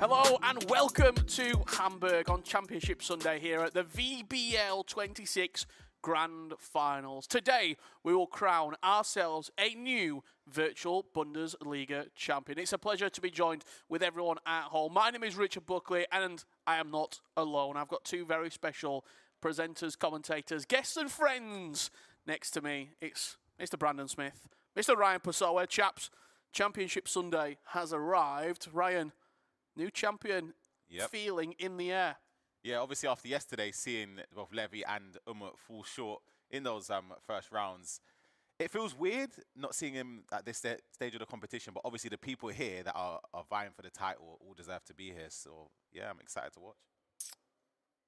Hello and welcome to Hamburg on Championship Sunday here at the VBL 26 Grand Finals. Today we will crown ourselves a new virtual Bundesliga champion. It's a pleasure to be joined with everyone at home. My name is Richard Buckley and I am not alone. I've got two very special presenters, commentators, guests and friends next to me. It's Mr. Brandon Smith, Mr. Ryan Pessoa. Chaps, Championship Sunday has arrived. Ryan, new champion feeling in the air. Yeah, obviously after yesterday, seeing both Levy and fall short in those first rounds, it feels weird not seeing him at this stage of the competition. But obviously the people here that are vying for the title all deserve to be here. So yeah, I'm excited to watch.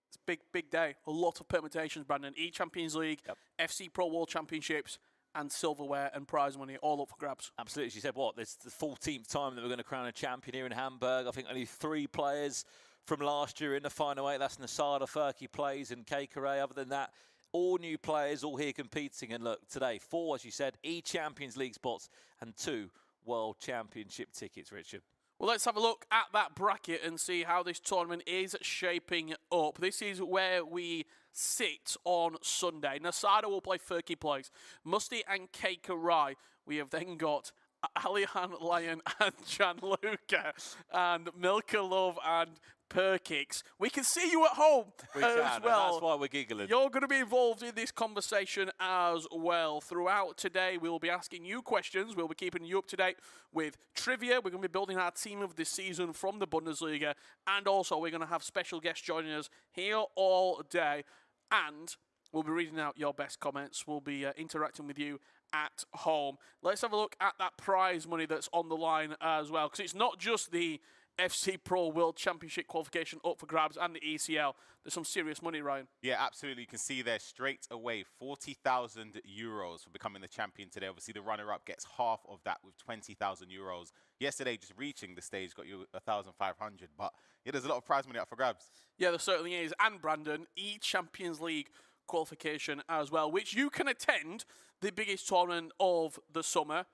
It's a big day. A lot of permutations, Brandon. E-Champions League, FC Pro World Championships, and silverware and prize money all up for grabs. Absolutely. She said, what, this is the 14th time that we're going to crown a champion here in Hamburg. I think only 3 players from last year in the final 8. That's Nasada, Furky plays, and Kekere. Other than that, all new players, all here competing. And look, today, 4, as you said, E-Champions League spots and 2 World Championship tickets, Richard. Well, let's have a look at that bracket and see how this tournament is shaping up. This is where we sit on Sunday. Nasada will play Furky plays. Musty and Kekere. We have then got Alihan, Lion and Gianluca and Milkov and Perkix. We can see you at home as well. That's why we're giggling. You're going to be involved in this conversation as well. Throughout today, we will be asking you questions. We'll be keeping you up to date with trivia. We're going to be building our team of the season from the Bundesliga. And also, we're going to have special guests joining us here all day. And we'll be reading out your best comments. We'll be interacting with you at home. Let's have a look at that prize money that's on the line as well. Because it's not just the FC Pro World Championship qualification up for grabs and the ECL. There's some serious money, Ryan. Yeah, absolutely. You can see there straight away, 40,000 euros for becoming the champion today. Obviously, the runner-up gets half of that with 20,000 euros. Yesterday, just reaching the stage got you 1,500. But yeah, there's a lot of prize money up for grabs. Yeah, there certainly is. And Brandon, E-Champions League qualification as well, which you can attend the biggest tournament of the summer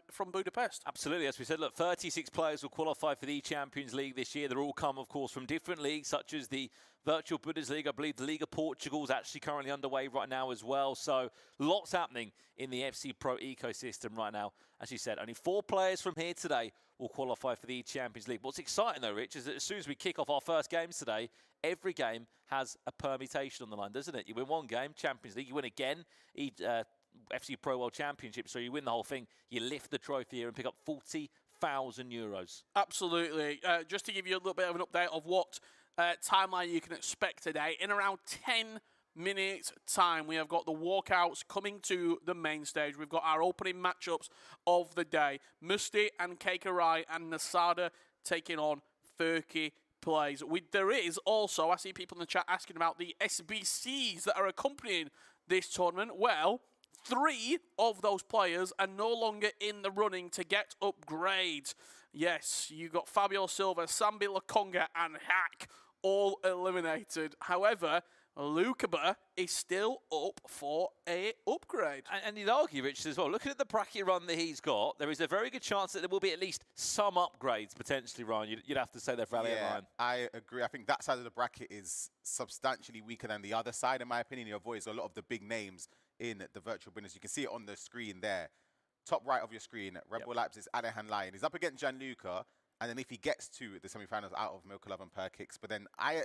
from Budapest. Absolutely. As we said, look, 36 players will qualify for the Champions League this year. They're all come, of course, from different leagues, such as the Virtual Bundesliga. I believe the Liga Portugal is actually currently underway right now as well. So lots happening in the FC Pro ecosystem right now. As you said, only 4 players from here today will qualify for the Champions League. What's exciting, though, Rich, is that as soon as we kick off our first games today, every game has a permutation on the line, doesn't it? You win one game, Champions League. You win again, FC Pro World Championship. So you win the whole thing. You lift the trophy here and pick up 40,000 euros. Absolutely. Just to give you a little bit of an update of what timeline you can expect today. In around 10 minutes time, we have got the walkouts coming to the main stage. We've got our opening matchups of the day. Musty and Kekere and Nasada taking on Furky plays. There is also, I see people in the chat asking about the SBCs that are accompanying this tournament. Well, 3 of those players are no longer in the running to get upgrades. Yes, you got Fabio Silva, Sambi Lakonga and Hack all eliminated. However, Lukaba is still up for a upgrade. And you'd argue, Richard, as well, looking at the bracket run that he's got, there is a very good chance that there will be at least some upgrades, potentially, Ryan. You'd have to say they're for Alihan. Yeah, I agree. I think that side of the bracket is substantially weaker than the other side, in my opinion. He avoids a lot of the big names in the virtual Bundesliga. You can see it on the screen there. Top right of your screen, Red Bull Leipzig's Alihan Lion. He's up against Gianluca, and then if he gets to the semi-finals out of Milkov and Perkix, but then I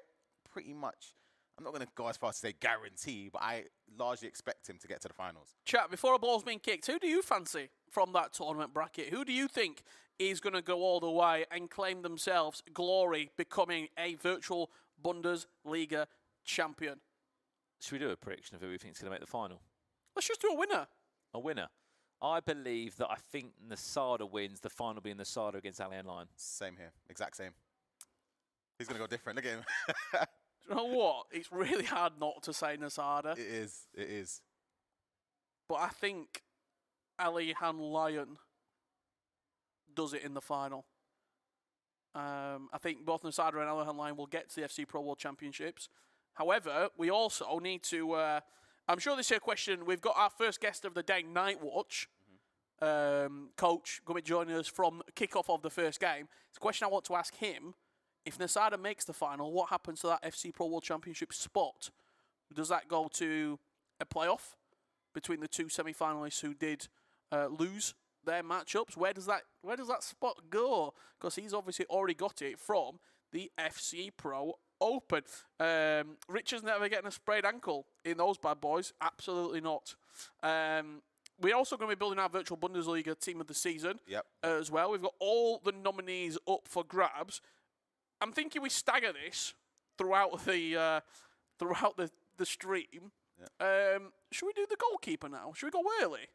pretty much, I'm not going to go as far as to say guarantee, but I largely expect him to get to the finals. Chat, before a ball's been kicked, who do you fancy from that tournament bracket? Who do you think is going to go all the way and claim themselves glory becoming a virtual Bundesliga champion? Should we do a prediction of who we think is going to make the final? Let's just do a winner. A winner. I believe that I think Nasada wins. The final being Nasada against Alihan Lion. Same here. Exact same. He's going to go different. Look at him. Do you know what? It's really hard not to say Nasada. It is. It is. But I think Alihan Lion does it in the final. I think both Nasada and Alihan Lion will get to the FC Pro World Championships. However, we also need to... I'm sure this is a question. We've got our first guest of the day, Nightwatch. coach, going to be joining us from kickoff of the first game. It's a question I want to ask him. If Nasada makes the final, what happens to that FC Pro World Championship spot? Does that go to a playoff between the two semi-finalists who did lose their matchups? Where does that spot go? Because he's obviously already got it from the FC Pro Open. Richard's never getting a sprayed ankle in those bad boys. Absolutely not. We're also going to be building our virtual Bundesliga team of the season as well. We've got all the nominees up for grabs. I'm thinking we stagger this throughout the stream. Should we do the goalkeeper now? Should we go early?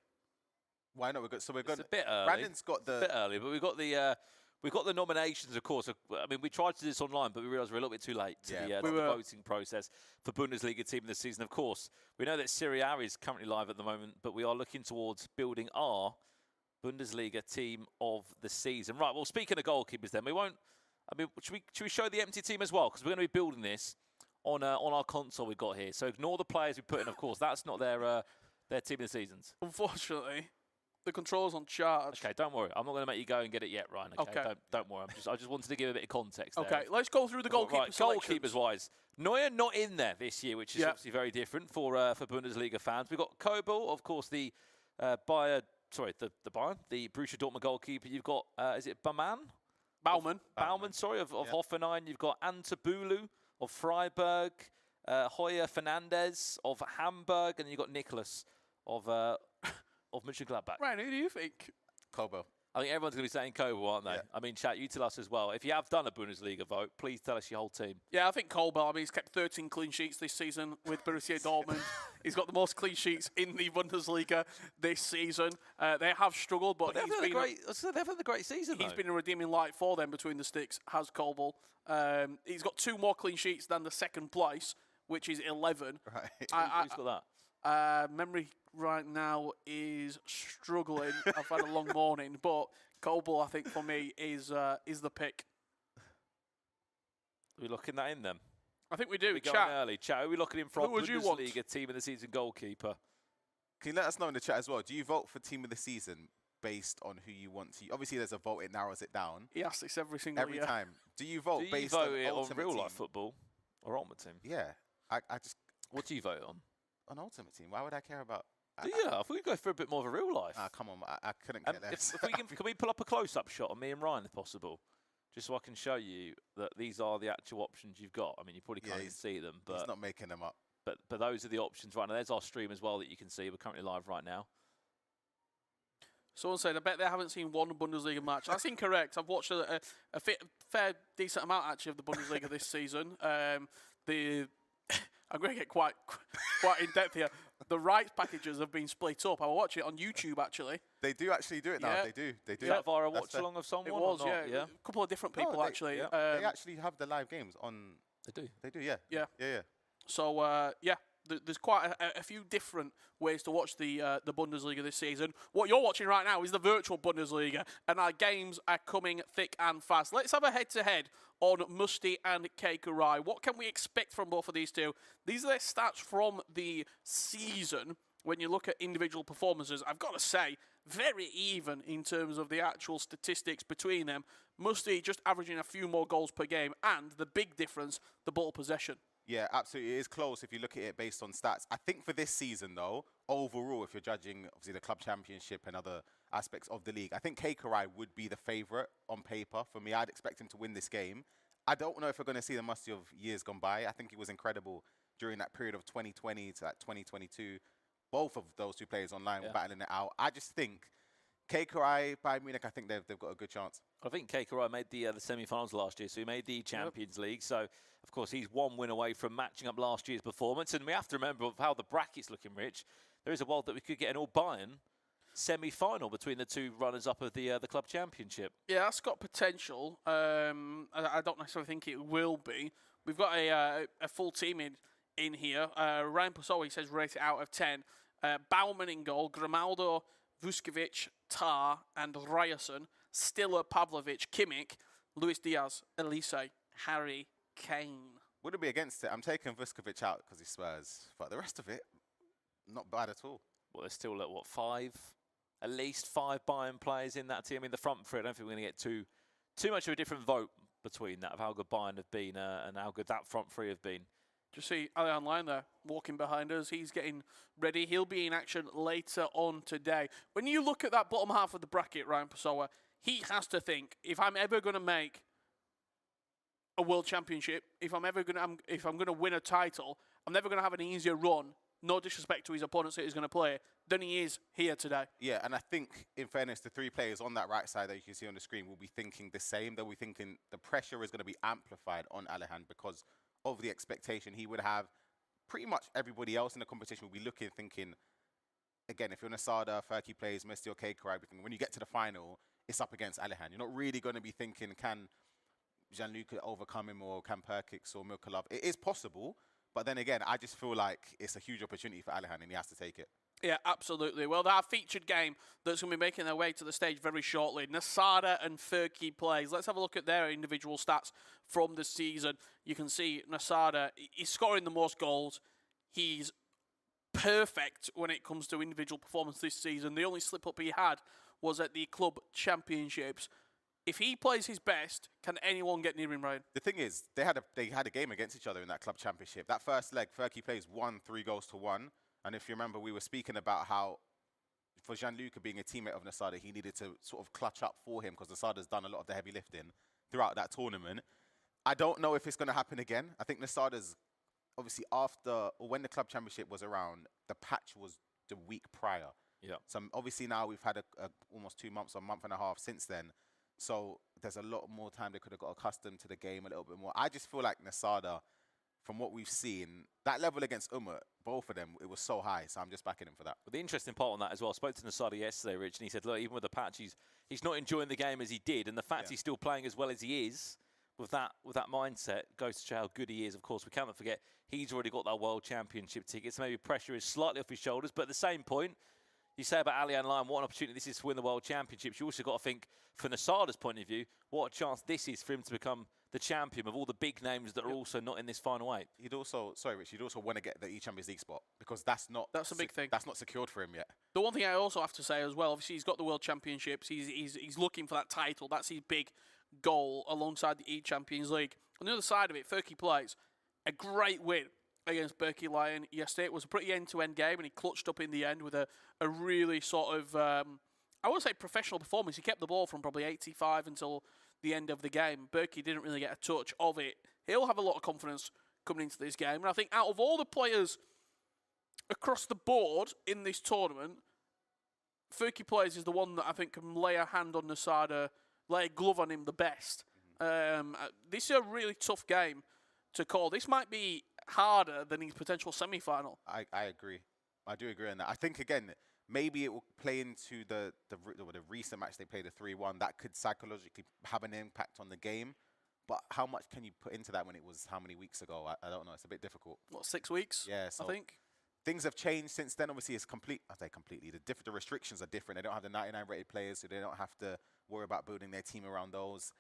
Why not? It's a bit early. Brandon's got the... It's a bit early, but we've got the nominations, of course. I mean, we tried to do this online, but we realised we're a little bit too late to the voting process for Bundesliga team of the season. Of course, we know that Serie A is currently live at the moment, but we are looking towards building our Bundesliga team of the season. Right, well, speaking of goalkeepers then, should we show the empty team as well? Because we're going to be building this on our console we've got here. So ignore the players we put in, of course. That's not their team of the seasons. Unfortunately, the controller's on charge. Okay, don't worry. I'm not going to make you go and get it yet, Ryan. Okay. Don't worry. I just wanted to give a bit of context there. Okay, let's go through the goalkeeper selections. Goalkeepers-wise, Neuer not in there this year, which is obviously very different for Bundesliga fans. We've got Kobel, of course, the Bayern, the Borussia Dortmund goalkeeper. You've got, is it Baumann, of Hoffenheim. You've got Antabulu of Freiburg, Hoyer Fernandez of Hamburg, and you've got Nicholas of Mönchengladbach. Ryan, who do you think? Kobel. I think everyone's going to be saying Kobel, aren't they? Yeah. I mean, chat, you tell us as well. If you have done a Bundesliga vote, please tell us your whole team. Yeah, I think Kobel. I mean, he's kept 13 clean sheets this season with Borussia Dortmund. He's got the most clean sheets in the Bundesliga this season. They have struggled, but they've had a great season. He's been a redeeming light for them between the sticks, has Kobel. He's got 2 more clean sheets than the second place, which is 11. Right. Who's got that? Memory right now is struggling. I've had a long morning, but Kobel, I think, for me, is the pick. Are we looking that in then? I think we do. Chat early. Chat. Are we looking in for Bundesliga team of the season goalkeeper? Can you let us know in the chat as well? Do you vote for team of the season based on who you want to? Obviously, there's a vote. It narrows it down. He asks this every single time. Do you vote based on real life football or ultimate team? Yeah, I just. What do you vote on? On ultimate team. Why would I care about? I thought we'd go for a bit more of a real life. Come on, I couldn't get there. If we can we pull up a close-up shot of me and Ryan, if possible, just so I can show you that these are the actual options you've got. I mean, you probably can't even see them, but he's not making them up. But those are the options right now. There's our stream as well that you can see. We're currently live right now. Someone said, I bet they haven't seen one Bundesliga match. That's incorrect. I've watched a fair, decent amount, actually, of the Bundesliga this season. I'm going to get quite in-depth here. The rights packages have been split up. I will watch it on YouTube, actually. They do actually do it now. They do. Is that via a watch-along of someone? It was, yeah. A couple of different people, actually. They actually have the live games on... They do? They do, yeah. Yeah. So, there's quite a few different ways to watch the Bundesliga this season. What you're watching right now is the virtual Bundesliga, and our games are coming thick and fast. Let's have a head-to-head on Musti and Keikurai. What can we expect from both of these two? These are their stats from the season. When you look at individual performances, I've got to say, very even in terms of the actual statistics between them. Musti just averaging a few more goals per game, and the big difference, the ball possession. Yeah, absolutely. It is close if you look at it based on stats. I think for this season, though, overall, if you're judging, obviously, the club championship and other aspects of the league, I think Keikurai would be the favourite on paper. For me, I'd expect him to win this game. I don't know if we're going to see the Musti of years gone by. I think he was incredible during that period of 2020 to 2022. Both of those two players online were battling it out. I just think Keikurai, Bayern Munich, I think they've got a good chance. I think Keikurai made the semi-finals last year, so he made the Champions League. So, of course, he's one win away from matching up last year's performance. And we have to remember how the bracket's looking, Rich. There is a world that we could get an all-Bayern semi-final between the two runners-up of the club championship. Yeah, that's got potential. I don't necessarily think it will be. We've got a full team in here. Ryan Posowi says rate it out of 10. Baumann in goal, Grimaldo, Vuskovic, Tar, and Ryerson. Stiller, Pavlovic, Kimmich, Luis Diaz, Elise, Harry Kane. Wouldn't be against it. I'm taking Vuskovic out because he's Spurs. But the rest of it, not bad at all. Well, there's still, 5 at least 5 Bayern players in that team. I mean, the front three, I don't think we're going to get too much of a different vote between that of how good Bayern have been and how good that front three have been. Just see Alihan line there, walking behind us. He's getting ready. He'll be in action later on today. When you look at that bottom half of the bracket, Ryan Pessoa, he has to think, if I'm ever going to make a world championship, if I'm going to win a title, I'm never going to have an easier run, no disrespect to his opponents that he's going to play, than he is here today. Yeah, and I think, in fairness, the 3 players on that right side that you can see on the screen will be thinking the same. They'll be thinking the pressure is going to be amplified on Alihan because of the expectation he would have. Pretty much everybody else in the competition will be looking, thinking, again, if you're Nasada, Furky plays, Messi or Keiko, everything, when you get to the final, it's up against Alihan. You're not really going to be thinking, can Gianluca overcome him or can Perkix or Milkov? It is possible, but then again, I just feel like it's a huge opportunity for Alihan and he has to take it. Yeah, absolutely. Well, our featured game that's going to be making their way to the stage very shortly, Nasada and Furky plays. Let's have a look at their individual stats from the season. You can see Nasada, he's scoring the most goals. He's perfect when it comes to individual performance this season. The only slip-up he had was at the club championships. If he plays his best, can anyone get near him, Ryan? The thing is, they had a game against each other in that club championship. That first leg, Furky plays won 3-1. And if you remember, we were speaking about how, for Gianluca being a teammate of Nasada, he needed to sort of clutch up for him because Nasada's done a lot of the heavy lifting throughout that tournament. I don't know if it's going to happen again. I think Nasada's, obviously, after, or when the club championship was around, the patch was the week prior. Yeah. So obviously now we've had almost 2 months or a month and a half since then. So there's a lot more time they could have got accustomed to the game a little bit more. I just feel like Nasada, from what we've seen, that level against both of them, it was so high. So I'm just backing him for that. But the interesting part on that as well, I spoke to Nasada yesterday, Rich, and he said, look, even with the patch, he's not enjoying the game as he did. And the fact he's still playing as well as he is, with that mindset, goes to show how good he is. Of course, we cannot forget, he's already got that World Championship ticket. So maybe pressure is slightly off his shoulders. But at the same point, you say about Alihan Lyon, what an opportunity this is to win the World Championships. You also got to think, from Nasada's point of view, what a chance this is for him to become the champion of all the big names that are also not in this final 8. He'd also, sorry, Rich, he'd also want to get the E-Champions League spot because that's a big thing. That's not secured for him yet. The one thing I also have to say as well, obviously he's got the World Championships. He's looking for that title. That's his big goal alongside the E-Champions League. On the other side of it, Furky plays a great win against Berkey Lion yesterday. It was a pretty end-to-end game, and he clutched up in the end with a really sort of, I would say, professional performance. He kept the ball from probably 85 until the end of the game. Berkey didn't really get a touch of it. He'll have a lot of confidence coming into this game. And I think out of all the players across the board in this tournament, Furky plays is the one that I think can lay a hand on Nasada, lay a glove on him the best. This is a really tough game to call. This might be harder than his potential semi-final. I agree. I do agree on that. I think, again, maybe it will play into the recent match they played, the 3-1. That could psychologically have an impact on the game. But how much can you put into that when it was how many weeks ago? I don't know. It's a bit difficult. What, 6 weeks? Yeah, so I think. Things have changed since then. Obviously, it's I say completely. The restrictions are different. They don't have the 99 rated players, so they don't have to worry about building their team around those.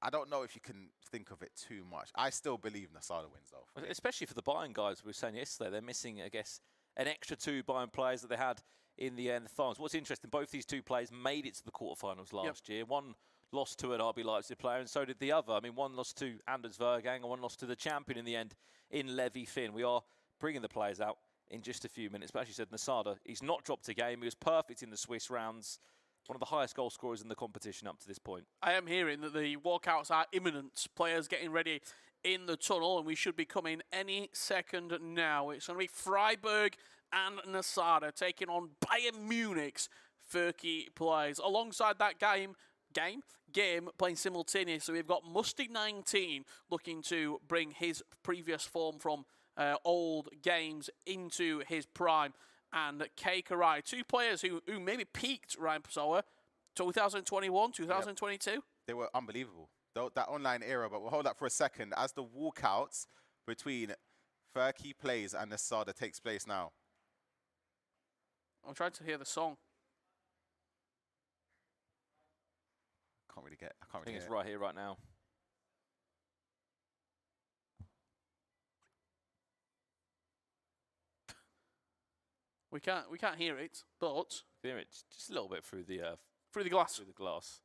I don't know if you can think of it too much. I still believe Nasada wins, though. Especially for the Bayern guys we were saying yesterday. They're missing, I guess, an extra 2 Bayern players that they had in the finals. What's interesting, both these 2 players made it to the quarterfinals last year. One lost to an RB Leipzig player, and so did the other. I mean, one lost to Anders Vergang, and one lost to the champion in the end in Levi Finn. We are bringing the players out in just a few minutes. But as you said, Nasada, he's not dropped a game. He was perfect in the Swiss rounds. One of the highest goal scorers in the competition up to this point. I am hearing that the walkouts are imminent. Players getting ready in the tunnel, and we should be coming any second now. It's going to be Freiburg and Nasada taking on Bayern Munich's Furky plays. Alongside that game playing simultaneously, we've got Musty19 looking to bring his previous form from old games into his prime. And Kei Karai, 2 players who maybe peaked, Ryan Pessoa, 2021, 2022. Yep. They were unbelievable. That online era, but we'll hold that for a second. As the walkouts between Furky plays and Nasada takes place now. I'm trying to hear the song. I can't really get I think it's right here, right now. We can't hear it, but Hear it just a little bit through the glass. Through the glass,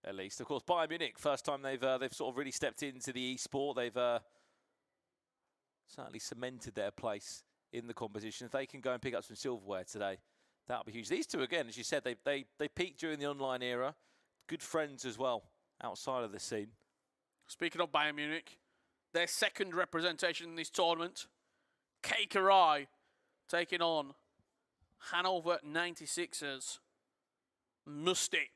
at least. Of course, Bayern Munich, first time they've sort of really stepped into the e-sport. They've certainly cemented their place in the competition. If they can go and pick up some silverware today, that'll be huge. These two, again, as you said, they peaked during the online era. Good friends as well outside of the scene. Speaking of Bayern Munich, their second representation in this tournament, XPERION taking on Hannover 96ers. Musty.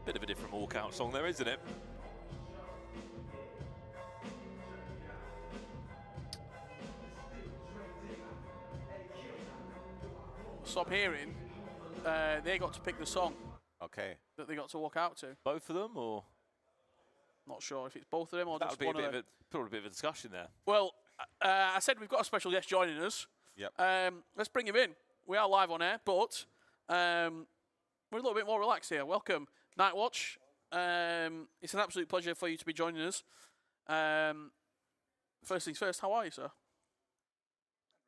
Bit of a different walkout song there, isn't it? Stop hearing. They got to pick the song. Okay. That they got to walk out to. Both of them, or not sure if it's both of them or that just would be one of them. probably a bit of a discussion there. Well, I said we've got a special guest joining us. Yep. Let's bring him in. We are live on air, but we're a little bit more relaxed here. Welcome, Nightwatch. It's an absolute pleasure for you to be joining us. First things first, how are you, sir? I'd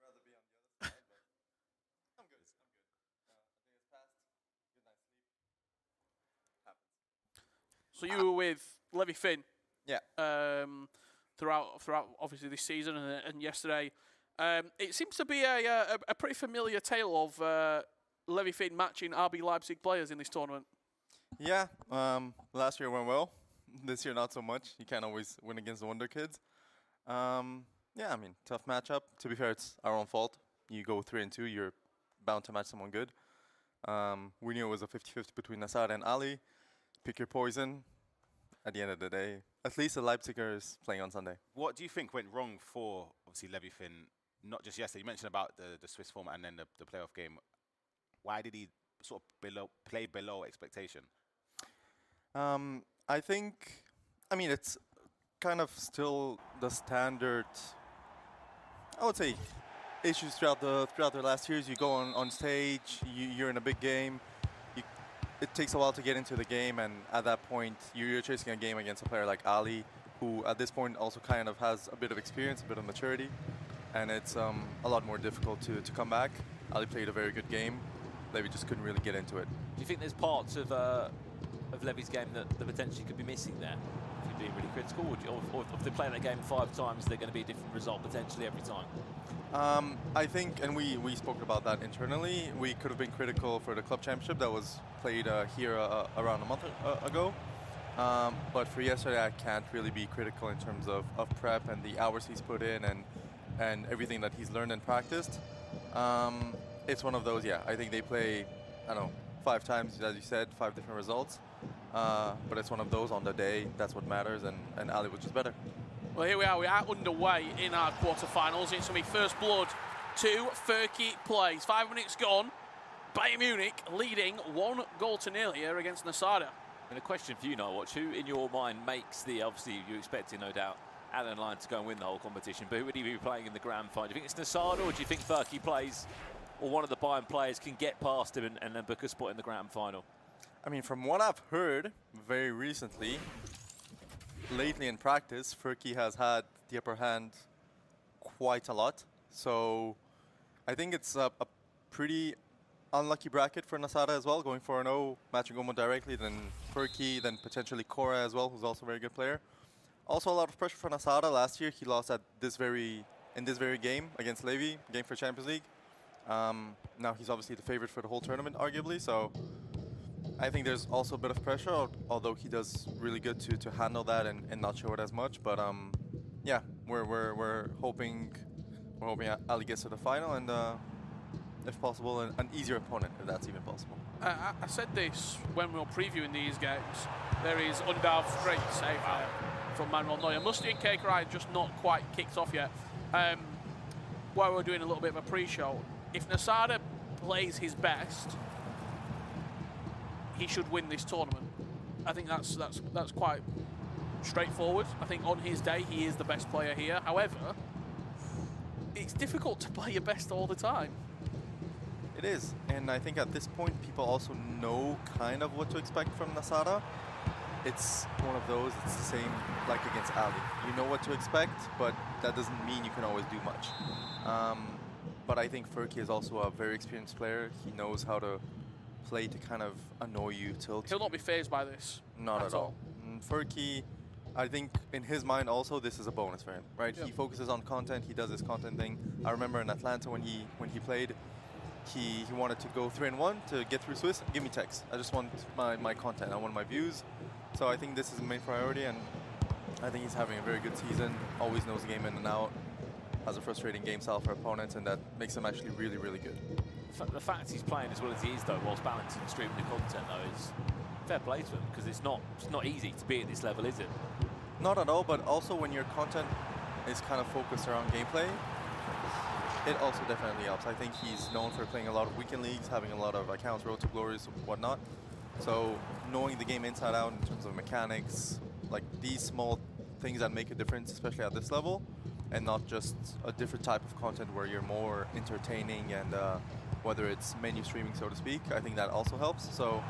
rather be on the other side, but I'm good. I think it's passed. Good night's sleep. Happens. So you were with Levy Finn. Yeah. Throughout obviously this season and yesterday. It seems to be a pretty familiar tale of Levy Finn matching RB Leipzig players in this tournament. Yeah. Last year went well. This year not so much. You can't always win against the Wonder Kids. Yeah, I mean, tough matchup. To be fair, it's our own fault. You go 3-2, you're bound to match someone good. We knew it was a 50-50 between Nassar and Ali. Pick your poison. At the end of the day, at least the Leipziger is playing on Sunday. What do you think went wrong for, obviously, Levy Finn, not just yesterday? You mentioned about the Swiss format and then the playoff game. Why did he sort of play below expectation? I think, I mean, it's kind of still the standard, I would say, issues throughout the last years. You go on stage, you're in a big game. It takes a while to get into the game, and at that point, you're chasing a game against a player like Ali, who at this point also kind of has a bit of experience, a bit of maturity, and it's a lot more difficult to come back. Ali played a very good game. Levy just couldn't really get into it. Do you think there's parts of Levy's game that potentially could be missing there? If you're being really critical, or if they play that game 5 times, they're going to be a different result potentially every time? I think, and we spoke about that internally, we could have been critical for the club championship that was played here around a month ago. But for yesterday, I can't really be critical in terms of prep and the hours he's put in and everything that he's learned and practiced. It's one of those, yeah, I think they play, I don't know, 5 times, as you said, 5 different results. But it's one of those on the day, that's what matters, and Ali was just better. Well, here we are underway in our quarterfinals. It's going to be first blood to Furky plays. 5 minutes gone. Bayern Munich leading 1-0 here against Nasada. And a question for you, Nightwatch, who in your mind makes the, obviously you expected no doubt, Alihan to go and win the whole competition, but who would he be playing in the grand final? Do you think it's Nasada, or do you think Furky plays, or one of the Bayern players can get past him and then book a spot in the grand final? I mean, from what I've heard very recently, lately in practice, Furky has had the upper hand quite a lot. So I think it's a pretty unlucky bracket for Nasada as well, going 4-0, matching Gomo directly, then Furky, then potentially Cora as well, who's also a very good player. Also a lot of pressure for Nasada. Last year he lost in this very game against Levy, game for Champions League. Now he's obviously the favorite for the whole tournament, arguably, so I think there's also a bit of pressure, although he does really good to handle that and not show it as much. But yeah, we're hoping Ali gets to the final and if possible an easier opponent, if that's even possible. I said this when we were previewing these games. There is undoubtedly great save from Manuel Neuer. Musty and XPERION just not quite kicked off yet. While we're doing a little bit of a pre-show, if Nasada plays his best, he should win this tournament. I think that's quite straightforward. I think on his day he is the best player here. However, it's difficult to play your best all the time. It is, and I think at this point people also know kind of what to expect from Nasada. It's one of those, it's the same like against Ali. You know what to expect, but that doesn't mean you can always do much. But I think Furky is also a very experienced player. He knows how to play to kind of annoy you, tilt. He'll not be phased by this. Not at all. Furky, I think in his mind also this is a bonus for him, right? Yep. He focuses on content, he does his content thing. I remember in Atlanta when he played, he wanted to go 3-1 to get through Swiss. Give me text. I just want my content. I want my views. So I think this is the main priority, and I think he's having a very good season. Always knows the game in and out. Has a frustrating game style for opponents, and that makes him actually really, really good. The fact he's playing as well as he is, though, whilst balancing and streaming the content, though, is fair play to him, because it's not easy to be at this level, is it? Not at all, but also when your content is kind of focused around gameplay, it also definitely helps. I think he's known for playing a lot of weekend leagues, having a lot of accounts, Road to Glories, and whatnot. So knowing the game inside out in terms of mechanics, like these small things that make a difference, especially at this level, and not just a different type of content where you're more entertaining and whether it's menu streaming, so to speak, I think that also helps. So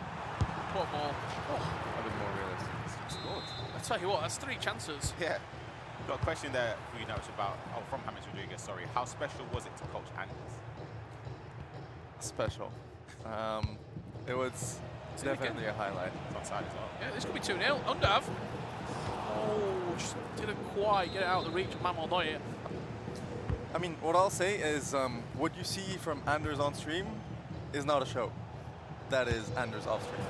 What more? a bit more realistic. It's good. I tell you what, that's 3 chances. Yeah. Got a question there for you now. It's about, from James Rodriguez, sorry. How special was it to coach Anders? Special. It was definitely a highlight. It's on side as well. Yeah, this could be 2-0. Undav. Oh, just didn't quite get it out of the reach of Manuel Neuer. I mean, what I'll say is what you see from Anders on stream is not a show. That is Anders off stream.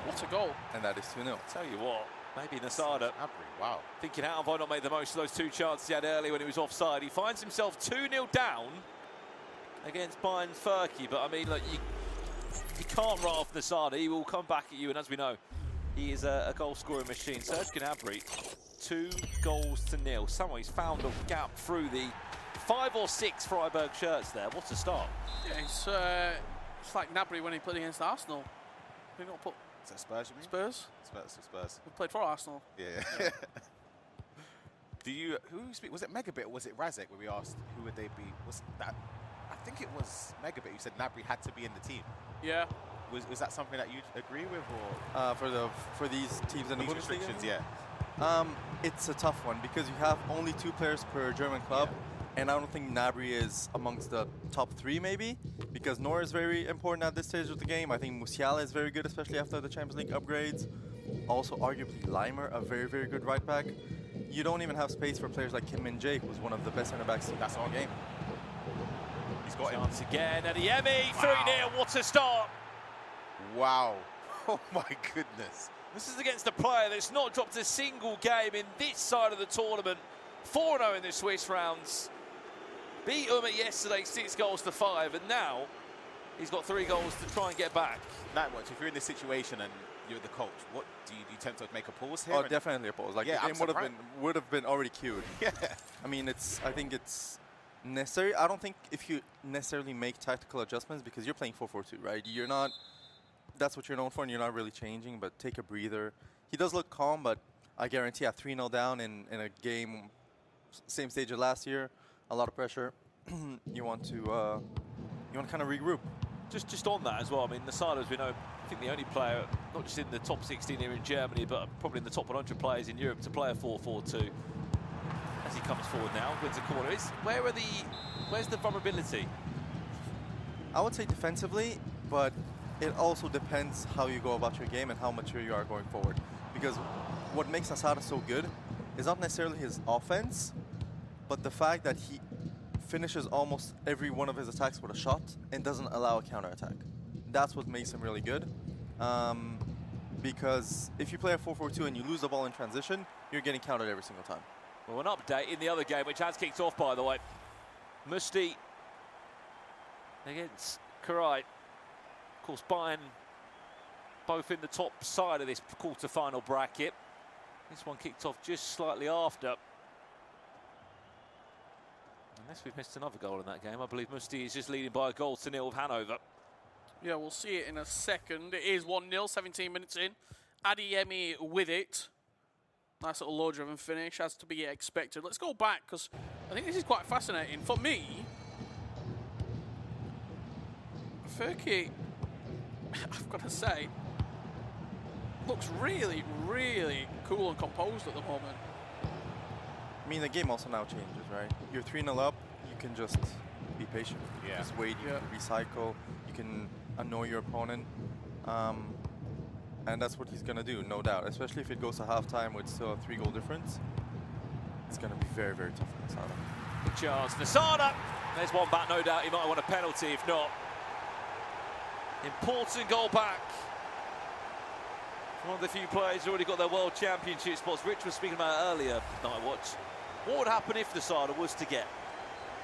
What a goal. And that is 2-0. Tell you what, maybe Nasada Wow. thinking, how have I not made the most of those 2 chances he had earlier when he was offside? He finds himself 2-0 down against Bayern's Furky, but I mean, look, you can't write off Nasada. He will come back at you, and as we know, he is a goal-scoring machine. Serge Gnabry, 2 goals to 0. Somehow he's found a gap through the 5 or 6 Freiburg shirts there. What a start. Yeah, it's like Gnabry when he played against Arsenal. Did he not put Is that Spurs, you mean? Spurs? Spurs. We played for Arsenal. Yeah. Was it Megabit or was it Razek where we asked who would they be? Was that? I think it was Megabit who said Gnabry had to be in the team. Yeah. Was that something that you agree with, or For these teams in the these Bundesliga? restrictions? Yeah. It's a tough one because you have only 2 players per German club, and I don't think Gnabry is amongst the top 3 maybe, because Nor is very important at this stage of the game. I think Musiala is very good, especially after the Champions League upgrades. Also, arguably, Leimer, a very, very good right back. You don't even have space for players like Kim Min-jae, who's one of the best center backs That's our game. He's got him. Chance again, and Yemi, 3-0. What a start. Wow. Oh my goodness. This is against a player that's not dropped a single game in this side of the tournament. 4-0 in the Swiss rounds. Beat yesterday 6 goals to 5, and now he's got 3 goals to try and get back. Nightwatch, if you're in this situation and you're the coach, what do you attempt to make a pause here? Oh, definitely a pause. Like Yeah, the game would have been already queued. Yeah. I mean, I think it's necessary. I don't think if you necessarily make tactical adjustments because you're playing 4-4-2, right? You're not. That's what you're known for, and you're not really changing. But take a breather. He does look calm, but I guarantee at 3-0 down in a game, same stage as last year, a lot of pressure. you want to kind of regroup. Just on that as well, I mean, Nasada, as we know, I think the only player, not just in the top 16 here in Germany, but probably in the top 100 players in Europe to play a 4-4-2. As he comes forward now, wins a corner. Where's the vulnerability? I would say defensively, but it also depends how you go about your game and how mature you are going forward. Because what makes Nasada so good is not necessarily his offense, but the fact that he finishes almost every one of his attacks with a shot and doesn't allow a counter-attack. That's what makes him really good. Because if you play a 4-4-2 and you lose the ball in transition, you're getting countered every single time. Well, an update in the other game, which has kicked off, by the way. Musti against Karai. Of course, Bayern both in the top side of this quarter-final bracket. This one kicked off just slightly after. Unless we've missed another goal in that game. I believe Musti is just leading by a goal to 0 of Hanover. Yeah, we'll see it in a second. It is 1-0, 17 minutes in. Adeyemi with it. Nice little low-driven finish, as to be expected. Let's go back, because I think this is quite fascinating. For me, Furky, I've got to say, looks really, really cool and composed at the moment. I mean, the game also now changes, right? You're 3-0 up, you can just be patient. Yeah. Just wait, you can recycle, you can annoy your opponent. And that's what he's going to do, no doubt. Especially if it goes to halftime with still a 3-goal difference. It's going to be very, very tough for Nasada. Good chance. Nasada! There's one back, no doubt. He might want a penalty if not. Important goal back. One of the few players who already got their World Championship spots. Rich was speaking about it earlier, Nightwatch. What would happen if Nasada was to get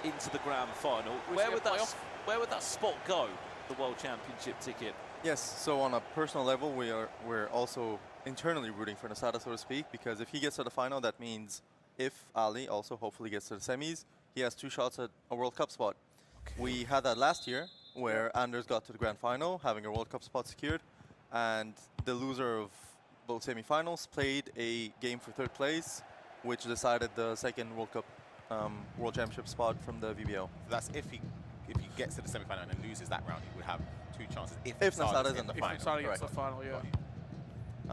into the grand final? Where would that spot go, the World Championship ticket? Yes, so on a personal level, we're also internally rooting for Nasada, so to speak, because if he gets to the final, that means if Ali also hopefully gets to the semis, he has 2 shots at a World Cup spot. Okay. We had that last year, where Anders got to the grand final, having a World Cup spot secured, and the loser of both semifinals played a game for 3rd place, which decided the 2nd World Cup World Championship spot from the VBL. So that's if he gets to the semi-final and then loses that round, he would have 2 chances. If Nasada's in the final. If Nasada gets to the final, yeah.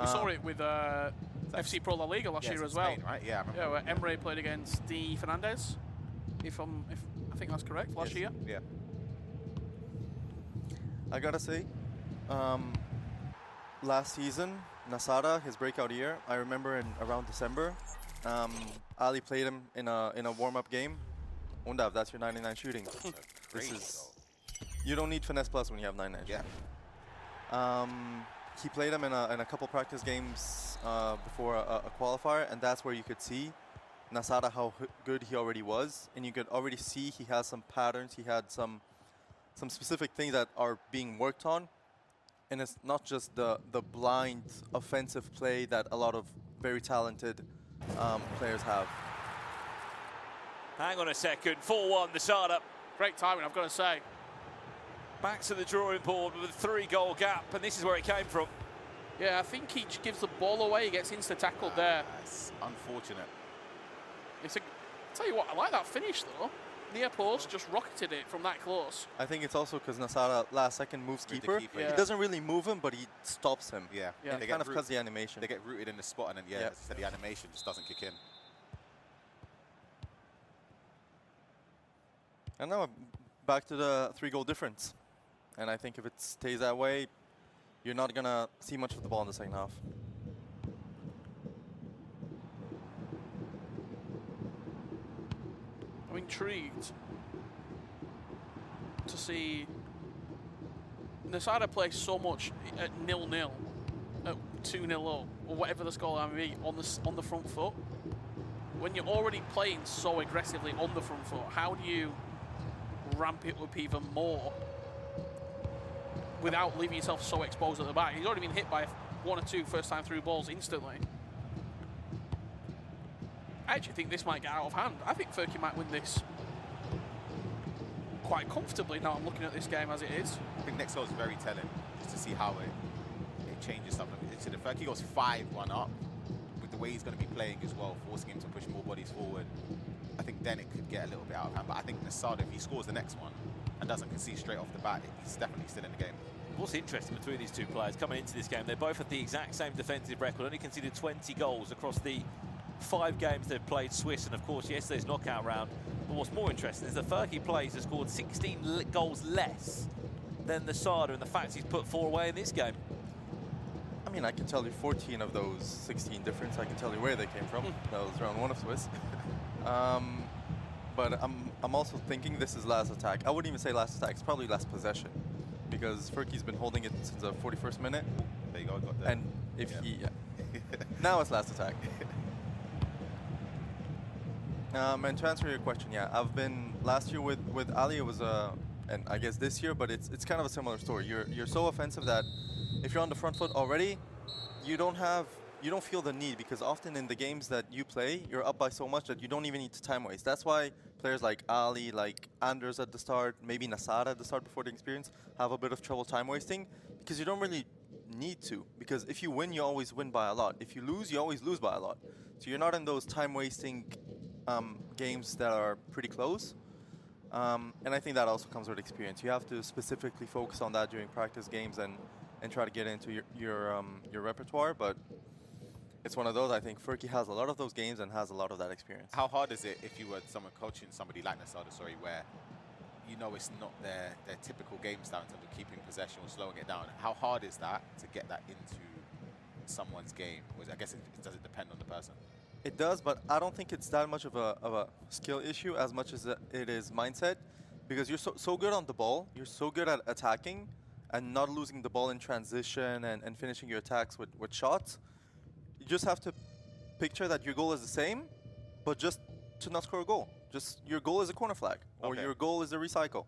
We saw it with FC Pro La Liga last year as well. Spain, right? Yeah, I remember. Yeah, where Emre played against Di Fernandez. If I think that's correct, last year. Yeah. I gotta say, last season, Nasada, his breakout year, I remember in around December, Ali played him in a warm-up game. Undav, that's your 99 shooting. This is, you don't need finesse plus when you have 99 shooting. Yeah. He played him in a couple practice games before a qualifier, and that's where you could see Nasada how good he already was, and you could already see he has some patterns. He had some specific things that are being worked on, and it's not just the blind offensive play that a lot of very talented players have. Hang on a second, 4-1, Nasada. Great timing, I've got to say. Back to the drawing board with a 3-goal gap, and this is where it came from. Yeah, I think he gives the ball away. He gets insta-tackled there. That's unfortunate. I'll tell you what, I like that finish, though. Near post, just rocketed it from that close. I think it's also because Nasada last second moves keeper. Yeah. He doesn't really move him, but he stops him. Yeah. And it kind of cuts the animation. They get rooted in the spot, and then, as I said, the animation just doesn't kick in. And now back to the 3-goal difference. And I think if it stays that way, you're not going to see much of the ball in the second half. I'm intrigued to see Nasada play so much at 0-0, at 2-0 up, or whatever the scoreline may be, on the front foot. When you're already playing so aggressively on the front foot, how do you ramp it up even more without leaving yourself so exposed at the back? He's already been hit by 1 or 2 first-time through balls instantly. I actually think this might get out of hand. I think Furky might win this quite comfortably now I'm looking at this game as it is. I think next goal is very telling, just to see how it changes stuff. So the Furky goes 5-1 up, with the way he's going to be playing as well, forcing him to push more bodies forward. I think then it could get a little bit out of hand. But I think Nasada, if he scores the next one and doesn't concede straight off the bat, he's definitely still in the game. What's interesting between these two players coming into this game, they're both at the exact same defensive record, only conceded 20 goals across the 5 games they've played Swiss, and of course yesterday's knockout round. But what's more interesting is the Furky plays has scored 16 goals less than Nasada, and the fact he's put 4 away in this game. I mean, I can tell you 14 of those 16 difference. I can tell you where they came from. That was round 1 of Swiss. But I'm also thinking this is last attack. I wouldn't even say last attack. It's probably last possession, because Furky's been holding it since the 41st minute. There you go. Got that. And if he, now it's last attack. And to answer your question, I've been last year with Ali. It was and I guess this year, but it's kind of a similar story. You're so offensive that if you're on the front foot already, you don't feel the need, because often in the games that you play, you're up by so much that you don't even need to time waste. That's why players like Ali, like Anders at the start, maybe Nasada at the start before the experience, have a bit of trouble time wasting, because you don't really need to. Because if you win, you always win by a lot. If you lose, you always lose by a lot. So you're not in those time wasting games that are pretty close. And I think that also comes with experience. You have to specifically focus on that during practice games and try to get into your repertoire. But it's one of those. I think Furky has a lot of those games and has a lot of that experience. How hard is it if you were someone coaching somebody like Nasada, where you know it's not their typical game style in terms of keeping possession or slowing it down? How hard is that to get that into someone's game? Or I guess it does it depend on the person? It does, but I don't think it's that much of a skill issue as much as it is mindset, because you're so good on the ball, you're so good at attacking and not losing the ball in transition and finishing your attacks with shots. You just have to picture that your goal is the same, but just to not score a goal. Just your goal is a corner flag, or your goal is a recycle.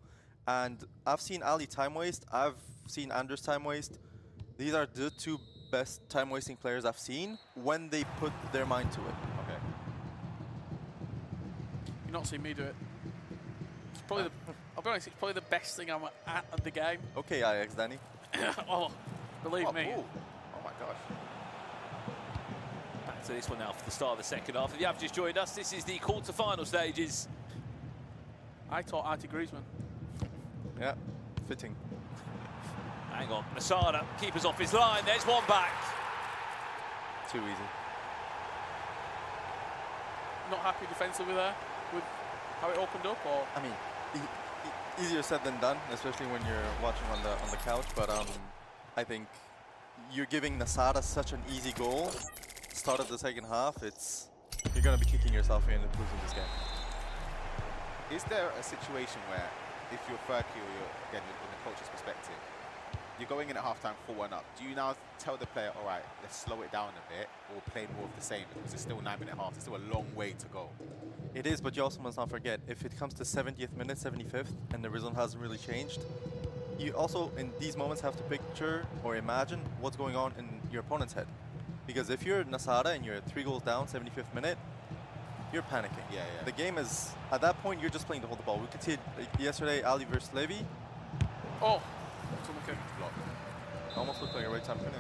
And I've seen Ali time waste, I've seen Anders time waste. These are the two best time-wasting players I've seen when they put their mind to it. Okay. You've not seen me do it. It's probably I'll be honest, it's probably the best thing I'm at the game. Okay, IX, Danny. Oh, believe me. Ooh. Oh my gosh. Back to this one now for the start of the second half. If you have just joined us, this is the quarter-final stages. I taught Artie Griezmann. Yeah, fitting. Hang on, Nasada, keeper's off his line, there's one back. Too easy. Not happy defensively there with how it opened up, or? I mean, easier said than done, especially when you're watching on the couch. But I think you're giving Nasada such an easy goal. Start of the second half, you're gonna be kicking yourself in and losing this game. Is there a situation where, if you're Furky or you're, again, in the coach's perspective, you're going in at halftime 4-1 up, do you now tell the player, all right, let's slow it down a bit, or play more of the same, because it's still 9-minute half, it's still a long way to go? It is, but you also must not forget, if it comes to 70th minute, 75th, and the result hasn't really changed, you also, in these moments, have to picture or imagine what's going on in your opponent's head. Because if you're Nasada and you're 3 goals down, 75th minute, you're panicking. Yeah. The game is, at that point, you're just playing to hold the ball. We could see it yesterday, Ali versus Levy. Oh, Block. Almost looked like a right time finish.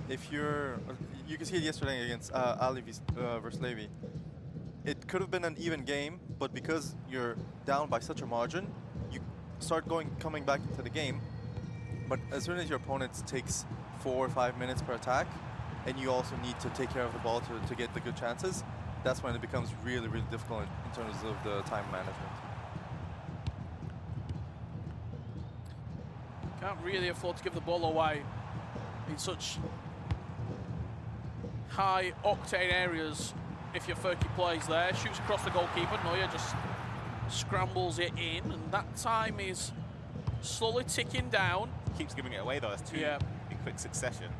If you can see it yesterday against Ali versus Levy. It could have been an even game, but because you're down by such a margin, you start coming back into the game. But as soon as your opponent takes 4 or 5 minutes per attack, and you also need to take care of the ball to get the good chances, that's when it becomes really, really difficult in terms of the time management. Can't really afford to give the ball away in such high octane areas. If your Furky plays there, shoots across the goalkeeper, Neuer just scrambles it in, and that time is slowly ticking down. Keeps giving it away though, that's two in quick succession.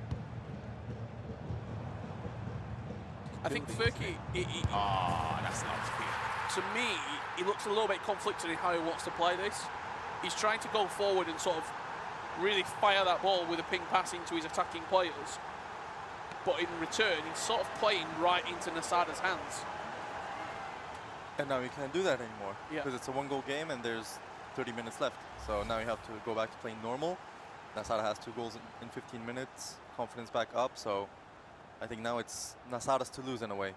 I think Furky, that's not clear. to me, he looks a little bit conflicted in how he wants to play this. He's trying to go forward and sort of really fire that ball with a ping pass into his attacking players. But in return, he's sort of playing right into Nasada's hands. And now you can't do that anymore. Yeah. Because it's a 1-goal game and there's 30 minutes left. So now you have to go back to playing normal. Nasada has 2 goals in 15 minutes, confidence back up. So I think now it's Nasada's to lose in a way.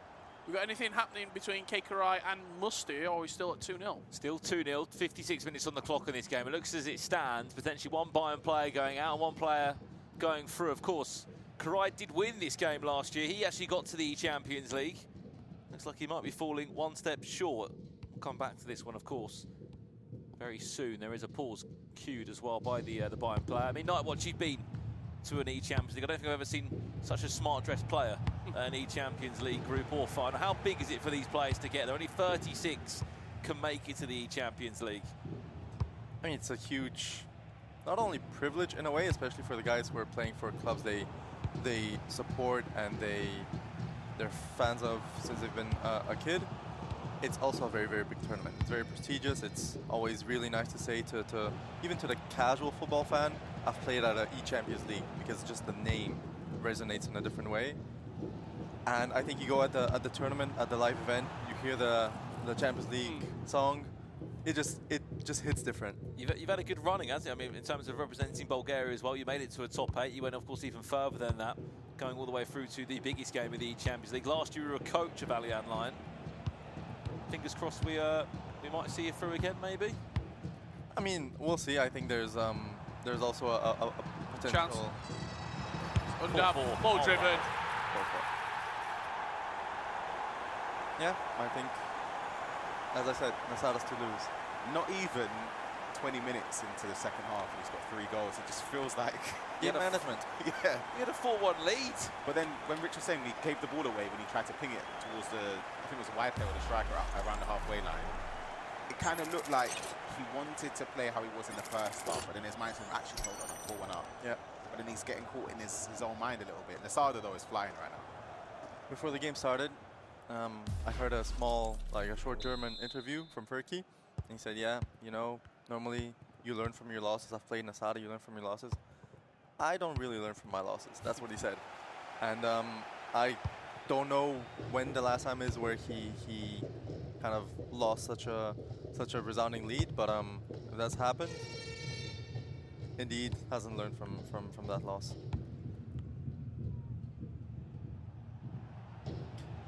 We got anything happening between Keikarai and Musty, or are we still at 2-0? Still 2-0, 56 minutes on the clock in this game. It looks as it stands, potentially one Bayern player going out and one player going through. Of course, Karai did win this game last year. He actually got to the Champions League. Looks like he might be falling one step short. We'll come back to this one, of course, very soon. There is a pause cued as well by the Bayern player. I mean, Nightwatch, you've been to an Champions League. I don't think I've ever seen such a smart-dressed player at an Champions League group or final. How big is it for these players to get there? Only 36 can make it to the Champions League. I mean, it's a huge, not only privilege in a way, especially for the guys who are playing for clubs they support and they're fans of since they've been a kid. It's also a very, very big tournament. It's very prestigious. It's always really nice to say to even to the casual football fan, I've played at an Champions League, because just the name resonates in a different way. And I think you go at the tournament, at the live event, you hear the Champions League song, it just hits different. You've had a good running, hasn't it? I mean, in terms of representing Bulgaria as well, you made it to a top 8. You went, of course, even further than that. going all the way through to the biggest game of the Champions League. Last year, you were a coach of Alihan Lion. Fingers crossed we might see you through again, maybe. I mean, we'll see. I think there's also a potential Chance. Under, ball driven. Yeah, I think, as I said, Nasada's to lose. Not even 20 minutes into the second half and he's got 3 goals. It just feels like... Game management. Yeah. He had a 4-1 lead. But then when Rich was saying he gave the ball away when he tried to ping it towards the, I think it was the wide player or the striker around the halfway line, it kind of looked like he wanted to play how he was in the first half, but then his mind's actually hold on, I'm 4-1 up. Yeah. But then he's getting caught in his own mind a little bit. Nasada though is flying right now. Before the game started, I heard a short German interview from Furky. And he said, yeah, you know, normally you learn from your losses. I've played Nasada, you learn from your losses. I don't really learn from my losses. That's what he said. And I don't know when the last time is where he kind of lost such a resounding lead, but if that's happened, indeed hasn't learned from that loss.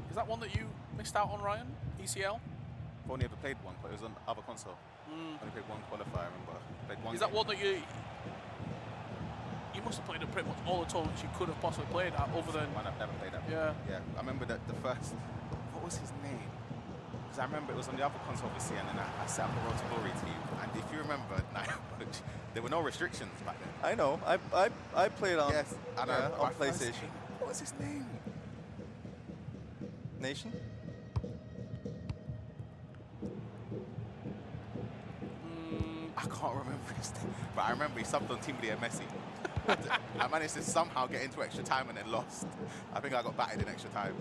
Is that one that you missed out on, Ryan? ECL? I've only ever played one, but it was on other console. Only played one qualifier, I remember. Played one Is that game. one that you must have played at pretty much all the tournaments you could have possibly played at, other than... One I've never played that. Yeah. Yeah, I remember that the first... What was his name? Because I remember it was on the other console, obviously, and then I set up a Road to Glory team. And if you remember, Nightwatch, there were no restrictions back then. I know. I played on, Yes, I know. on PlayStation. What was his name? Nation? I can't remember his name. But I remember he subbed on Team Leah Messi. I managed to somehow get into extra time and then lost. I think I got batted in extra time.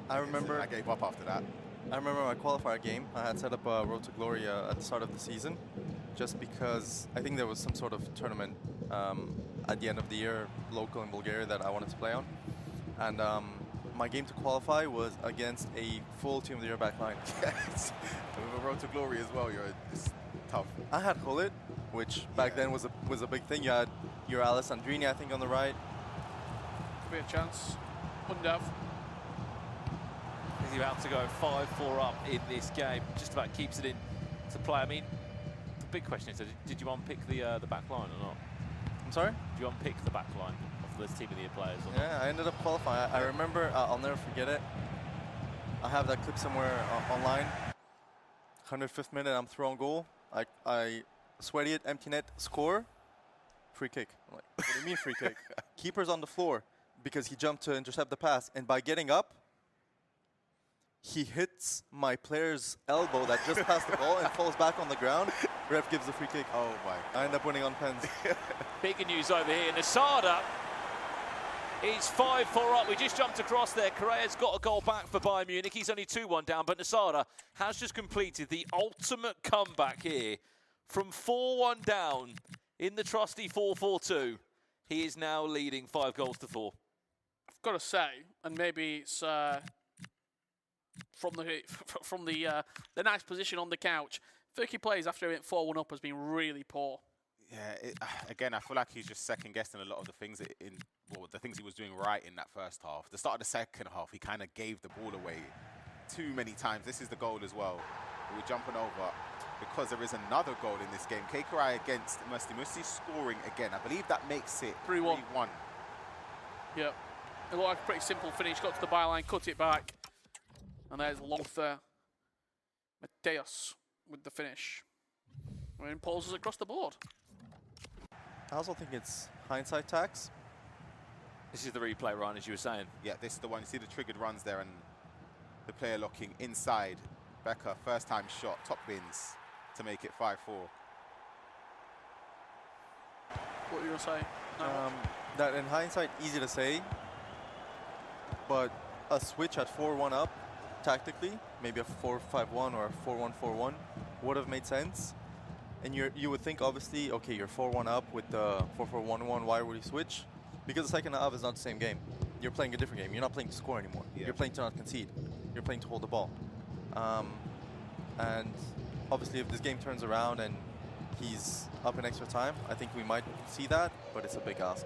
I remember. I gave up after that. I remember my qualifier game. I had set up a Road to Glory at the start of the season, just because I think there was some sort of tournament at the end of the year, local in Bulgaria, that I wanted to play on. And my game to qualify was against a full Team of the Year back line. Yes. With a Road to Glory as well, it's tough. I had Hullet, which back then was a big thing. You had your Alessandrini, I think, on the right. Could be a chance. Undav. He's about to go 5-4 up in this game. Just about keeps it in to play. I mean, the big question is, did you unpick the back line or not? I'm sorry? Did you unpick the back line of the Team of the Year players or not? Yeah, I ended up qualifying. I remember, I'll never forget it. I have that clip somewhere online. 105th minute, I'm throwing goal. I sweaty it, empty net, score, free kick. I'm like, what do you mean free kick? Keeper's on the floor because he jumped to intercept the pass. And by getting up, he hits my player's elbow that just passed the ball and falls back on the ground. Ref gives the free kick. Oh my. I end up winning on pens. Bigger news over here. Nasada is 5-4 up. We just jumped across there. Correa's got a goal back for Bayern Munich. He's only 2-1 down, but Nasada has just completed the ultimate comeback here. From 4-1 down in the trusty 4-4-2, he is now leading 5-4. I've got to say, and maybe it's from the nice position on the couch, Furky plays after he went 4-1 up has been really poor. Yeah, again, I feel like he's just second-guessing a lot of the things the things he was doing right in that first half. The start of the second half, he kind of gave the ball away too many times. This is the goal as well. We're jumping over because there is another goal in this game. Keikurai against Musti. Musti scoring again. I believe that makes it 3-1. 3-1. Yeah, it looked like a pretty simple finish. Got to the byline, cut it back, and there's Lothar Mateus with the finish. And pauses across the board. I also think it's hindsight tax. This is the replay, Ryan, as you were saying. Yeah, this is the one. You see the triggered runs there and the player locking inside. Becker, first time shot, top bins to make it 5-4. What were you going to say? No. That in hindsight, easy to say, but a switch at 4-1 up, tactically, maybe a 4-5-1 or a 4-1-4-1 would have made sense. And you would think, obviously, okay, you're 4-1 up with the 4-4-1-1, why would you switch? Because the second half is not the same game. You're playing a different game. You're not playing to score anymore. Yeah. You're playing to not concede. You're playing to hold the ball. And obviously, if this game turns around and he's up in extra time, I think we might see that, but it's a big ask.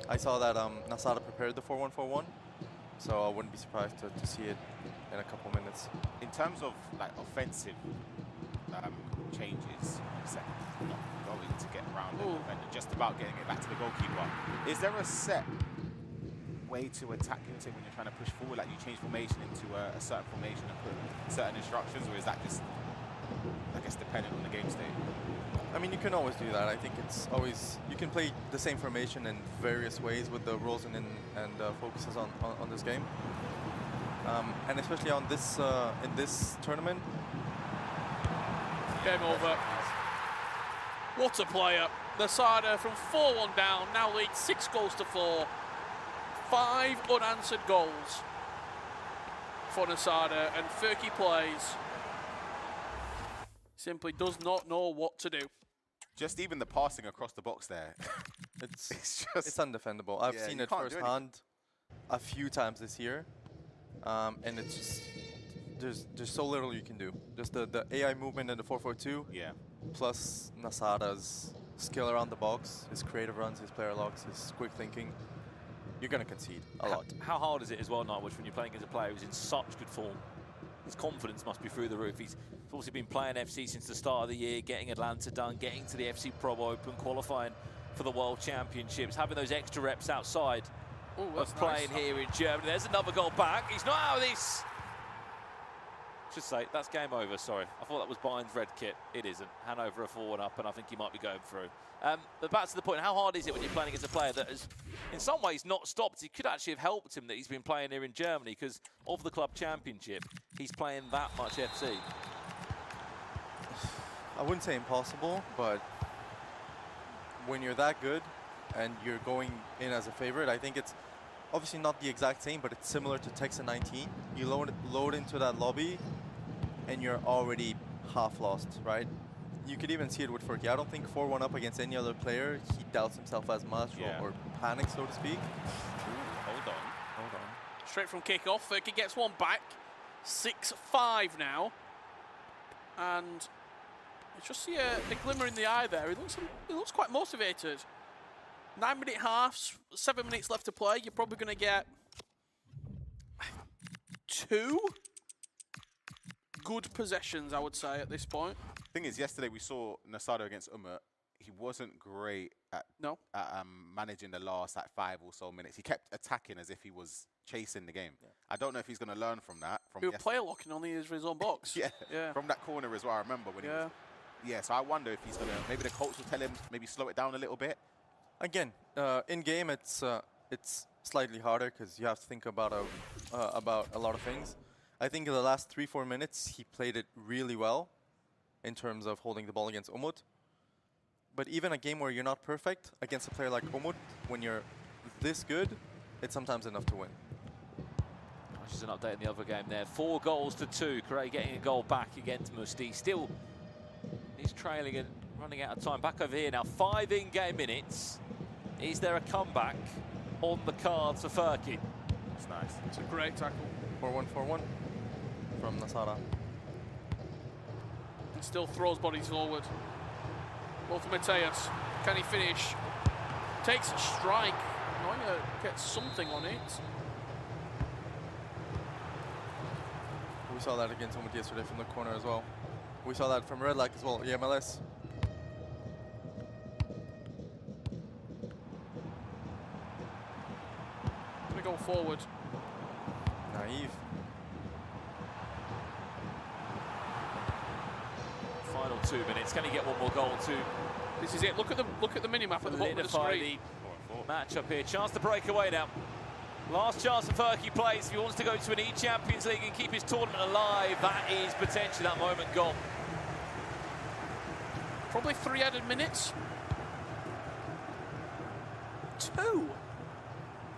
I saw that Nasada prepared the 4-1-4-1, so I wouldn't be surprised to see it in a couple minutes. In terms of like offensive changes, second, not going to get around the defender, just about getting it back to the goalkeeper. Is there a set way to attack your team when you're trying to push forward? Like you change formation into a certain formation and put certain instructions, or is that just, I guess, dependent on the game state? I mean, you can always do that. I think it's always, you can play the same formation in various ways with the rules and focuses on this game. And especially on this in this tournament. Game over. What a player. Nasada from 4-1 down, now leads 6 goals to 4. 5 unanswered goals for Nasada, and Furky plays. Simply does not know what to do. Just even the passing across the box there. it's undefendable. I've seen it firsthand a few times this year, and it's just there's so little you can do. Just the AI movement and the 4-4-2. Yeah. Plus Nasada's skill around the box, his creative runs, his player locks, his quick thinking. You're going to concede a lot. How hard is it as well, Nightwatch, when you're playing against a player who's in such good form? His confidence must be through the roof. He's obviously been playing FC since the start of the year, getting Atlanta done, getting to the FC Pro Open, qualifying for the World Championships, having those extra reps outside of playing here in Germany. There's another goal back. He's not out of this. Should say, that's game over, sorry. I thought that was Bayern's red kit. It isn't. Hanover are 4-1 up, and I think he might be going through. But back to the point, how hard is it when you're playing against a player that has, in some ways, not stopped? It could actually have helped him that he's been playing here in Germany, because of the club championship, he's playing that much FC. I wouldn't say impossible, but when you're that good and you're going in as a favorite, I think it's obviously not the exact same, but it's similar to Texas 19. You load into that lobby, and you're already half lost, right? You could even see it with Furky. I don't think 4-1 up against any other player, he doubts himself as much or panics, so to speak. Hold on. Straight from kickoff, Furky gets one back. 6-5 now. And you just see a glimmer in the eye there. He looks quite motivated. 9-minute halves, 7 minutes left to play. You're probably going to get 2 good possessions, I would say, at this point. Thing is, yesterday we saw Nasada against Umut. He wasn't great at managing the last 5 or so minutes. He kept attacking as if he was chasing the game. Yeah. I don't know if he's going to learn from that. He was player locking on his own box. yeah, from that corner as well. I remember when he was. Yeah, so I wonder if he's going to. Maybe the coach will tell him maybe slow it down a little bit. Again, in game it's slightly harder because you have to think about a lot of things. I think in the last 3-4 minutes he played it really well in terms of holding the ball against Umut. But even a game where you're not perfect against a player like Umut, when you're this good, it's sometimes enough to win. Just an update in the other game there. 4 goals to 2. Correa getting a goal back against Musti. Still, he's trailing and running out of time. Back over here now. 5 in-game minutes. Is there a comeback on the cards for Furky? That's nice. It's a great tackle. 4-1-4-1 from Nasada. And still throws bodies forward. Both Mateus. Can he finish? Takes a strike. Neuer gets something on it. We saw that against Umut yesterday from the corner as well. We saw that from Red Light as well. Yeah, MLS. Gonna go forward. Naive. Final 2 minutes. Can he get one more goal to? This is it. Look at the minimap at the bottom of the screen. Match-up here. Chance to break away now. Last chance for Furky plays. If he wants to go to an E-Champions League and keep his tournament alive, that is potentially that moment gone. Probably 3 added minutes. 2.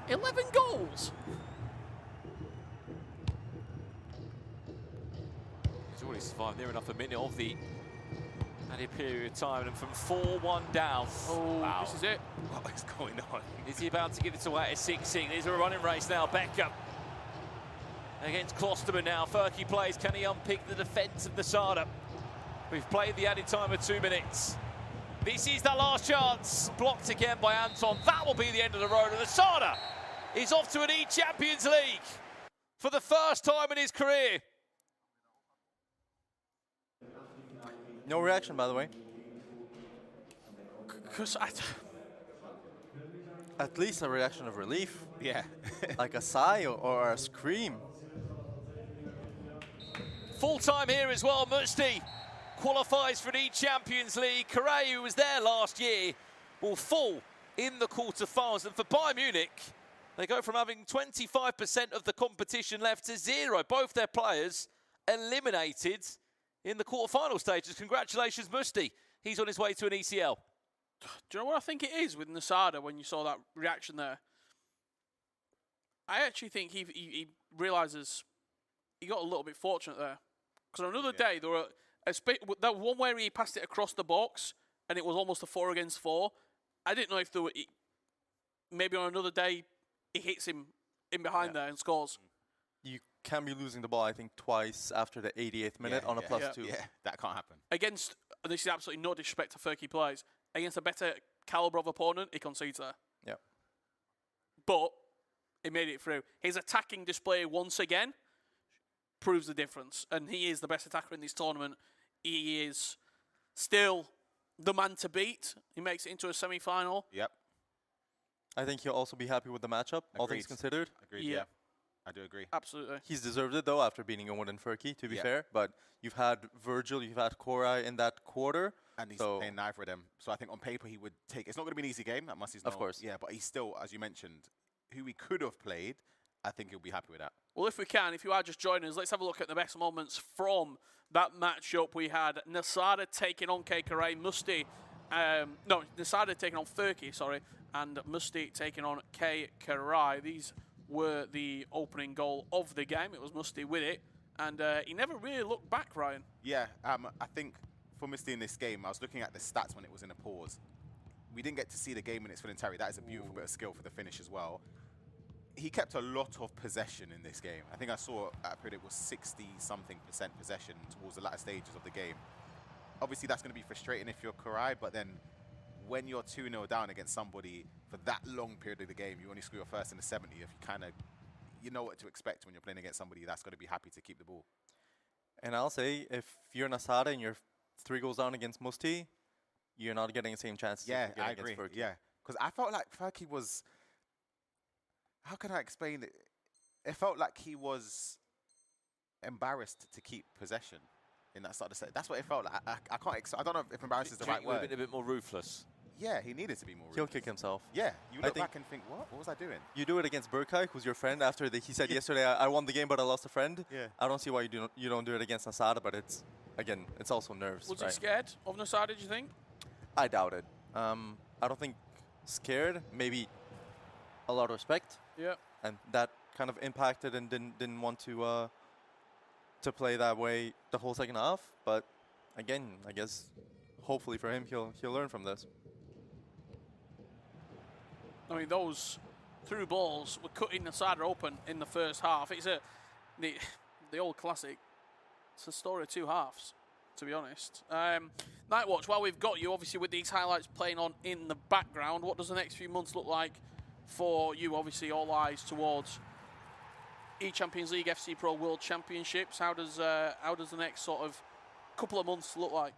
11 goals. He's already survived near enough a minute of the added period of time, and from 4-1 down. Oh, wow. This is it. What is going on? Is he about to give it away at 6-6? There's a running race now. Beckham against Klosterman now. Furky plays. Can he unpick the defence of Nasada? We've played the added time of 2 minutes. This is the last chance. Blocked again by Anton. That will be the end of the road. And Asada is off to an E-Champions League for the first time in his career. No reaction, by the way. Because At least a reaction of relief. Yeah. Like a sigh or a scream. Full time here as well. Musti qualifies for the Champions League. Correa, who was there last year, will fall in the quarterfinals. And for Bayern Munich, they go from having 25% of the competition left to 0. Both their players eliminated in the quarterfinal stages. Congratulations, Musti. He's on his way to an ECL. do you know what I think it is with Nasada when you saw that reaction there? I actually think he realises he got a little bit fortunate there. Because on another day, there were that one where he passed it across the box and it was almost a 4 against 4. I didn't know if there were maybe on another day he hits him in behind there and scores. You can be losing the ball, I think, twice after the 88th minute on a +2. Yeah, that can't happen. Against, this is absolutely no disrespect to Furky players, against a better calibre of opponent, he concedes there. Yeah. But he made it through. His attacking display once again proves the difference. And he is the best attacker in this tournament. He is still the man to beat. He makes it into a semi-final. Yep. I think he'll also be happy with the matchup, all things considered. Agreed, Yeah. yeah. I do agree. Absolutely. He's deserved it, though, after beating Owen and Furky, to be fair. But you've had Virgil, you've had Korai in that quarter. And he's playing neither of them. So I think on paper he would take... It's not going to be an easy game, that Musti's Of course. Yeah, but he's still, as you mentioned, who he could have played, I think he'll be happy with that. Well, if we can, if you are just joining us, let's have a look at the best moments from that matchup. We had Nasada taking on K. Karay, Musti... Nasada taking on Furky, sorry, and Musti taking on K. Karay. These were the opening goal of the game. It was Musti with it, and he never really looked back, Ryan. Yeah, I think for Musti in this game, I was looking at the stats when it was in a pause. We didn't get to see the game in its full entirety. That is a beautiful bit of skill for the finish as well. He kept a lot of possession in this game. I think I saw at a period it was 60-something% possession towards the latter stages of the game. Obviously, that's going to be frustrating if you're Karai, but then when you're 2-0 down against somebody for that long period of the game, you only score your first in the 70th, you know what to expect when you're playing against somebody that's going to be happy to keep the ball. And I'll say, if you're Nasada and you're 3 goals down against Musti, you're not getting the same chances. Yeah, you're I getting agree. against Furky. Yeah, because I felt like Furky was... How can I explain it? It felt like he was embarrassed to keep possession in that start of the set. That's what it felt like. I can't... I don't know if embarrassed is the right word. Been a bit more ruthless. Yeah, he needed to be more He'll ruthless. kick himself. Yeah, you look think back and think, what? What was I doing? You do it against Burkai, who's your friend, after he said yesterday, I won the game, but I lost a friend. Yeah. I don't see why you don't do it against Nasada, but it's, again, it's also nerves, Was right? he scared of Nasada, did you think? I doubt it. I don't think scared, maybe a lot of respect. Yeah. And that kind of impacted and didn't want to play that way the whole second half. But again, I guess hopefully for him he'll learn from this. I mean, those through balls were cutting Nasada open in the first half. It's the old classic. It's a story of 2 halves, to be honest. Nightwatch, while we've got you, obviously with these highlights playing on in the background, what does the next few months look like for you? Obviously, all eyes towards E-Champions League, FC Pro World Championships. How does the next sort of couple of months look like?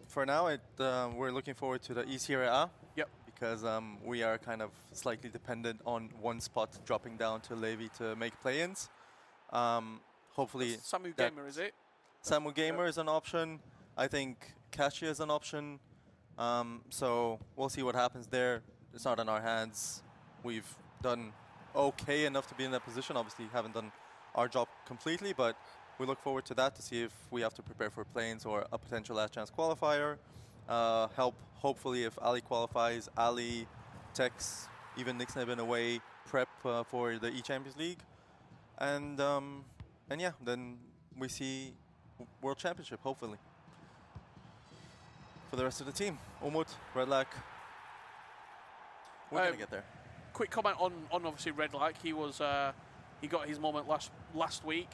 For now, we're looking forward to the Serie A. Yep. Because we are kind of slightly dependent on one spot dropping down to Levi to make play-ins. Hopefully... Samu Gamer, is it? Samu Gamer is an option. I think Kasia is an option. So we'll see what happens there. It's not in our hands. We've done okay enough to be in that position. Obviously, haven't done our job completely, but we look forward to that to see if we have to prepare for play-ins or a potential last chance qualifier. Hopefully, if Ali qualifies, Ali, Tex, even Nixon in a way, prep for the E-Champions League. And yeah, then we see World Championship, hopefully. For the rest of the team. Umut, Redlac. We're going to get there. Quick comment on obviously Redlac. He got his moment last week,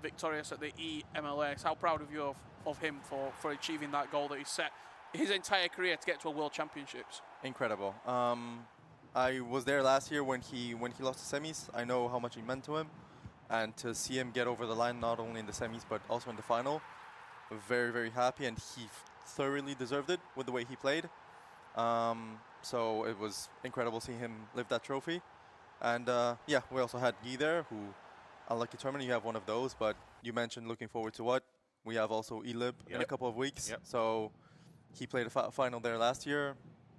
victorious at the EMLS. How proud of you of him for achieving that goal that he set his entire career to get to a World Championships. Incredible. I was there last year when he lost the semis. I know how much he meant to him, and to see him get over the line not only in the semis but also in the final, very, very happy, and he thoroughly deserved it with the way he played. So it was incredible seeing him lift that trophy. And yeah, we also had Guy there, who, unlucky tournament, you have one of those, but you mentioned looking forward to what? We have also Elib in a couple of weeks. So he played a final there last year.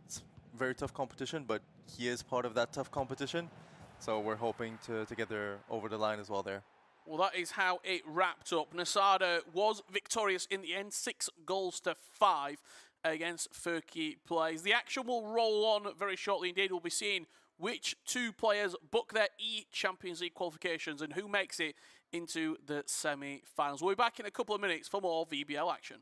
It's very tough competition, but he is part of that tough competition. So we're hoping to get there over the line as well there. Well, that is how it wrapped up. Nasada was victorious in the end, 6-5 against Furky players. The action will roll on very shortly indeed. We'll be seeing which two players book their E-Champions League qualifications and who makes it into the semi-finals. We'll be back in a couple of minutes for more VBL action.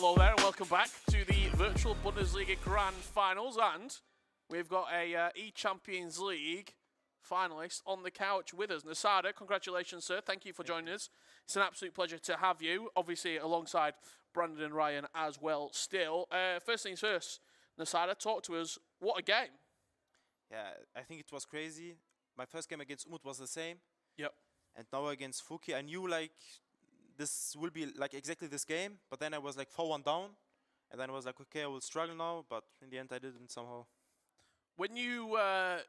Hello there, and welcome back to the Virtual Bundesliga Grand Finals, and we've got a E-Champions League finalist on the couch with us. Nasada, congratulations, sir. Thank you for joining us. It's an absolute pleasure to have you, obviously alongside Brandon and Ryan as well still. First things first, Nasada, talk to us. What a game. Yeah, I think it was crazy. My first game against Umut was the same. Yep. And now against Furky, I knew like this will be like exactly this game, but then I was like 4-1 down, and then I was like, okay, I will struggle now, but in the end I didn't somehow. When you were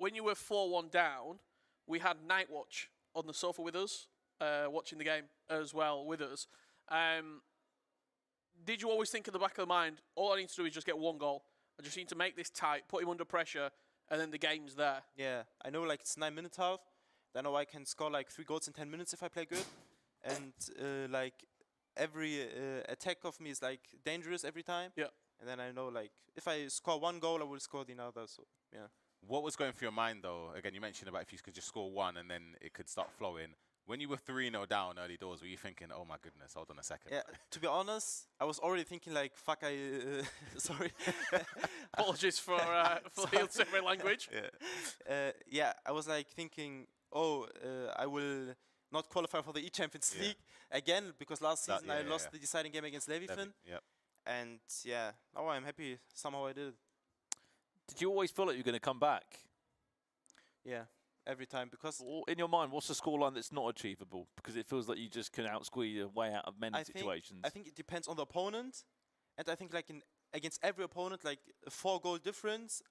4-1 down, we had Nightwatch on the sofa with us, watching the game as well with us. Did you always think in the back of the mind, all I need to do is just get one goal? I just need to make this tight, put him under pressure, and then the game's there. Yeah, I know like it's 9 minutes half. Then I know I can score like 3 goals in 10 minutes if I play good. And like every attack of me is like dangerous every time. Yeah. And then I know like if I score 1 goal, I will score the other. So yeah. What was going through your mind though? Again, you mentioned about if you could just score 1 and then it could start flowing. When you were 3-0 down early doors, were you thinking, oh my goodness, hold on a second? Yeah, to be honest, I was already thinking like, fuck, sorry. Apologies for the ill-spoken language. Yeah. Yeah, I was like thinking, I will not qualify for the E-Champions League again, because last season I lost the deciding game against Levifin. Yep. And yeah, now I'm happy somehow I did. Did you always feel like you were going to come back? Yeah. every time because In your mind, what's the scoreline that's not achievable? Because it feels like you just can outsqueeze your way out of many situations. I think it depends on the opponent, and I think like against every opponent, like a 4-goal difference,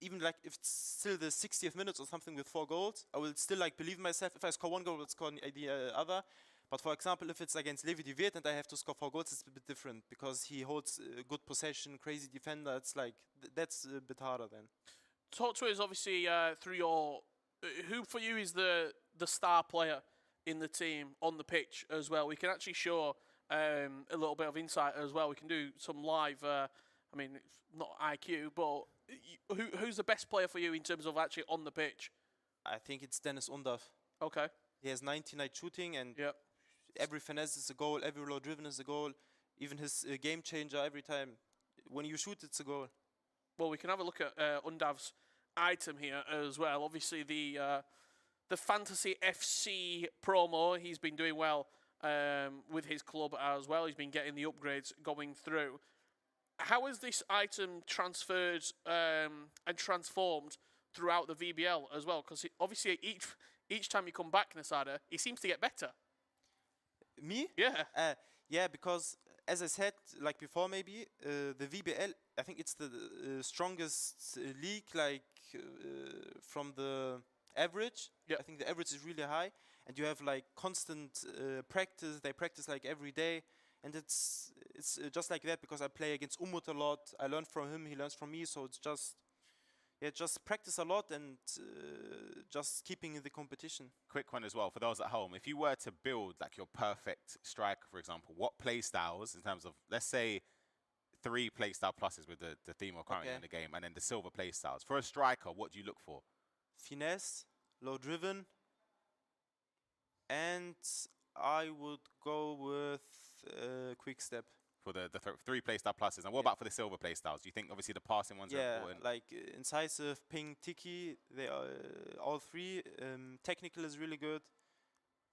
even like if it's still the 60th minute or something with 4 goals, I will still like believe in myself. If I score 1 goal, I will score the other. But for example, if it's against Levi de Weert and I have to score 4 goals, it's a bit different because he holds good possession, crazy defender. It's like that's a bit harder then. Talk to us, obviously, through your... who for you is the star player in the team on the pitch as well? We can actually show a little bit of insight as well. We can do some live... I mean, it's not IQ, but who's the best player for you in terms of actually on the pitch? I think it's Dennis Undav. Okay. He has 99 shooting and Yep. every finesse is a goal, every low driven is a goal. Even his game changer every time. When you shoot, it's a goal. Well, we can have a look at Undav's item here as well. Obviously, the Fantasy FC promo, he's been doing well with his club as well. He's been getting the upgrades going through. How has this item transferred and transformed throughout the VBL as well? Because obviously each time you come back, Nasada, he seems to get better. Me? Yeah. Yeah, because as I said, like before maybe, the VBL, I think it's the strongest league, like from the average. Yep. I think the average is really high. And you have like constant practice. They practice like every day. And it's just like that because I play against Umut a lot. I learn from him, he learns from me. So it's just, yeah, just practice a lot and just keeping in the competition. Quick one as well, for those at home. If you were to build like your perfect striker, for example, what play styles in terms of, let's say, 3 play style pluses with the theme we're currently in the game, and then the silver play styles. For a striker, what do you look for? Finesse, low driven, and I would go with quick step. For the 3 play style pluses. And what about for the silver play styles? Do you think obviously the passing ones are important? Like incisive, ping, tiki, they are all 3. Technical is really good.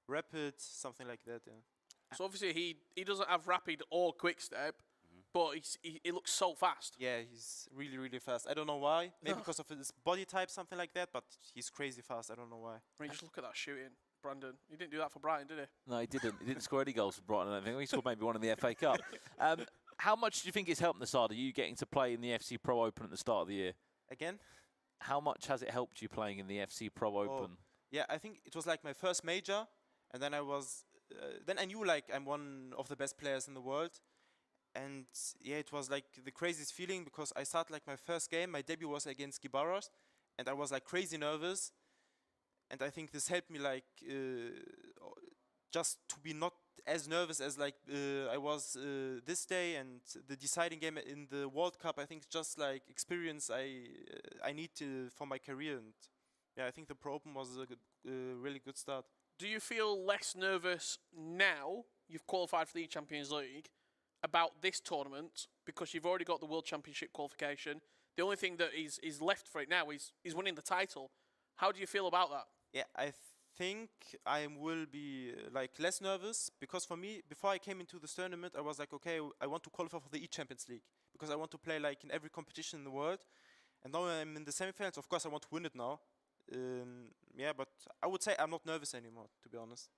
Rapid, something like that, yeah. So obviously he doesn't have rapid or quick step, but he looks so fast. Yeah, he's really, really fast. I don't know why. Maybe because of his body type, something like that, but he's crazy fast. I don't know why. I mean, just look at that shooting, Brandon. He didn't do that for Brighton, did he? No, he didn't. He didn't score any goals for Brighton, I don't think. He scored maybe one in the FA Cup. How much do you think it's helped Nasada, you getting to play in the FC Pro Open at the start of the year? Again? How much has it helped you playing in the FC Pro Open? Yeah, I think it was like my first major, and then I was... then I knew like I'm one of the best players in the world. And yeah, it was like the craziest feeling because I started like my first game. My debut was against Gibaros, and I was like crazy nervous. And I think this helped me like just to be not as nervous as like I was this day. And the deciding game in the World Cup, I think it's just like experience I need to for my career. And yeah, I think the Pro Open was a really good start. Do you feel less nervous now you've qualified for the Champions League about this tournament because you've already got the World Championship qualification? The only thing that is left for it now is winning the title. How do you feel about that? Yeah, I think I will be like less nervous because for me, before I came into this tournament, I was like, okay, I want to qualify for the E-Champions League because I want to play like in every competition in the world. And now I'm in the semifinals. Of course, I want to win it now. Yeah, but I would say I'm not nervous anymore, to be honest.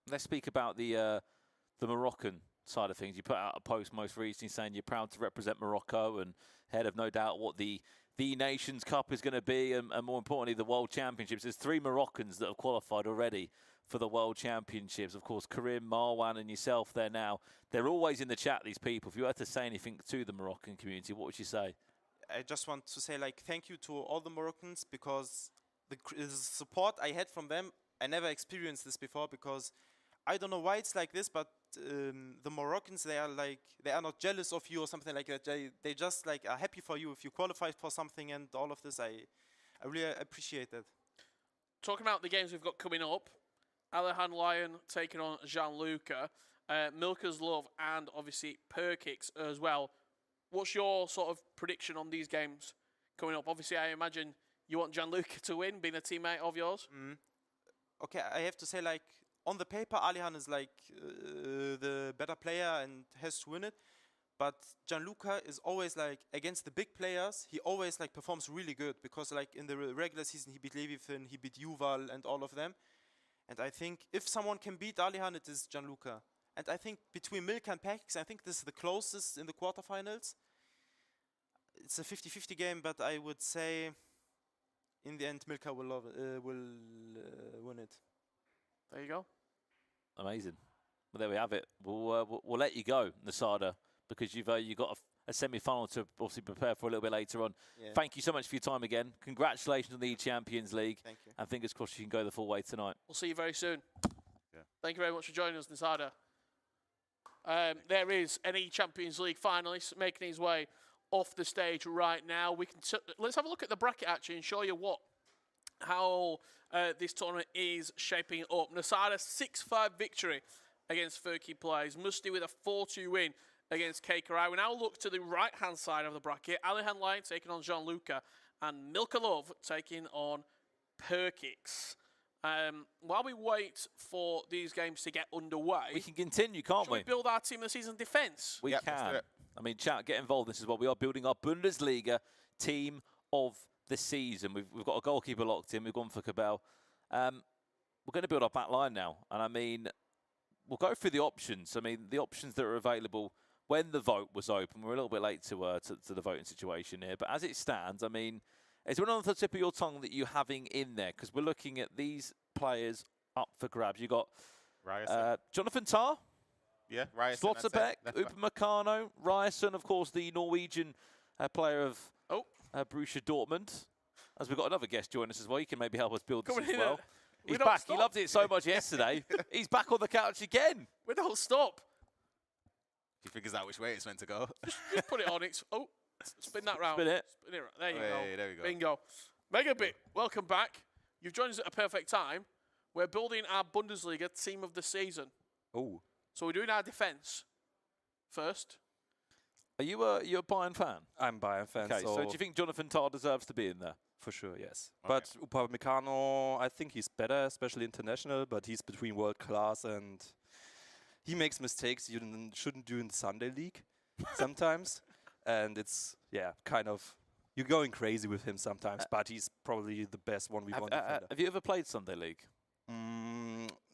Let's speak about the Moroccan side of things. You put out a post most recently saying you're proud to represent Morocco and head of no doubt what the Nations Cup is going to be, and more importantly, the World Championships. There's 3 Moroccans that have qualified already for the World Championships. Of course, Karim, Marwan, and yourself there now. They're always in the chat, these people. If you had to say anything to the Moroccan community, what would you say? I just want to say like thank you to all the Moroccans because the support I had from them, I never experienced this before because I don't know why it's like this, but the Moroccans, they are not jealous of you or something like that. They just like are happy for you if you qualified for something and all of this. I really appreciate that. Talking about the games we've got coming up, Alihan Lion taking on Gianluca, Milka's Love, and obviously Perkix as well. What's your sort of prediction on these games coming up? Obviously, I imagine you want Gianluca to win, being a teammate of yours. Okay, I have to say, like, on the paper, Alihan is like the better player and has to win it. But Gianluca is always like against the big players. He always like performs really good because like in the regular season he beat Levithan, he beat Yuval and all of them. And I think if someone can beat Alihan, it is Gianluca. And I think between Milka and Pax, I think this is the closest in the quarterfinals. It's a 50-50 game, but I would say in the end Milka will win it. There you go. Amazing. Well, there we have it. We'll let you go, Nasada, because you've got a semi-final to obviously prepare for a little bit later on. Yeah. Thank you so much for your time again. Congratulations on the Champions League. Thank you. And fingers crossed you can go the full way tonight. We'll see you very soon. Yeah. Thank you very much for joining us, Nasada. There is an Champions League finalist making his way off the stage right now. We can let's have a look at the bracket actually and show you how this tournament is shaping up. Nasada 6-5 victory against Furky players. Musty with a 4-2 win against Kakerai. We now look to the right-hand side of the bracket. Alihan Lion taking on Gianluca and Milkov taking on Perkix. While we wait for these games to get underway, We can continue, can't should we build our team of the season defence? We Yep, let's do can. it. I mean, chat, get involved. This is what we are building our Bundesliga team of the season. We've got a goalkeeper locked in. We've gone for Cabell. We're going to build our back line now. And I mean, we'll go through the options. I mean, the options that are available when the vote was open. We're a little bit late to the voting situation here. But as it stands, I mean, is there one on the tip of your tongue that you're having in there? Because we're looking at these players up for grabs. You've got Jonathan Tah. Yeah, Ryerson. Slotterbeck, Upamecano, Ryerson, of course, the Norwegian player of Borussia Dortmund. As we've got another guest join us as well, you can maybe help us build this as well. He's back. Stop. He loved it so much yesterday. He's back on the couch again. We don't stop. He figures out which way it's meant to go. Just put it on. Spin that round. Spin it. Spin it. There you go. There we go. Bingo. Megabit, welcome back. You've joined us at a perfect time. We're building our Bundesliga team of the season. Oh. So we're doing our defence first. Are you a Bayern fan? I'm Bayern fan. Okay, so do you think Jonathan Tah deserves to be in there? For sure, yes. Okay. But Upamecano, I think he's better, especially international, but he's between world class and he makes mistakes you shouldn't do in the Sunday League sometimes. And it's, kind of, you're going crazy with him sometimes, but he's probably the best 1v1 defender. Have you ever played Sunday League?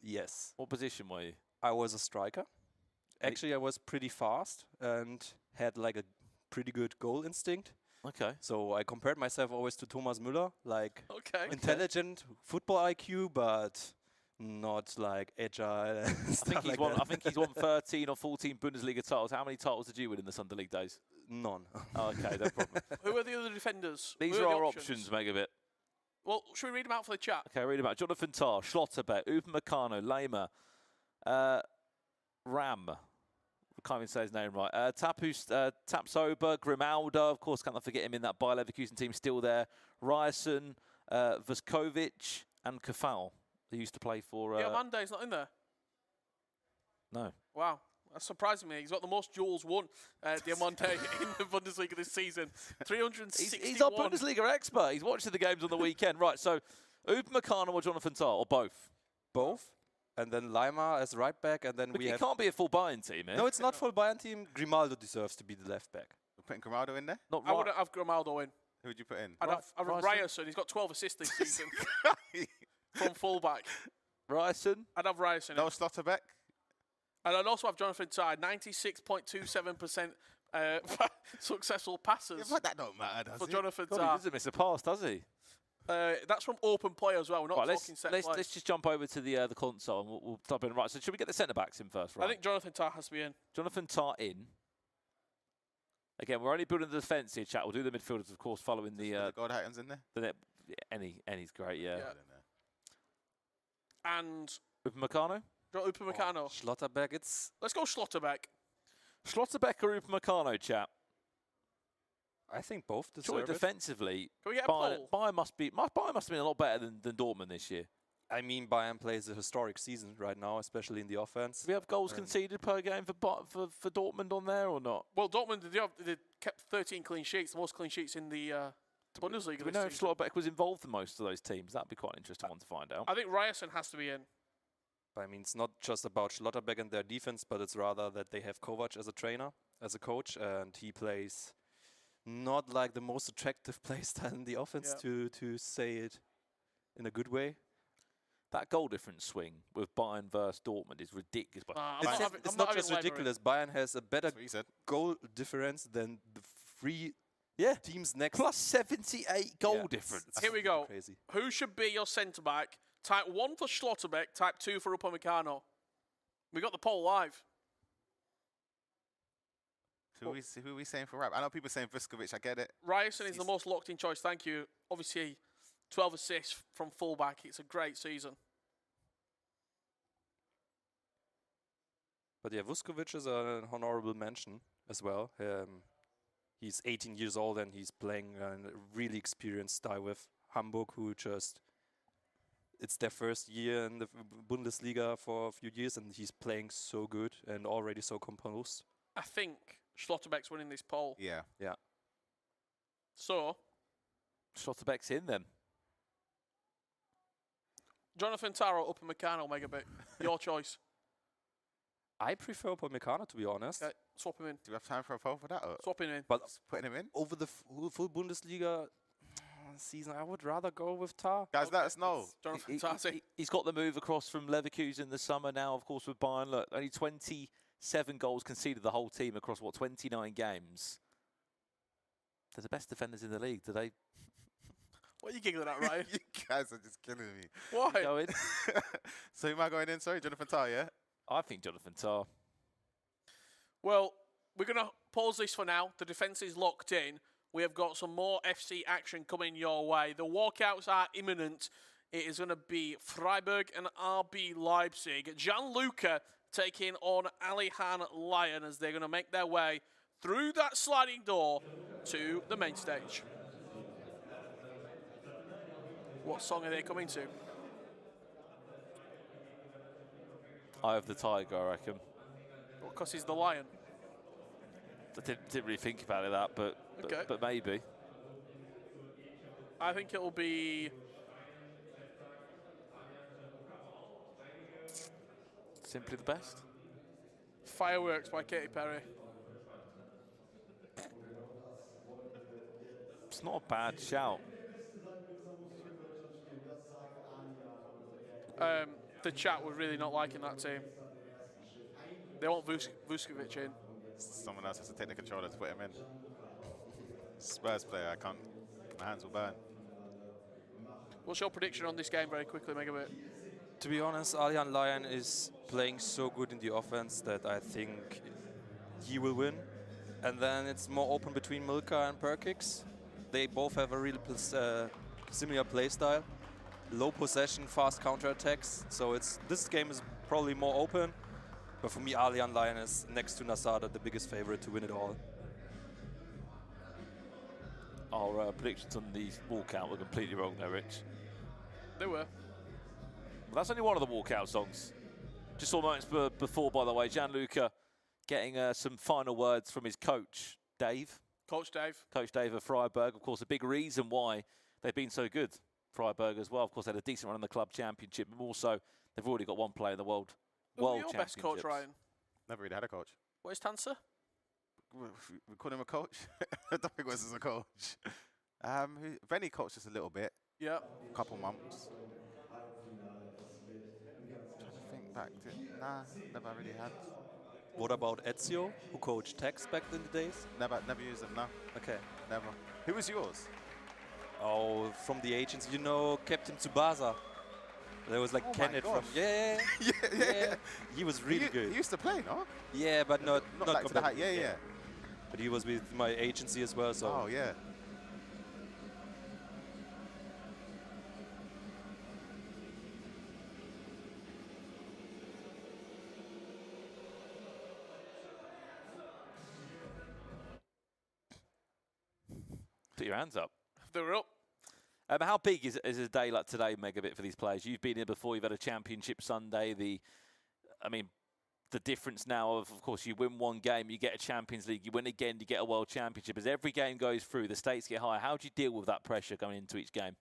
Yes. What position were you? I was a striker. Actually, I was pretty fast and had like a pretty good goal instinct. Okay. So I compared myself always to Thomas Müller, like Okay. intelligent football IQ, but not like agile and stuff like that. I think he's won 13 or 14 Bundesliga titles. How many titles did you win in the Sunday League days? None. Oh, okay, no problem. Who are the other defenders? These Who are the our options, Megabit. Well, should we read them out for the chat? Okay, read them out. Jonathan Tah, Schlotterbeck, Upamecano, Lehmer, Ram. I can't even say his name right. Tapsoba, Grimaldo, of course, can't forget him in that Bayer Leverkusen team, still there. Ryerson, Vuskovic, and Kafal. They used to play for... Diamande's not in there. No. Wow. That's surprising me. He's got the most duels won, Diamante, in the Bundesliga this season. 361. He's our Bundesliga expert. He's watching the games on the weekend. Right, so Upamecano or Jonathan Tah, or both? Both. And then Lima as right back, and then But we it have... can't be a full Bayern team, eh? No, it's not full Bayern team. Grimaldo deserves to be the left back. We're putting Grimaldo in there? Not I wouldn't have Grimaldo in. Who would you put in? I'd have Ryerson. He's got 12 assists this season from fullback. Ryerson? I'd have Ryerson in. No Slotterbeck? And I'd also have Jonathan Tah, 96.27% successful passes Yeah, but that don't matter, does for it? Jonathan God, he Tah. doesn't miss a pass, does he? That's from open play as well. We're not Right, talking set let's plays. just jump over to the console and we'll stop in. Right, so should we get the centre-backs in first, right? I think Jonathan Tah has to be in. Jonathan Tah in. Again, we're only building the defence here, chat. We'll do the midfielders, of course, following the God Hatton's in there? net. Any's great, yeah. And Upamecano? Upamecano. Schlotterbeck, it's... Let's go Schlotterbeck. Schlotterbeck or Upamecano, chat? I think both Surely deserve it. defensively, Can we get a poll? Bayern must have been a lot better than Dortmund this year. I mean, Bayern plays a historic season right now, especially in the offense. Do we have goals conceded per game for Dortmund on there or not? Well, Dortmund they kept 13 clean sheets, the most clean sheets in the Bundesliga. Do we this know if season. Schlotterbeck was involved in most of those teams? That'd be quite an interesting one to find out. I think Ryerson has to be in. I mean, it's not just about Schlotterbeck and their defense, but it's rather that they have Kovac as a trainer. as a coach, and he plays not like the most attractive play style in the offense, to say it in a good way. That goal difference swing with Bayern versus Dortmund is ridiculous. It's not just ridiculous. Bayern has a better goal difference than the three teams next. Plus 78 goal difference. Here we go. Crazy. Who should be your centre-back? Type 1 for Schlotterbeck, type 2 for Upamecano. We got the poll live. Who are we saying for Rap? I know people saying Vuskovic, I get it. Ryerson is the most locked-in choice, thank you. Obviously, 12 assists from fullback. It's a great season. But yeah, Vuskovic is an honorable mention as well. He's 18 years old and he's playing a really experienced style with Hamburg, who just... It's their first year in the Bundesliga for a few years, and he's playing so good and already so composed. I think Schlotterbeck's winning this poll. Yeah. Yeah. So, Schlotterbeck's in then. Jonathan Taro, Upamecano, Megabit. Your choice. I prefer Upamecano, to be honest. Okay, swap him in. Do we have time for a poll for that? Or Swap him in. But just putting him in? over the full Bundesliga season, I would rather go with Tar. Guys, let us know. Jonathan Tarty. He's got the move across from Leverkusen in the summer now, of course, with Bayern. Look, only 27 goals conceded the whole team across, 29 games. They're the best defenders in the league. Do they... What are you giggling at, Ryan? You guys are just killing me. Why? Go in? So who am I going in? Sorry, Jonathan Tah, yeah? I think Jonathan Tah. Well, we're going to pause this for now. The defence is locked in. We have got some more FC action coming your way. The walkouts are imminent. It is going to be Freiburg and RB Leipzig. Gianluca taking on Alihan Lion as they're going to make their way through that sliding door to the main stage. What song are they coming to? Eye of the Tiger, I reckon. Because he's the lion. I didn't really think about it that, but maybe. I think it'll be... Simply the best. Fireworks by Katy Perry. It's not a bad shout. The chat were really not liking that team. They want Vuskovic in. Someone else has to take the controller to put him in. Spurs player, I can't. My hands will burn. What's your prediction on this game very quickly, Megabit? To be honest, Alihan Lion is playing so good in the offense that I think he will win. And then it's more open between Milka and Perkix. They both have a really similar play style. Low possession, fast counterattacks. So this game is probably more open. But for me, Alihan Lion is, next to Nasada, the biggest favorite to win it all. Our predictions on the walkout were completely wrong there, Rich. They were. Well, that's only one of the walkout songs. Just saw moments before, by the way, Gianluca getting some final words from his coach, Dave. Coach Dave. Coach Dave of Freiburg. Of course, a big reason why they've been so good, Freiburg as well. Of course, they had a decent run in the club championship, but also they've already got one player in the world Your best coach, Ryan? Never really had a coach. What is Tanser? We call him a coach? I don't think Wes is a coach. Benny coached us a little bit. Yeah. A couple months. Trying to think back to... Nah, never really had. What about Ezio, who coached Tex back in the days? Never used him, no. Okay. Never. Who was yours? Oh, from the agents, you know Captain Tsubasa. There was like Kenneth from... Yeah. He was really good. He used to play, no? Yeah, but not like to the height. completely. Yeah. But he was with my agency as well, so... Oh, yeah. Put your hands up. They're up. How big is a day like today, Megabit, for these players? You've been here before. You've had a championship Sunday. The difference now of course, you win one game, you get a Champions League. You win again, you get a World Championship. As every game goes through, the stakes get higher. How do you deal with that pressure going into each game?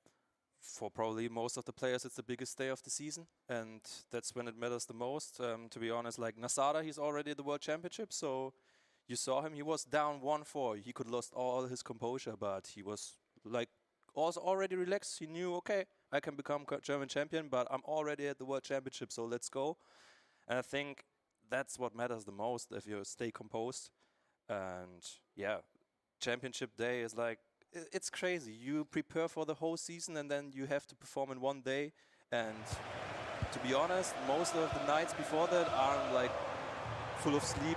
For probably most of the players, it's the biggest day of the season, and that's when it matters the most. To be honest, like Nasada, he's already at the World Championship, so you saw him. He was down 1-4. He could lost all his composure, but he was like also already relaxed. He knew, okay, I can become German champion, but I'm already at the World Championship, so let's go. And I think that's what matters the most, if you stay composed. And yeah, championship day is like, it's crazy. You prepare for the whole season and then you have to perform in one day. And to be honest, most of the nights before that are like full of sleep.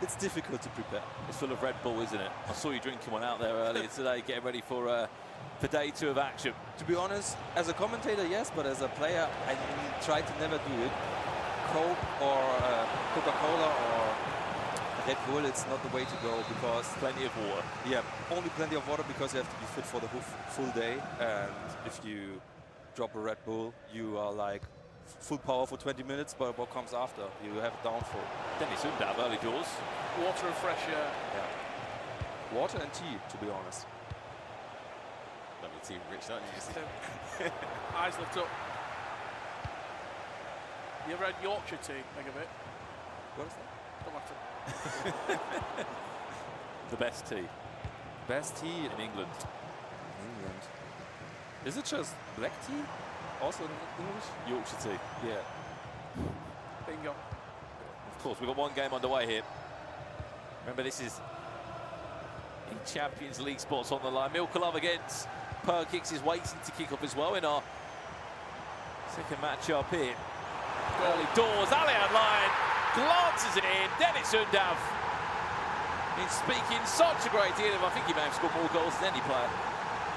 It's difficult to prepare. It's full of Red Bull, isn't it? I saw you drinking one out there earlier today, getting ready for day 2 of action. To be honest, as a commentator, yes, but as a player, I try to never do it. Coke or Coca-Cola or Red Bull, it's not the way to go, because Plenty of water. yeah, only plenty of water, because you have to be fit for the full day. And if you drop a Red Bull, you are like full power for 20 minutes, but what comes after? You have a downfall. Dennis Undav, early doors. Water and fresh air. Yeah. Water and tea, to be honest. Love the team, Rich, don't you? Eyes lift up. You ever had Yorkshire tea, Megabit? What is that? Don't matter. The best tea Best tea in in England. England. Is it just black tea? Also in English? Yorkshire tea. Yeah. Bingo. Of course, we've got one game underway here. Remember, this is in Champions League spots on the line. Milkov against Perkix is waiting to kick off as well in our second match-up here. Early doors, Alihan line glances it in. Dennis Undav is speaking such a great deal of, I think he may have scored more goals than any player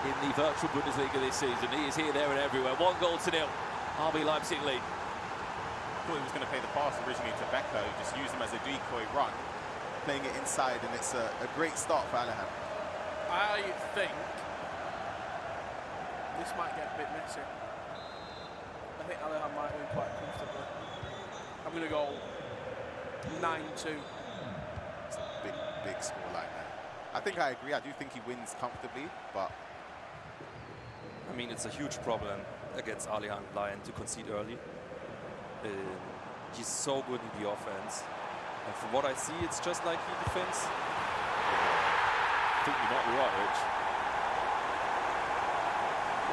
in the virtual Bundesliga this season. He is here, there and everywhere. 1-0. RB Leipzig lead. Thought he was going to play the pass originally to Becker, just use him as a decoy run, playing it inside, and it's a great start for Alihan. I think this might get a bit messy. I think Alihan might win quite comfortably. I'm going to go 9-2. It's a big score like that. I think I agree. I do think he wins comfortably, but I mean, it's a huge problem against Alihan Lion to concede early. He's so good in the offense. And from what I see, it's just like he defends. I think you might be right, Rich.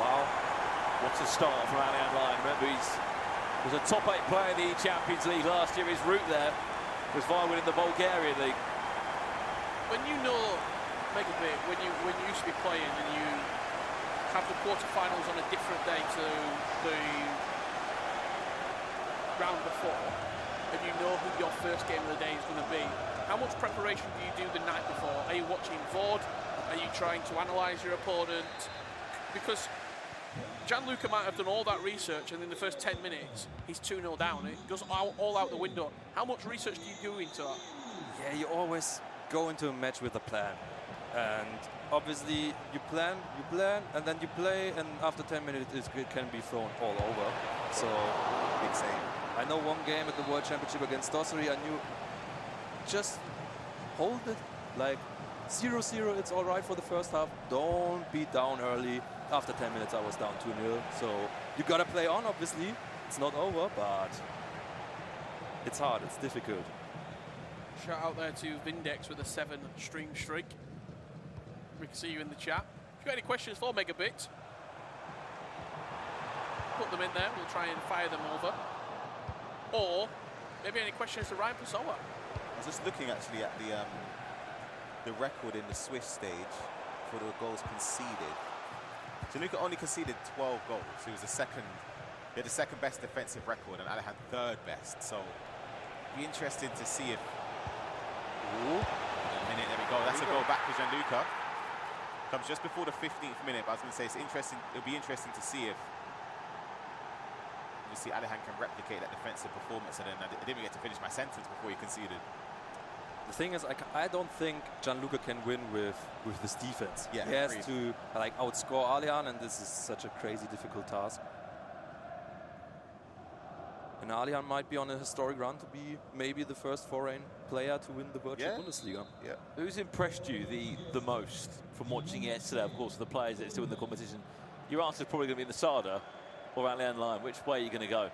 Wow. What a start from Alihan Lion. Remember, he was a top 8 player in the Champions League last year. His route there was via winning the Bulgarian League. When you know, Megabit, when you used to be playing and you have the quarterfinals on a different day to the round before, and you know who your first game of the day is going to be, how much preparation do you do the night before? Are you watching VOD? Are you trying to analyse your opponent? Because Gianluca might have done all that research, and in the first 10 minutes, he's 2-0 down. It goes all out the window. How much research do you do into that? Yeah, you always go into a match with a plan. And obviously, you plan, and then you play, and after 10 minutes, it can be thrown all over. So, big save. I know one game at the World Championship against Dosseri, I knew just hold it, like 0-0, it's all right for the first half. Don't be down early. After 10 minutes, I was down 2-0. So you gotta play on, obviously. It's not over, but it's hard, it's difficult. Shout out there to Vindex with a 7-stream streak. We can see you in the chat. If you've got any questions for Megabit, put them in there. We'll try and fire them over. Or maybe any questions for Ryan Pessoa. I was just looking actually at the record in the Swiss stage for the goals conceded. Gianluca only conceded 12 goals. He was he had the second best defensive record, and Alihan third best. So it'd be interesting to see if. Ooh, a minute, there we go. That's a goal back for Gianluca. Comes just before the 15th minute. But I was going to say it's interesting. It'll be interesting to see if. Obviously, Alihan can replicate that defensive performance, and then I didn't get to finish my sentence before he conceded. The thing is, I don't think Gianluca can win with this defense. Yeah, he has agreed. to like outscore Alihan, and this is such a crazy difficult task. And Alihan might be on a historic run to be maybe the first foreign player to win the virtual Bundesliga. Yeah. Who's impressed you the most from watching yesterday? Of course, the players that are still in the competition. Your answer is probably going to be in the Sada or Alihan Lion. Which way are you going to go?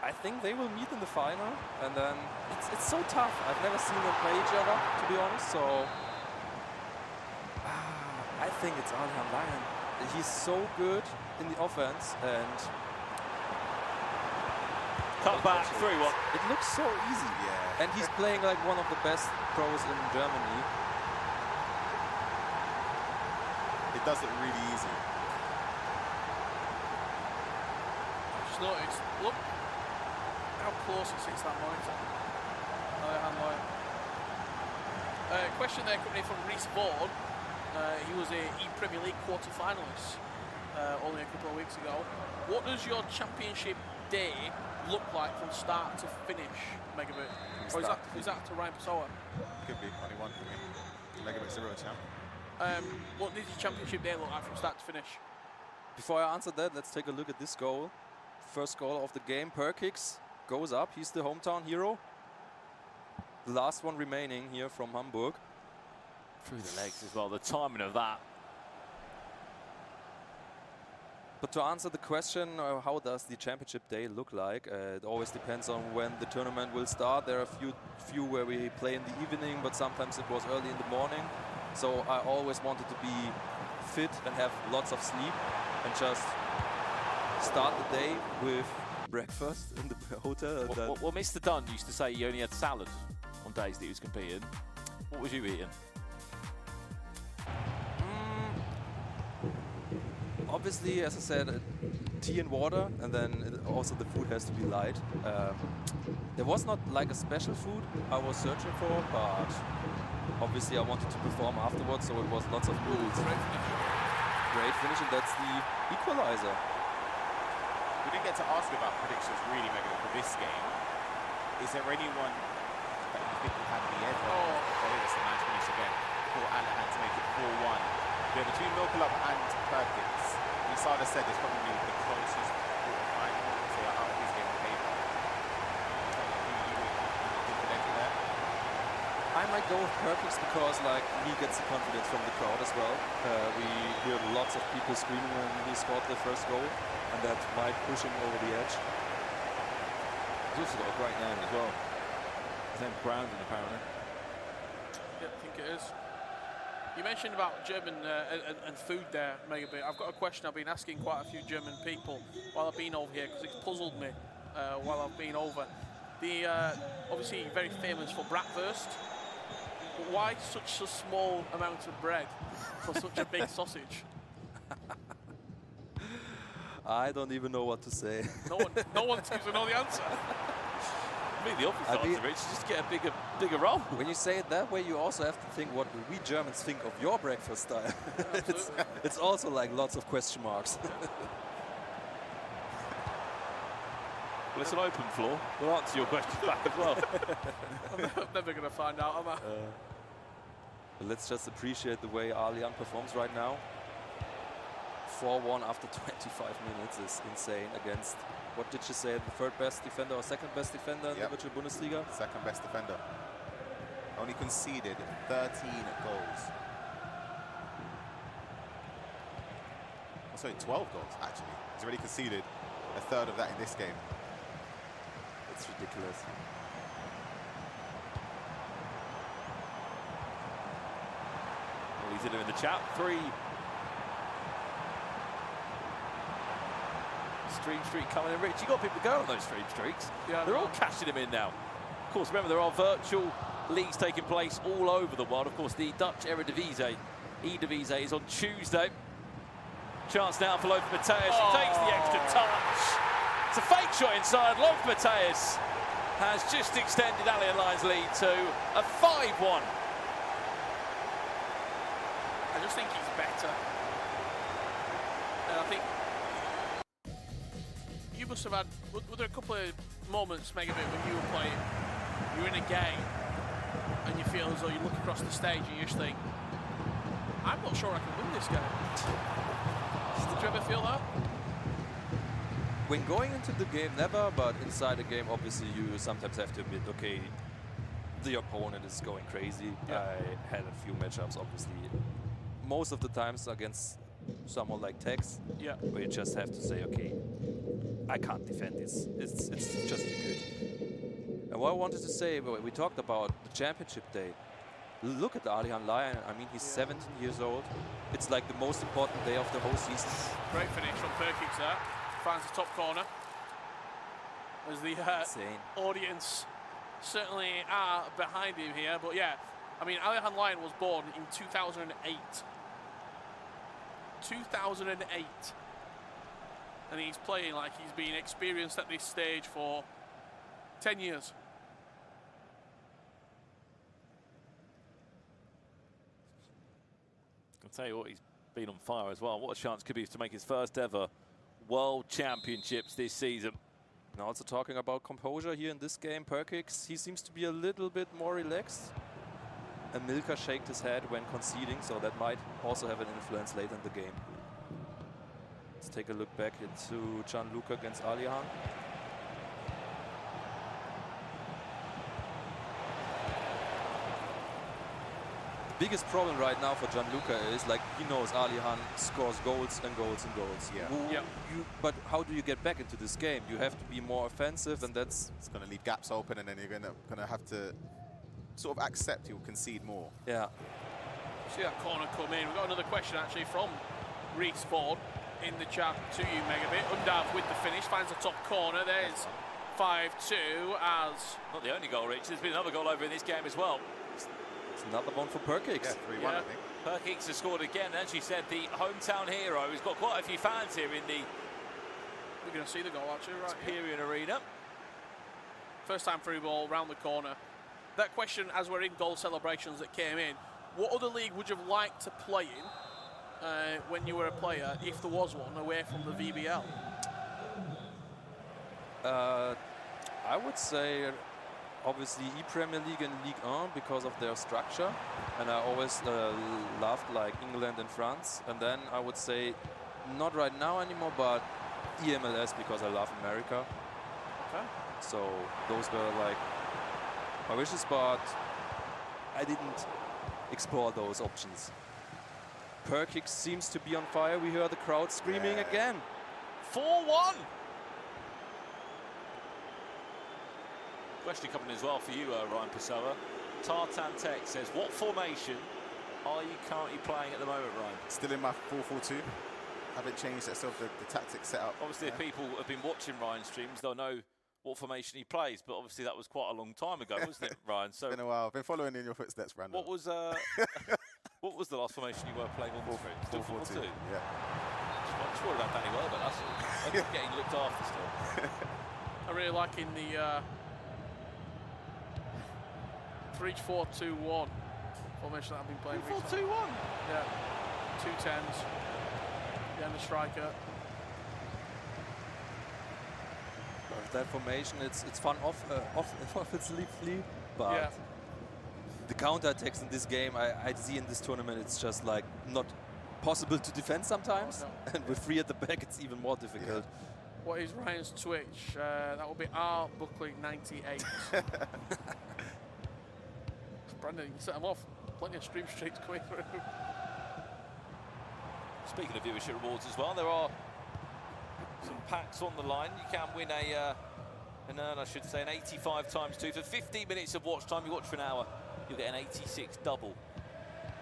I think they will meet in the final, and then it's so tough. I've never seen them play each other, to be honest. So I think it's Alihan Lion. He's so good in the offense, and Cut back, 3-1. it looks so easy. Yeah. And he's playing like one of the best pros in Germany. It does it really easy. Just noticed, look how close it sits that monitor. Question there coming in from Reese Vaughan. He was a E-Premier League quarter-finalist only a couple of weeks ago. What does your championship day look like from start to finish, Megabit? Or is that to Ryan Pessoa? Could be, only one for me. Megabit's the real champ. What does your championship day look like from start to finish? Before I answer that, let's take a look at this goal. First goal of the game, Perkix goes up. He's the hometown hero. The last one remaining here from Hamburg. Through the legs as well, the timing of that. But to answer the question, how does the championship day look like? It always depends on when the tournament will start. There are a few where we play in the evening, but sometimes it was early in the morning. So I always wanted to be fit and have lots of sleep and just start the day with breakfast in the hotel. And Well, Mr. Dunn used to say he only had salad on days that he was competing. What was you eating? Obviously, as I said, tea and water, and then also the food has to be light. There was not like a special food I was searching for, but obviously I wanted to perform afterwards, so it was lots of noodles. Great finish, and that's the equalizer. We didn't get to ask you about predictions really, Megan, for this game. Is there anyone that you think will have the edge? Oh, there is a nice finish again for Alihan to make it 4-1. Yeah, between Milkov and Perkins, Sada said it's probably the closest quarter-final to out of his game on paper. I might go with Perkins because like he gets the confidence from the crowd as well. We hear lots of people screaming when he scored the first goal, and that might push him over the edge. He's also got a great name as well. His name's Brandon, apparently. Yeah, I think it is. You mentioned about German and food there, Megabit. I've got a question I've been asking quite a few German people while I've been over here because it's puzzled me while I've been over. The obviously very famous for bratwurst, but why such a small amount of bread for such a big sausage? I don't even know what to say. No one seems to know the answer. I mean, the obvious answer, Rich, just get a bigger roll. When you say it that way, you also have to think what we Germans think of your breakfast style. it's also like lots of question marks. Well, it's an open floor. We'll answer your question back as well. I'm never going to find out, am I? But let's just appreciate the way Alihan performs right now. 4-1 after 25 minutes is insane against, what did you say, the third best defender or second best defender in the virtual Bundesliga? Second best defender. Only conceded 13 goals. Oh, sorry, 12 goals actually. He's already conceded a third of that in this game. It's ridiculous. Well, he's in the chat. 3. Stream streak coming in. Rich, you got people going on those stream streaks. Yeah, they're all cashing them in now. Of course, remember there are virtual leagues taking place all over the world. Of course, the Dutch Eredivisie, E-Divisie, is on Tuesday. Chance now for Loaf Matthäus, who takes the extra touch. It's a fake shot inside. Loaf Matthäus has just extended Alihan Lion's lead to a 5-1. I just think he's better. And I think you must have had, were there a couple of moments, Megabit, when you were playing, you're in a game, and you feel as though you look across the stage and you just think, I'm not sure I can win this game. Did you ever feel that? When going into the game, never, but inside the game, obviously, you sometimes have to admit, okay, the opponent is going crazy. Yeah. I had a few matchups, obviously, most of the times against someone like Tex, Yeah. where you just have to say, okay, I can't defend this. It's just wanted to say, we talked about the championship day. Look at the Alihan Lion. I mean, he's 17 years old. It's like the most important day of the whole season. Great finish from Furky there. Finds the top corner. As the audience certainly are behind him here. But yeah, I mean, Alihan Lion was born in 2008. 2008. And he's playing like he's been experienced at this stage for 10 years. I'll tell you what, he's been on fire as well. What a chance could be to make his first ever World Championships this season. And also talking about composure here in this game, Perkix, he seems to be a little bit more relaxed. And Milka shaked his head when conceding, so that might also have an influence late in the game. Let's take a look back into Gianluca against Alihan. The biggest problem right now for Gianluca is, like, he knows Alihan scores goals and goals and goals. Yeah. But how do you get back into this game? You have to be more offensive, and that's... It's going to leave gaps open, and then you're going to have to sort of accept he'll concede more. Yeah. See that corner come in. We've got another question, actually, from Reese Ford in the chat to you, Megabit. Undav with the finish, finds the top corner. There's 5-2 as... Not the only goal, Rich. There's been another goal over in this game as well. It's another one for Perkix. Yeah, 3-1, I think. Perkix has scored again. As you said, the hometown hero. He's got quite a few fans here in the We're going to see the goal, actually, right XPERION Arena. First time through ball, round the corner. That question, as we're in goal celebrations that came in, what other league would you have liked to play in when you were a player, if there was one, away from the VBL? I would say, obviously, E-Premier League and Ligue 1 because of their structure. And I always loved, like, England and France. And then I would say, not right now anymore, but EMLS because I love America. Okay. So those were, like, my wishes, but I didn't explore those options. Perkix seems to be on fire. We hear the crowd screaming again. 4-1. Question coming as well for you, Ryan Pessoa. Tartan Tech says, what formation are you currently playing at the moment, Ryan? Still in my 4-4-2. Haven't changed that sort of the tactics set up. Obviously, if people have been watching Ryan's streams, they'll know what formation he plays, but obviously that was quite a long time ago, wasn't it, Ryan? So it's been a while. I've been following in your footsteps, Brandon. What was what was the last formation you were playing on the stream? Still 4-4-2? Yeah. I'm sure about Danny well, but that's all. Getting looked after still. I really like in the 3-4-2-1 formation that I've been playing. 3-4-2-1? Yeah. 2 10s. Behind the striker. That formation, it's fun offensively, but the counter-attacks in this game I see in this tournament, it's just like not possible to defend sometimes. And with 3 at the back, it's even more difficult. Yeah. What is Ryan's Twitch? That will be rbuckley98. Brandon, you can set them off. Plenty of stream streaks coming through. Speaking of viewership rewards as well, there are some packs on the line. You can win an 85 times 2 for 15 minutes of watch time. You watch for an hour, you'll get an 86 double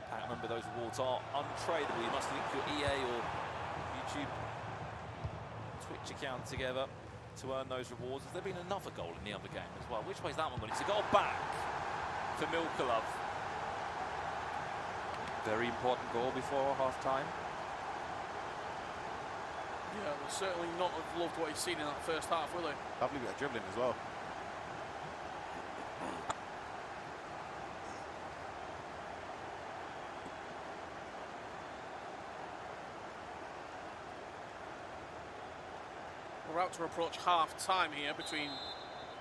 pack. Remember, those rewards are untradeable. You must link your EA or YouTube Twitch account together to earn those rewards. Has there been another goal in the other game as well? Which way is that one going? It's a goal back for Milkov. Very important goal before half-time. Yeah, will certainly not have loved what he's seen in that first half, will he? Lovely bit of dribbling as well. We're about to approach half-time here between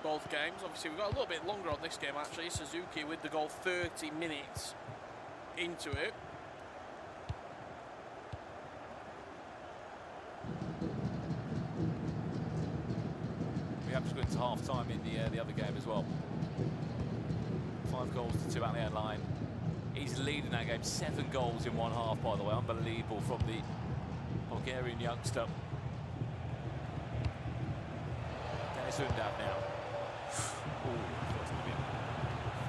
both games. Obviously, we've got a little bit longer on this game, actually. Suzuki with the goal 30 minutes into it. We have to go into half-time in the other game as well. 5 goals to 2 Alihan line. He's leading that game. 7 goals in one half, by the way. Unbelievable from the Bulgarian youngster. Dennis Undav now.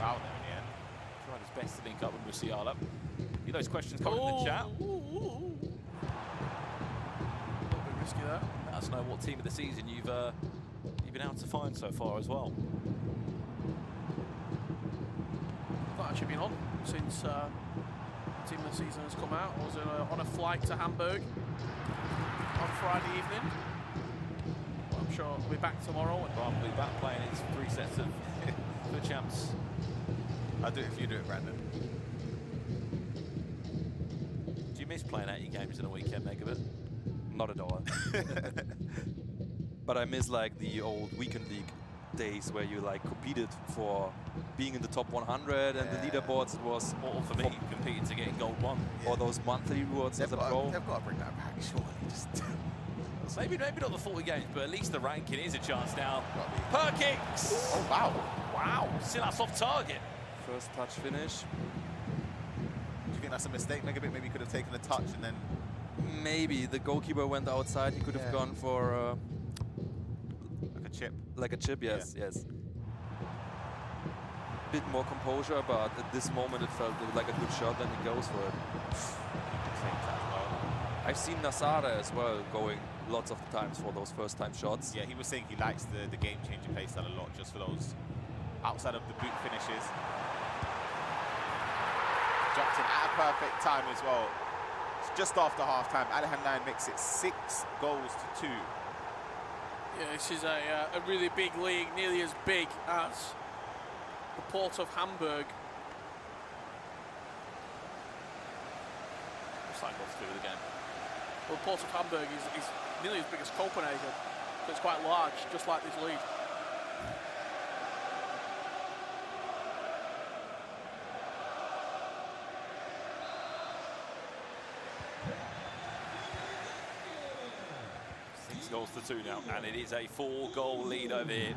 Foul there in the end. Tried his best to link up with Musiala. Those questions coming in the chat. A little bit risky there. Let us know what team of the season you've been able to find so far as well. I've not actually been on since the team of the season has come out. I was on a flight to Hamburg on Friday evening. Well, I'm sure I'll be back tomorrow. Well, we'll be back playing his 3 sets of the champs. I'll do it if you do it, Brandon. Do you miss playing out your games in a weekend, Megabit? Not at all. But I miss like the old weekend league days where you like competed for being in the top 100 and the leaderboards. It was Or for me, competing to get in gold 1. or those monthly rewards as a pro. They've got to bring that back, surely. Just Maybe not the 40 games, but at least the ranking is a chance now. gotta be. Perkix! Oh, wow. Wow, still that's off target. First touch finish. Do you think that's a mistake, Megabit? Maybe he could have taken a touch and then... Maybe the goalkeeper went outside. He could have gone for like a chip. like a chip. Yes, yes. Bit more composure, but at this moment it felt like a good shot, and he goes for it. I've seen Nasara as well going lots of times for those first-time shots. Yeah, he was saying he likes the game-changer playstyle a lot, just for those outside of the boot finishes. Jumped in at a perfect time as well. It's just after half-time. Alihan makes it 6 goals to 2. Yeah, this is a really big league, nearly as big as the Port of Hamburg. What's that got to do with the game? Well, the Port of Hamburg is nearly as big as Copenhagen, so it's quite large, just like this league. Goals to 2 now, and it is a 4-goal lead over here.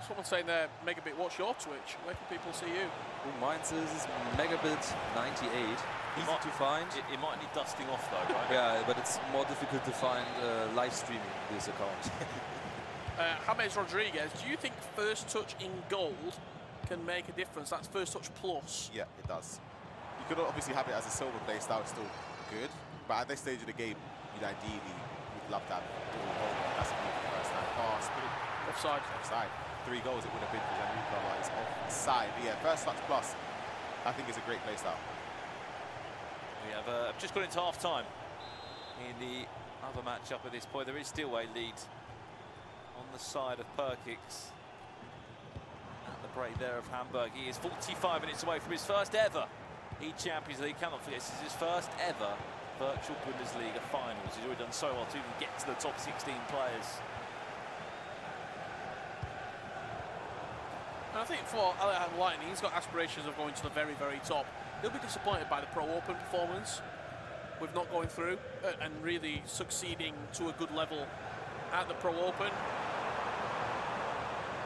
Someone saying there, Megabit, what's your Twitch? Where can people see you? Mine says Megabit98. Easy to find. It might need dusting off though, right? Yeah, but it's more difficult to find live streaming this account. James Rodriguez, do you think first touch in gold can make a difference? That's first touch plus. Yeah, it does. You could obviously have it as a silver playstyle, it's still good, but at this stage of the game, you'd ideally love to have all over. That's a beautiful first time pass. Offside. Offside. 3 goals it would have been for Gianluca, but it's offside. But yeah, first touch plus, I think is a great playstyle. We have just gone into half time in the other matchup at this point. There is still a lead on the side of Perkix. At the break there of Hamburg. He is 45 minutes away from his first ever E-Champions League. Cannot forget, this is his first ever virtual Bundesliga finals. He's already done so well to even get to the top 16 players. And I think for Alihan Lighting, he's got aspirations of going to the very, very top. He'll be disappointed by the Pro Open performance with not going through and really succeeding to a good level at the Pro Open.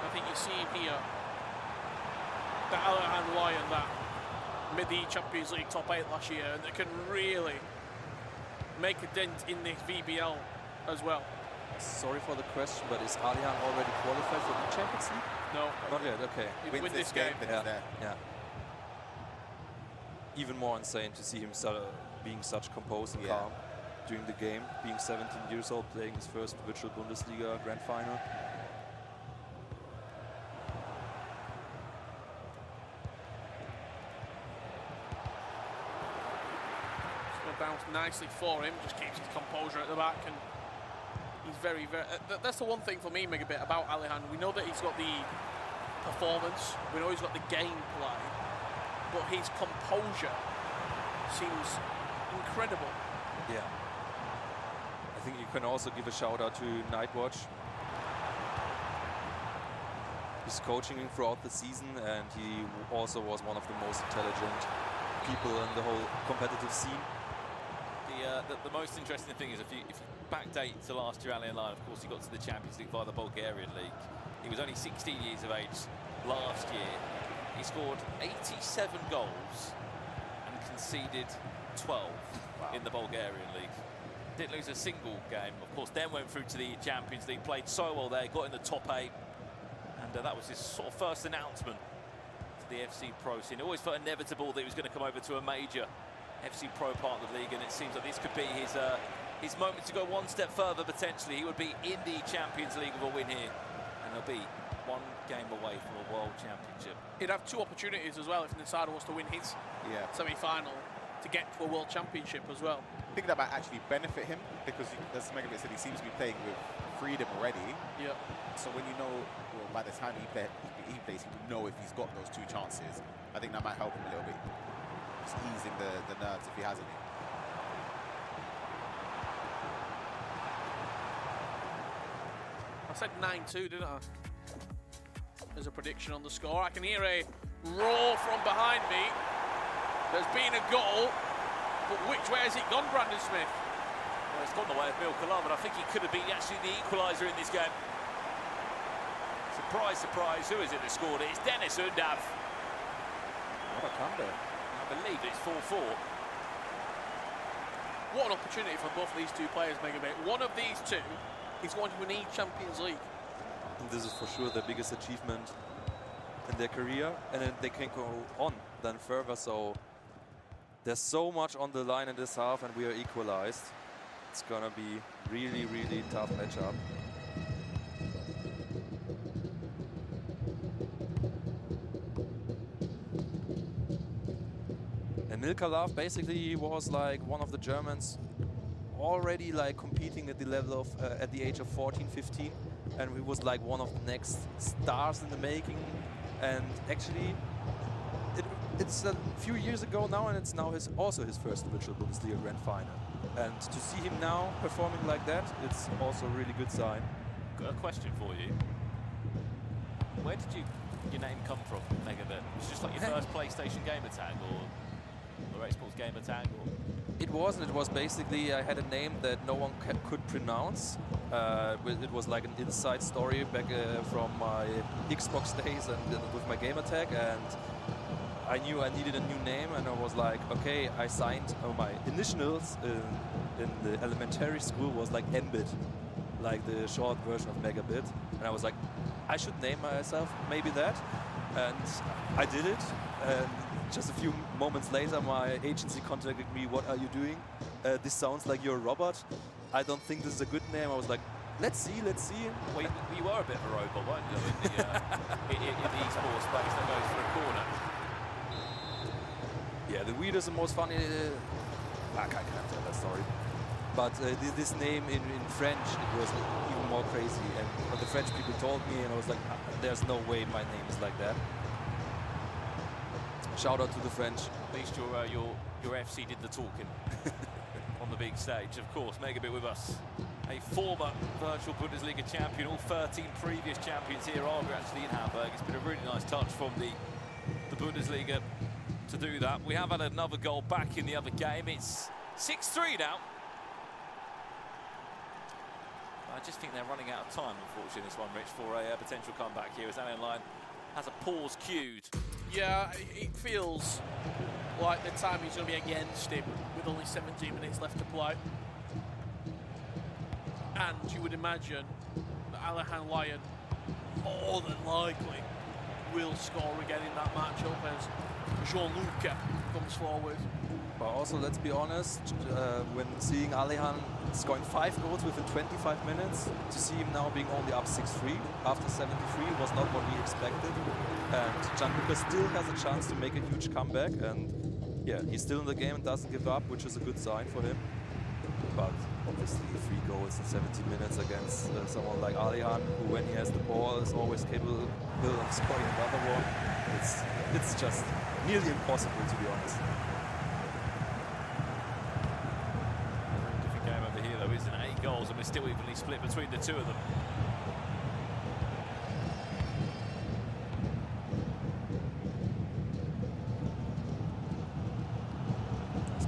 I think you're seeing here that Alihan Lion that made the Champions League top 8 last year, and they can really make a dent in this VBL as well. Sorry for the question, but is Alihan already qualified for the Champions League? No. Not yet, okay. He win this game. then Yeah, he's there. yeah. Even more insane to see him being such composed and calm during the game, being 17 years old, playing his first virtual Bundesliga grand final. Bounce nicely for him, just keeps his composure at the back, and he's very, very... that's the one thing for me, Megabit, about Alihan. We know that he's got the performance, we know he's got the gameplay, but his composure seems incredible. Yeah. I think you can also give a shout out to Nightwatch. He's coaching him throughout the season, and he also was one of the most intelligent people in the whole competitive scene. The most interesting thing is if you backdate to last year, Alihan, of course, he got to the Champions League via the Bulgarian League. He was only 16 years of age last year. He scored 87 goals and conceded 12 in the Bulgarian League. Didn't lose a single game, of course, then went through to the Champions League, played so well there, got in the top 8, and that was his sort of first announcement to the FC Pro scene. It always felt inevitable that he was going to come over to a major FC Pro partner league, and it seems like this could be his moment to go one step further. Potentially, he would be in the Champions League with a win here, and he'll be one game away from a World Championship. He'd have 2 opportunities as well if Nisada was to win his semi-final to get to a World Championship as well. I think that might actually benefit him because, as Megabit said, he seems to be playing with freedom already. Yep. So when you know, well, by the time he plays, he will know if he's got those 2 chances. I think that might help him a little bit. Just easing the nerves if he has any. I said 9-2, didn't I? There's a prediction on the score. I can hear a roar from behind me. There's been a goal, but which way has it gone, Brandon Smith? Well, it's gone the way of Milkov, and I think he could have been actually the equaliser in this game. Surprise, surprise, who is it that scored it? It's Dennis Undav. What a comeback. I believe it's 4-4. What an opportunity for both of these 2 players, Megabit. One of these 2 is going to win each Champions League. And this is for sure the biggest achievement in their career, and then they can go on then further. So there's so much on the line in this half, and we are equalized. It's gonna be really, really tough matchup. And Milkov basically was like one of the Germans already like competing at the level of at the age of 14, 15, and he was like one of the next stars in the making. And actually, it's a few years ago now, and it's now also his first virtual Bundesliga Grand Final. And to see him now performing like that, it's also a really good sign. Got a question for you. Where did your name come from, Megabit? Was it just like your first PlayStation gamer tag or Xbox gamer tag? Or? It wasn't. It was basically I had a name that no one could pronounce. It was like an inside story back from my Xbox days and with my gamer tag, and I knew I needed a new name, and I was like, okay, I signed my initials in the elementary school was like Mbit, like the short version of Megabit, and I was like, I should name myself maybe that, and I did it. And just a few moments later, my agency contacted me. What are you doing? This sounds like you're a robot. I don't think this is a good name. I was like, let's see, let's see. Well, you were a bit of a robot, weren't you, in the esports space that goes for a corner? Yeah, the weirdest and most funny. I can't tell that story. But this name in French, it was even more crazy. And what the French people told me, and I was like, there's no way my name is like that. Shout out to the French. At least your FC did the talking on the big stage. Of course, Megabit with us, a former virtual Bundesliga champion. All 13 previous champions here are actually in Hamburg. It's been a really nice touch from the Bundesliga to do that. We have had another goal back in the other game. It's 6-3 now. I just think they're running out of time, unfortunately, this one, Rich, for a potential comeback here as Alihan has a pause queued. Yeah, it feels like the timing's going to be against him with only 17 minutes left to play. And you would imagine that Alihan Lion more than likely will score again in that matchup as Jean-Luc comes forward. But also, let's be honest, when seeing Alihan scoring 5 goals within 25 minutes, to see him now being only up 6-3 after 73 was not what we expected. And Gianluca still has a chance to make a huge comeback, and yeah, he's still in the game and doesn't give up, which is a good sign for him. But obviously 3 goals in 70 minutes against someone like Alihan, who when he has the ball is always capable of scoring another one. It's just nearly impossible, to be honest. Different game over here though, isn't it? 8 goals and we're still evenly split between the two of them.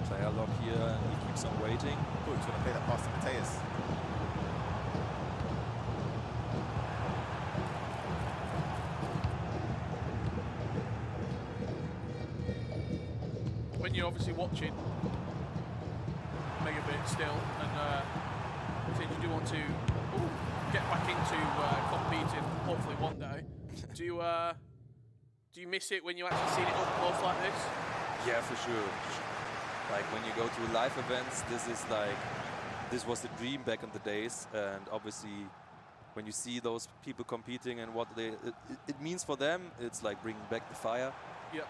Player lock here, and he keeps on waiting. Oh, he's going to play that pass to Mateus. When you're obviously watching Megabit still, and if you do want to get back into competing, hopefully one day, Do you miss it when you actually see it up close like this? Yeah, for sure. Like when you go to live events, this was the dream back in the days, and obviously when you see those people competing and what it means for them, it's like bringing back the fire. Yep.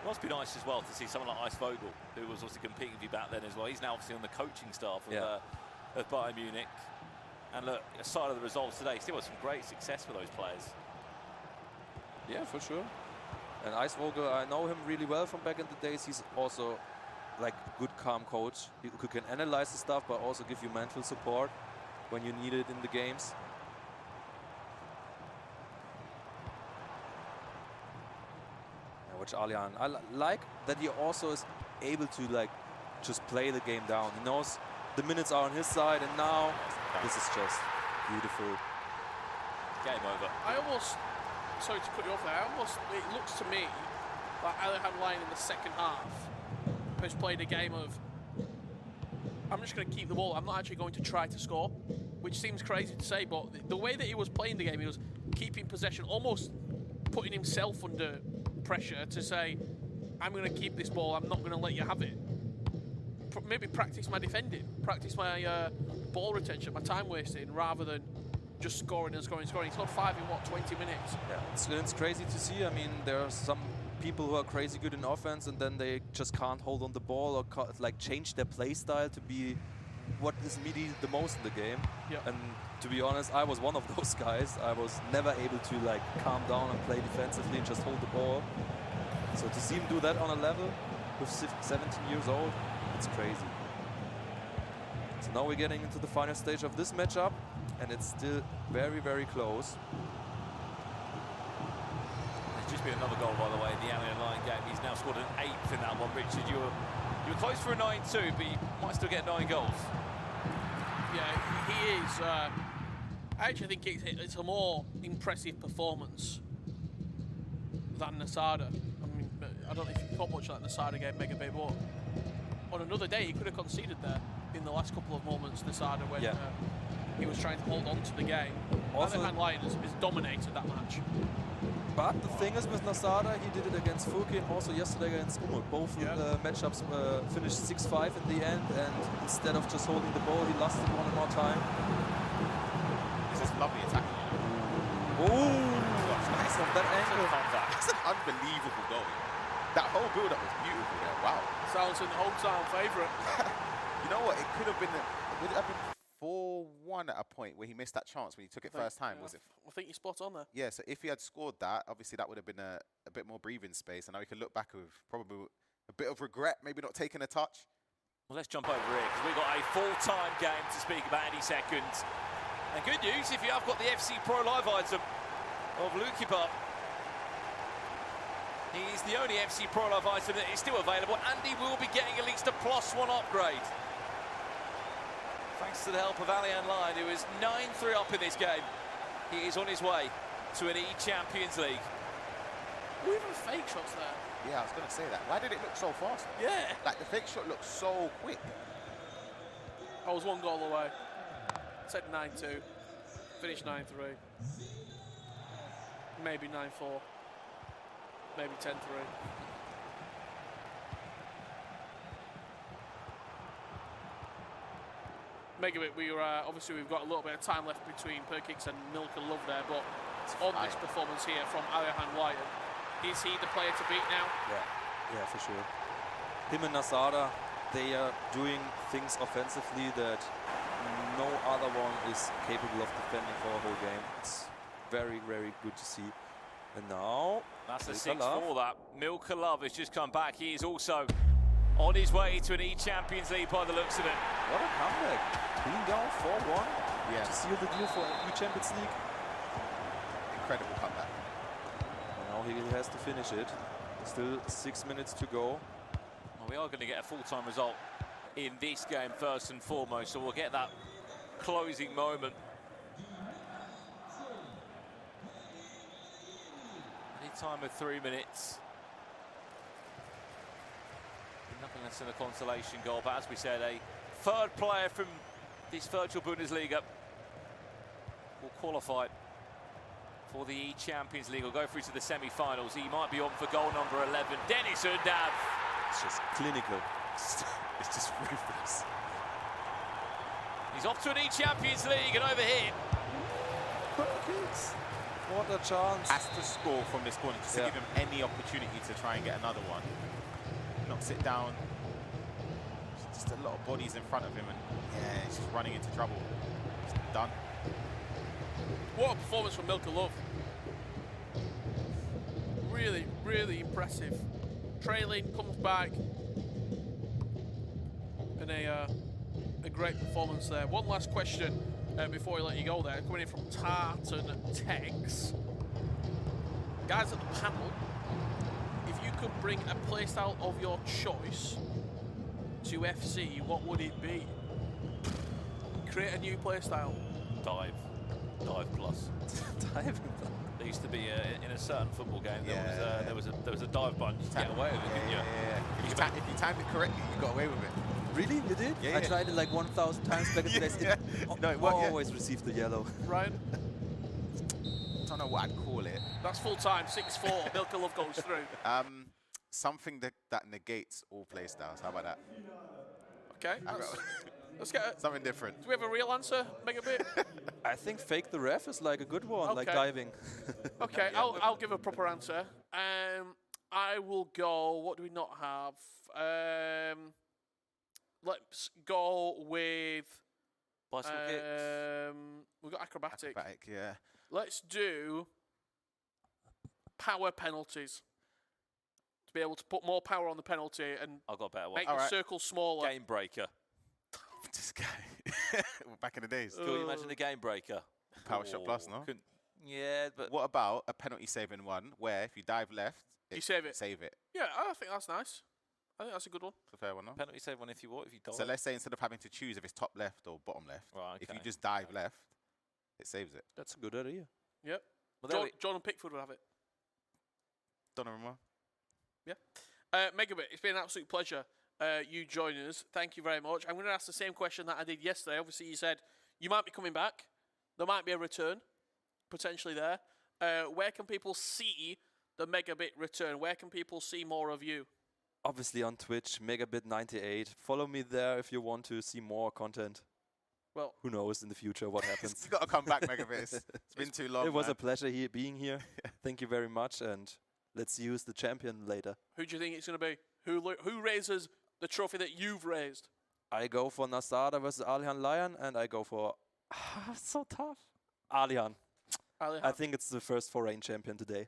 It must be nice as well to see someone like Ice Vogel, who was also competing with you back then as well. He's now obviously on the coaching staff of Bayern Munich. And look, aside of the results today, still had some great success for those players. Yeah, for sure. And Ice Vogel, I know him really well from back in the days. He's also like a good, calm coach who can analyze the stuff, but also give you mental support when you need it in the games. Yeah, which Alihan, I like that he also is able to like just play the game down. He knows the minutes are on his side, and now this is just beautiful. Game over. I almost, sorry to cut you off there, it looks to me like Alihan Line in the second half has played a game of, I'm just going to keep the ball, I'm not actually going to try to score, which seems crazy to say, but the way that he was playing the game, he was keeping possession, almost putting himself under pressure to say, I'm going to keep this ball, I'm not going to let you have it. Maybe practice my defending, practice my ball retention, my time wasting, rather than just scoring and scoring and scoring. He's got 5 in, what, 20 minutes? Yeah, it's crazy to see. I mean, there are some people who are crazy good in offense, and then they just can't hold on the ball or like change their play style to be what is needed the most in the game. Yep. And to be honest, I was one of those guys. I was never able to like calm down and play defensively and just hold the ball. So to see him do that on a level with 17 years old, it's crazy. So now we're getting into the final stage of this matchup, and it's still very, very close. There's just been another goal, by the way, in the Alihan Line game. He's now scored an 8th in that one. Richard, you were close for a 9-2, but you might still get 9 goals. Yeah, he is. I actually think it's a more impressive performance than Nasada. I mean, I don't know if you caught much of that Nasada game, Mega Bay, but on another day, he could have conceded there in the last couple of moments, Nasada, when he was trying to hold on to the game. Also, Alihan Line has dominated that match. But the thing is with Nasada, he did it against Furky and also yesterday against Umut. Both matchups finished 6-5 in the end, and instead of just holding the ball, he lost it one more time. This is lovely attacking. Oh, nice from that angle. That's an unbelievable goal. That whole build-up was beautiful there. Wow. Sounds an hometown favourite. You know what? It could have been 4-1 at a point where he missed that chance when he took it first time. Was it? I think you're spot on there. Yeah, so if he had scored that, obviously that would have been a bit more breathing space, and now we can look back with probably a bit of regret, maybe not taking a touch. Well, let's jump over here, because we've got a full-time game to speak about any second. And good news, if you have got the FC Pro Live item of Lukipa, he's the only FC Pro Live item that is still available, and he will be getting at least a +1 upgrade. Thanks to the help of Alihan Line, who is 9-3 up in this game. He is on his way to an E-Champions League. Were even fake shots there? Yeah, I was going to say that. Why did it look so fast? Yeah. Like, the fake shot looked so quick. I was 1 goal away. Said 9-2. Finished 9-3. Maybe 9-4. Maybe 10-3. Megabit, obviously we've got a little bit of time left between Perkix and Milkov there, but on this performance here from Alihan Line, is he the player to beat now? Yeah, for sure. Him and Nasada, they are doing things offensively that no other one is capable of defending for a whole game. It's very, very good to see. And now, that's the 6-4 that. Milkov has just come back. He is also on his way to an E-Champions League by the looks of it. What a comeback. Being down 4-1 to seal the deal for E-Champions League. Incredible comeback. And now he has to finish it. Still 6 minutes to go. Well, we are going to get a full-time result in this game first and foremost, so we'll get that closing moment. Any time of 3 minutes. Nothing less than a consolation goal, but as we said, a third player from this virtual Bundesliga will qualify for the Champions League. Will go through to the semi-finals. He might be on for goal number 11. Dennis Undav. It's just clinical. It's just ruthless. He's off to an E-Champions League, and over here. What a chance. Has to score from this corner just to give him any opportunity to try and get another one. Knocks it down. Just a lot of bodies in front of him, and yeah, he's just running into trouble. It's done. What a performance from Milkov. Really, really impressive. Trailing, comes back. And a great performance there. One last question before we let you go there. Coming in from Tartan Tex. Guys at the panel, if you could bring a playstyle of your choice to FC, what would it be? Create a new playstyle. Dive plus. Diving. There used to be in a certain football game there was a dive button. You could get away with it, didn't you? If you timed it correctly, you got away with it. Really? You did? Yeah, I tried it like 1,000 times back in the days. No, it worked, always received the yellow. Ryan? Don't know what I'd call it. That's full time, 6-4. Milkov goes through. Something that negates all playstyles. How about that? Okay, let's get it. Something different. Do we have a real answer, Megabit? I think fake the ref is like a good one, like Okay. diving. Okay, I'll give a proper answer. I will go. What do we not have? Let's go with. Bicycle kicks. We've got acrobatic. Acrobatic, yeah. Let's do power penalties. To be able to put more power on the penalty and I've got a better one. make the circle smaller. Game breaker. This guy. Back in the days. Can you imagine a game breaker? Power shot plus, no? Yeah, but What about a penalty saving one where if you dive left, You save it. Save it. Yeah, I think that's nice. I think that's a good one. It's a fair one, no? penalty save one if you die. So let's say instead of having to choose if it's top left or bottom left, Right, if you okay. just dive left, it saves it. That's a good idea. Yep. Well, there Jordan Pickford would have it. Don't remember. Yeah. Megabit, it's been an absolute pleasure you joining us. Thank you very much. I'm going to ask the same question that I did yesterday. Obviously, you said you might be coming back. There might be a return, potentially there. Where can people see the Megabit return? Where can people see more of you? Obviously on Twitch, Megabit98. Follow me there if you want to see more content. Well, who knows in the future what happens. You've got to come back, Megabit. It's been too long. It was man. a pleasure being here. Thank you very much, and let's use the champion later. Who do you think it's going to be? Who raises the trophy that you've raised? I go for Nasada versus Alihan Lion, and I go for so tough. Alihan. I think it's the first foreign champion today.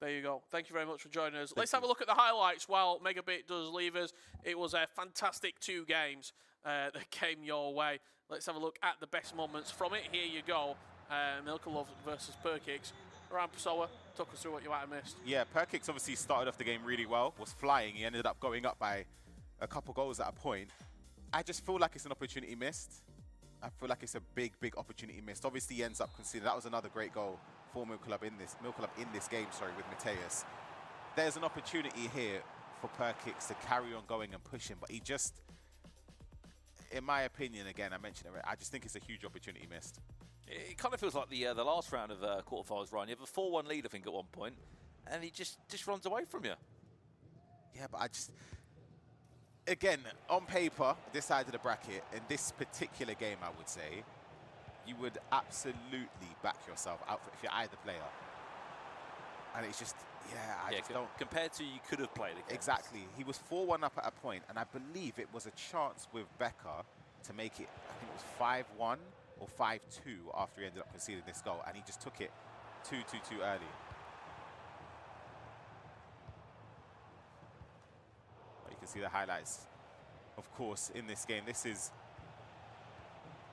There you go. Thank you very much for joining us. Let's have a look at the highlights while Megabit does leave us. It was a fantastic 2 games that came your way. Let's have a look at the best moments from it. Here you go. Milkov versus Perkix. Ryan Pessoa, talk us through what you might have missed. Yeah, Perkix obviously started off the game really well, was flying. He ended up going up by a couple goals at a point. I just feel like it's an opportunity missed. I feel like it's a big, big opportunity missed. Obviously, he ends up conceding. That was another great goal for Milkov in this game, with Mateus. There's an opportunity here for Perkix to carry on going and pushing, but he just, in my opinion, again, I mentioned it, I just think it's a huge opportunity missed. It kind of feels like the last round of quarterfinals, Ryan. You have a 4-1 lead, I think, at one point, and he just runs away from you. Yeah, but I just, again, on paper, this side of the bracket, in this particular game, I would say, you would absolutely back yourself out if you're either player. And it's just, I just don't. Compared to you could have played against. Exactly. He was 4-1 up at a point, and I believe it was a chance with Becker to make it, I think it was 5-1 or 5-2 after he ended up conceding this goal, and he just took it too early. But you can see the highlights. Of course, in this game, this is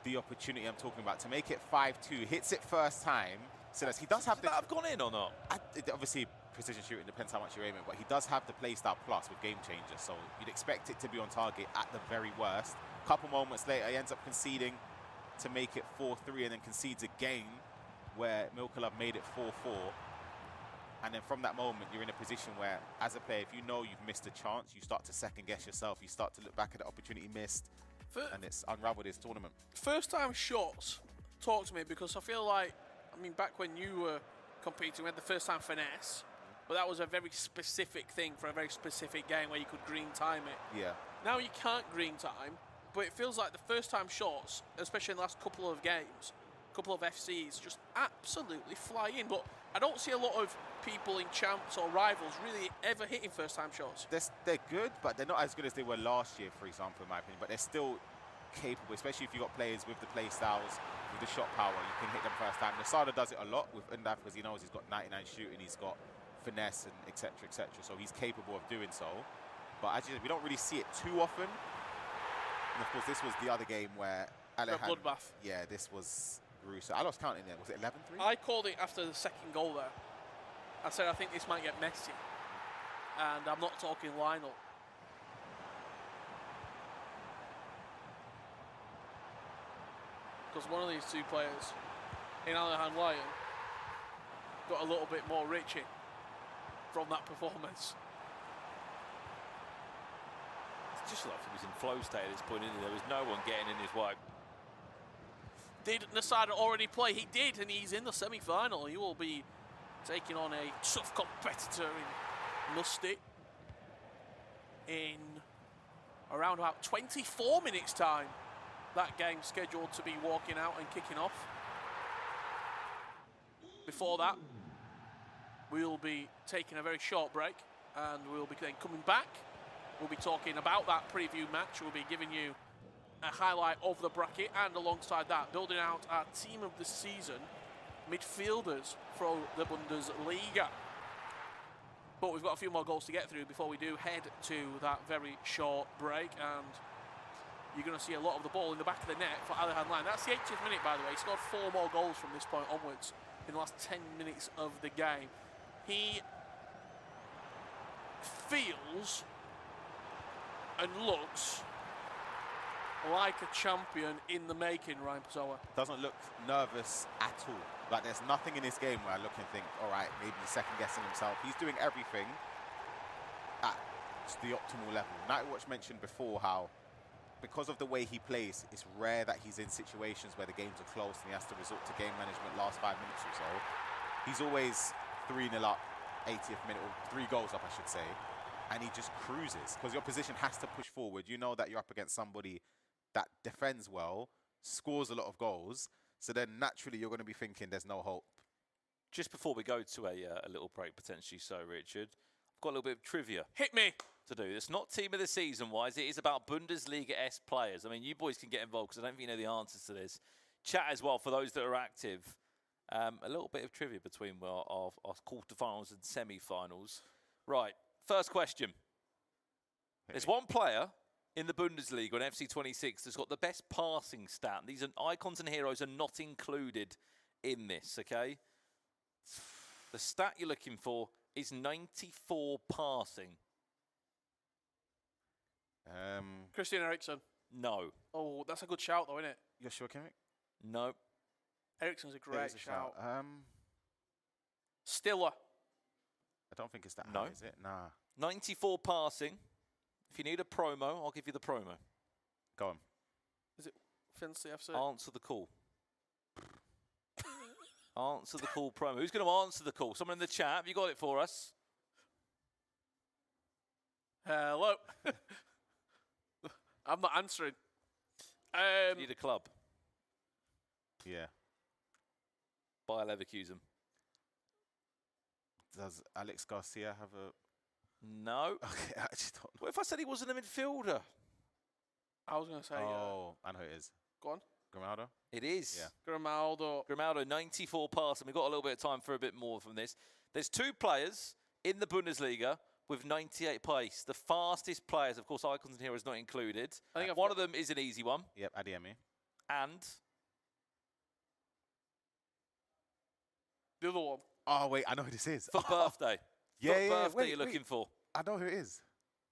the opportunity I'm talking about to make it 5-2. Hits it first time. So he does have the. Have gone in or not? Obviously, precision shooting depends how much you're aiming, but he does have the playstyle plus with Game Changer, so you'd expect it to be on target at the very worst. A couple moments later, he ends up conceding to make it 4-3, and then concedes again, where Milkov made it 4-4. And then from that moment, you're in a position where, as a player, if you know you've missed a chance, you start to second guess yourself. You start to look back at the opportunity missed, and it's unraveled his tournament. First time shots, talk to me, because I feel like, I mean, back when you were competing. We had the first time finesse, but that was a very specific thing for a very specific game where you could green time it. Yeah. Now you can't green time, but it feels like the first time shots, especially in the last couple of games, couple of FCs, just absolutely fly in. But I don't see a lot of people in champs or rivals really ever hitting first time shots. They're good, but they're not as good as they were last year, for example, in my opinion. But they're still capable, especially if you've got players with the play styles, with the shot power, you can hit them first time. Nasada does it a lot with Undaf because he knows he's got 99 shooting, he's got finesse and etc. So he's capable of doing so. But as you said, we don't really see it too often. And of course, this was the other game where Alihan, bloodbath. Yeah, this was gruesome. I lost counting there. Was it 11-3? I called it after the second goal there. I said I think this might get messy. And I'm not talking Lionel. Because one of these two players, in Alihan Lion, got a little bit more Richie from that performance. It's just like he was in flow state at this point, isn't he? There was no one getting in his way. Did Nasada already play? He did, and he's in the semi-final. He will be taking on a tough competitor in Musty in around about 24 minutes time. That game scheduled to be walking out and kicking off. Before that, we'll be taking a very short break, and we'll be then coming back. We'll be talking about that preview match. We'll be giving you a highlight of the bracket, and alongside that, building out our team of the season midfielders for the Bundesliga. But we've got a few more goals to get through before we do head to that very short break, and you're going to see a lot of the ball in the back of the net for Alihan Lion. That's the 80th minute, by the way. He scored 4 more goals from this point onwards in the last 10 minutes of the game. He feels and looks like a champion in the making, Ryan Pessoa. Doesn't look nervous at all. Like, there's nothing in this game where I look and think, all right, maybe he's second guessing himself. He's doing everything at the optimal level. Nightwatch mentioned before how, because of the way he plays, it's rare that he's in situations where the games are close and he has to resort to game management last 5 minutes or so. He's always 3-0 up, 80th minute, or 3 goals up, I should say, and he just cruises because your opposition has to push forward. You know that you're up against somebody that defends well, scores a lot of goals, so then naturally you're going to be thinking there's no hope. Just before we go to a little break, potentially so, Richard, I've got a little bit of trivia. Hit me. To do. It's not team of the season wise, it is about Bundesliga-esque players. I mean, you boys can get involved because I don't think you know the answers to this. Chat as well for those that are active. A little bit of trivia between our quarterfinals and semi-finals. Right, first question. There's one player in the Bundesliga on FC26 that's got the best passing stat. These icons and heroes are not included in this, okay? The stat you're looking for is 94 passing. Christian Eriksen. No. Oh, that's a good shout, though, isn't it? You're sure, Kimmich? No. Eriksen's a It great is a shout. Stiller. I don't think it's that No. high, is it? Nah. 94 passing. If you need a promo, I'll give you the promo. Go on. Is it Finchley FC? Answer the call. Answer the call promo. Who's going to answer the call? Someone in the chat. Have you got it for us? Hello. I'm not answering. You need a club. Yeah. Bayer Leverkusen. Does Alex Garcia have a... No. Okay, I just don't know. What if I said he wasn't a midfielder? I was going to say, Oh, I know who it is. go on. Grimaldo? It is. Yeah. Grimaldo. Grimaldo, 94 passing. We've got a little bit of time for a bit more from this. There's 2 players in the Bundesliga with 98 pace. The fastest players, of course, icons and heroes not included. I think one of them is an easy one. Yep, Adiemi. And The other one. Oh, wait, I know who this is. for birthday. Yeah, For yeah, birthday wait, you're wait. looking for. I know who it is.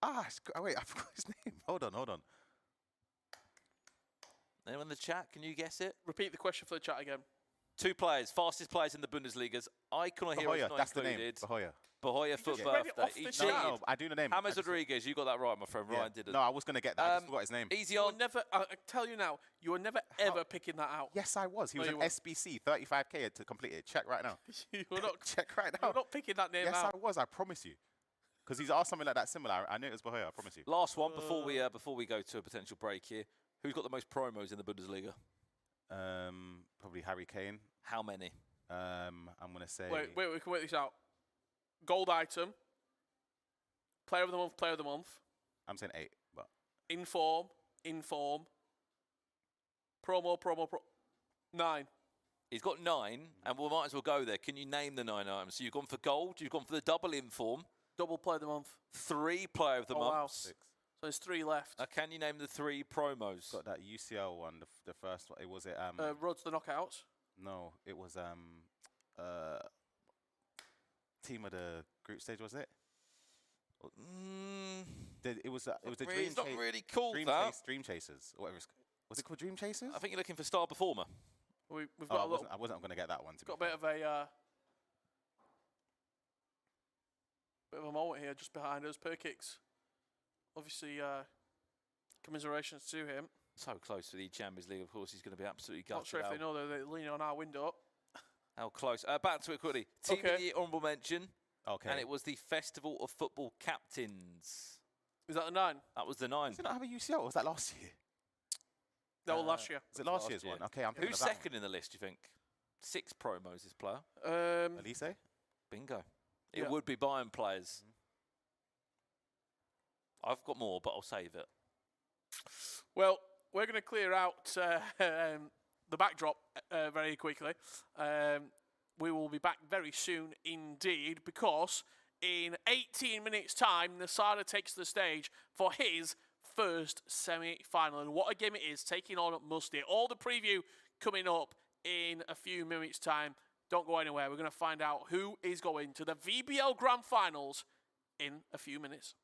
Wait, I forgot his name. Hold on. Anyone in the chat, can you guess it? Repeat the question for the chat again. 2 players, fastest players in the Bundesliga's. Icon or heroes Bahoya, not that's the name. included. Bahoya. Bahoya foot just read it birthday. off the He chat. cheated. No, I do the name. I James just- Rodriguez, you got that right, my friend. yeah. Ryan didn't. No, I was going to get that. I just forgot his name. Easy You were on. never, I tell you now, you were never ever picking that out. Yes, I was. He No, was you an weren't. SBC, 35K to complete it. Check right now. You were not, Check right you now. were not picking that name Yes, out. I was. I promise you. Because he's asked something like that similar. I knew it was Bahoya. I promise you. Last one before we go to a potential break here. Who's got the most promos in the Bundesliga? Probably Harry Kane. How many? I'm going to say. Wait, we can work this out. Gold item. Player of the month, player of the month. I'm saying 8, but In form. Promo. 9. He's got 9, and we might as well go there. Can you name the 9 items? So you've gone for gold, you've gone for the double inform, Double player of the month. 3 player of the Oh, month. wow. 6. So there's 3 left. Can you name the 3 promos? Got that UCL one, the first one. It was Road to the knockouts. no, it was team of the group stage, was it? It was the Dream It's not Chase- really called Dream that. Chase, Dream Chasers, or whatever. Was it called Dream Chasers? I think you're looking for star performer. We've Oh, got a little, I wasn't going to get that one. got a bit of a moment here just behind us. Per kicks. Obviously, commiserations to him. So close to the Champions League, of course, he's going to be absolutely gutted. Not sure if they know they're leaning on our window. How close. Back to it quickly. Team of Okay. the Year honourable mention, Okay. and it was the Festival of Football Captains. Is that the 9? That was the 9. Did it not have a UCL? Or was that last year? That was last year. Was it last year's one? Okay, I'm thinking Who's of that second in the list, do you think? 6 promos, this player. one. Elise? Bingo. It Yeah. would be Bayern players. I've got more, but I'll save it. Well, we're going to clear out the backdrop very quickly. We will be back very soon indeed, because in 18 minutes' time, Nasada takes the stage for his first semi-final. And what a game it is, taking on Musty. All the preview coming up in a few minutes' time. Don't go anywhere. We're going to find out who is going to the VBL Grand Finals in a few minutes.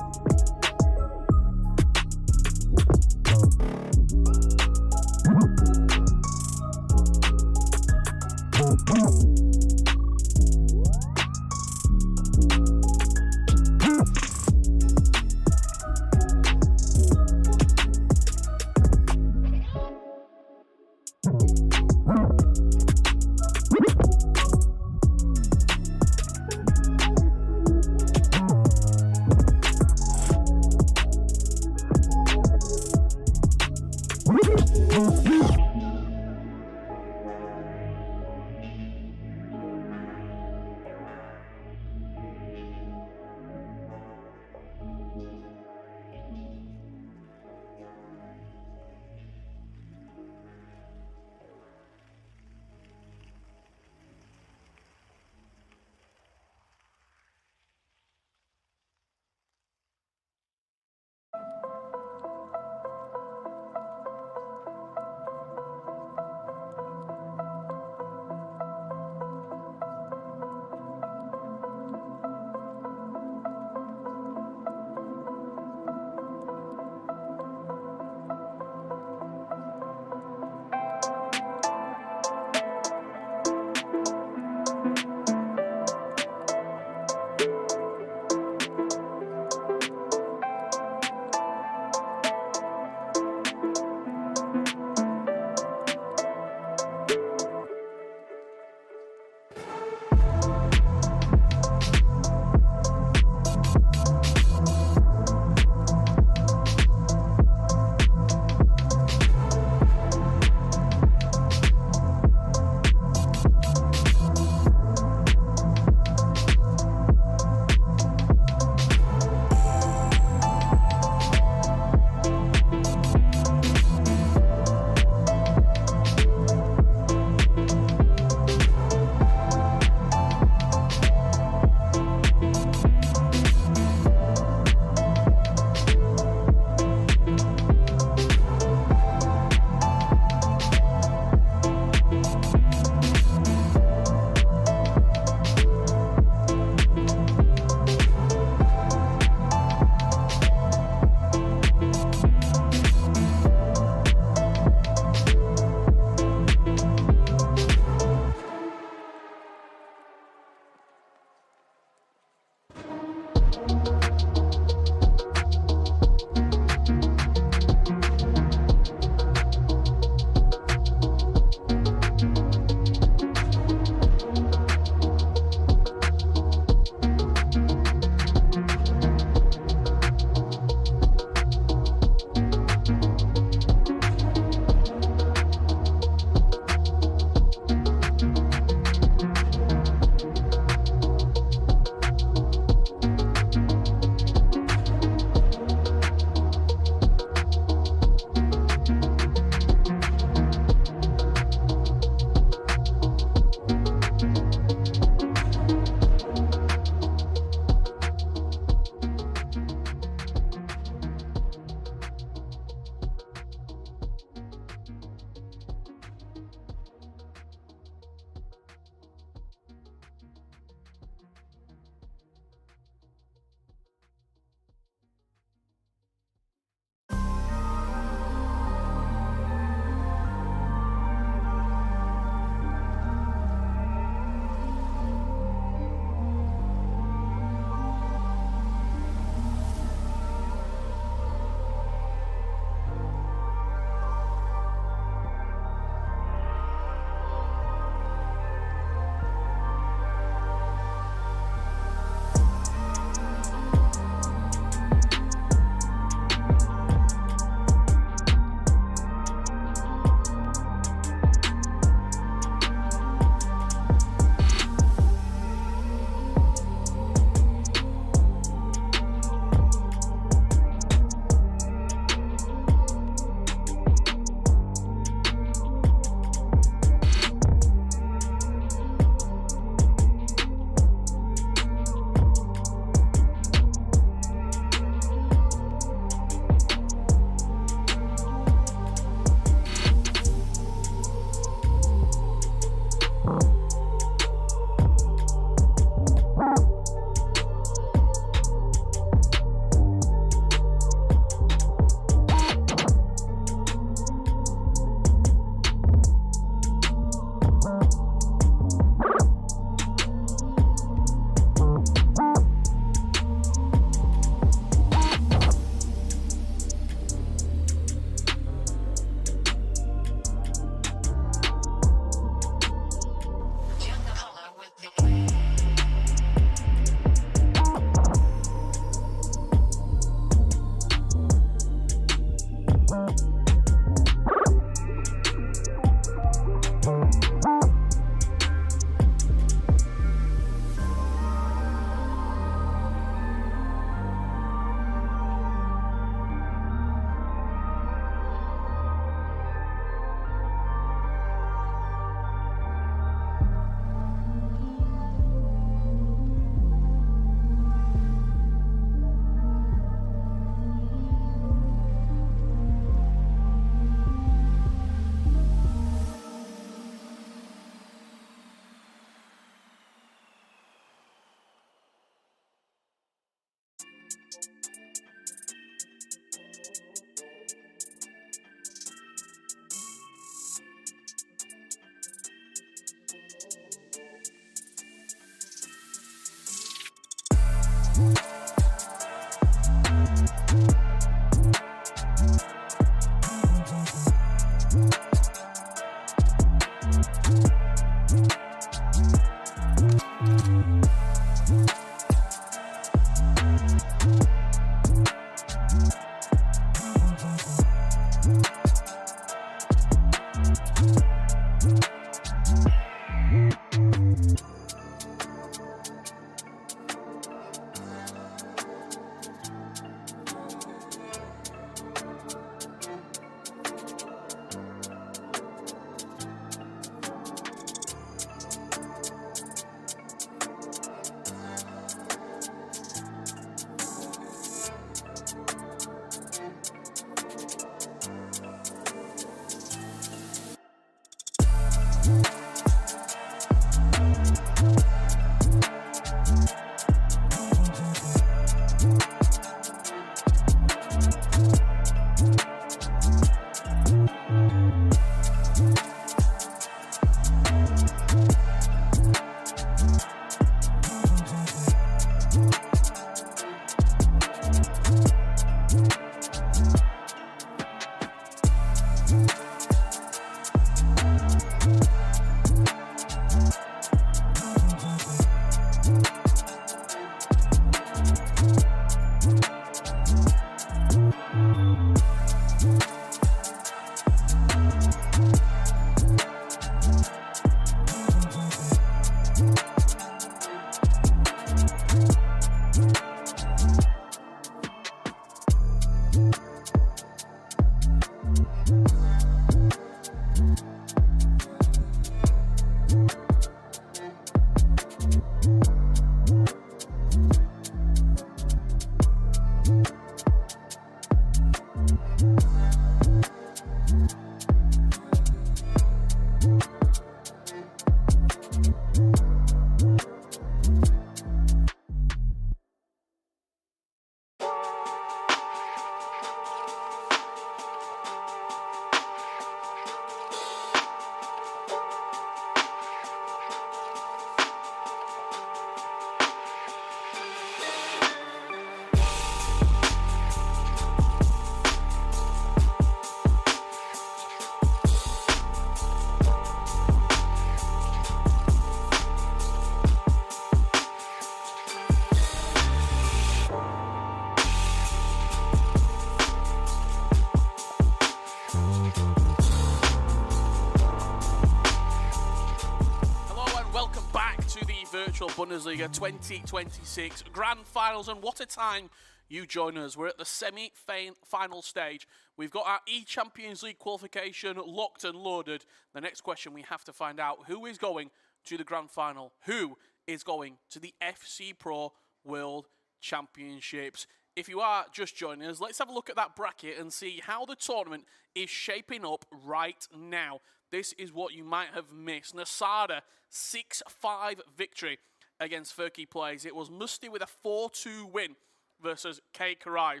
Bundesliga 2026 Grand Finals, and what a time you join us. We're at the semi-final stage. We've got our E-Champions League qualification locked and loaded. The next question, we have to find out who is going to the Grand Final, who is going to the FC Pro World Championships. If you are just joining us, let's have a look at that bracket and see how the tournament is shaping up right now. This is what you might have missed. Nasada, 6-5 victory against Furky Plays. It was Musty with a 4-2 win versus K Karai.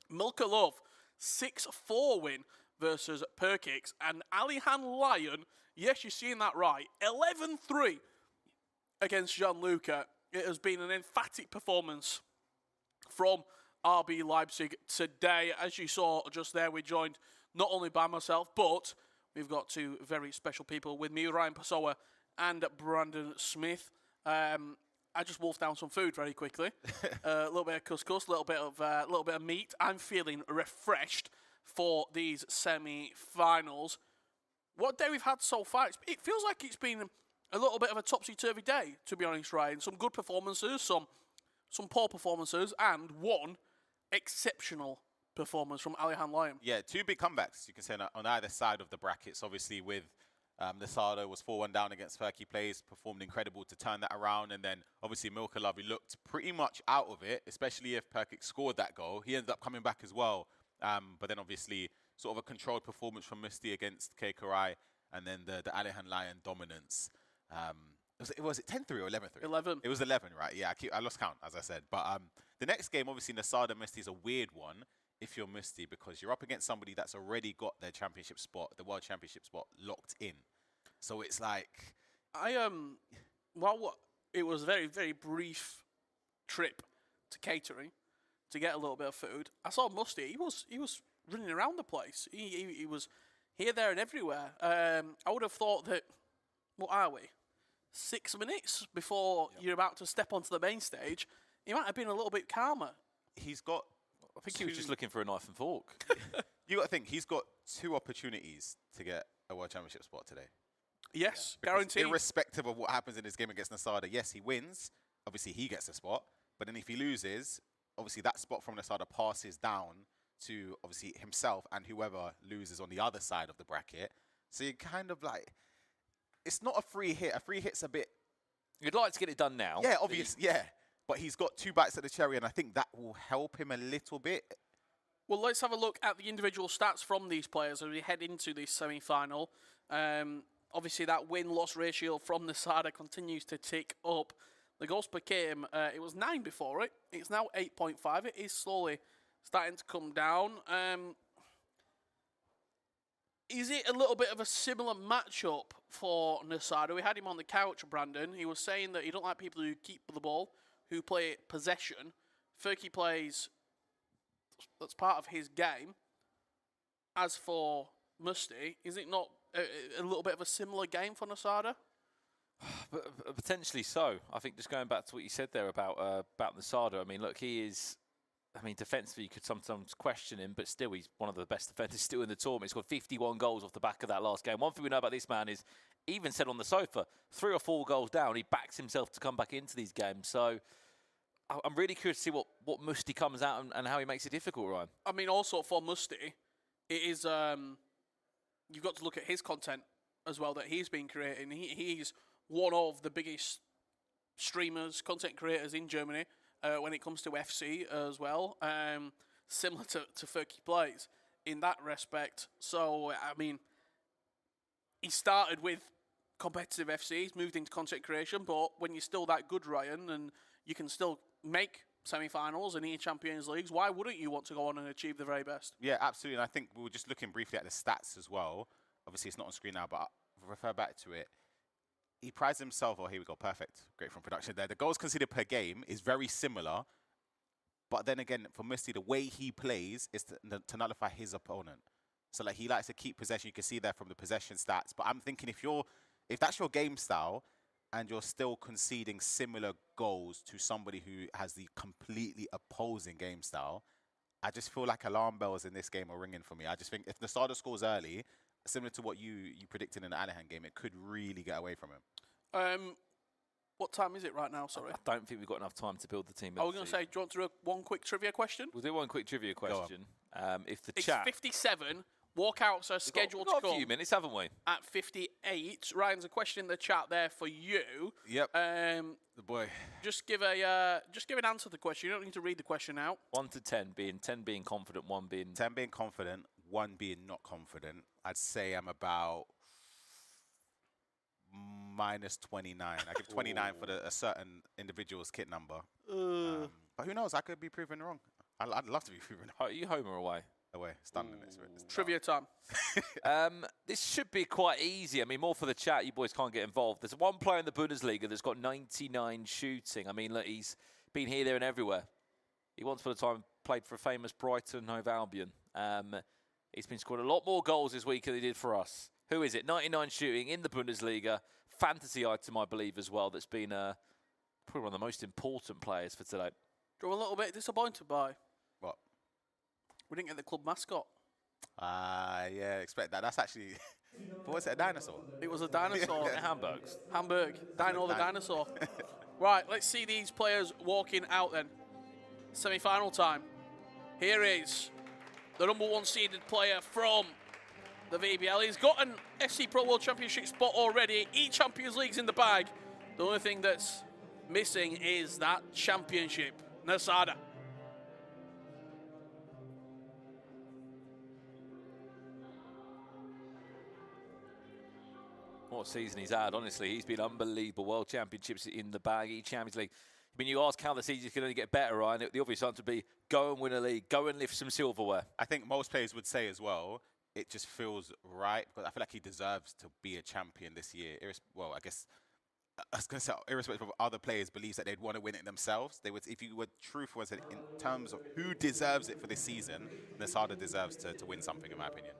Milkov, 6-4 win versus Perkix. And Alihan Lion, yes, you're seeing that right, 11-3 against Gianluca. It has been an emphatic performance from RB Leipzig today. As you saw just there, we're joined not only by myself, but we've got two very special people with me, Ryan Pessoa and Brandon Smith. I just wolfed down some food very quickly. A little bit of couscous, a little bit of meat. I'm feeling refreshed for these semi-finals. What day we've had so far? It feels like it's been a little bit of a topsy-turvy day, to be honest, Ryan. Some good performances, some poor performances, and one exceptional performance from Alihan Lion. Yeah, two big comebacks, you can say, on either side of the brackets. Obviously, with Nasada was 4-1 down against Furky Plays, performed incredible to turn that around. And then, obviously, Milkov looked pretty much out of it, especially if Perkix scored that goal. He ended up coming back as well. But then, obviously, sort of a controlled performance from Misty against K Karai, and then the Alihan Lion dominance. Was it 10-3 or 11-3? 11. It was 11, right? Yeah, I lost count, as I said. But the next game, obviously, Nasada Misty is a weird one if you're Misty, because you're up against somebody that's already got their championship spot, the World Championship spot, locked in. So it's like... it was a very, very brief trip to catering to get a little bit of food. I saw Musty. He was running around the place. He was here, there, and everywhere. I would have thought that, what are we, 6 minutes before you're about to step onto the main stage, he might have been a little bit calmer. He's got... I think he was just looking for a knife and fork. You got to think, he's got 2 opportunities to get a World Championship spot today. Yes, Because guaranteed. irrespective of what happens in this game against Nasada, yes, he wins. Obviously, he gets a spot. But then if he loses, obviously that spot from Nasada passes down to obviously himself and whoever loses on the other side of the bracket. So you kind of like, it's not a free hit. A free hit's a bit. You'd like to get it done now. Yeah, obviously, yeah. But he's got 2 bites at the cherry, and I think that will help him a little bit. Well, let's have a look at the individual stats from these players as we head into this semi-final. Obviously, that win-loss ratio from Nasada continues to tick up. The goals per game, it was 9 before it. It's now 8.5. It is slowly starting to come down. Is it a little bit of a similar matchup for Nasada? We had him on the couch, Brandon. He was saying that he don't like people who keep the ball, who play possession. Furky plays, that's part of his game. As for Musty, is it not a little bit of a similar game for Nasada? Potentially so. I think just going back to what you said there about Nasada, I mean, look, he is... I mean, defensively, you could sometimes question him, but still, he's one of the best defenders still in the tournament. He's got 51 goals off the back of that last game. One thing we know about this man is, even said on the sofa, 3 or 4 goals down, he backs himself to come back into these games. So I'm really curious to see what Musty comes out and how he makes it difficult, Ryan. I mean, also for Musty, it is, you've got to look at his content as well that he's been creating. He's one of the biggest streamers, content creators in Germany. When it comes to FC as well, similar to Furky plays in that respect. So, I mean, he started with competitive FC, he's moved into content creation, but when you're still that good, Ryan, and you can still make semi-finals and Champions Leagues, why wouldn't you want to go on and achieve the very best? Yeah, absolutely. And I think we were just looking briefly at the stats as well. Obviously, it's not on screen now, but I'll refer back to it. He prides himself, oh, here we go, perfect. Great from production there. The goals conceded per game is very similar. But then again, for Musty, the way he plays is to nullify his opponent. So like he likes to keep possession. You can see there from the possession stats. But I'm thinking if that's your game style and you're still conceding similar goals to somebody who has the completely opposing game style, I just feel like alarm bells in this game are ringing for me. I just think if Nasada scores early, similar to what you predicted in the Alihan game, it could really get away from him. What time is it right now? Sorry. I don't think we've got enough time to build the team. I was going to say, do you want to do one quick trivia question? We'll do one quick trivia question. If the it's chat... 57. Walkouts are scheduled to come. We've got a few minutes, haven't we? At 58. Ryan's a question in the chat there for you. Yep. The boy. Just give an answer to the question. You don't need to read the question out. 1 to 10 being 10 being confident, 1 being 10 being confident, 1 being not confident. I'd say I'm about minus 29. I give 29 for a certain individual's kit number. But who knows? I could be proven wrong. I'd love to be proven wrong. Are you home or away? Away. Stunned. Trivia time. This should be quite easy. I mean, more for the chat. You boys can't get involved. There's one player in the Bundesliga that's got 99 shooting. I mean, look, he's been here, there, and everywhere. He once upon a time played for a famous Brighton Hove Albion. He's been scored a lot more goals this week than he did for us. Who is it? 99 shooting in the Bundesliga. Fantasy item, I believe, as well. That's been probably one of the most important players for today. You're a little bit disappointed by? What? We didn't get the club mascot. Yeah, expect that. That's actually, what was it, a dinosaur? It was a dinosaur. Hamburg. Dino the dinosaur. Right, let's see these players walking out then. Semi-final time. Here is the number 1 seeded player from the VBL. He's got an FC Pro World Championship spot already. Champions League's in the bag. The only thing that's missing is that championship. Nasada. What season he's had, honestly. He's been unbelievable. World Championships in the bag, Champions League. I mean, you ask how the season can only get better, Ryan. The obvious answer would be go and win a league, go and lift some silverware. I think most players would say as well, it just feels right, because I feel like he deserves to be a champion this year. Well, I guess, I was going to say, irrespective of other players' beliefs that they'd want to win it themselves, they would, if you were truthful in terms of who deserves it for this season, Nasada deserves to win something, in my opinion.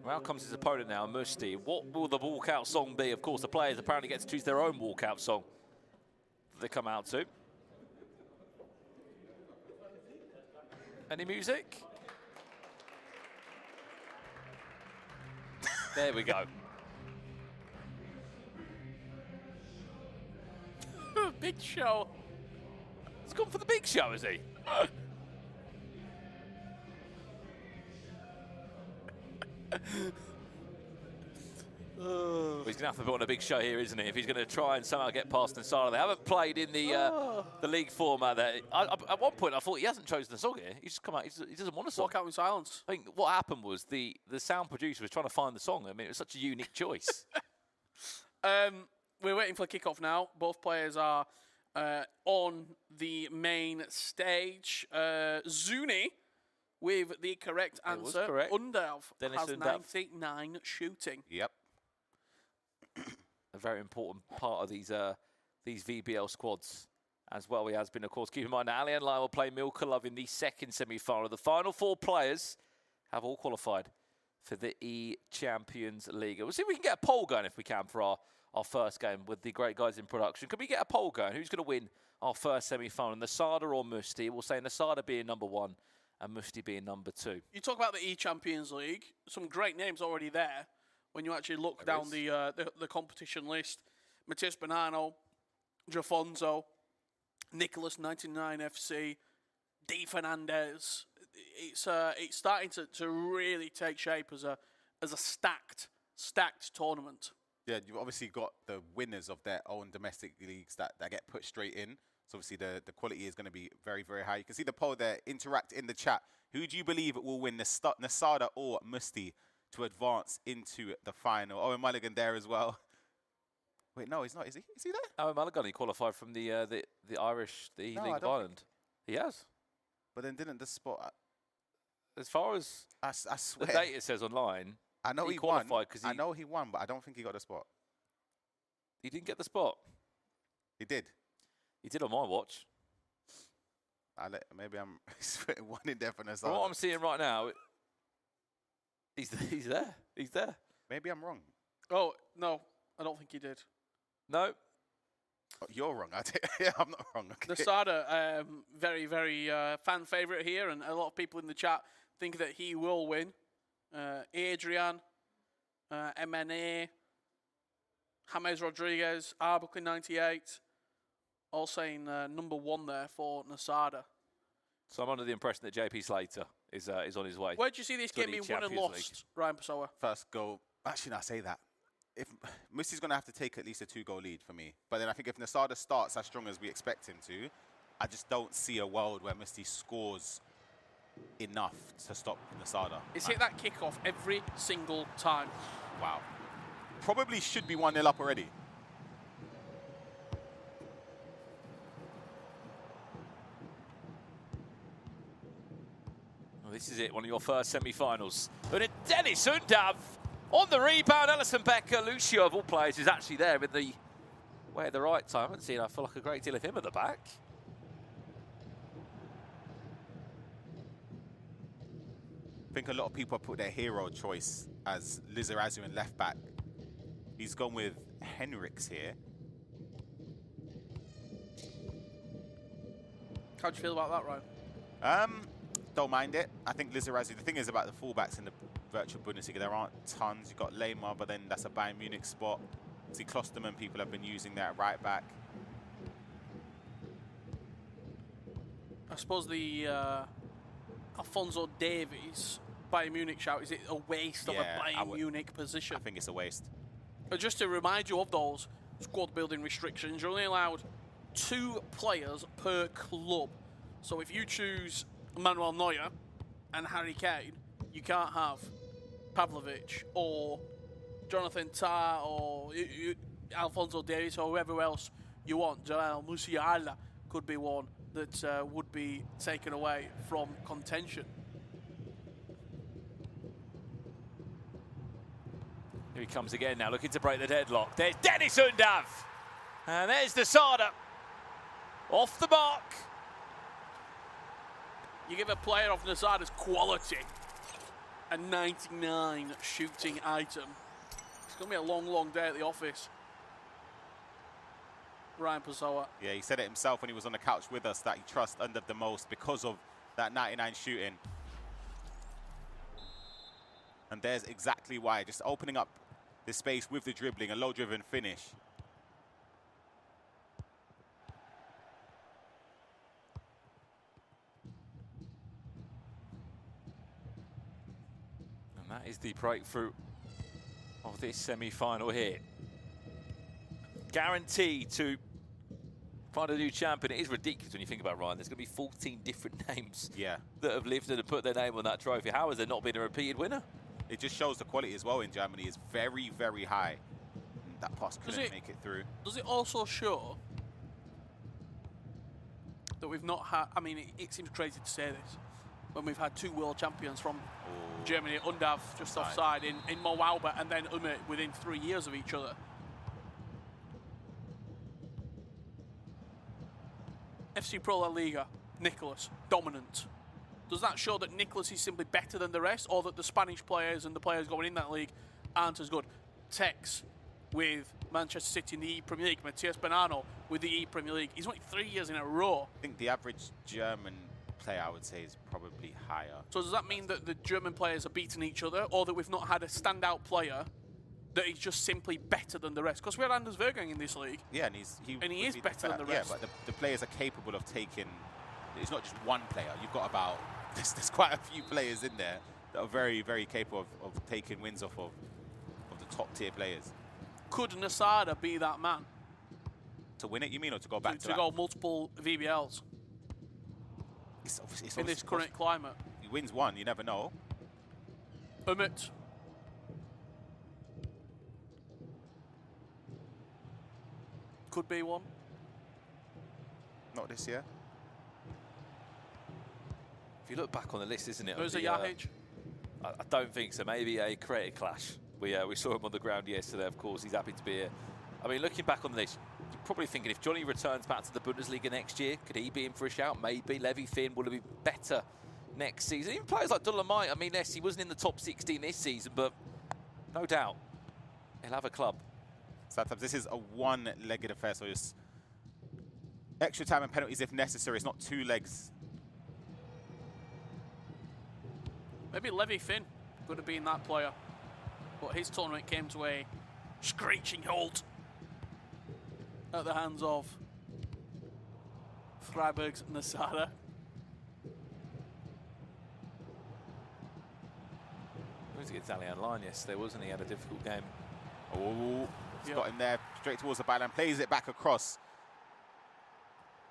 Well, out comes his opponent now, Musty. What will the walkout song be? Of course, the players apparently get to choose their own walkout song that they come out to. Any music? There we go. big show. He's gone for the big show, is he? Well, he's going to have to put on a big show here, isn't he? If he's going to try and somehow get past Nasara. They haven't played in the league format there. At one point, I thought he hasn't chosen a song here. He's just come out. He doesn't want a song. Walk out in silence. I think what happened was the sound producer was trying to find the song. I mean, it was such a unique choice. We're waiting for kickoff now. Both players are on the main stage. Zuni with the correct answer. Correct. Undav Dennis has Undav. 99 shooting. Yep. A very important part of these VBL squads as well. He has been, of course. Keep in mind, Alihan will play Milkov in the second semi-final. The final 4 players have all qualified for the E-Champions League. We'll see if we can get a poll going if we can for our first game with the great guys in production. Can we get a poll going? Who's going to win our first semi-final? Nasada or Musti? We'll say Nasada being number 1 and Musti being number 2. You talk about the E-Champions League. Some great names already there. When you actually look down the competition list, Matias Bonanno, Jafonzo, Nicholas 99 FC, D Fernandez. It's starting to really take shape as a stacked tournament. Yeah, you've obviously got the winners of their own domestic leagues that get put straight in. So obviously the quality is going to be very, very high. You can see the poll there. Interact in the chat. Who do you believe will win, Nasada or Musti, to advance into the final? Owen Mulligan there as well. Wait, no, he's not. Is he? Is he there? Owen Mulligan, he qualified from the Irish, the League of Ireland. He has. But then didn't the spot? As far as I swear. the data says online, I know he qualified won. because I know he won, but I don't think he got the spot. he didn't get the spot. He did. He did on my watch. Maybe I'm putting one in there for Nasada. From what I'm seeing right now, he's there. He's there. Maybe I'm wrong. Oh, no, I don't think he did. No. Oh, you're wrong. I'm not wrong. Okay. Nasada, very, very fan favourite here, and a lot of people in the chat think that he will win. Adrian, MNA, James Rodriguez, Arbukly 98, all saying number 1 there for Nasada. So I'm under the impression that JP Slater is on his way. Where do you see this game being won and Champions lost, Ryan Pessoa? First goal. Actually, no, I say that. If Musti's going to have to take at least a 2-goal lead for me. But then I think if Nasada starts as strong as we expect him to, I just don't see a world where Musti scores enough to stop Nasada. It's hit that kickoff every single time. Wow. Probably should be 1-0 up already. Well, this is it, one of your first semi-finals. And Dennis Undav on the rebound. Alison Becker, Lucio of all players, is actually there at the right time. I haven't seen, I feel like, a great deal of him at the back. I think a lot of people have put their hero choice as Lizarazu in left back. He's gone with Henriks here. How do you feel about that, Ryan? Don't mind it. I think Lizarazu, the thing is about the fullbacks in the virtual Bundesliga, there aren't tons. You've got Lehmer, but then that's a Bayern Munich spot. See, Klosterman, people have been using that right back. I suppose the Alphonso Davies Bayern Munich shout, is it a waste of a Bayern Munich position? I think it's a waste. But just to remind you of those squad building restrictions, you're only allowed 2 players per club. So if you choose Manuel Neuer and Harry Kane, you can't have Pavlovic or Jonathan Tah or Alphonso Davies or whoever else you want. Jalal Musiala could be one that would be taken away from contention. Here he comes again now, looking to break the deadlock. There's Dennis Undav. And there's Nasada. Off the mark. You give a player of Nasada's quality a 99 shooting item. It's going to be a long, long day at the office. Ryan Pessoa. Yeah, he said it himself when he was on the couch with us that he trusts Undav the most because of that 99 shooting. And there's exactly why. Just opening up the space with the dribbling, a low-driven finish. is the breakthrough of this semi-final here. Guaranteed to find a new champion. It is ridiculous when you think about it, Ryan. There's going to be 14 different names that have lifted and put their name on that trophy. How has there not been a repeated winner? It just shows the quality as well in Germany is very, very high. And that pass couldn't make it through. Does it also show that we've not had, I mean, it seems crazy to say this, when we've had 2 world champions from Germany, Undav just offside in Mo Wauber, and then Umit within 3 years of each other. FC Pro La Liga, Nicholas, dominant. Does that show that Nicholas is simply better than the rest, or that the Spanish players and the players going in that league aren't as good? Tex with Manchester City in the E-Premier League, Matthias Bonanno with the E-Premier League. He's won it 3 years in a row. I think the average German player, I would say, is probably higher. So does that mean that the German players are beating each other, or that we've not had a standout player that is just simply better than the rest? Because we had Anders Vergang in this league. Yeah, and he is better than the rest. Yeah, but the players are capable of taking. It's not just one player. You've got about there's quite a few players in there that are very, very capable of taking wins off of the top tier players. Could Nasada be that man? To win it, you mean, or to go back to go multiple VBLs it's in this current climate? He wins one, you never know. Umit. Could be one. Not this year. If you look back on the list, isn't it? There's a Yahic. I don't think so. Maybe a creative clash. We saw him on the ground yesterday, of course. He's happy to be here. I mean, looking back on the list, you're probably thinking if Johnny returns back to the Bundesliga next year, could he be in for a shout? Maybe. Levi Finn will be better next season. Even players like Dolomite, I mean, yes, he wasn't in the top 16 this season, but no doubt he'll have a club. Sometimes this is a one-legged affair, so just extra time and penalties if necessary. It's not 2 legs. Maybe Levi Finn could have been that player, but his tournament came to a screeching halt at the hands of Freiburg's Nasada. He was against Alihan line yesterday, wasn't he? He had a difficult game. Oh, he's got him there straight towards the byline, plays it back across.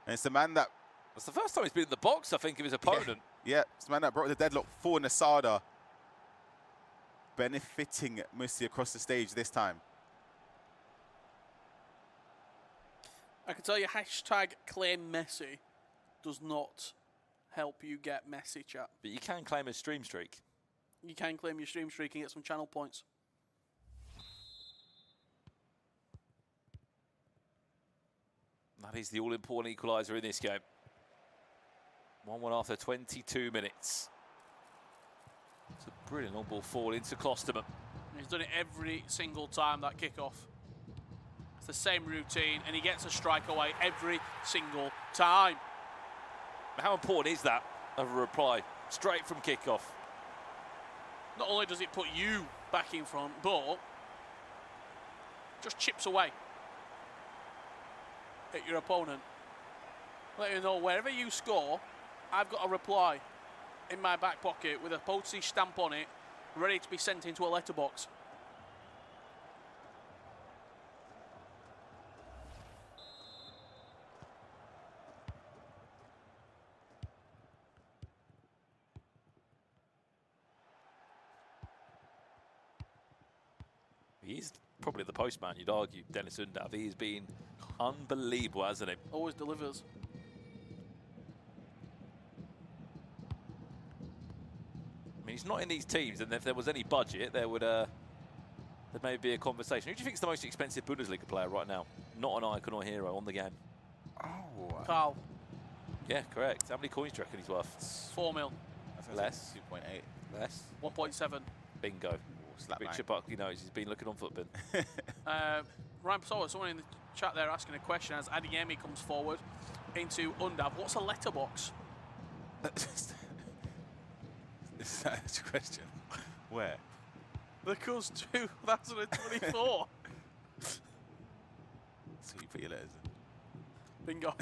And it's the man that... That's the first time he's been in the box, I think, of his opponent. Yeah, it's the man that broke the deadlock for Nasada. Benefiting Musi across the stage this time. I can tell you, hashtag claim Messi does not help you get Messi chat. But you can claim a stream streak. You can claim your stream streak and get some channel points. That is the all-important equaliser in this game. 1-1 after 22 minutes. It's a brilliant long ball forward into Klosterman. He's done it every single time, that kickoff. It's the same routine, and he gets a strike away every single time. How important is that of a reply straight from kickoff? Not only does it put you back in front, but just chips away at your opponent. Let you know, wherever you score, I've got a reply in my back pocket with a postage stamp on it, ready to be sent into a letterbox. He's probably the postman, you'd argue, Dennis Undav. He's been unbelievable, hasn't he? Always delivers. I mean, he's not in these teams, and if there was any budget, there would there may be a conversation. Who do you think is the most expensive Bundesliga player right now? Not an icon or hero on the game. Oh. Carl. Yeah, correct. How many coins do you reckon he's worth? 4 mil. Less. 2.8. Less. 1.7. Bingo. Slap Richard Buckley knows he's been looking on Footbin. Ryan Pasola, someone in the chat there asking a question as Adeyemi comes forward into Undav. What's a letterbox? Is that a question? Where? The Cuz 2024. So you put your letters in. Bingo.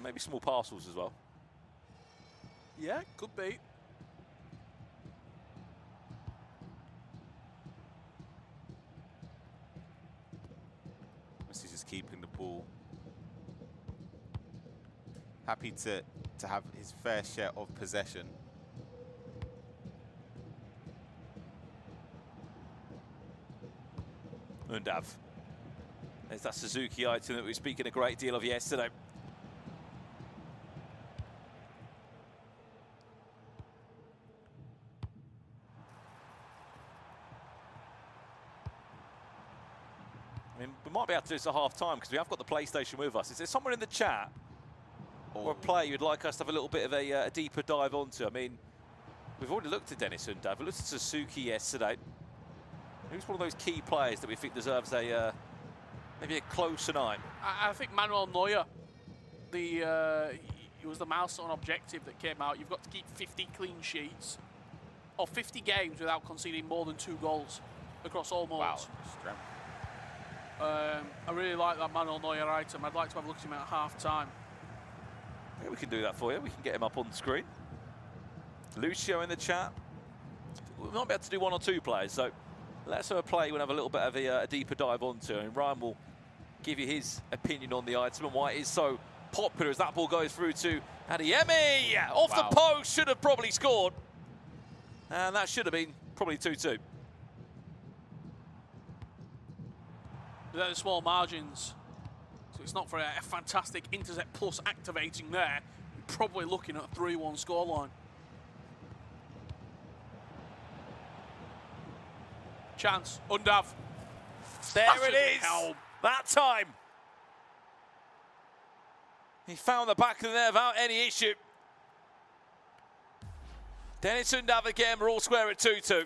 Maybe small parcels as well. Yeah, could be. Messi's just keeping the ball. Happy to have his fair share of possession. Undav. There's that Suzuki item that we were speaking a great deal of yesterday. I mean, we might be able to do this at half time because we have got the PlayStation with us. Is there someone in the chat or a player you'd like us to have a little bit of a deeper dive onto? I mean, we've already looked at Dennis Undav. We looked at Suzuki yesterday. Who's one of those key players that we think deserves a maybe a closer eye? I think Manuel Neuer, he was the milestone objective that came out. You've got to keep 50 clean sheets or 50 games without conceding more than 2 goals across all modes. Wow. I really like that Manuel Neuer item. I'd like to have a look at him at half time. Yeah, we can do that for you. We can get him up on the screen. Lucio in the chat. We might be able to do 1 or 2 players, so let's have a play. We'll have a little bit of a deeper dive onto, and Ryan will give you his opinion on the item and why it is so popular as that ball goes through to Adeyemi. Off the post, should have probably scored. And that should have been probably 2-2. Without the small margins, so it's not for a fantastic Intercept Plus activating there. You're probably looking at a 3-1 scoreline. Chance, Undav. There it is. That time. He found the back of the net without any issue. Dennis Undav again, we're all square at 2-2.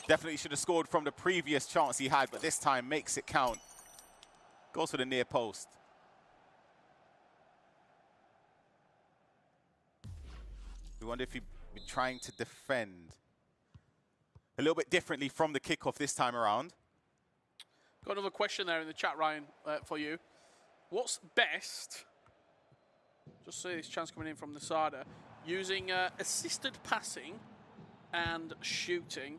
Definitely should have scored from the previous chance he had, but this time makes it count. Goes for the near post. We wonder if he'd be trying to defend a little bit differently from the kickoff this time around. Got another question there in the chat, Ryan, for you. What's best, just see this chance coming in from the Sada, using assisted passing and shooting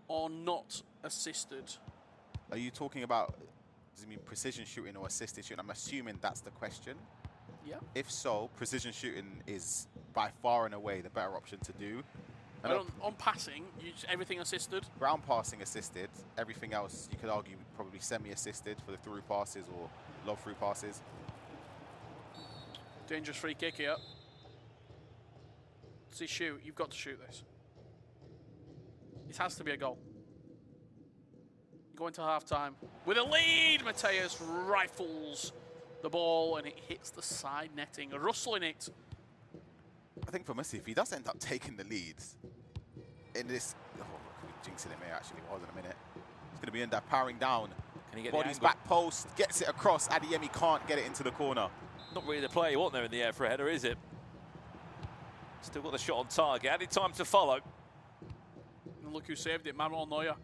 or not assisted? Are you talking about, does it mean precision shooting or assisted shooting? I'm assuming that's the question. Yeah. If so, precision shooting is by far and away the better option to do. But on passing, everything assisted? Ground passing assisted. Everything else, you could argue, probably semi-assisted for the through passes or low through passes. Dangerous free kick here. See, shoot. You've got to shoot this. This has to be a goal. Going to half-time. With a lead, Mateus rifles the ball and it hits the side netting, rustling it. I think for Messi, if he does end up taking the lead in this, could be jinxing it, may actually. Hold on a minute. It's going to be end up powering down. Can he get Body's the angle? back post, gets it across. Adeyemi can't get it into the corner. Not really the play you want there in the air for a header, is it? Still got the shot on target. Added time to follow. And look who saved it, Manuel Neuer.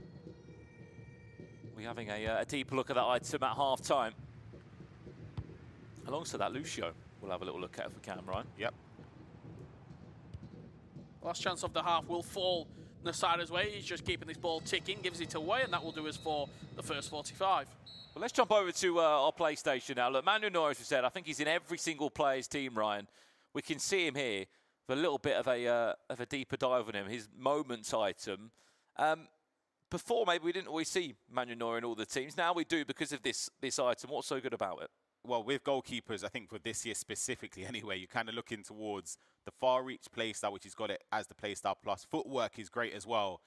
We're having a deeper look at that item at half time. Alongside that, Lucio. We'll have a little look at it if we can, Ryan. Yep. Last chance of the half will fall Nasada's way. He's just keeping this ball ticking, gives it away, and that will do us for the first 45. Well, let's jump over to our PlayStation now. Look, Manuel Neuer, as we said, I think he's in every single player's team, Ryan. We can see him here for a little bit of a deeper dive on him, his moments item. Before, maybe we didn't always see Manuel Neuer in all the teams. Now we do because of this item. What's so good about it? Well, with goalkeepers, I think for this year specifically anyway, you're kind of looking towards the far reach playstyle, which he's got it as the playstyle plus. Footwork is great as well.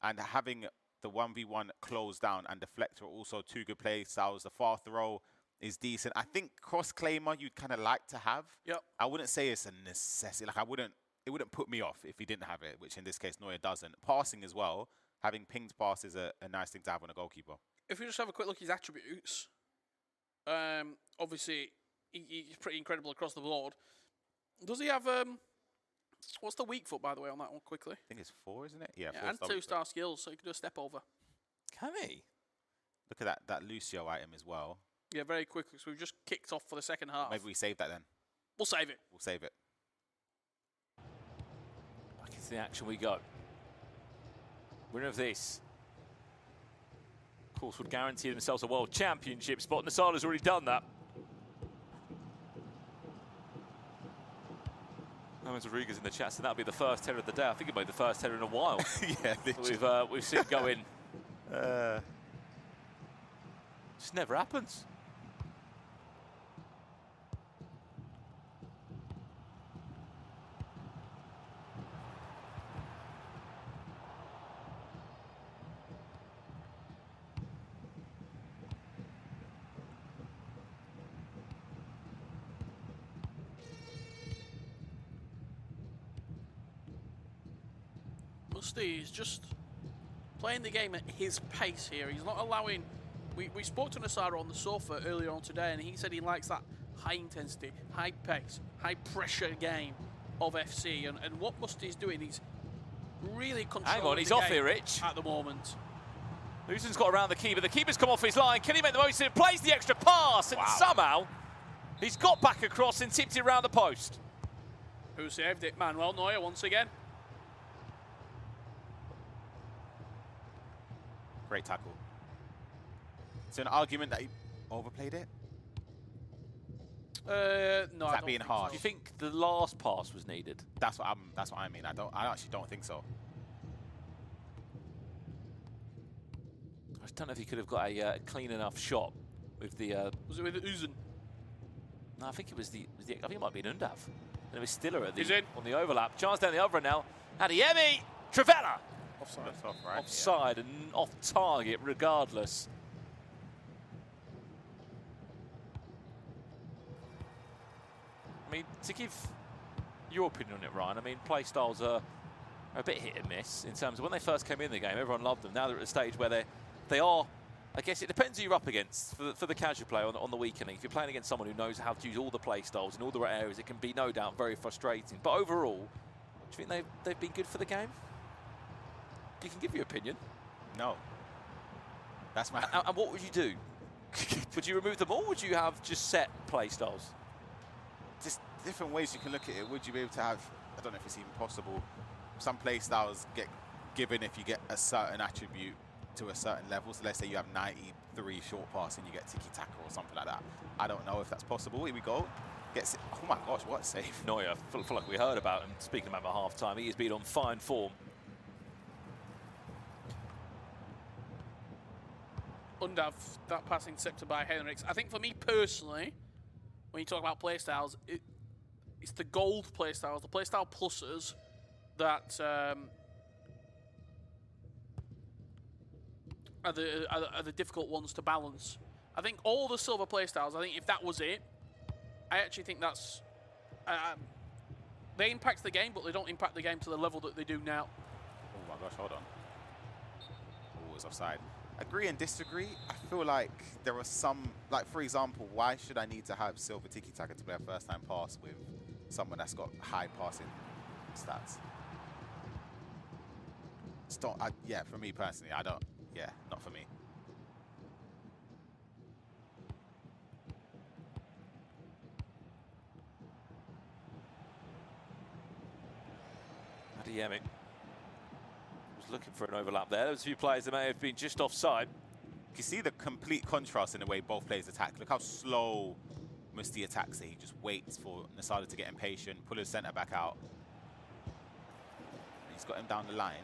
And having the 1v1 close down and deflector are also 2 good playstyles. The far throw is decent. I think cross-claimer you'd kind of like to have. Yep. I wouldn't say it's a necessity. Like it wouldn't put me off if he didn't have it, which in this case Neuer doesn't. Passing as well, having pinged pass is a nice thing to have on a goalkeeper. If we just have a quick look at his attributes, obviously he's pretty incredible across the board. Does he have what's the weak foot, by the way, on that one quickly? I think it's 4, isn't it? Yeah, and 2-star skills, so he can do a step over. Can he? Look at that Lucio item as well. Yeah, very quickly. So we've just kicked off for the second half. Maybe we save that then. We'll save it. We'll save it. Back into the action we go. Winner of this, of course, would guarantee themselves a World Championship spot. Nasada's already done that. Rodriguez in the chat, so that'll be the first header of the day. I think it might be the first header in a while. Yeah, we've seen go in. Just never happens. He's just playing the game at his pace here. He's not allowing... We spoke to Nasara on the sofa earlier on today, and he said he likes that high intensity, high pace, high pressure game of FC. And what Musty's doing, he's really controlling Hang on, he's the off game here, Rich. at the moment. Luton's got around the keeper. The keeper's come off his line. Can he make the most of it? Plays the extra pass, and somehow he's got back across and tipped it around the post. Who saved it? Manuel Neuer once again. Great tackle. Is there an argument that he overplayed it? No, Is I that don't being think harsh? Do you think the last pass was needed? That's what I mean. I actually don't think so. I just don't know if he could have got a clean enough shot with the. Was it with Uzen? No, I think it was the. I think it might be an Undav. And it was Stiller at He's in. on the overlap. Chance down the other end now. Adiemi, Trivella. Offside. That's off, right? Offside and off target regardless. I mean, to give your opinion on it, Ryan, I mean, play styles are a bit hit and miss in terms of when they first came in the game, everyone loved them. Now they're at a stage where they are, I guess it depends who you're up against for the casual player on the weekend. If you're playing against someone who knows how to use all the play styles in all the right areas, it can be no doubt very frustrating. But overall, do you think they've been good for the game? You can give your opinion. No. That's my... And what would you do? Would you remove them all, or would you have just set play styles? Just different ways you can look at it. Would you be able to have, I don't know if it's even possible, some play styles get given if you get a certain attribute to a certain level. So let's say you have 93 short pass and you get tiki-taka or something like that. I don't know if that's possible. Here we go. Gets it. Oh my gosh, what a save. Neuer, I feel like we heard about him speaking about him at half-time. He has been on fine form. Undav, that passing sector by Henriks. I think for me personally, when you talk about playstyles, it's the gold playstyles, the playstyle pluses that are the difficult ones to balance. I think all the silver playstyles, I think if that was it, I actually think that's... they impact the game, but they don't impact the game to the level that they do now. Oh my gosh, hold on. Oh, it's offside. Agree and disagree. I feel like there are some, like for example, why should I need to have silver tiki-taka to play a first-time pass with someone that's got high passing stats? Just don't, yeah, for me personally, I don't, yeah, not for me. Adiemi was looking for an overlap there. There's a few players that may have been just offside. You see the complete contrast in the way both players attack. Look how slow Musti attacks it. He just waits for Nasada to get impatient, pull his centre back out. He's got him down the line.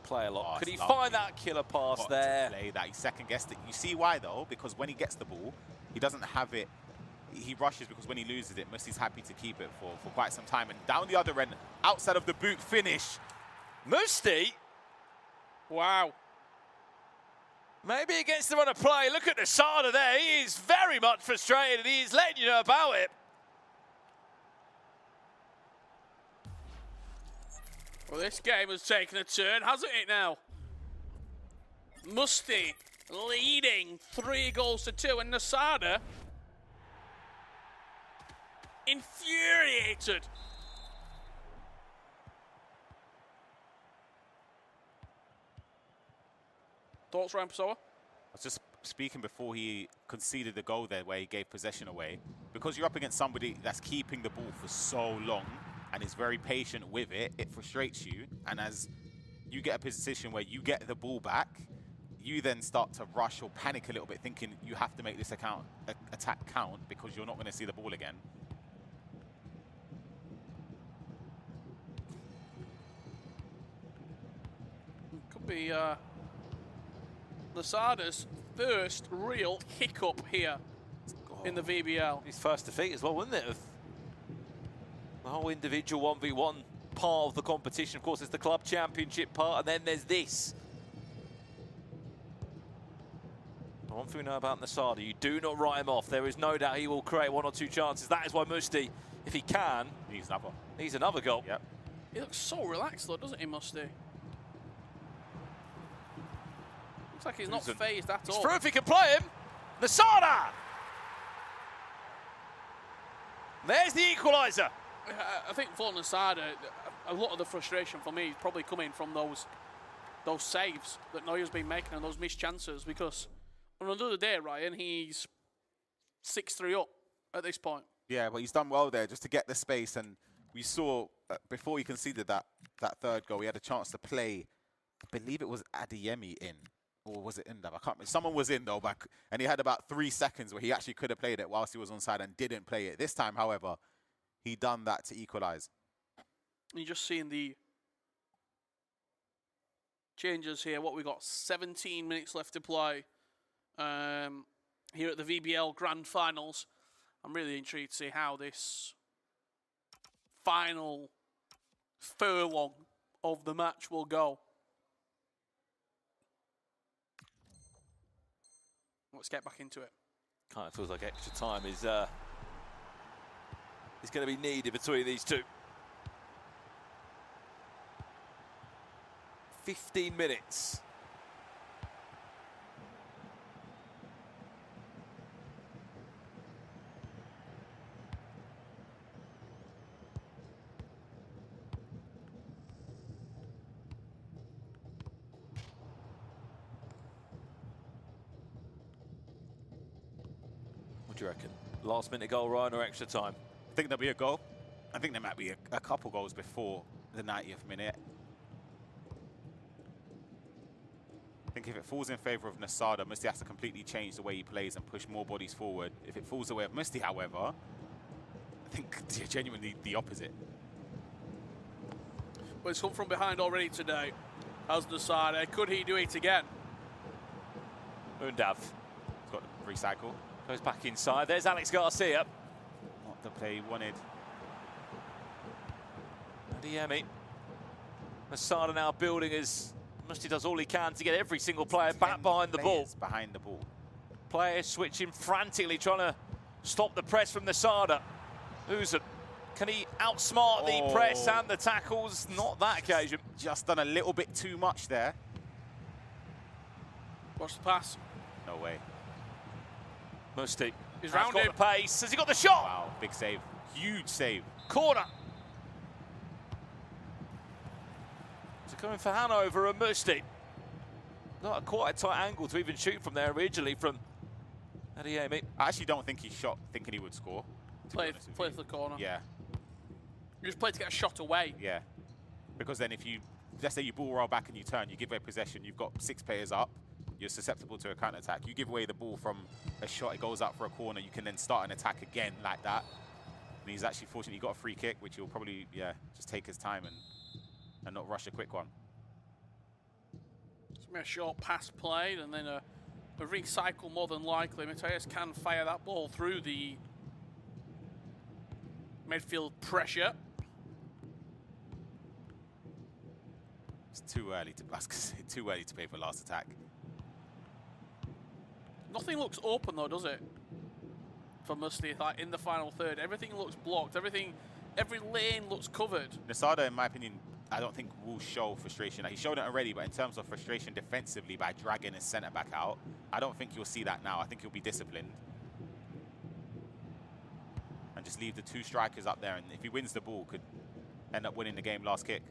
Play a lot. Oh, Could he it's lovely. find that killer pass Got there? to play that. He second-guessed it. You see why, though? Because when he gets the ball, he doesn't have it. He rushes because when he loses it, Musti's happy to keep it for quite some time. And down the other end, outside of the boot finish. Musti? Wow. Maybe against the run of play. Look at Nasada there. He is very much frustrated. He is letting you know about it. Well, this game has taken a turn, hasn't it now? Musti leading 3-2, and Nasada infuriated. I Thoughts, Ryan Pessoa? was just speaking before he conceded the goal there where he gave possession away. Because you're up against somebody that's keeping the ball for so long and is very patient with it, it frustrates you. And as you get a position where you get the ball back, you then start to rush or panic a little bit, thinking you have to make this attack count because you're not going to see the ball again. Could be Lasada's first real hiccup here in the VBL. His first defeat as well, wouldn't it? Of the whole individual 1v1 part of the competition. Of course, there's the club championship part, and then there's this. One thing we know about Nasada, you do not write him off. There is no doubt he will create 1 or 2 chances. That is why Musti, if he can, needs another goal. Yep. He looks so relaxed though, doesn't he, Musti? Looks like he's not phased at all. Through if he can play him. Nasada! There's the equaliser. I think for Nasada, a lot of the frustration for me is probably coming from those saves that Neuer's been making and those missed chances, because on another day, Ryan, he's 6-3 up at this point. Yeah, but he's done well there just to get the space. And we saw before he conceded that third goal, he had a chance to play, I believe it was Adeyemi in. Or was it in there? I can't remember. Someone was in though, and he had about 3 seconds where he actually could have played it whilst he was onside and didn't play it. This time, however, he done that to equalise. You're just seeing the changes here. What we got? 17 minutes left to play here at the VBL Grand Finals. I'm really intrigued to see how this final furlong of the match will go. Let's get back into it. Kind of feels like extra time is going to be needed between these two. 15 minutes. What do you reckon? Last minute goal, Ryan, or extra time? I think there'll be a goal. I think there might be a couple goals before the 90th minute. I think if it falls in favour of Nasada, Musti has to completely change the way he plays and push more bodies forward. If it falls the way of Musti, however, I think genuinely the opposite. Well, it's come from behind already today, as Nasada. Could he do it again? Undav. He's got to recycle. Goes back inside. There's Alex Garcia. Not the play he wanted. Adeyemi. Nasada now building as Musti does all he can to get every single player back behind the ball. Behind the ball. Players switching frantically, trying to stop the press from Nasada. Can he outsmart the press and the tackles? Not that occasion. Just done a little bit too much there. Watch the pass. No way. Musti. He's got rounded. the pace. Has he got the shot? Wow, big save. Huge save. Corner. So coming for Hanover and Musti. Not quite a tight angle to even shoot from there originally from Adeyemi. I actually don't think he shot thinking he would score. Play for the corner. Yeah. You just play to get a shot away. Yeah. Because then if you, let's say you ball roll back and you turn, you give away possession, you've got 6 players up, you're susceptible to a counter-attack. You give away the ball from a shot, it goes up for a corner, you can then start an attack again like that. And he's actually fortunately got a free kick, which he'll probably, just take his time and not rush a quick one. It's a short pass played and then a recycle more than likely. Mateus can fire that ball through the midfield pressure. It's too early to pay for last attack. Nothing looks open though, does it? For Musti, like in the final third, everything looks blocked. Every lane looks covered. Nasada, in my opinion, I don't think will show frustration. He showed it already, but in terms of frustration defensively by dragging his centre back out, I don't think you'll see that now. I think he'll be disciplined and just leave the 2 strikers up there. And if he wins the ball, could end up winning the game last kick.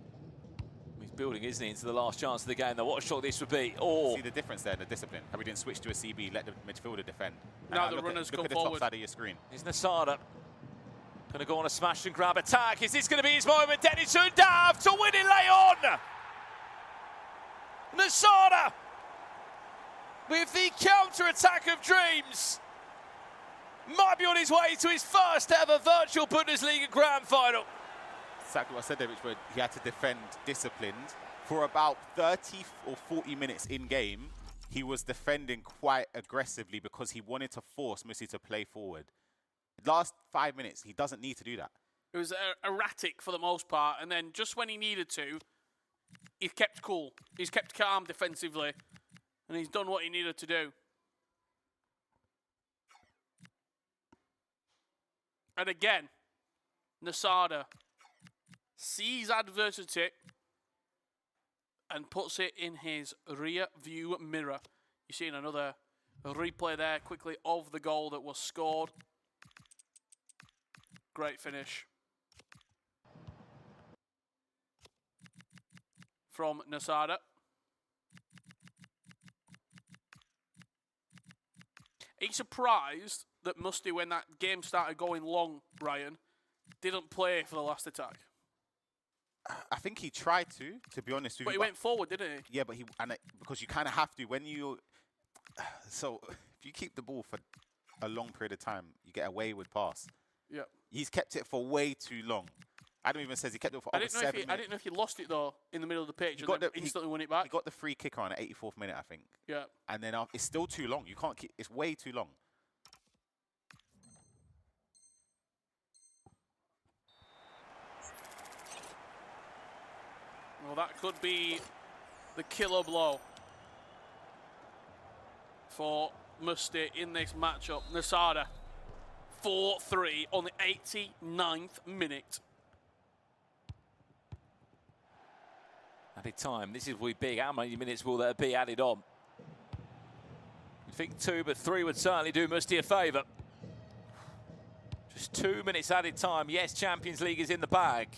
He's building, isn't he, into the last chance of the game. Now, what a shot this would be. Oh, See the difference there in the discipline. How we didn't switch to a CB, let the midfielder defend. Now And the runners come look at the forward. top side of your screen. is Nasada going to go on a smash and grab attack? Is this going to be his moment? Dennis Undav to win it lay on. Nasada with the counter-attack of dreams. Might be on his way to his first ever virtual Bundesliga Grand Final. Exactly what I said there, which was he had to defend disciplined. For about 30 or 40 minutes in game, he was defending quite aggressively because he wanted to force Musi to play forward. Last 5 minutes, he doesn't need to do that. It was erratic for the most part, and then just when he needed to, he's kept cool. He's kept calm defensively, and he's done what he needed to do. And again, Nasada sees adversity and puts it in his rear view mirror. You're seeing another replay there quickly of the goal that was scored. Great finish from Nasada. Are you surprised that Musty, when that game started going long, Ryan, didn't play for the last attack? I think he tried to be honest with But you. he went forward, didn't he? Yeah, but because you kind of have to when you. So if you keep the ball for a long period of time, you get a wayward pass. Yeah. He's kept it for way too long. Adam even says he kept it for over 7 minutes. I didn't know if he lost it though in the middle of the pitch and then instantly won it back. He got the free kick on at 84th minute, I think. Yeah. And then it's still too long. You can't keep. It's way too long. Well, that could be the killer blow for Musty in this matchup. Nasada, 4-3 on the 89th minute. added time. This will be big. How many minutes will there be added on? You'd think 2, but 3 would certainly do Musty a favour. Just 2 minutes added time. Yes, Champions League is in the bag.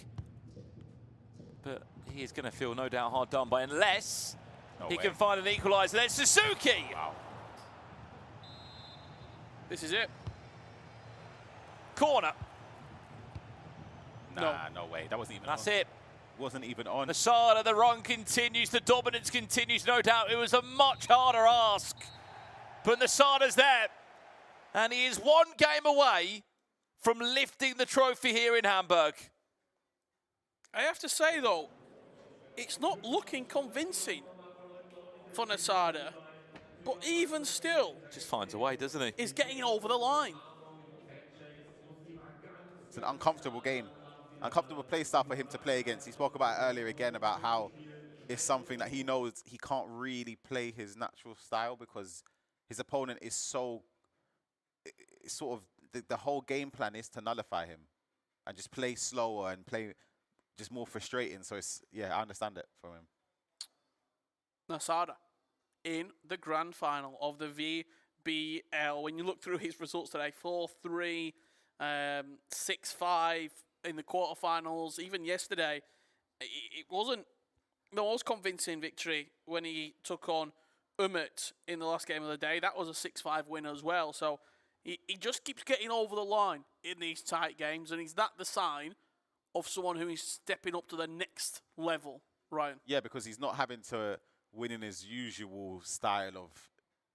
But he is going to feel no doubt hard done by unless he can find an equaliser. There's Suzuki. Wow. This is it. Corner. Nah, no way. That wasn't even That's on. it. Wasn't even on. Nasada, the run continues, the dominance continues, no doubt. It was a much harder ask. But Nasada's there. And he is 1 game away from lifting the trophy here in Hamburg. I have to say, though, it's not looking convincing for Nasada. But even still, Just finds a way, doesn't he? he's getting over the line. It's an uncomfortable game. Uncomfortable play style for him to play against. He spoke about it earlier again about how it's something that he knows he can't really play his natural style because his opponent is so, it's sort of, the whole game plan is to nullify him and just play slower and play just more frustrating. So it's, yeah, I understand it from him. Nasada in the grand final of the VBL. When you look through his results today, 4-3, 6-5 in the quarterfinals. Even yesterday, it wasn't the most convincing victory when he took on Umut in the last game of the day. That was a 6-5 win as well. So he just keeps getting over the line in these tight games, and is that the sign of someone who is stepping up to the next level, Ryan? Yeah, because he's not having to win in his usual style of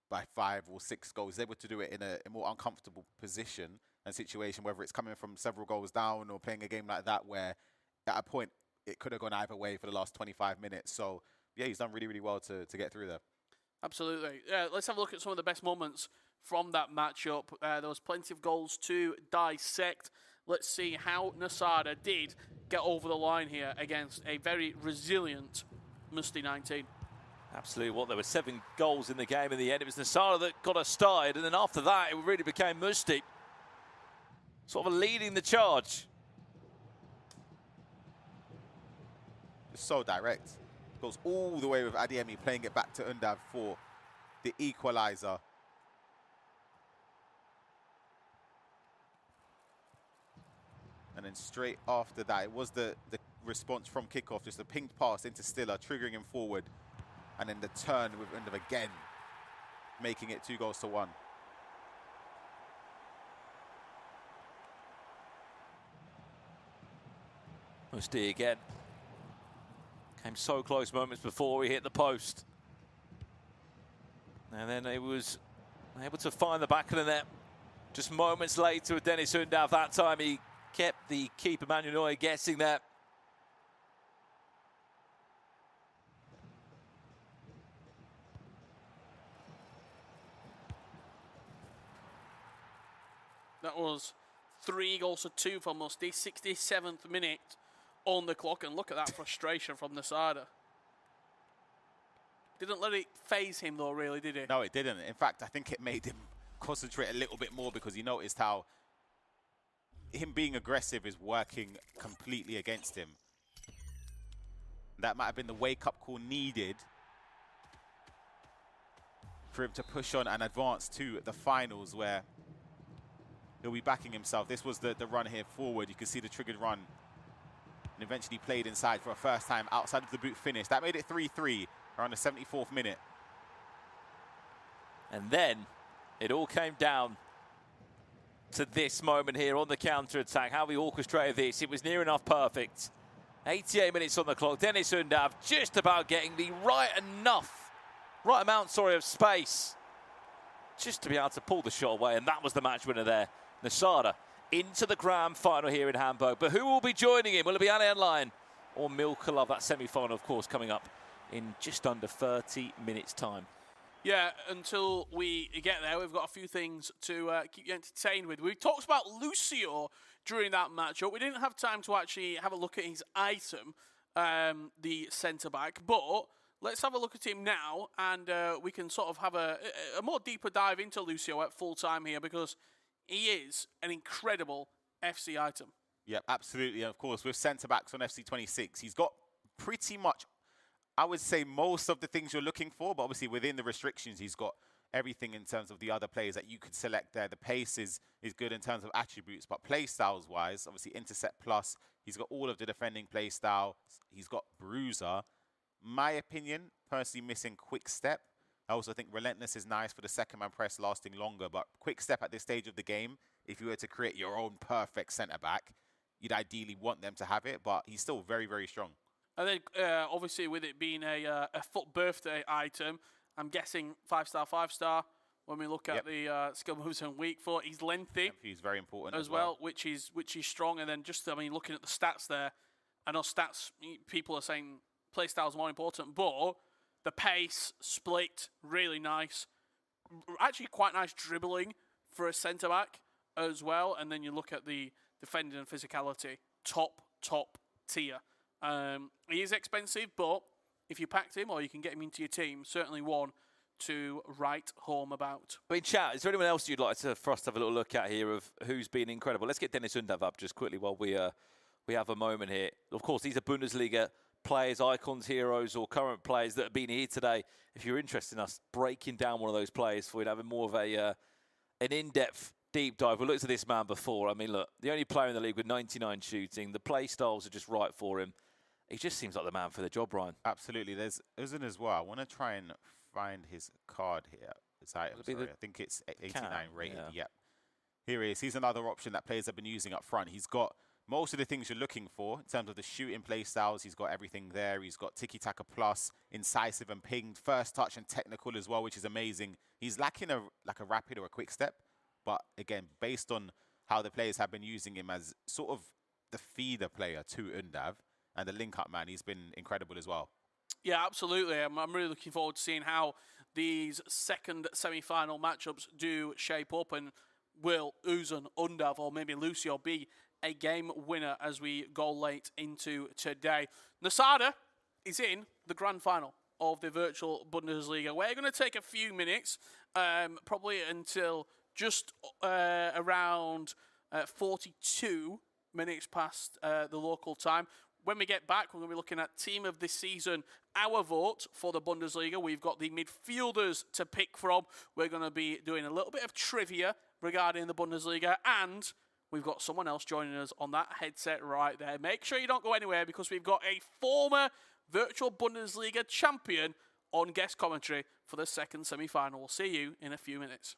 by 5 or 6 goals. He's able to do it in a more uncomfortable position and situation, whether it's coming from several goals down or playing a game like that where at a point it could have gone either way for the last 25 minutes. So, yeah, he's done really, really well to get through there. Absolutely. Let's have a look at some of the best moments from that matchup. There was plenty of goals to dissect. Let's see how Nasada did get over the line here against a very resilient Musty 19. Absolutely. What, there were 7 goals in the game in the end. It was Nasada that got us started, and then after that, it really became Musty sort of leading the charge. It's so direct. Goes all the way with Adiemi, playing it back to Undav for the equaliser. And then straight after that, it was the response from kickoff. Just a pinged pass into Stiller, triggering him forward. And then the turn with Undav again, making it 2-1. Musti again. Came so close moments before he hit the post. And then he was able to find the back of the net. Just moments later with Dennis Undav. That time he kept the keeper Manuel Neuer guessing that. That was 3 goals to 2 for Musti. 67th minute on the clock, and look at that frustration from Nasada. Didn't let it phase him though, really, did he? No, it didn't. In fact, I think it made him concentrate a little bit more because he noticed how him being aggressive is working completely against him. That might have been the wake-up call needed for him to push on and advance to the finals, where he'll be backing himself. This was the run here forward. You can see the triggered run, and eventually played inside for a first time outside of the boot finish. That made it 3-3 around the 74th minute. And then it all came down to this moment here on the counter-attack. How we orchestrated this. It was near enough perfect. 88 minutes on the clock. Dennis Undav just about getting the right amount of space just to be able to pull the shot away, and that was the match winner there. Nasada into the grand final here in Hamburg. But who will be joining him? Will it be Alihan or Milkov? That semi-final, of course, coming up in just under 30 minutes' time. Yeah, until we get there, we've got a few things to keep you entertained with. We talked about Lucio during that matchup. We didn't have time to actually have a look at his item, the centre-back, but let's have a look at him now, and we can sort of have a more deeper dive into Lucio at full time here, because he is an incredible FC item. Yeah, absolutely. And of course, with centre-backs on FC26, he's got pretty much, I would say, most of the things you're looking for, but obviously within the restrictions, he's got everything in terms of the other players that you could select there. The pace is good in terms of attributes, but play styles-wise, obviously Intercept Plus, he's got all of the defending play style. He's got Bruiser. My opinion, personally missing Quick Step. I also think Relentless is nice for the second man press lasting longer, but Quick Step at this stage of the game, if you were to create your own perfect centre-back, you'd ideally want them to have it, but he's still very, very strong. And then, obviously, with it being a foot birthday item, I'm guessing 5-star, 5-star. When we look at the skill moves and weak foot, he's lengthy. He's very important as well, which is strong. And then just, I mean, looking at the stats there, I know stats, people are saying play style is more important, but the pace, split, really nice. Actually, quite nice dribbling for a centre back as well. And then you look at the defending and physicality, top tier. He is expensive, but if you packed him or you can get him into your team, certainly one to write home about. I mean, chat, is there anyone else you'd like for us to have a little look at here of who's been incredible? Let's get Dennis Undav up just quickly while we have a moment here. Of course, these are Bundesliga players, icons, heroes, or current players that have been here today. If you're interested in us breaking down one of those players for you, having more of an in-depth deep dive. We looked at this man before. I mean, look, the only player in the league with 99 shooting. The play styles are just right for him. He just seems like the man for the job, Ryan. Absolutely. There's Uzun as well. I want to try and find his card here. I think it's 89 rated. Yeah. Yep. Here he is. He's another option that players have been using up front. He's got most of the things you're looking for in terms of the shooting play styles. He's got everything there. He's got tiki-taka plus, incisive and pinged, first touch and technical as well, which is amazing. He's lacking a rapid or a quick step. But again, based on how the players have been using him as sort of the feeder player to Undav and the link-up man, he's been incredible as well. Yeah, absolutely. I'm really looking forward to seeing how these second semi-final matchups do shape up, and will Uzun, Undav, or maybe Lucio be a game winner as we go late into today. Nasada is in the grand final of the virtual Bundesliga. We're going to take a few minutes, probably until just around 42 minutes past the local time. When we get back, we're going to be looking at Team of the Season, our vote for the Bundesliga. We've got the midfielders to pick from. We're going to be doing a little bit of trivia regarding the Bundesliga, and we've got someone else joining us on that headset right there. Make sure you don't go anywhere because we've got a former Virtual Bundesliga champion on guest commentary for the second semi-final. We'll see you in a few minutes.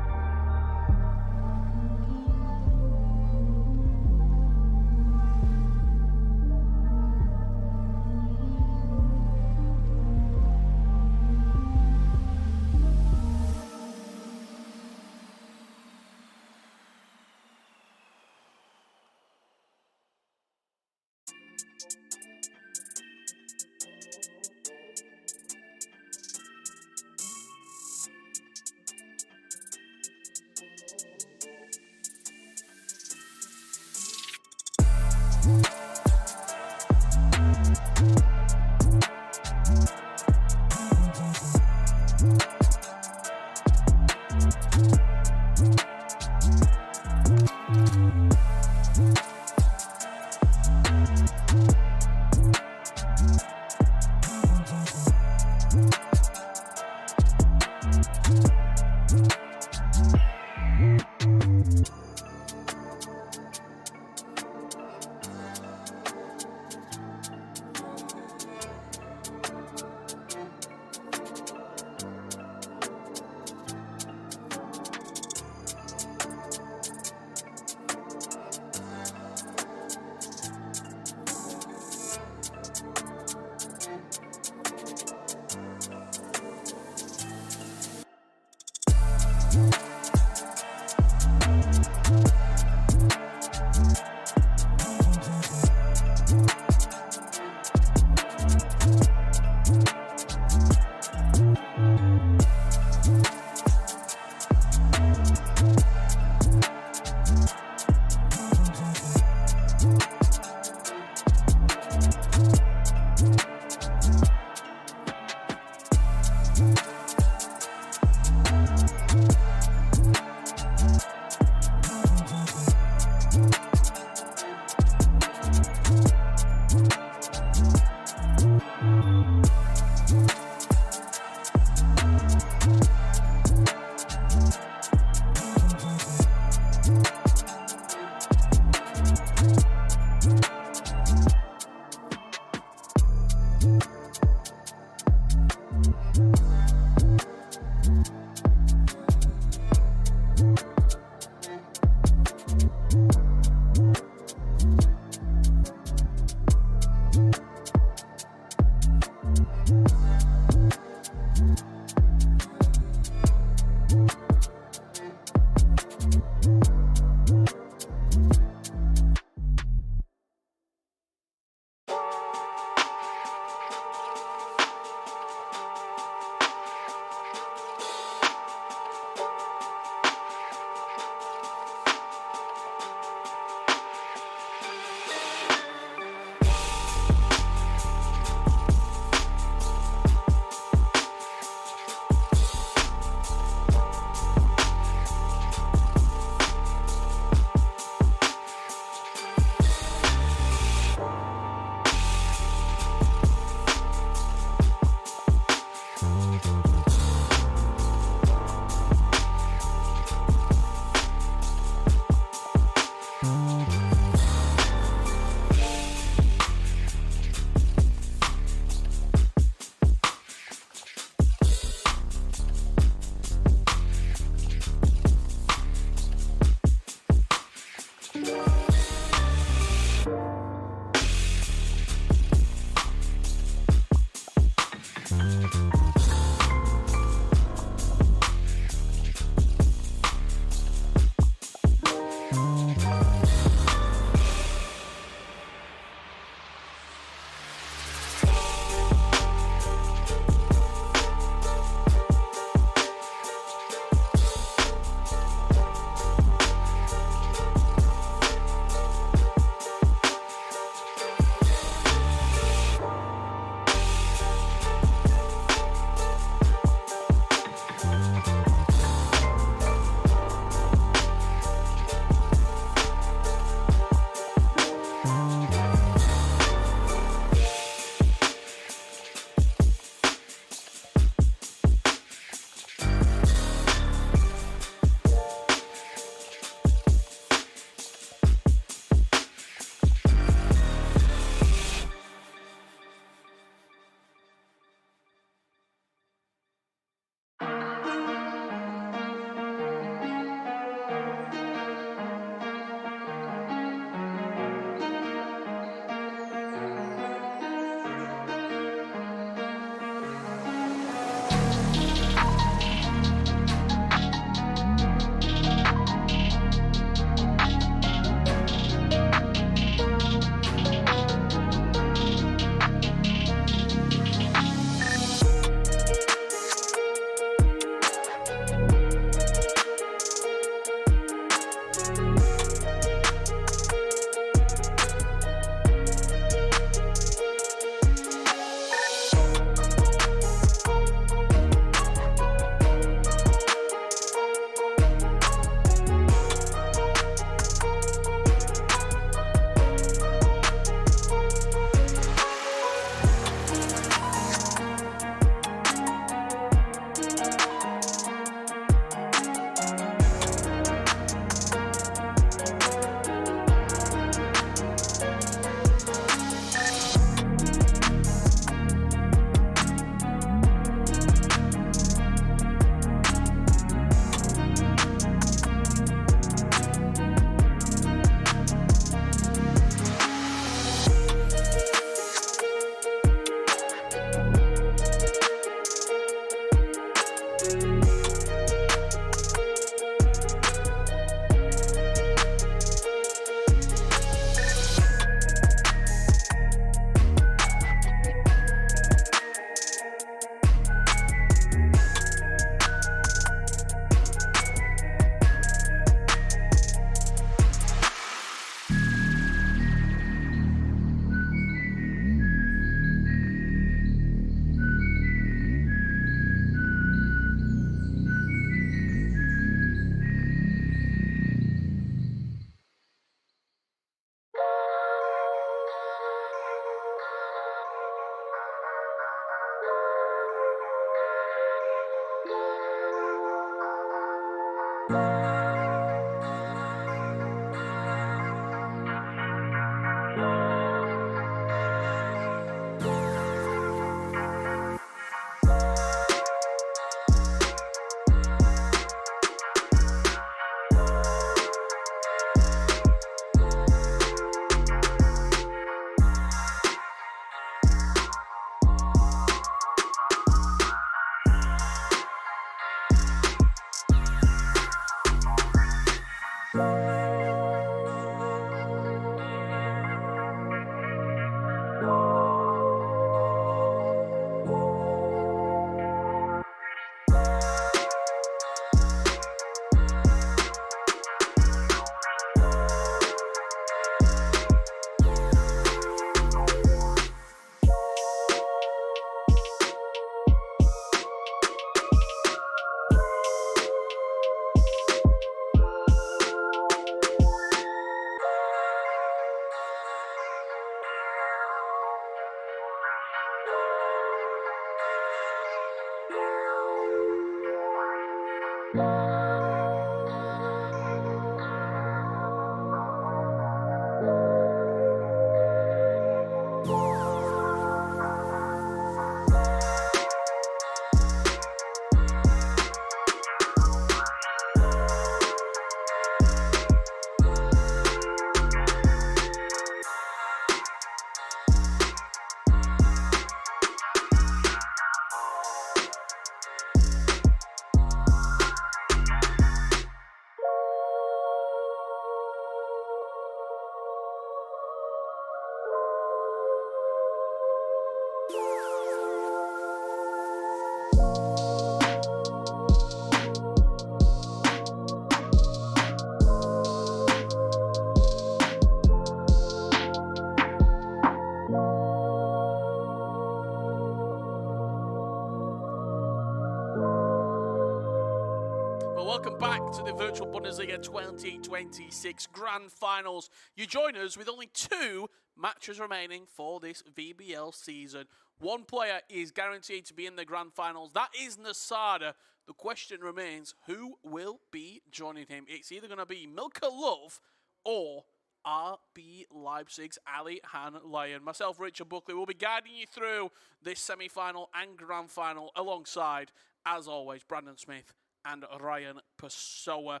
Welcome back to the Virtual Bundesliga 2026 Grand Finals. You join us with only 2 matches remaining for this VBL season. One player is guaranteed to be in the Grand Finals. That is Nasada. The question remains, who will be joining him? It's either going to be Milkov or RB Leipzig's Alihan Lion. Myself, Richard Buckley, will be guiding you through this semi-final and Grand Final alongside, as always, Brandon Smith and Ryan Pessoa.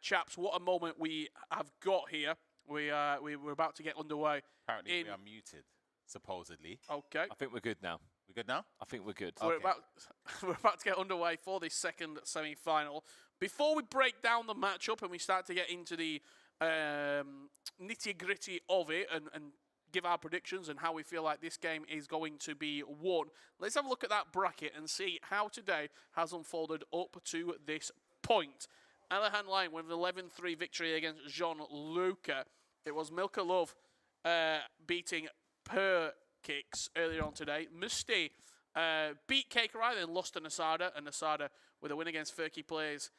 Chaps, what a moment we have got here. We're about to get underway. Apparently we are muted, supposedly. Okay. I think we're good now. We good now? I think we're good. We're about to get underway for this second semi-final. Before we break down the matchup and we start to get into the nitty-gritty of it and give our predictions and how we feel like this game is going to be won, let's have a look at that bracket and see how today has unfolded up to this point. Alihan Lion with an 11-3 victory against Jean-Luca. It was Milkov beating Per Kicks earlier on today. Musti beat Kakerai, then lost to Nasada, and Nasada with a win against Furky players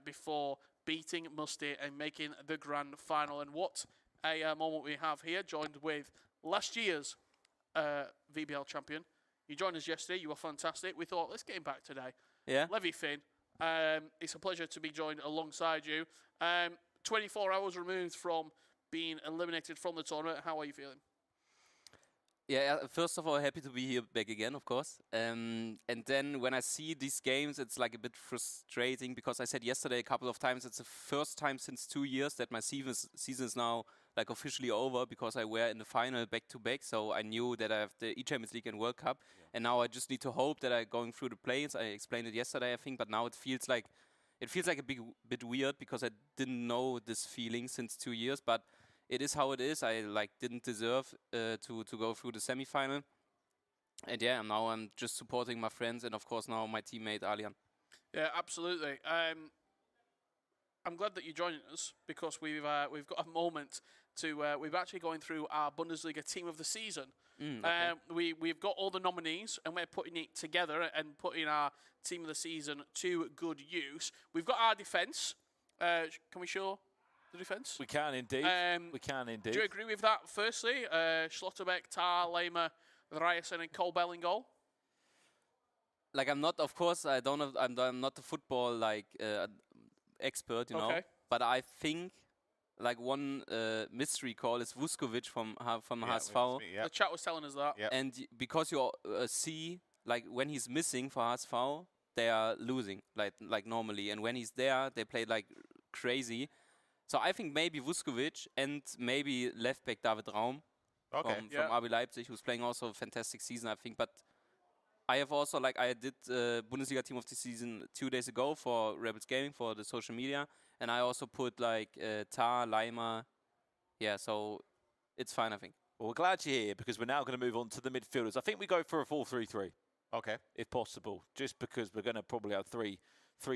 before beating Musti and making the Grand Final. And what a moment we have here, joined with last year's VBL champion. You joined us yesterday. You were fantastic. We thought, let's get him back today. Yeah. Levy Finn, it's a pleasure to be joined alongside you. 24 hours removed from being eliminated from the tournament. How are you feeling? Yeah, first of all, happy to be here back again, of course. And then when I see these games, it's like a bit frustrating because I said yesterday a couple of times, it's the first time since 2 years that my season is now like officially over because I were in the final back-to-back. So I knew that I have the E-Champions League and World Cup. Yeah. And now I just need to hope that I'm going through the play-ins. I explained it yesterday, I think, but now it feels like a bit weird because I didn't know this feeling since 2 years. But it is how it is. I didn't deserve to go through the semi-final. And yeah, now I'm just supporting my friends and of course now my teammate Alihan. Yeah, absolutely. I'm glad that you're joining us because we've got a moment to we've actually going through our Bundesliga team of the season. Okay. We've got all the nominees and we're putting it together and putting our team of the season to good use. We've got our defence. Can we show the defence? We can indeed. We can indeed. Do you agree with that? Firstly, Schlotterbeck, Tar, Lehmer, Ryerson, and Colbell in goal. Like I'm not, of course, I'm not a football expert, you know. Okay. But I think like one mystery call is Vuskovic from HSV. The chat was telling us that. Yep. And because you see, like when he's missing for HSV, they are losing like normally, and when he's there, they play like crazy. So I think maybe Vuskovic and maybe left back David Raum from RB Leipzig, who's playing also a fantastic season, I think. But I have also, like, I did Bundesliga Team of the Season 2 days ago for Rebels Gaming for the social media, and I also put like Tar, Lima. Yeah, so it's fine, I think. Well, we're glad you're here because we're now going to move on to the midfielders. I think we go for a 4-3-3. Okay. If possible, just because we're going to probably have three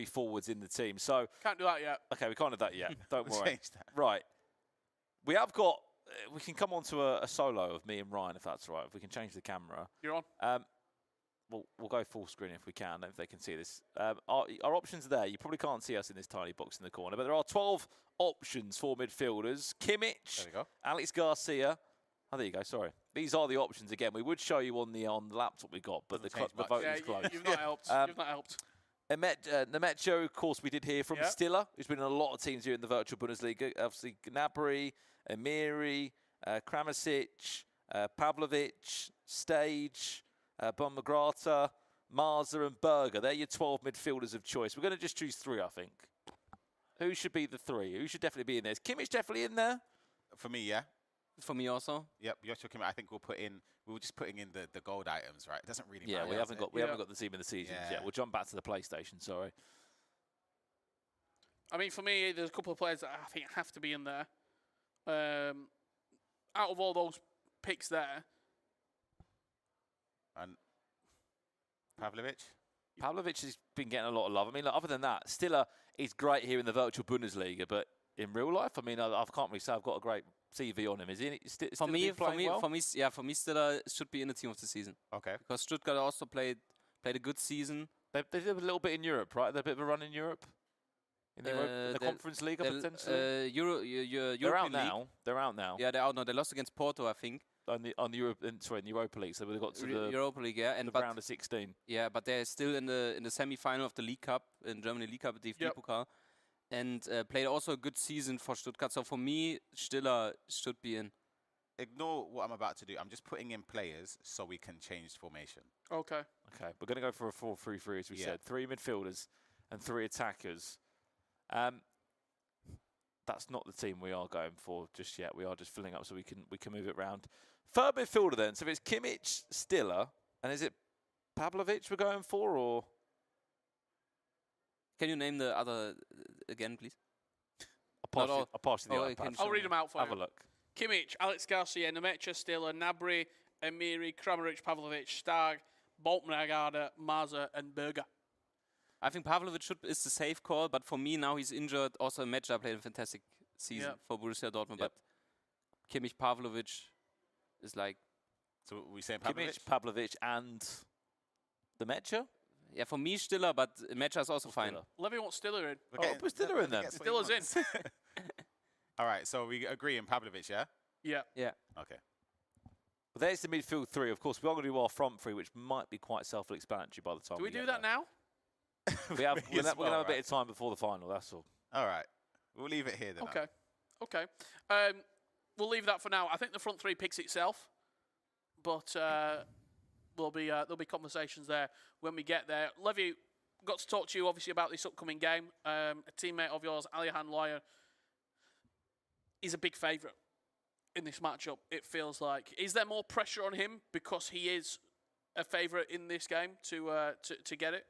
forwards in the team. So Can't do that yet. okay, we can't do that yet. Don't We'll worry. change that. Right. We have got. We can come on to a solo of me and Ryan, if that's all right. If we can change the camera. You're on. We'll go full screen if we can, if they can see this. Our options are there. You probably can't see us in this tiny box in the corner, but there are 12 options for midfielders. Kimmich, There we go. Alex Garcia. Oh, there you go. Sorry. These are the options again. We would show you on the laptop we got, but the Doesn't change much. vote Yeah, is closed. you've not helped. You've not helped. Nemetcho, of course, we did hear from Yeah. Stiller, who's been in a lot of teams here in the virtual Bundesliga. Obviously, Gnabry, Amiri, Kramasic, Pavlovic, Stage, Bommagrata, Marza, and Berger. They're your 12 midfielders of choice. We're going to just choose 3, I think. Who should be the 3? Who should definitely be in there? Is Kimmich definitely in there? For me, yeah. For me also. Yep, Joshua Kimmich. I think we were just putting in the gold items, right? It doesn't really matter. We haven't got Yeah. the team in the season Yeah. yet. We'll jump back to the PlayStation. Sorry. I mean, for me, there's a couple of players that I think have to be in there. Out of all those picks there, And Pavlovic. Pavlovic has been getting a lot of love. I mean, other than that, Stiller is great here in the virtual Bundesliga, but in real life, I mean, I can't really say I've got a great CV on him. Is he? For me, Stiller should be in the Team of the Season Okay. because Stuttgart also played a good season. They did a little bit in Europe, right? They're a bit of a run in Europe. In the Conference League, potentially. European They're out League. now. They're out now. Yeah, they're out now. They lost against Porto, I think. On the Europa League. So they've got to the Europa League, yeah, and the but round of 16. yeah, but they're still in the semi-final of the League Cup in Germany, League Cup, DFB Yep. Pokal, and played also a good season for Stuttgart. So for me, Stiller should be in. Ignore what I'm about to do. I'm just putting in players so we can change formation. okay. Okay, we're going to go for a 4-3-3, as we Yeah. said. 3 midfielders and 3 attackers. That's not the team we are going for just yet. We are just filling up so we can move it round. Third midfielder then. So if it's Kimmich, Stiller, and is it Pavlovic we're going for, or? Can you name the other again, please? I'll pass you the Oh, iPad. you can I'll read them out for Have you. a look. Kimmich, Alex Garcia, Nemecha, Stiller, Gnabry, Amiri, Kramaric, Pavlovic, Stag, Boltmanagada, Marza, and Berger. I think Pavlovic is the safe call, but for me now he's injured. Also, Mecha played a fantastic season Yep. for Borussia Dortmund, Yep. but Kimmich, Pavlovic is like, So we saying Kimmich, Pavlovic? Pavlovic, and the Mecha? yeah, for me Stiller, but Mecha is also fine. Stiller. Levy wants Stiller in. Put Stiller in then. Stiller's in. All right, so we agree in Pavlovic, yeah? Yeah. Yeah. Okay. Well, there's the midfield 3. Of course, we are going to do our front 3, which might be quite self-explanatory by the time Do we get do that there. now? We're May going as to have well, a bit right? of time before the final, that's all. All right. We'll leave it here then. Okay. Okay. We'll leave that for now. I think the front 3 picks itself, but there'll be conversations there when we get there. Levy, got to talk to you obviously about this upcoming game. A teammate of yours, Alihan Lawyer, is a big favourite in this matchup. It feels like. Is there more pressure on him because he is a favourite in this game to get it?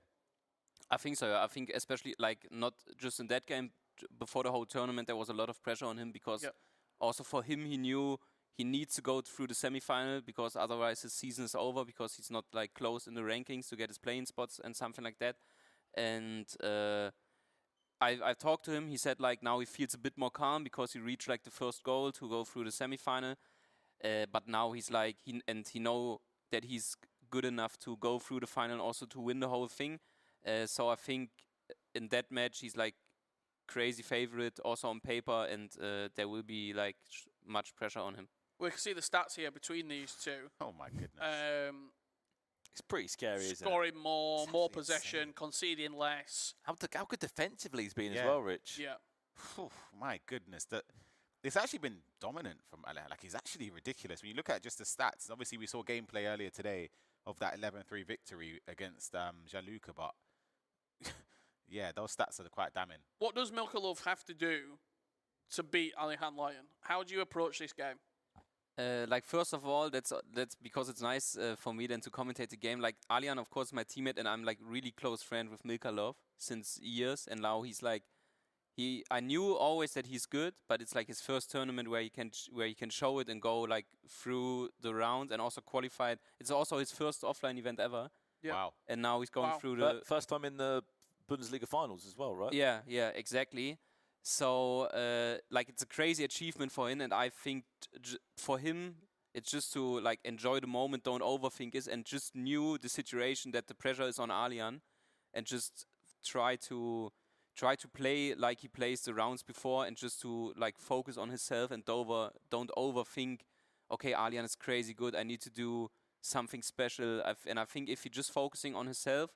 I think so. I think especially like not just in that game, before the whole tournament, there was a lot of pressure on him because Yep. also for him, he knew he needs to go through the semi-final because otherwise his season is over because he's not like close in the rankings to get his playing spots and something like that. And I talked to him. He said like now he feels a bit more calm because he reached like the first goal to go through the semi-final. But now he's like he know that he's good enough to go through the final and also to win the whole thing. So I think in that match he's like crazy favorite also on paper, and there will be like much pressure on him. We can see the stats here between these two. Oh, my goodness. It's pretty scary, isn't it? Scoring more, more absolutely possession, insane. conceding less. How good defensively he's been as Yeah. well, Rich. Yeah. Phew, my goodness, it's actually been dominant from Alihan. Like, he's actually ridiculous. When you look at just the stats, obviously we saw gameplay earlier today of that 11-3 victory against Jaluka, but yeah, those stats are quite damning. What does Milkov have to do to beat Alihan Lion? How do you approach this game? Like first of all, that's because it's nice for me then to commentate the game. Like Alihan, of course, my teammate, and I'm like really close friend with Milkov since years, and now he's like I knew always that he's good, but it's like his first tournament where he can show it and go like through the rounds and also qualified. It's also his first offline event ever. Yeah. Wow. And now he's going Wow. through the First time in the Bundesliga finals as well, right? yeah, exactly. So like it's a crazy achievement for him, and I think for him it's just to like enjoy the moment, don't overthink it, and just knew the situation that the pressure is on Alihan, and just try to play like he plays the rounds before, and just to like focus on himself and don't overthink. Okay, Alihan is crazy good. I need to do something special. And I think if he's just focusing on himself,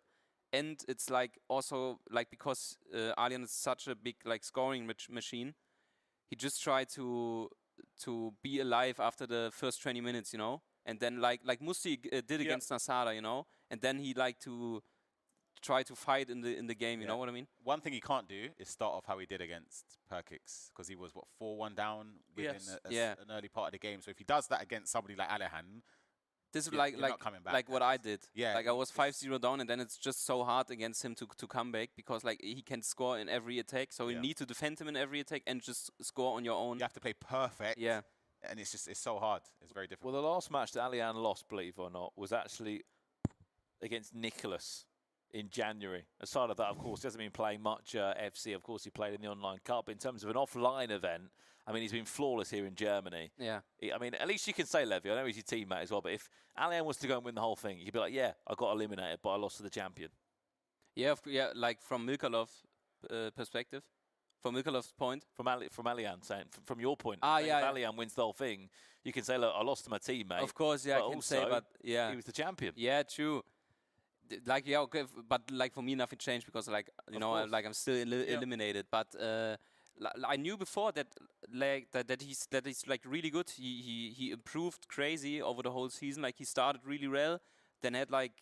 and it's like also like because Alihan is such a big like scoring machine, he just tried to be alive after the first 20 minutes, you know, and then like Musti did against Nasada, you know, and then he like to try to fight in the game, you know what I mean? One thing he can't do is start off how he did against Perkix, because he was, 4-1 down within an early part of the game. So if he does that against somebody like Alihan, this is you're not coming back. like what I did. Yeah. Like I was 5-0 down, and then it's just so hard against him to come back, because like he can score in every attack. So you need to defend him in every attack and just score on your own. You have to play perfect. Yeah. And it's so hard. It's very difficult. Well, the last match that Alihan lost, believe it or not, was actually against Nicholas in January. Aside of that, of course, he hasn't been playing much FC. Of course, he played in the online cup. In terms of an offline event, I mean, he's been flawless here in Germany. Yeah. I mean, at least you can say Levy. I know he's your teammate as well, but if Alihan was to go and win the whole thing, you'd be like, yeah, I got eliminated, but I lost to the champion. Yeah, like from Milkov's perspective, from Milkov's point. From Alihan, saying, from your point, Ah, if Alihan wins the whole thing, you can say, look, I lost to my teammate. Of course, yeah, but I can also, say, but yeah. he was the champion. Yeah, true. Like, yeah, okay, but like for me, nothing changed, because like, you know, like I'm still eliminated. But I knew before that like that he's like really good. He improved crazy over the whole season. Like he started really well, then had like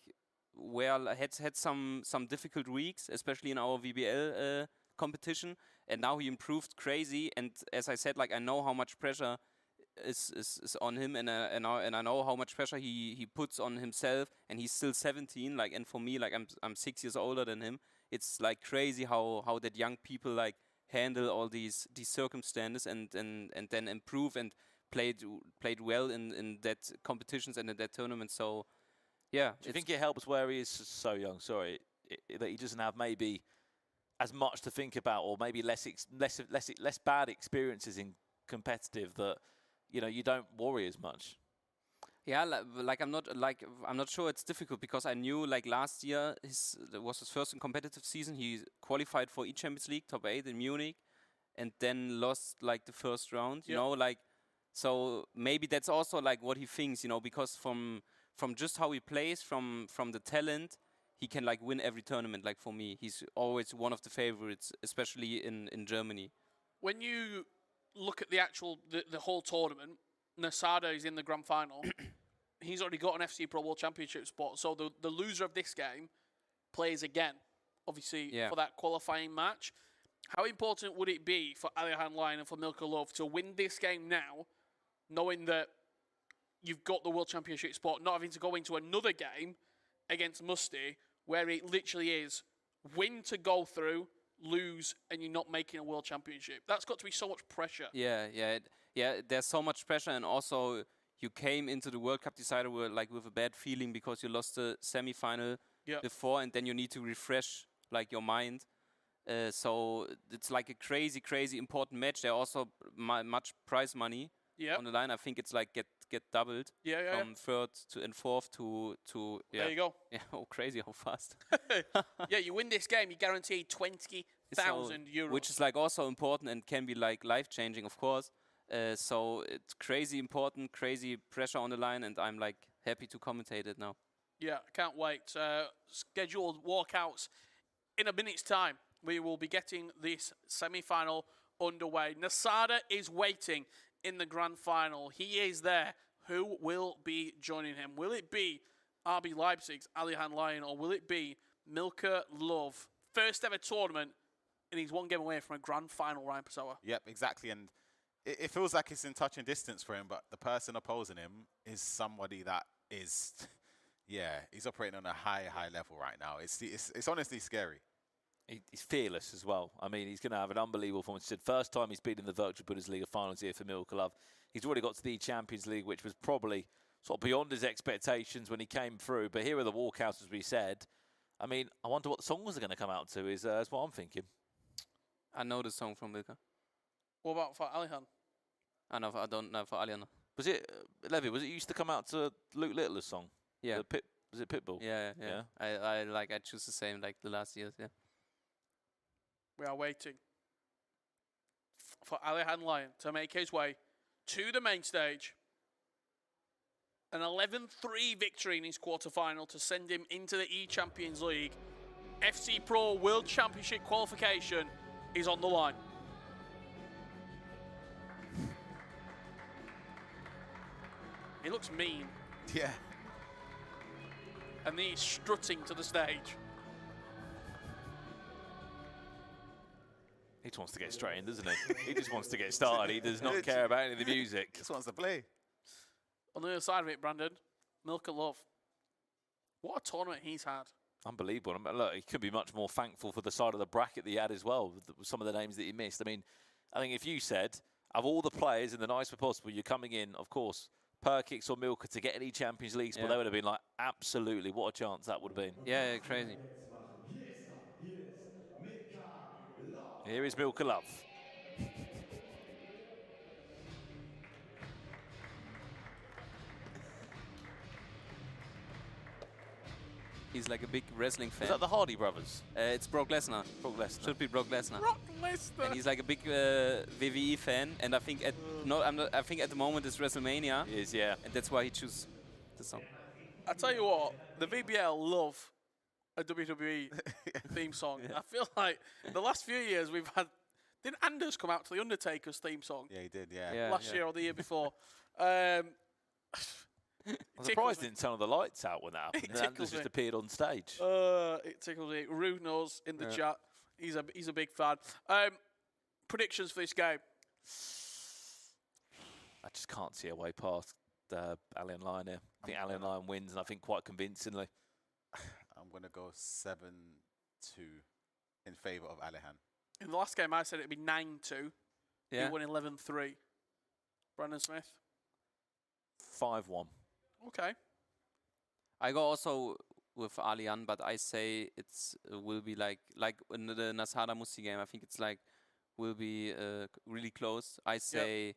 had some difficult weeks, especially in our VBL competition, and now he improved crazy. And as I said, like I know how much pressure is on him, and I know how much pressure he puts on himself, and he's still 17. Like, and for me, like I'm 6 years older than him. It's like crazy how that young people like handle all these circumstances and then improve and played well in that competitions and in that tournament. So yeah. Do you think it helps where he is so young? Sorry, that he doesn't have maybe as much to think about, or maybe less bad experiences in competitive, that you know you don't worry as much. Yeah, like I'm not sure. It's difficult, because I knew like last year it was his first competitive season. He qualified for E-Champions League top 8 in Munich, and then lost like the first round. You know, like so maybe that's also like what he thinks. You know, because from just how he plays, from the talent, he can like win every tournament. Like for me, he's always one of the favorites, especially in Germany. When you look at the whole tournament, Nasada is in the grand final. He's already got an FC Pro World Championship spot. So the loser of this game plays again, obviously, for that qualifying match. How important would it be for Alihan Lion and for Milkov to win this game now, knowing that you've got the World Championship spot, not having to go into another game against Musti, where it literally is win to go through, lose, and you're not making a World Championship? That's got to be so much pressure. Yeah, there's so much pressure, and also you came into the World Cup decider with a bad feeling, because you lost the semi-final before, and then you need to refresh like your mind. So it's like a crazy important match. There also much prize money on the line. I think it's like get doubled from third to fourth to There you go. Yeah, crazy how fast. Yeah, you win this game, you guarantee 20,000 euros, which is like also important and can be like life changing, of course. So it's crazy important, crazy pressure on the line, and I'm like happy to commentate it now. Yeah, can't wait. Scheduled walkouts in a minute's time. We will be getting this semi-final underway. Nasada is waiting in the grand final. He is there. Who will be joining him? Will it be RB Leipzig's Alihan Lion, or will it be Milkov? First ever tournament, and he's one game away from a grand final, Ryan Pessoa. Yep, exactly. And it feels like it's in touch and distance for him, but the person opposing him is somebody that is, yeah, he's operating on a high level right now. It's honestly scary. He's fearless as well. I mean, he's going to have an unbelievable performance. He said first time he's been in the Virtual Bundesliga finals here for Milkov. He's already got to the Champions League, which was probably sort of beyond his expectations when he came through. But here are the walkouts, as we said. I mean, I wonder what the songs are going to come out to, is what I'm thinking. I know the song from Milka. What about for Alihan? I don't know for Alihan. Was it, Levy, was it used to come out to Luke Littler's song? Yeah. Was it Pitbull? Yeah. I choose the same like the last years, yeah. We are waiting for Alihan Lion to make his way to the main stage. An 11-3 victory in his quarterfinal to send him into the E-Champions League. FC Pro World Championship qualification is on the line. He looks mean. Yeah. And he's strutting to the stage. He just wants to get straight in, doesn't he? He just wants to get started. He does not care about any of the music. Just wants to play. On the other side of it, Brandon, Milkov. What a tournament he's had. Unbelievable. I mean, look, he could be much more thankful for the side of the bracket that he had as well, with some of the names that he missed. I mean, I think if you said, of all the players in the nicest way possible, you're coming in, of course, Perkix or Milka to get any Champions League spot, they would have been like, absolutely, what a chance that would have been. Yeah, crazy. Here is Milkov. He's like a big wrestling fan. Is that the Hardy brothers? It's Brock Lesnar. Brock Lesnar. Should be Brock Lesnar. Brock Lesnar. And he's like a big WWE fan, and I think I think at the moment it's WrestleMania. He is, yeah. And that's why he chose the song. I tell you what, the VBL love a WWE theme song. I feel like the last few years we've had. Didn't Anders come out to the Undertaker's theme song? Yeah, he did. Yeah. Last year or the year before. I'm surprised they didn't turn on the lights out when that happened. And Anders just appeared on stage. It tickles me. Rue knows in the chat. He's a big fan. Predictions for this game? I just can't see a way past Alihan Lion here. I think Alihan Lion wins, and I think quite convincingly. I'm going to go 7-2 in favour of Alihan. In the last game, I said it'd be 9-2. Yeah. He won 11-3. Brandon Smith? 5-1. Okay. I go also with Alihan, but I say it's will be like in the Nasada Musi game. I think it's like will be really close. I say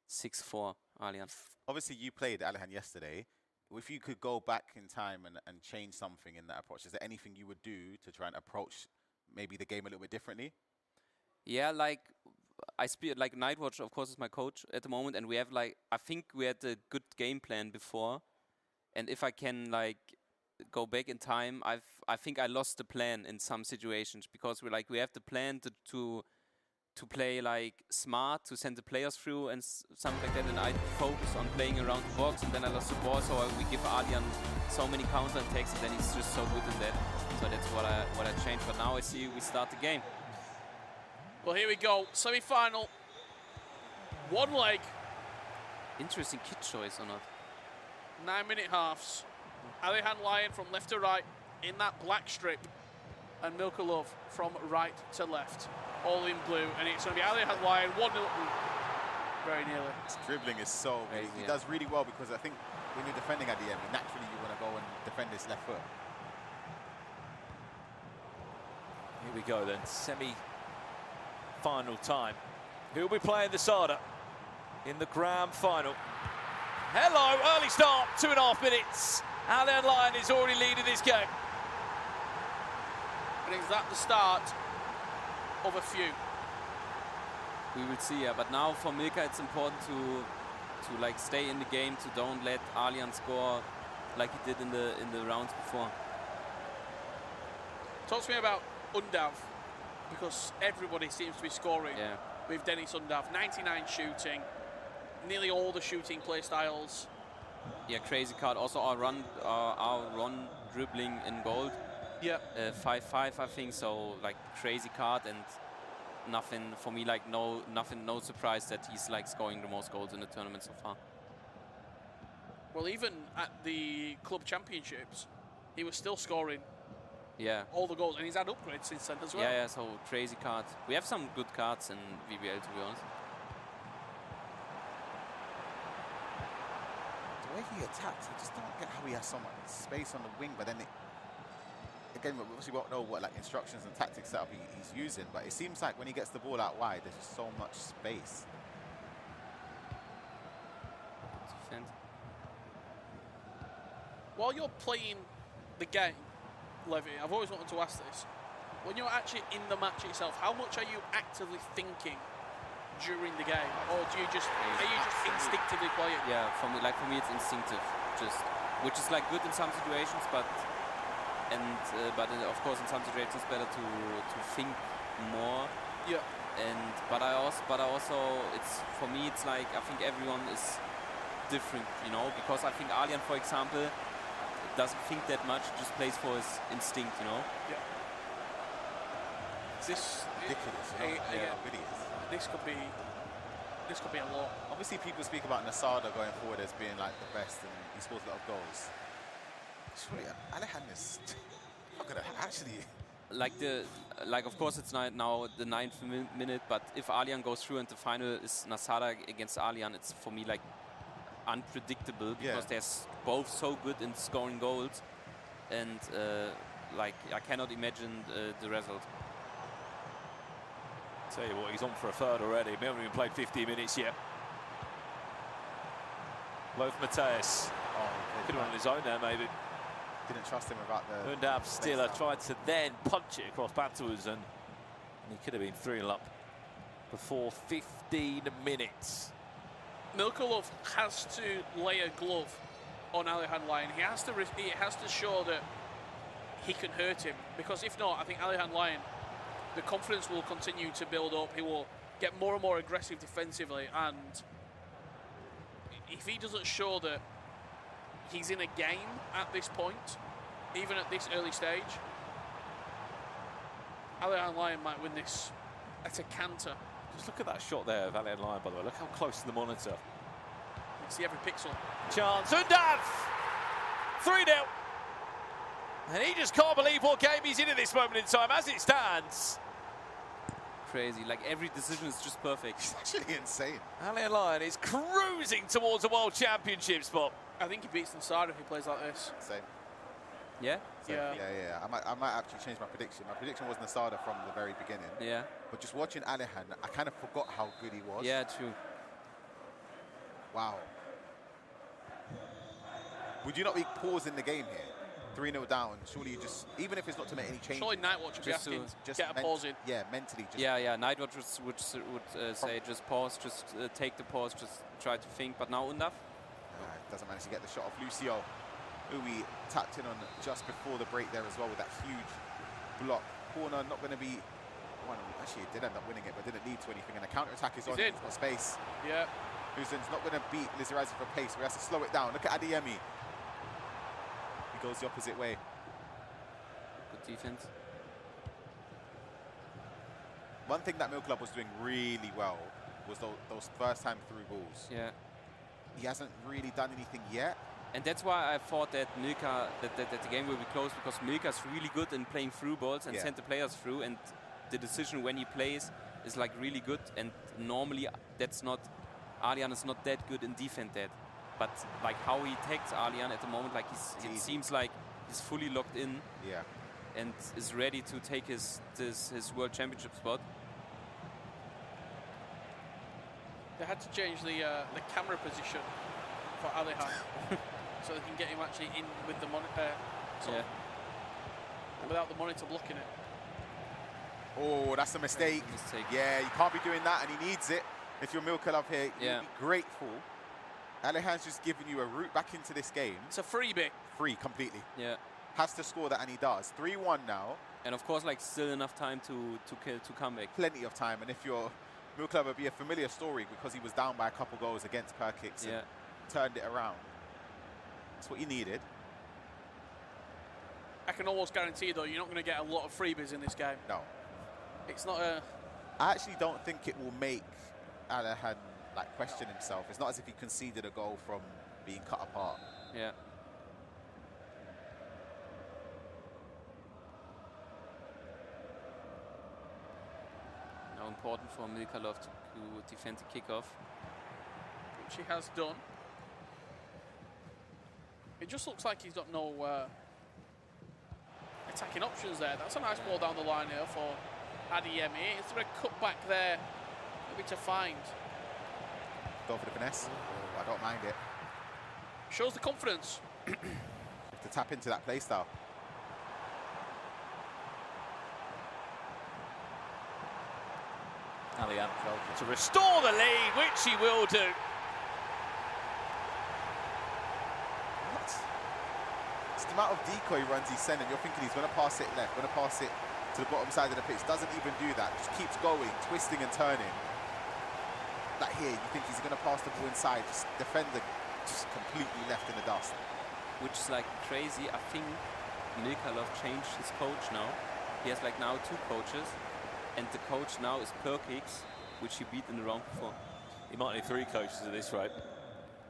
6-4 Alihan. Obviously, you played Alihan yesterday. If you could go back in time and change something in that approach, is there anything you would do to try and approach maybe the game a little bit differently? Yeah, like I speak like Nightwatch, of course, is my coach at the moment, and we have like I think we had a good game plan before, and if I can like go back in time, I think I lost the plan in some situations because we have the plan to play like smart, to send the players through and something like that, and I focus on playing around the box, and then I lost the ball, so we give Alihan so many counter attacks, and then he's just so good in that. So that's what I changed. But now I see we start the game. Well, here we go. Semi-final. One leg. Interesting kit choice or not? 9-minute halves. Alihan Lion from left to right in that black strip. And Milkov from right to left. All in blue. And it's going to be Alihan Lion. 1-0. Very nearly. His dribbling is so good. He does really well because I think when you're defending at the end, naturally you want to go and defend his left foot. Here we go then, semi-final time. Who'll be playing the Sada in the grand final? Hello, early start, 2.5 minutes. Alihan Lion is already leading this game. And is that the start of a few? We will see, yeah. But now for Milka, it's important to like stay in the game, to don't let Alihan score like he did in the rounds before. Talk to me about Undav, because everybody seems to be scoring with Dennis Undav. 99 shooting, nearly all the shooting play styles. Yeah, crazy card. Also our run dribbling in gold. Yeah. 5-5, I think. So like crazy card, and nothing for me. Like no surprise that he's like scoring the most goals in the tournament so far. Well, even at the club championships, he was still scoring. Yeah. All the goals, and he's had upgrades since then as well. Yeah, so crazy card. We have some good cards in VBL, to be honest. The way he attacks, I just don't get how he has so much space on the wing, but then again, we obviously won't know what like instructions and tactics setup he's using, but it seems like when he gets the ball out wide, there's just so much space. Defend. While you're playing the game, Levy, I've always wanted to ask this. When you're actually in the match itself, how much are you actively thinking during the game, or are you just instinctively playing? Yeah, for me it's instinctive, which is like good in some situations, but of course in some situations it's better to think more. Yeah. But I also it's for me it's like I think everyone is different, you know, because I think Alihan, for example, doesn't think that much, just plays for his instinct, you know. Yeah. This Ridiculous, you know? again, How good he is. this could be a lot. Obviously, people speak about Nasada going forward as being like the best, and he scores a lot of goals. Surely, Alihan is not gonna actually. Like of course it's now the 9th minute, but if Alihan goes through and the final is Nasada against Alihan, it's for me like unpredictable, because they're both so good in scoring goals, and like I cannot imagine the result. Tell you what, he's on for a third already. We haven't even played 50 minutes yet. Loth Mateus. Could have run on his own there, maybe. Didn't trust him about the. Undav Stiller tried to then punch it across Pantours, and he could have been 3-0 up before 15 minutes. Milkov has to lay a glove on Alihan Lion. He has to show that he can hurt him, because if not, I think Alihan Lion, the confidence will continue to build up. He will get more and more aggressive defensively, and if he doesn't show that he's in a game at this point, even at this early stage, Alihan Lion might win this at a canter. Just look at that shot there of Alihan Lion, by the way. Look how close to the monitor. You can see every pixel. Chance. Undav! 3-0. And he just can't believe what game he's in at this moment in time. As it stands, Crazy, like every decision is just perfect. It's actually insane. Alihan Lion is cruising towards a world championship spot. I think he beats Nasada if he plays like this. Same. Yeah? Same. Yeah. Yeah. I might actually change my prediction. My prediction was Nasada from the very beginning. Yeah. But just watching Alihan, I kind of forgot how good he was. Yeah, true. Wow. Would you not be pausing the game here? 3-0 down. Surely you just, even if it's not to make any changes. Surely Nightwatch would be Just asking, to get a pause in. Yeah, mentally. Just Yeah. Nightwatch would say just pause, just take the pause, just try to think. But now Undav? doesn't manage to get the shot off Lucio, who we tapped in on just before the break there as well with that huge block. Corner not going to be one. Actually, it did end up winning it, but didn't lead to anything. And the counter attack is on. He's got space. Yeah. Huzin's not going to beat Lizarazi for pace. We have to slow it down. Look at Adeyemi. He goes the opposite way. Good defense. One thing that Milkov was doing really well was those first time through balls. Yeah. He hasn't really done anything yet. And that's why I thought that Milka, that the game will be close, because Milka's really good in playing through balls and send the players through, and the decision when he plays is like really good, and normally that's not, Alihan is not that good in defend that. But like how he takes Alihan at the moment, like it seems like he's fully locked in. Yeah. And is ready to take his world championship spot. They had to change the camera position for Alihan so they can get him actually in with the monitor, without the monitor blocking it. Oh, that's a mistake. Yeah, you can't be doing that, and he needs it. If you're Milkov here, you'll be grateful. Alihan's just giving you a route back into this game. It's a freebie. free completely. Yeah. Has to score that, and he does. 3-1 now. And of course, like still enough time to come back. Plenty of time. And if you're Milkov, it'd be a familiar story because he was down by a couple goals against Perkix and turned it around. That's what he needed. I can almost guarantee, though, you're not going to get a lot of freebies in this game. No. It's not a... I actually don't think it will make Alihan like question himself. It's not as if he conceded a goal from being cut apart. Yeah. Now important for Milkov to defend the kickoff. Which he has done. It just looks like he's got no attacking options there. That's a nice ball down the line here for Adeyemi. Is there a cut back there maybe to find? Go for the finesse. Oh, I don't mind it. Shows the confidence. To tap into that play style. Alihan to restore the lead, which he will do. It's the amount of decoy runs he's sending. You're thinking he's going to pass it left, going to pass it to the bottom side of the pitch. Doesn't even do that. Just keeps going, twisting and turning. Like here, you think he's going to pass the ball inside. Just defender just completely left in the dust. Which is like crazy. I think Milkov changed his coach now. He has like now 2 coaches. And the coach now is Perkix, which he beat in the round before. He might need 3 coaches at this rate.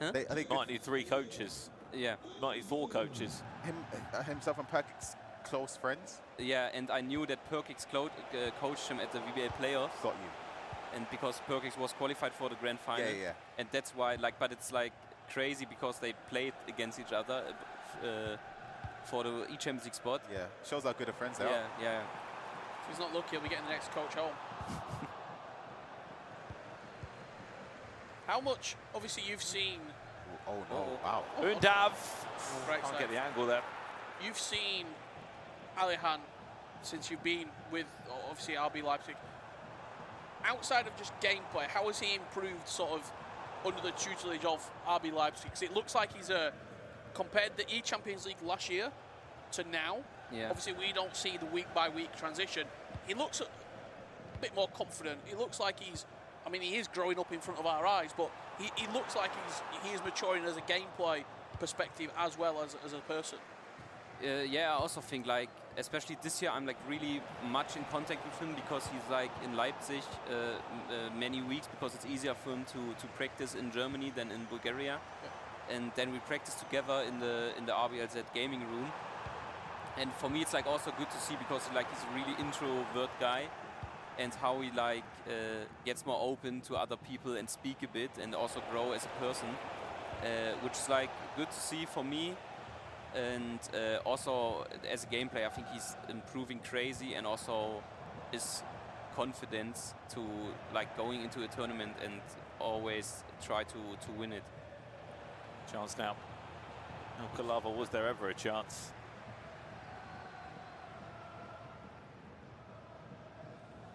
Huh? I think Might need 3 coaches. Yeah. Might need 4 coaches. Himself and Perkix close friends. Yeah, and I knew that Perkix coached him at the VBL playoffs. Got you. And because Perkix was qualified for the grand final. Yeah. And that's why, like, but it's like crazy because they played against each other for the Champions League spot. Yeah, shows how good of friends they are. Yeah. If he's not lucky, he'll be getting the next coach home. How much, obviously, you've seen... Oh, no. Wow. Undav. Right Can't side. get the angle there. You've seen Alihan since you've been with, obviously, RB Leipzig. Outside of just gameplay, how has he improved sort of under the tutelage of RB Leipzig? Because it looks like he's compared the E-Champions League last year to now. Yeah. Obviously, we don't see the week-by-week transition. He looks a bit more confident. He looks like he's... I mean, he is growing up in front of our eyes, but he looks like he is maturing as a gameplay perspective as well as a person. Yeah, I also think, like, especially this year, I'm like really much in contact with him because he's like in Leipzig many weeks because it's easier for him to practice in Germany than in Bulgaria. Yeah. And then we practice together in the RBLZ gaming room. And for me, it's like also good to see because like he's a really introvert guy, and how he like gets more open to other people and speak a bit and also grow as a person, which is like good to see for me. And also as a gameplay, I think he's improving crazy, and also is confidence to like going into a tournament and always try to win it. Chance now. Milkov, was there ever a chance?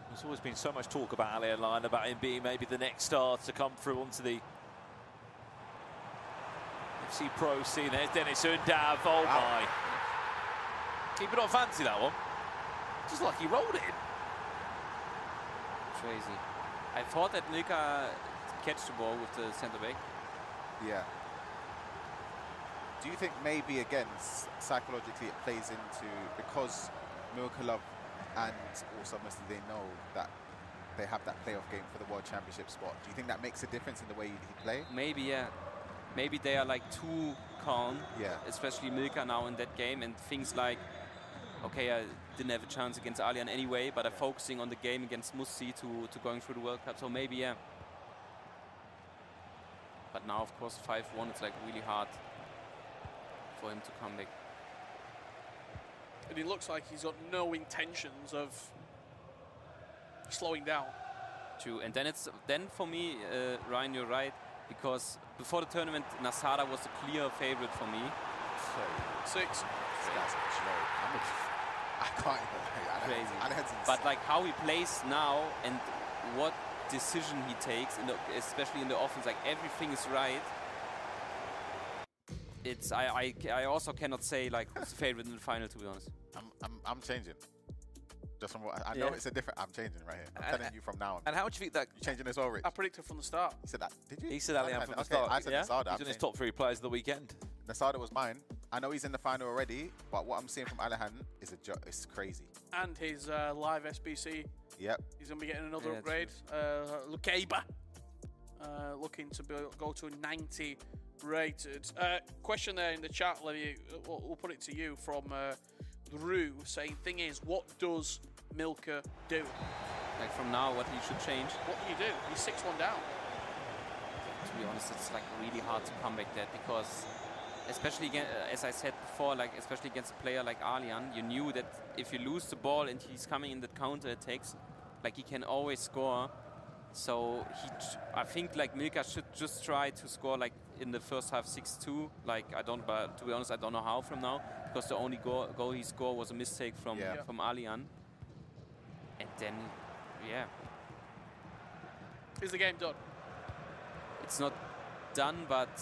There's always been so much talk about Alihan, about him being maybe the next star to come through onto the FC Pro scene. There's Dennis Undav. Oh my. Keeper not fancy that one. Just like he rolled it in. Crazy. I thought that Milka catch the ball with the centre back. Yeah. Do you think maybe again psychologically it plays into because Milkov and also obviously they know that they have that playoff game for the World Championship spot? Do you think that makes a difference in the way he play? Maybe, yeah. Maybe they are like too calm, yeah. Especially Milka now in that game, and things like, okay, I didn't have a chance against Alihan anyway, but I'm focusing on the game against Mussi to going through the World Cup, so maybe, yeah. But now, of course, 5-1, it's like really hard for him to come back. And he looks like he's got no intentions of slowing down. True, and then for me, Ryan, you're right, because before the tournament, Nasada was the clear favorite for me. 6. That's I can't even. Crazy. But like how he plays now and what decision he takes, especially in the offense, like everything is right. it's I also cannot say like who's the favorite in the final, to be honest. I'm changing. Just from what I know, it's a different. I'm changing right here. I'm telling you from now on. And how do you think that? You changing as well, Rich? I predicted from the start. He said that. Did you? He said Alihan from the Okay, start. I said yeah? Nasada. He's in his top 3 players of the weekend. Nasada was mine. I know he's in the final already, but what I'm seeing from Alihan is it's crazy. And his live SBC, Yep. he's going to be getting another Yeah, upgrade. Lukeba, looking to go to a 90 rated. Question there in the chat, Levy, we'll put it to you from Rue, saying, thing is, what does Milka do? Like from now, what he should change. What do you do? He's 6-1 down. To be honest, it's like really hard to come back that, because especially again, as I said before, like especially against a player like Alihan, you knew that if you lose the ball and he's coming in the counter attacks, like he can always score. So I think like Milka should just try to score like in the first half 6-2. Like but to be honest, I don't know how from now, because the only goal he scored was a mistake from Alihan. And then, yeah, Is the game done? it's not done, but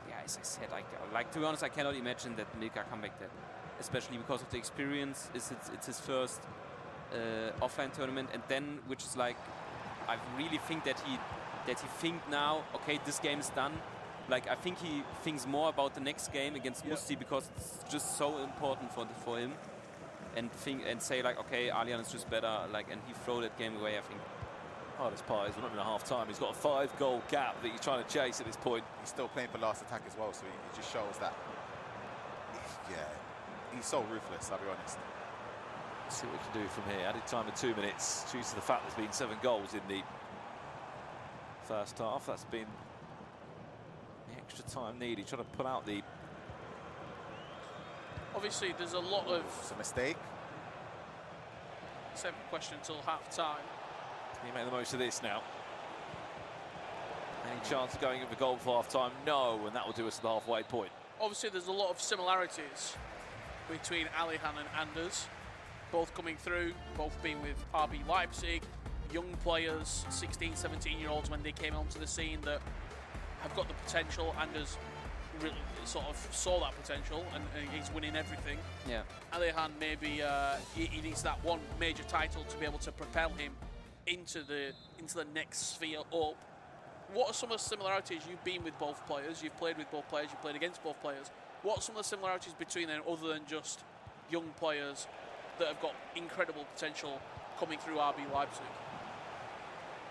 yeah, as I said, like to be honest, I cannot imagine that Milka come back that, especially because of the experience. It's his first offline tournament, and then which is like, I really think that he think now, okay, this game is done. Like I think he thinks more about the next game against Musti, because it's just so important for him, and say like, okay, Alihan is just better, like, and he throw that game away, I think. Hardest part is we're not in a half time. He's got a 5-goal gap that he's trying to chase at this point. He's still playing for last attack as well, so it just shows that, he's so ruthless, I'll be honest. Let's see what we can do from here. Added time of 2 minutes, due to the fact there's been 7 goals in the first half. That's been the extra time needed. Trying to pull out the... Obviously, there's a lot of... It's a mistake. 7 question until half-time. Can you make the most of this now? Any chance of going in for goal for half-time? No, and that will do us at the halfway point. Obviously, there's a lot of similarities between Alihan and Anders, both coming through, both being with RB Leipzig, young players, 16, 17-year-olds when they came onto the scene that have got the potential. Anders really sort of saw that potential, and he's winning everything. Yeah. Alihan, maybe he needs that one major title to be able to propel him into the next sphere up. What are some of the similarities? You've been with both players, you've played with both players, you've played against both players. What are some of the similarities between them, other than just young players that have got incredible potential coming through RB Leipzig?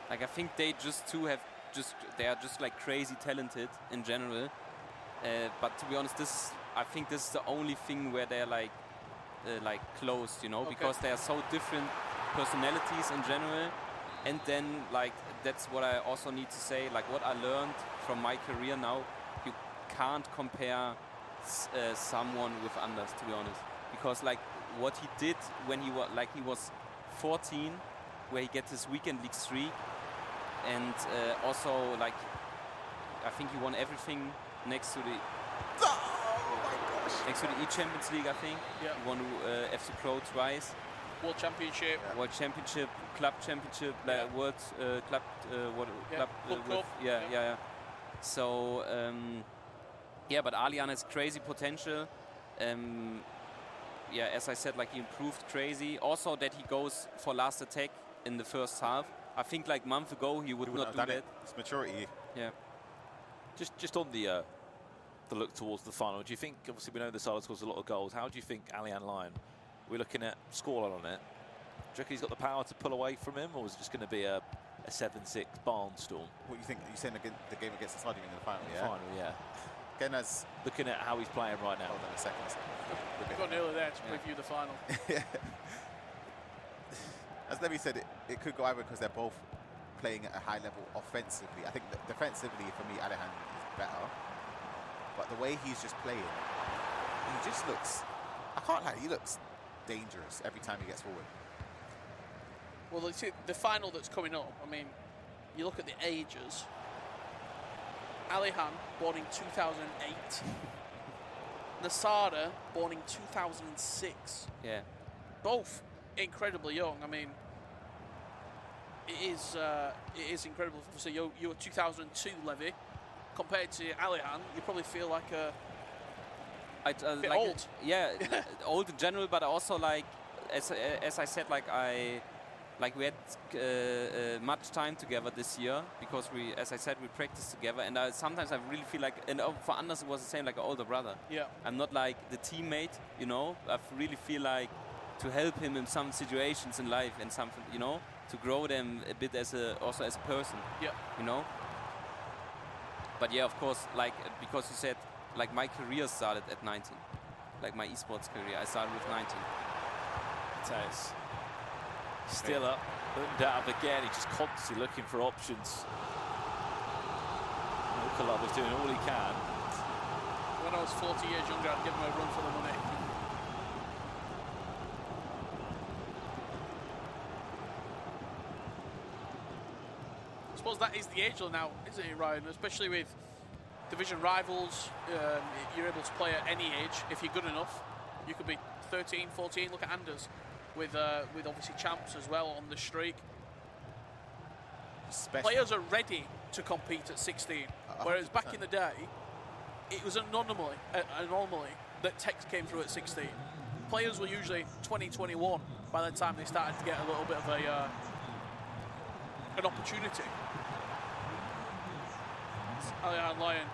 Like I think they they are just like crazy talented in general. But to be honest, I think this is the only thing where they're like close, you know, Okay. because they are so different personalities in general. And then like that's what I also need to say. Like what I learned from my career now, you can't compare someone with Anders, to be honest, because like what he did when he was 14, where he gets his weekend league streak, and also like I think he won everything next to the next to the E-Champions League, I think. Yeah. He won FC Pro twice. World Championship. World Championship, Club Championship, World Club, Club Club Cup. yeah. So yeah, but Alihan has crazy potential. Yeah, as I said, like he improved crazy. Also that he goes for last attack in the first half. I think like a month ago he would not do that. It's maturity. Yeah. Just on the look towards the final, do you think, obviously we know the Sala scores a lot of goals, how do you think Alihan Lion, we're looking at scoreline on it, do you reckon he's got the power to pull away from him, or is it just going to be a 7-6 barnstorm? What do you think? You're saying the game against the Stadium in the final, yeah? Final, yeah. Again, as Looking at how he's playing right now. hold on a second. We've got nearly there to preview the final. As Levy said, it could go either because they're both playing at a high level offensively. I think that defensively, for me, Alihan is better. But the way he's just playing, he just looks, I can't lie, he looks dangerous every time he gets forward. Well, the final that's coming up, I mean, you look at the ages. Alihan, born in 2008. Nasada, born in 2006. Yeah. Both incredibly young. I mean, it is incredible. Obviously, you're 2002, Levy. Compared to Alihan, you probably feel like Bit like old. yeah, old in general, but also like as I said, like we had much time together this year because we, as I said, we practiced together, and sometimes I really feel like, and for Anders it was the same, like an older brother. Yeah. I'm not like the teammate, you know. I really feel like to help him in some situations in life and something, you know, to grow them a bit also as a person. Yeah. You know. But yeah, of course, like because you said, like my career started at 19, like my esports career. I started with 19. Mateus still up, Buildup again. He's just constantly looking for options. Milkov is doing all he can. When I was 40 years younger, I'd give him a run for the money. I suppose that is the age now, isn't it, Ryan? Especially with division rivals, you're able to play at any age if you're good enough. You could be 13, 14. Look at Anders with obviously champs as well on the streak. Players are ready to compete at 16, whereas back in the day, it was an anomaly that Tex came through at 16. Players were usually 20, 21 by the time they started to get a little bit of an opportunity. Alihan Lion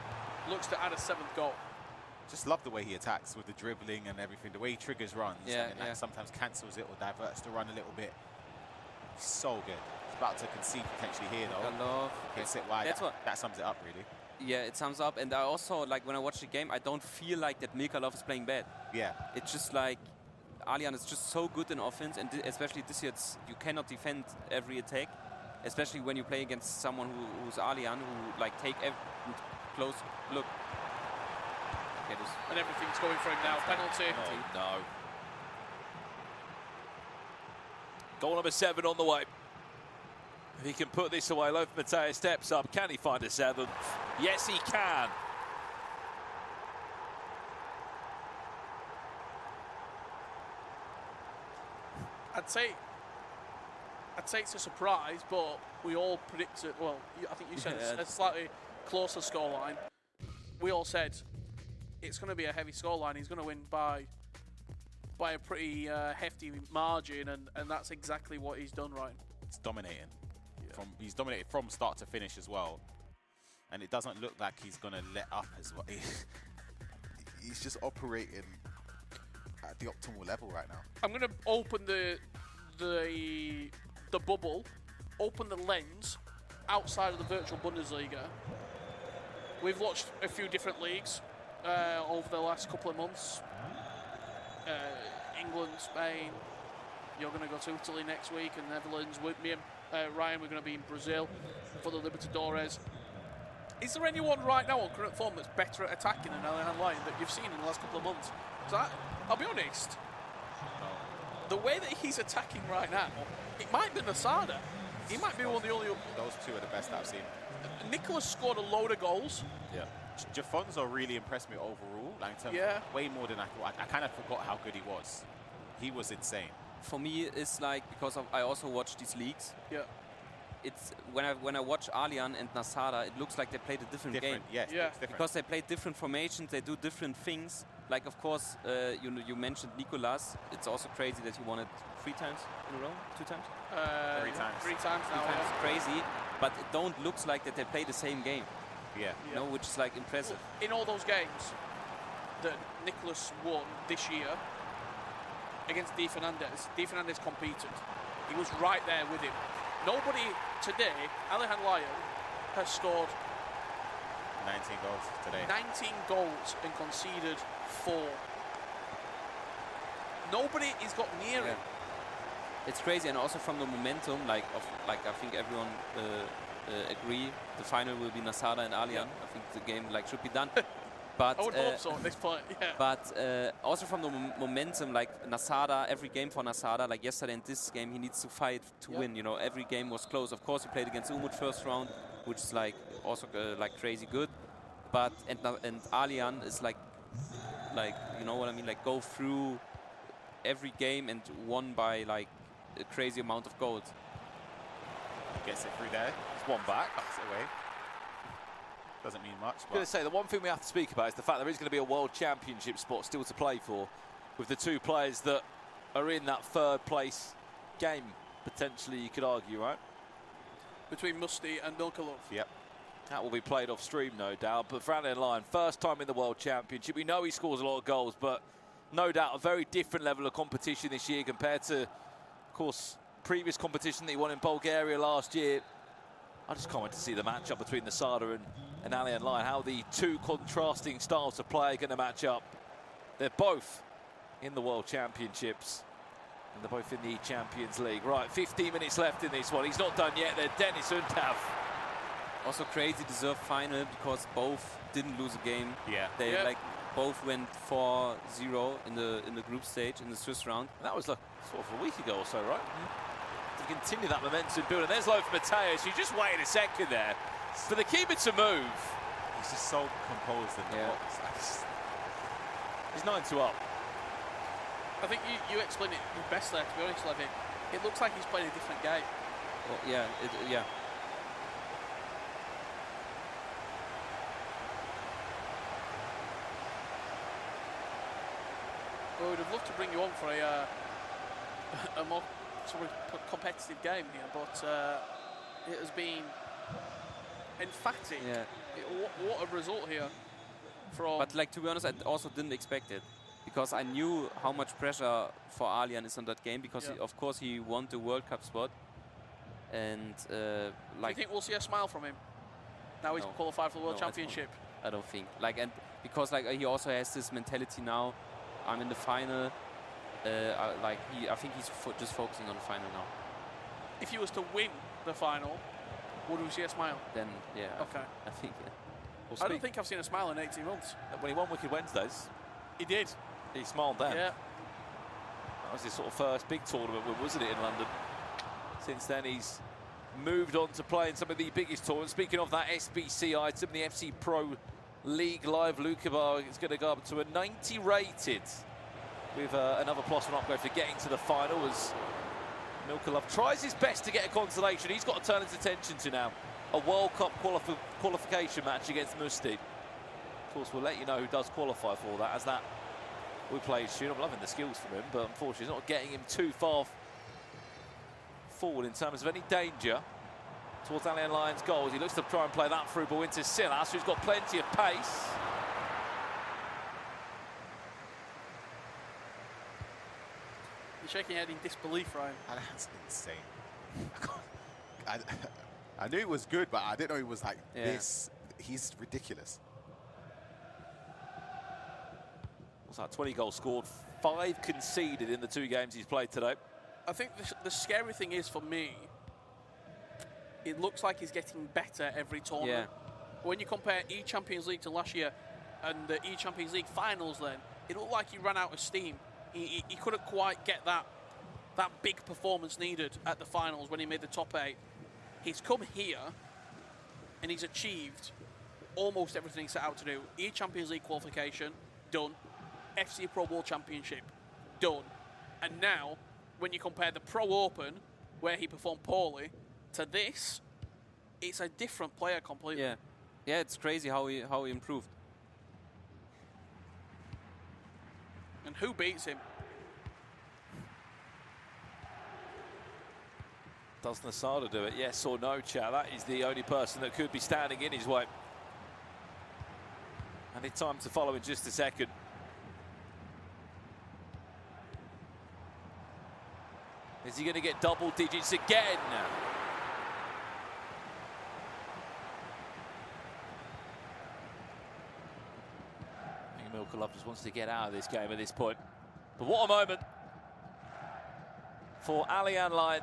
looks to add a 7th goal. Just love the way he attacks with the dribbling and everything, the way he triggers runs, yeah, and like sometimes cancels it or diverts the run a little bit. So good. He's about to concede potentially here though. Hits it wide. That sums it up really. Yeah, it sums up. And I also, like, when I watch the game, I don't feel like that Milkov is playing bad. Yeah. It's just like Alihan is just so good in offense, and especially this year, you cannot defend every attack, especially when you play against someone who's Alihan, who like take every close look. And everything's going for him now. Penalty. Oh, no. Goal number 7 on the way. If he can put this away, Loaf Mateus steps up. Can he find a 7th? Yes, he can. I'd say it's a surprise, but we all predicted. Well, I think you said a slightly closer scoreline. We all said it's going to be a heavy scoreline. He's going to win by a pretty hefty margin, and that's exactly what he's done, right? It's dominating. Yeah. He's dominated from start to finish as well, and it doesn't look like he's going to let up as well. He's just operating at the optimal level right now. I'm going to open the bubble, open the lens outside of the virtual Bundesliga. We've watched a few different leagues over the last couple of months. England, Spain. You're going to go to Italy next week, and Netherlands. With me and Ryan, we're going to be in Brazil for the Libertadores. Is there anyone right now on current form that's better at attacking than Alihan Lion that you've seen in the last couple of months? I'll be honest. The way that he's attacking right now, it might be Nasada. He might be one of the only. Those two are the best I've seen. Nicholas scored a load of goals. Yeah. Jafonzo really impressed me overall. Like in terms of way more than I thought. I kind of forgot how good he was. He was insane. For me, it's like, because I also watch these leagues. Yeah. It's when I watch Alihan and Nasada, it looks like they played a different game. Yes, yeah. It's different. Because they play different formations, they do different things. Like, of course, you mentioned Nicolas. It's also crazy that he won it 3 times in a row, 2 times. 3 times. 3 times now. 3 times, crazy. But it don't looks like that they play the same game. Yeah. You know, which is like impressive. Well, in all those games that Nicholas won this year against Di Fernandez competed. He was right there with him. Nobody today, Alihan Lion, has scored 19 goals today. 19 goals and conceded 4. Nobody has got near him. It's crazy, and also from the momentum, I think everyone agree the final will be Nasada and Alihan. I think the game should be done. But I would hope so at this point. Yeah. But also from the momentum, like Nasada, every game for Nasada, like yesterday in this game, he needs to fight to win. You know, every game was close. Of course, he played against Umut first round, which is also crazy good. But and Alihan is like you know what I mean, like go through every game and won by a crazy amount of goals. Gets it through there. It's one back. Backs it away. Doesn't mean much. I was going to say, the one thing we have to speak about is the fact there is going to be a World Championship spot still to play for, with the two players that are in that third place game, potentially, you could argue, right? Between Musty and Milkov. Yep. That will be played off stream, no doubt. But for Alihan, first time in the World Championship. We know he scores a lot of goals, but no doubt a very different level of competition this year compared to, of course, previous competition that he won in Bulgaria last year. I just can't wait to see the matchup between the Sada and Alihan, how the two contrasting styles of play are going to match up. They're both in the World Championships, and they're both in the Champions League. Right, 15 minutes left in this one. He's not done yet. They're Dennis Untav. Also crazy deserved final because both didn't lose a game. Yeah. They like both went 4-0 in the group stage in the Swiss round. And that was like sort of a week ago or so, right? To continue that momentum building. There's low for Mateus. You just wait a second there for the keeper to move. He's just so composed in the box. He's 9-2 up. I think you explained it best there, to be honest, Levy. It looks like he's playing a different game. Well, yeah, yeah. We would have loved to bring you on for a more sort of competitive game here, but it has been emphatic. Yeah. What a result here from... But like, to be honest, I also didn't expect it, because I knew how much pressure for Alihan is on that game, because he, of course he won the World Cup spot, and like... Do you think we'll see a smile from him now he's qualified for the World Championship? I don't think. Like, and because like he also has this mentality now. I'm in the final. I think he's just focusing on the final now. If he was to win the final, would we see a smile? Then yeah. Okay. I think. Yeah. Well, I don't think I've seen a smile in 18 months. When he won Wicked Wednesdays, He did. he smiled then. Yeah. That was his sort of first big tournament, wasn't it, in London? Since then, he's moved on to play in some of the biggest tournaments. Speaking of that SBC item, the FC Pro League Live Lukabar is going to go up to a 90 rated with another +1 upgrade for getting to the final as Milkov tries his best to get a consolation. He's got to turn his attention to now a World Cup qualification match against Musti. Of course, we'll let you know who does qualify for that, as that we play soon. I'm loving the skills from him, but unfortunately, it's not getting him too far forward in terms of any danger towards Alihan's goals. He looks to try and play that through ball into Silas, who's got plenty of pace. You're shaking your head in disbelief, Ryan. That's insane. I knew it was good, but I didn't know it was like this. He's ridiculous. What's that, 20 goals scored, 5 conceded in the 2 games he's played today. I think the scary thing is, for me, it looks like he's getting better every tournament. Yeah. When you compare E-Champions League to last year and the E-Champions League finals then, it looked like he ran out of steam. He couldn't quite get that big performance needed at the finals when he made the top 8. He's come here and he's achieved almost everything he set out to do. E-Champions League qualification, done. FC Pro World Championship, done. And now, when you compare the Pro Open, where he performed poorly, to this, it's a different player completely. Yeah, yeah, it's crazy how he improved. And who beats him? Does Nasada do it? Yes or no, chat? That is the only person that could be standing in his way. And it's time to follow in just a second. Is he going to get double digits again? I think Milkov just wants to get out of this game at this point. But what a moment for Alihan.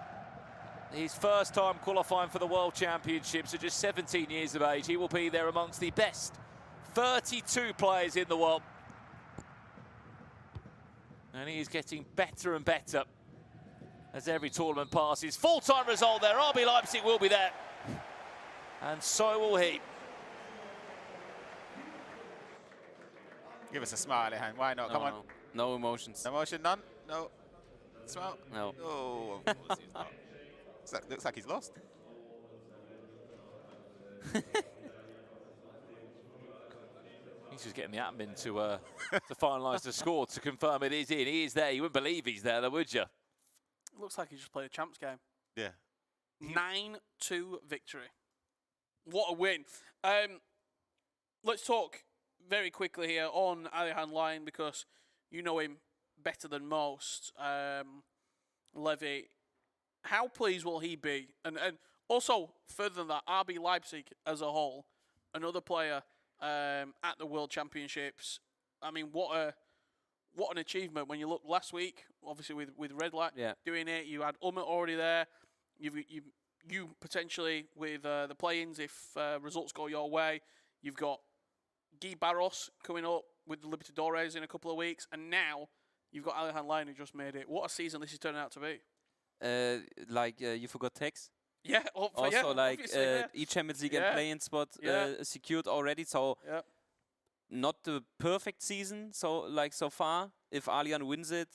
His first time qualifying for the World Championships at just 17 years of age. He will be there amongst the best 32 players in the world. And he is getting better and better as every tournament passes. Full-time result there. RB Leipzig will be there. And so will he. Give us a smile, Alihan. Why not? Come on. No emotions. No emotion, none? No. Smile? No. Oh, of course he's not. Looks like he's lost. He's just getting the admin to finalise the score to confirm it is in. He is there. You wouldn't believe he's there, though, would you? It looks like he just played a champs game. Yeah. 9-2 victory. What a win. Let's talk very quickly here on Alihan Lion because you know him better than most. Levy, how pleased will he be? And also, further than that, RB Leipzig as a whole, another player at the World Championships. I mean, what an achievement when you look last week, obviously with Red Light doing it. You had Umut already there. You potentially with the play-ins if results go your way. You've got Guy Barros coming up with the Libertadores in a couple of weeks, and now you've got Alihan Lion who just made it. What a season this is turning out to be. You forgot Tex. Yeah. Also, each Champions League and play-in spot secured already. So not the perfect season. So so far, if Alihan wins it,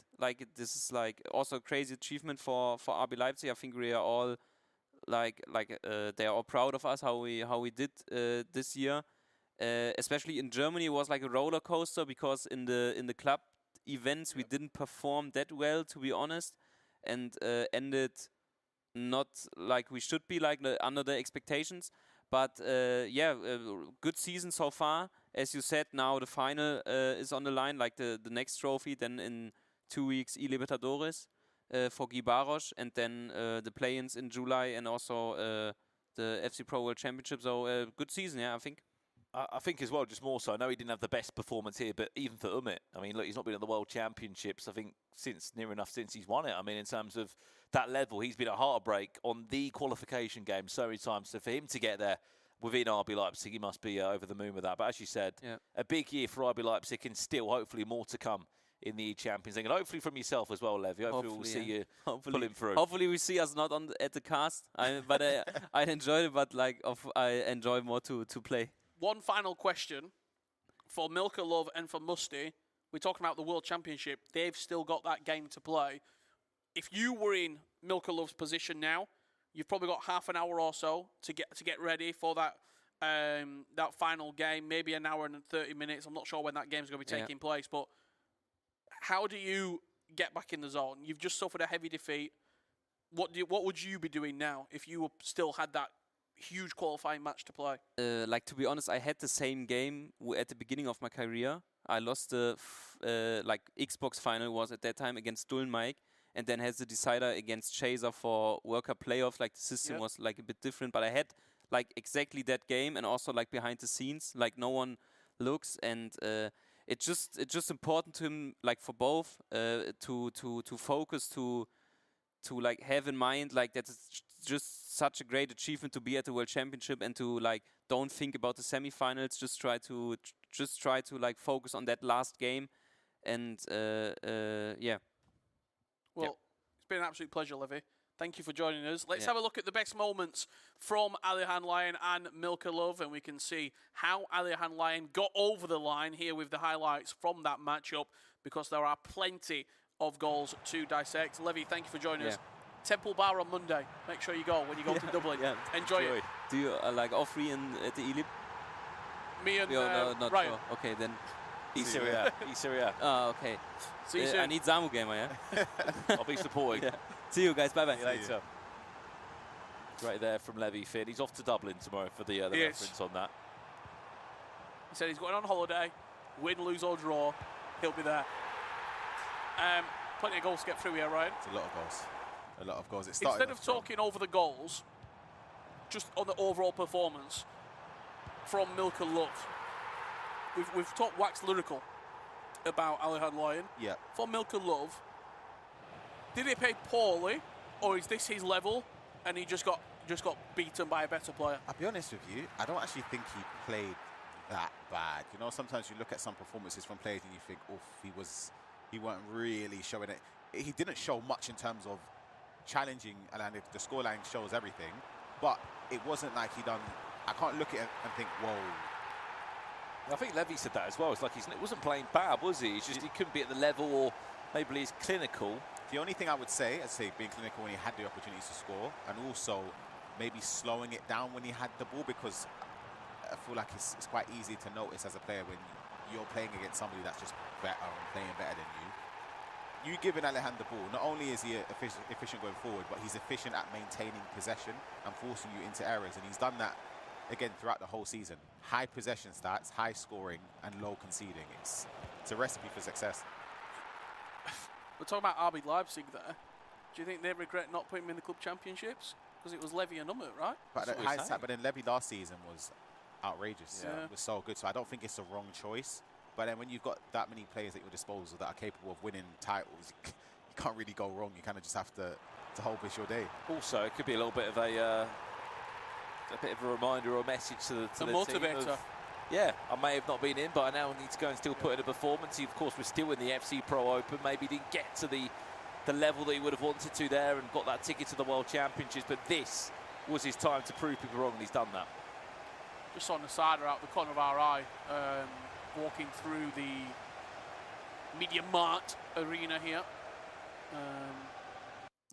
this is also a crazy achievement for RB Leipzig. I think we are all they are all proud of us how we did this year. Especially in Germany, it was like a roller coaster because in the club events we didn't perform that well, to be honest, and ended not like we should be, under the expectations. But good season so far. As you said, now the final is on the line, the next trophy. Then in 2 weeks, Libertadores for Guy Barros, and then the play-ins in July, and also the FC Pro World Championship. So good season, I think. I think as well, just more so. I know he didn't have the best performance here, but even for Umut, I mean, look, he's not been at the World Championships, I think, since he's won it. I mean, in terms of that level, he's been a heartbreak on the qualification game so many times. So for him to get there within RB Leipzig, he must be over the moon with that. But as you said, a big year for RB Leipzig, and still, hopefully, more to come in the Champions League. And hopefully from yourself as well, Levy. Hopefully we'll see you pulling through. Hopefully we see us not at the cast. But I enjoyed it, but I enjoy more to play. One final question for Milkov and for Musty. We're talking about the World Championship. They've still got that game to play. If you were in Milkov's position now, you've probably got half an hour or so to get ready for that that final game. Maybe an hour and 30 minutes. I'm not sure when that game's going to be taking place. But how do you get back in the zone? You've just suffered a heavy defeat. What would you be doing now if you still had that huge qualifying match to play? To be honest, I had the same game at the beginning of my career. I lost the Xbox final was at that time against Dulmike, and then has the decider against Chaser for World Cup playoffs. The system was a bit different, but I had exactly that game, and also behind the scenes, no one looks, and it's just important to him, for both, to focus, to have in mind that it's just such a great achievement to be at the World Championship, and to don't think about the semifinals. Just try to focus on that last game, and Well, it's been an absolute pleasure, Levy. Thank you for joining us. Let's have a look at the best moments from Alihan Lion and Milkov, and we can see how Alihan Lion got over the line here with the highlights from that matchup, because there are plenty of goals to dissect. Levy, thank you for joining us. Temple Bar on Monday. Make sure you go when you go to Dublin. Enjoy it. Do you all three at the Elib? Me and not Ryan. Sure. Okay, then. Syria. Oh, okay. See you soon. I need Zamu Gamer, yeah? I'll be supporting. See you guys. Bye-bye. See you later. Right there from Levy Finn. He's off to Dublin tomorrow for the reference on that. He said he's going on holiday. Win, lose or draw, he'll be there. Plenty of goals to get through here, Ryan. It's a lot of goals. A lot of goals. Instead of talking over the goals, just on the overall performance from Milkov, we've talked wax lyrical about Alihan Lion. Yeah. For Milkov, did he play poorly, or is this his level, and he just got beaten by a better player? I'll be honest with you, I don't actually think he played that bad. You know, sometimes you look at some performances from players and you think, oof, he weren't really showing it. He didn't show much in terms of challenging, and the scoreline shows everything, but it wasn't like I can't look at it and think, whoa. I think Levy said that as well. It's like he wasn't playing bad, was he? It's just he couldn't be at the level, or maybe he's clinical. The only thing I would say, being clinical when he had the opportunities to score, and also maybe slowing it down when he had the ball, because I feel like it's quite easy to notice as a player when you're playing against somebody that's just better and playing better than you. You giving Alihan the ball, not only is he efficient going forward, but he's efficient at maintaining possession and forcing you into errors. And he's done that, again, throughout the whole season. High possession stats, high scoring, and low conceding. It's a recipe for success. We're talking about RB Leipzig there. Do you think they regret not putting him in the club championships? Because it was Levy and Ummert, right? But then Levy last season was outrageous. Yeah. It was so good. So I don't think it's the wrong choice. But then when you've got that many players at your disposal that are capable of winning titles, you can't really go wrong. You kind of just have to hope it's your day. Also, it could be a little bit of a reminder or a message to the motivator. team of, yeah, I may have not been in, but I now need to go and still put in a performance. Of course, we're still in the FC Pro Open. Maybe didn't get to the level that he would have wanted to there and got that ticket to the World Championships. But this was his time to prove people wrong, and he's done that. Just on the side or out the corner of our eye, walking through the Media Mart arena here.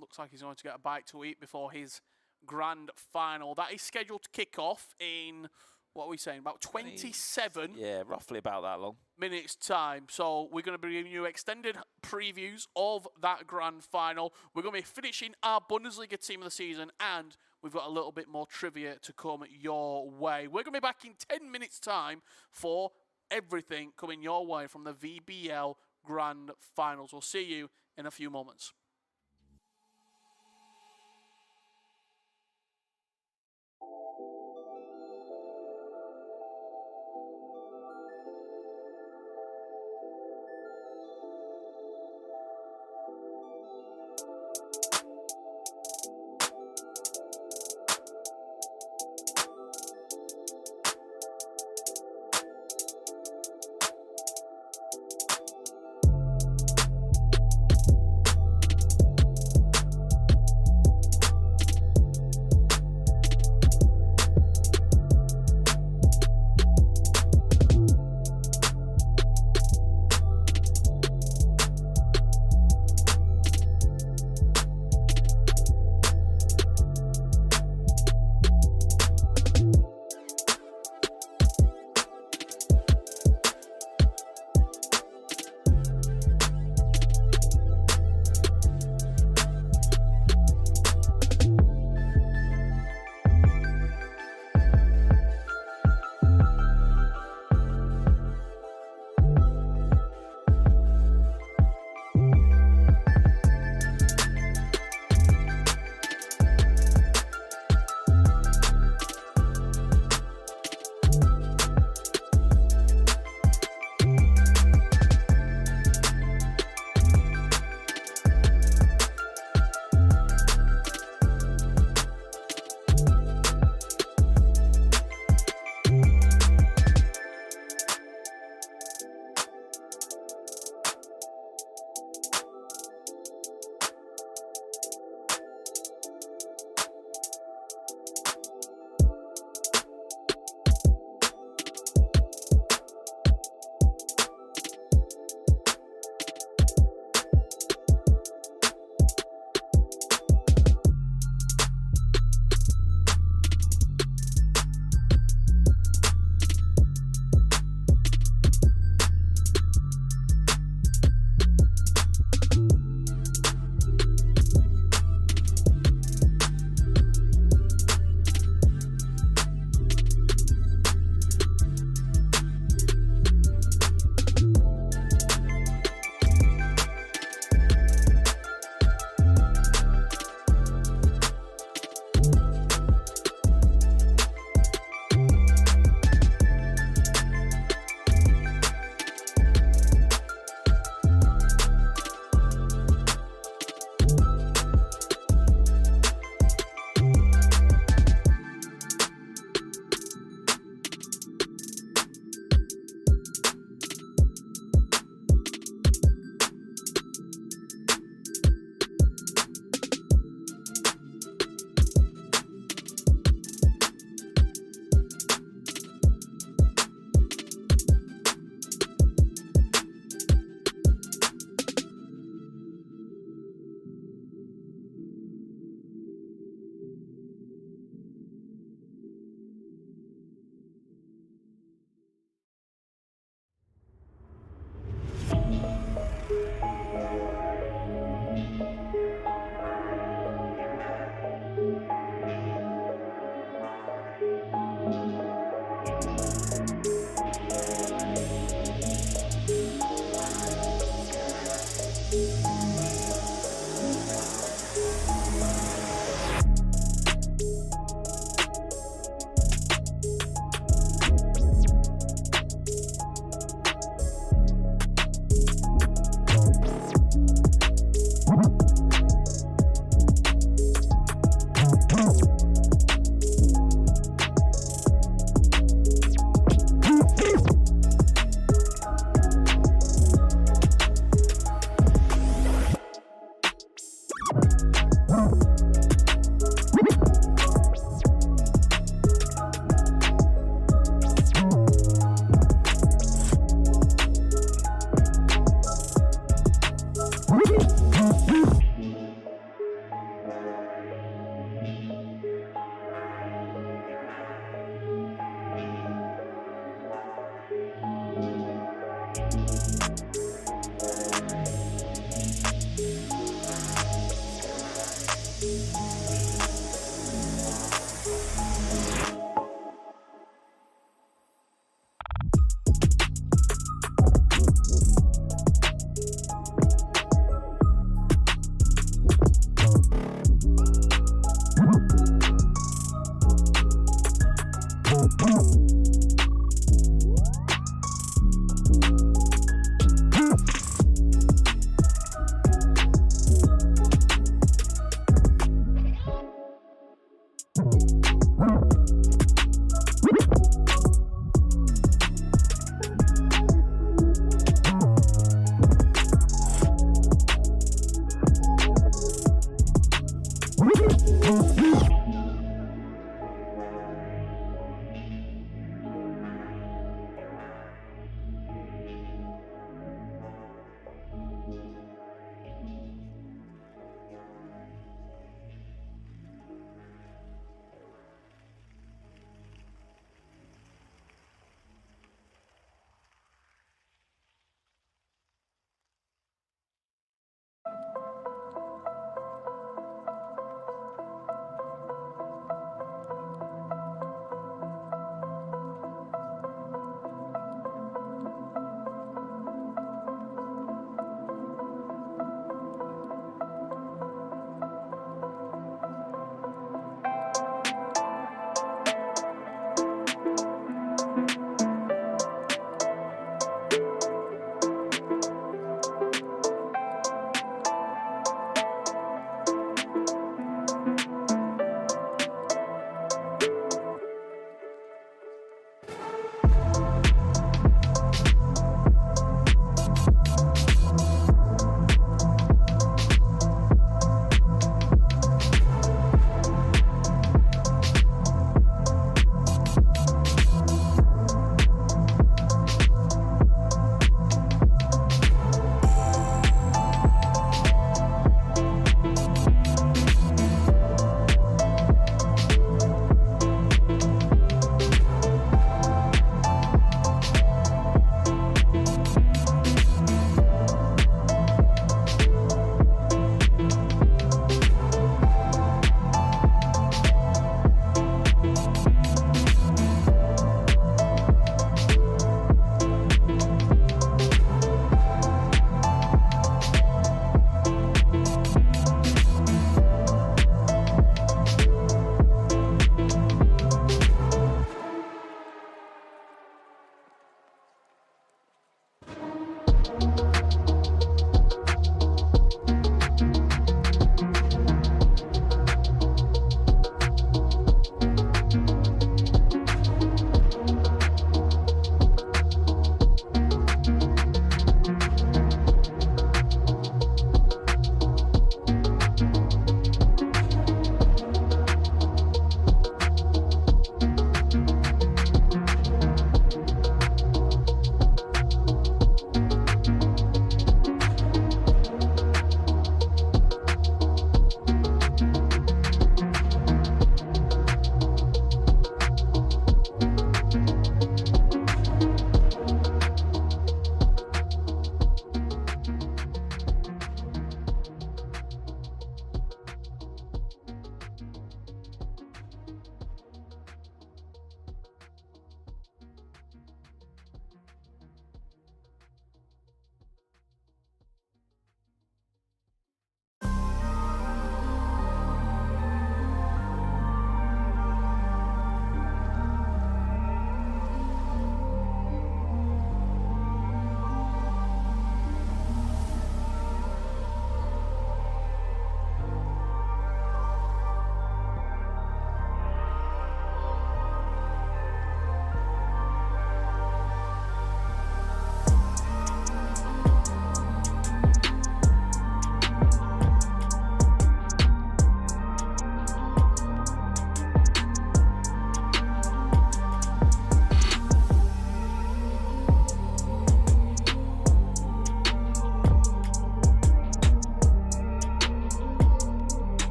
Looks like he's going to get a bite to eat before his grand final. That is scheduled to kick off in, what are we saying, about 27 Yeah, roughly about that long. minutes time. So we're going to be giving you extended previews of that grand final. We're going to be finishing our Bundesliga team of the season, and we've got a little bit more trivia to come your way. We're going to be back in 10 minutes time for everything coming your way from the VBL grand finals. We'll see you in a few moments.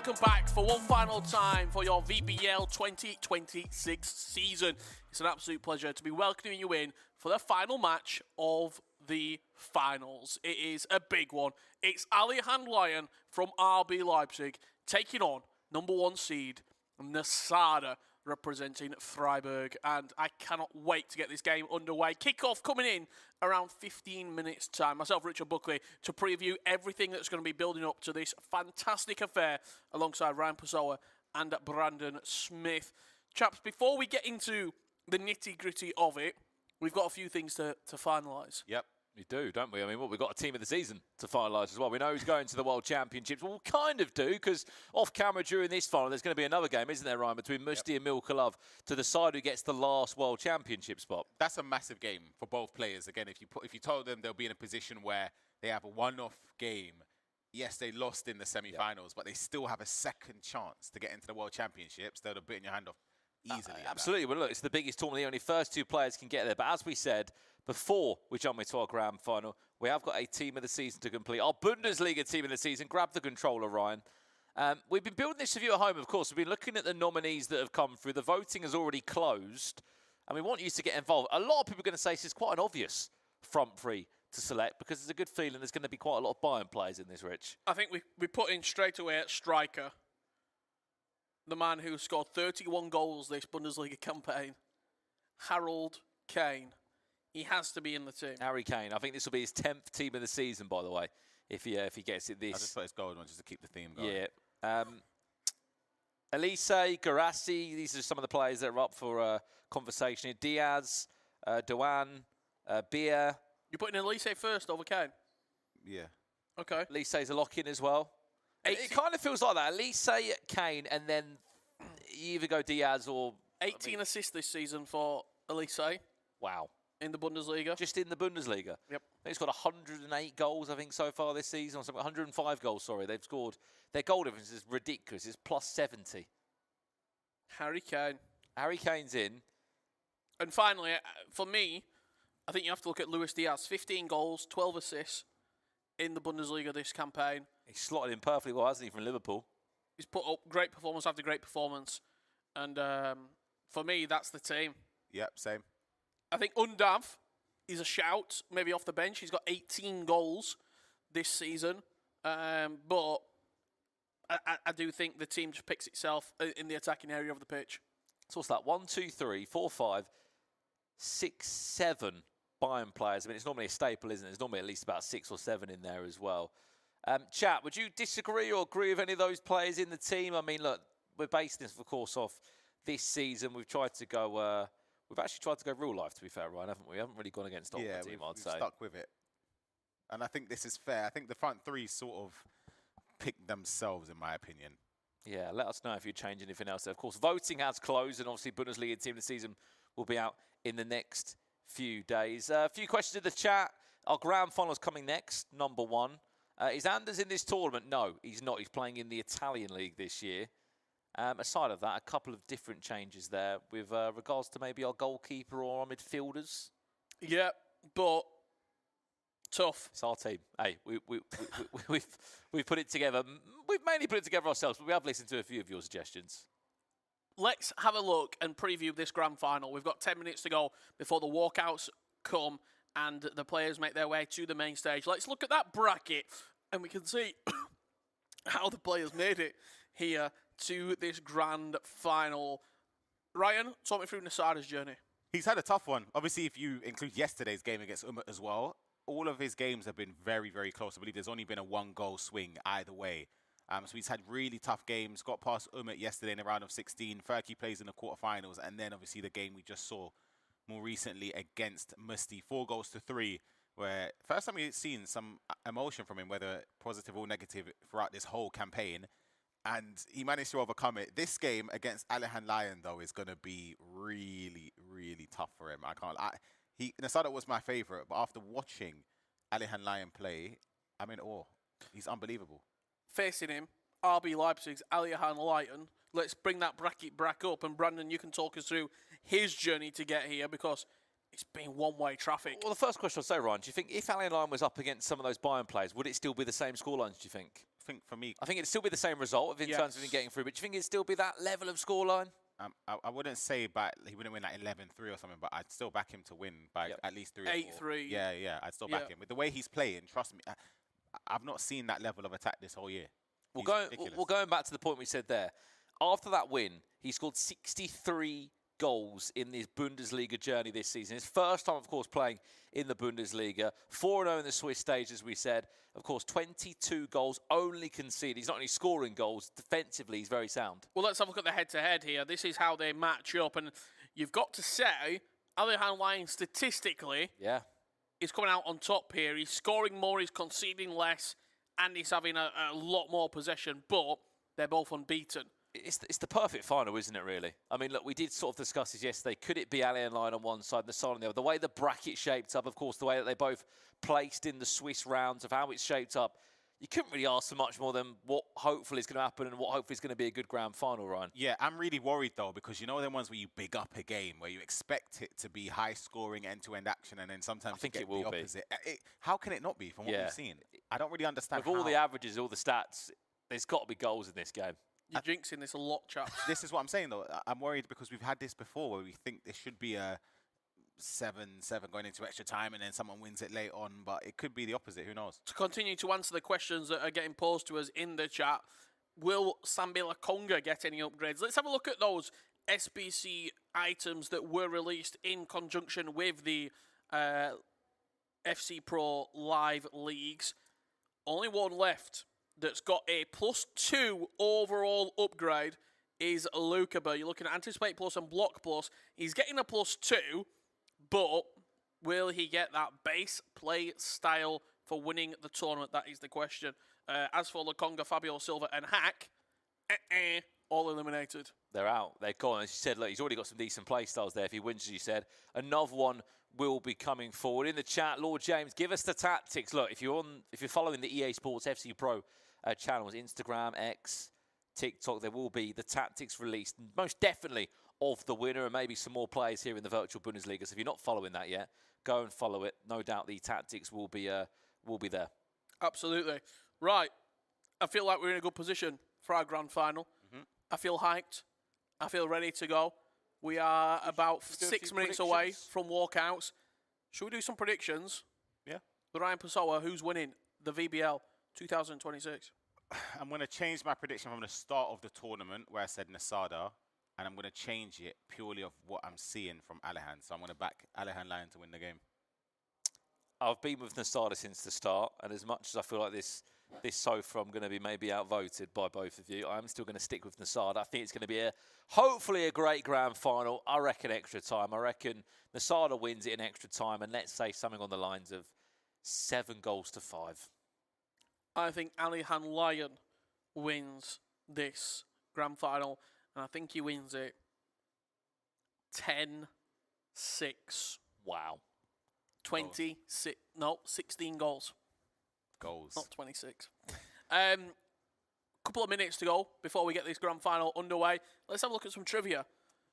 welcome back for one final time for your VBL 2026 season. It's an absolute pleasure to be welcoming you in for the final match of the finals. It is a big one. It's Alihan Lion from RB Leipzig taking on #1 seed Nasada representing Freiburg, and I cannot wait to get this game underway. Kickoff coming in around 15 minutes time. Myself, Richard Buckley, to preview everything that's going to be building up to this fantastic affair alongside Ryan Pessoa and Brandon Smith. Chaps, before we get into the nitty-gritty of it, we've got a few things to finalise. Yep. We do, don't we? I mean, we've got a team of the season to finalise as well. We know who's going to the World Championships. Well, we kind of do, because off camera during this final, there's going to be another game, isn't there, Ryan, between Musti and Milkov to decide who gets the last World Championship spot. That's a massive game for both players. Again, if you told them they'll be in a position where they have a one-off game, yes, they lost in the semi-finals, but they still have a second chance to get into the World Championships. They'll have bitten your hand off easily. Absolutely. Well, look, it's the biggest tournament. Only first two players can get there. But as we said, before we jump into our grand final, we have got a team of the season to complete. Our Bundesliga team of the season. Grab the controller, Ryan. We've been building this for you at home, of course. We've been looking at the nominees that have come through. The voting has already closed, and we want you to get involved. A lot of people are going to say this is quite an obvious front three to select, because there's a good feeling there's going to be quite a lot of Bayern players in this, Rich. I think we put in straight away at striker the man who scored 31 goals this Bundesliga campaign, Harold Kane. He has to be in the team. Harry Kane. I think this will be his 10th team of the season, by the way, if he gets it this. I just thought it's gold one just to keep the theme going. Yeah. Elise, Garassi, these are some of the players that are up for conversation here. Diaz, Dewan, Beer. You're putting Elise first over Kane? Yeah. Okay. Elise's a lock-in as well. It kind of feels like that. Elise, Kane, and then you either go Diaz or... 18 assists this season for Elise. Wow. In the Bundesliga. Just in the Bundesliga. Yep. He's got 108 goals, I think, so far this season. Or something. 105 goals, sorry. They've scored. Their goal difference is ridiculous. It's plus 70. Harry Kane. Harry Kane's in. And finally, for me, I think you have to look at Luis Diaz. 15 goals, 12 assists in the Bundesliga this campaign. He's slotted in perfectly well, hasn't he, from Liverpool? He's put up great performance after great performance. And for me, that's the team. Yep, same. I think Undav is a shout, maybe off the bench. He's got 18 goals this season. But I do think the team just picks itself in the attacking area of the pitch. So what's that? 1, 2, 3, 4, 5, 6, 7 Bayern players. I mean, it's normally a staple, isn't it? There's normally at least about 6 or 7 in there as well. Chat, would you disagree or agree with any of those players in the team? I mean, look, we're basing this, of course, off this season. We've tried to go... We've actually tried to go real life, to be fair, Ryan, haven't we? We haven't really gone against the team, I'd say. Stuck with it. And I think this is fair. I think the front three sort of pick themselves, in my opinion. Yeah, let us know if you change anything else there. Of course, voting has closed, and obviously Bundesliga team of the season will be out in the next few days. A few questions in the chat. Our grand final's coming next, #1. Is Anders in this tournament? No, he's not. He's playing in the Italian league this year. Aside of that, a couple of different changes there with regards to maybe our goalkeeper or our midfielders. Yeah, but tough. It's our team. Hey, we've put it together. We've mainly put it together ourselves, but we have listened to a few of your suggestions. Let's have a look and preview this grand final. We've got 10 minutes to go before the walkouts come and the players make their way to the main stage. Let's look at that bracket, and we can see how the players made it here to this grand final. Ryan, talk me through Nasada's journey. He's had a tough one. Obviously, if you include yesterday's game against as well, all of his games have been very, very close. I believe there's only been a 1-goal swing either way. So he's had really tough games. Got past yesterday in the round of 16. Furky plays in the quarterfinals. And then, obviously, the game we just saw more recently against Musti, 4-3, where first time we've seen some emotion from him, whether positive or negative, throughout this whole campaign. And he managed to overcome it. This game against Alihan Lion, though, is going to be really, really tough for him. Nasada was my favourite, but after watching Alihan Lion play, I'm in awe. He's unbelievable. Facing him, RB Leipzig's Alihan Lion. Let's bring that bracket back up. And Brandon, you can talk us through his journey to get here, because it's been one-way traffic. Well, the first question I'll say, Ryan, do you think if Alihan Lion was up against some of those Bayern players, would it still be the same scorelines, do you think? think for me, I think it'd still be the same result in terms of him getting through, but do you think it'd still be that level of scoreline? I wouldn't say he wouldn't win like 11-3 or something, but I'd still back him to win by at least 3 or 4. 8-3. Yeah, I'd still back him. With the way he's playing, trust me, I've not seen that level of attack this whole year. Well, going back to the point we said there, after that win, he scored 63 goals in his Bundesliga journey this season. His first time, of course, playing in the Bundesliga. 4-0 in the Swiss stage, as we said. Of course, 22 goals only conceded. He's not only scoring goals, defensively, he's very sound. Well, let's have a look at the head-to-head here. This is how they match up. And you've got to say, Alihan Lion statistically is coming out on top here. He's scoring more, he's conceding less, and he's having a lot more possession. But they're both unbeaten. It's the perfect final, isn't it, really? I mean, look, we did sort of discuss this yesterday. Could it be Alihan Lion on one side and Nasada on the other? The way the bracket shaped up, of course, the way that they both placed in the Swiss rounds of how it's shaped up, you couldn't really ask for much more than what hopefully is going to happen and what hopefully is going to be a good grand final, Ryan. Yeah, I'm really worried, though, because you know them ones where you big up a game, where you expect it to be high-scoring, end-to-end action, and then sometimes I think you get the opposite. How can it not be, from what we've seen? I don't really understand With all the averages, all the stats, there's got to be goals in this game. You're jinxing this a lot, chaps. This is what I'm saying, though. I'm worried because we've had this before where we think this should be a 7-7 going into extra time and then someone wins it late on, but it could be the opposite. Who knows? To continue to answer the questions that are getting posed to us in the chat, will Sambila Conga get any upgrades? Let's have a look at those SBC items that were released in conjunction with the FC Pro Live Leagues. Only one left that's got a +2 overall upgrade is Lukaba. You're looking at Anticipate Plus and Block Plus. He's getting a +2, but will he get that base play style for winning the tournament? That is the question. As for Lakonga, Fabio Silva and Hack, all eliminated. They're out. They're gone. As you said, look, he's already got some decent play styles there. If he wins, as you said, another one will be coming forward. In the chat, Lord James, give us the tactics. Look, if you're following the EA Sports FC Pro channels, Instagram, X, TikTok, there will be the tactics released, most definitely of the winner and maybe some more players here in the virtual Bundesliga. So if you're not following that yet, go and follow it. No doubt the tactics will be there. Absolutely. Right. I feel like we're in a good position for our grand final. I feel hyped. I feel ready to go. We are about 6 minutes away from walkouts. Should we do some predictions? Yeah. Ryan Pessoa, who's winning the VBL 2026? I'm going to change my prediction from the start of the tournament where I said Nasada, and I'm going to change it purely of what I'm seeing from Alihan. So I'm going to back Alihan Lion to win the game. I've been with Nasada since the start, and as much as I feel like this sofa, I'm going to be maybe outvoted by both of you, I'm still going to stick with Nasada. I think it's going to be hopefully a great grand final. I reckon extra time. I reckon Nasada wins it in extra time, and let's say something on the lines of 7-5. I think Alihan Lion wins this grand final, and I think he wins it 10-6. Wow. 16 goals. Not 26. Couple of minutes to go before we get this grand final underway. Let's have a look at some trivia.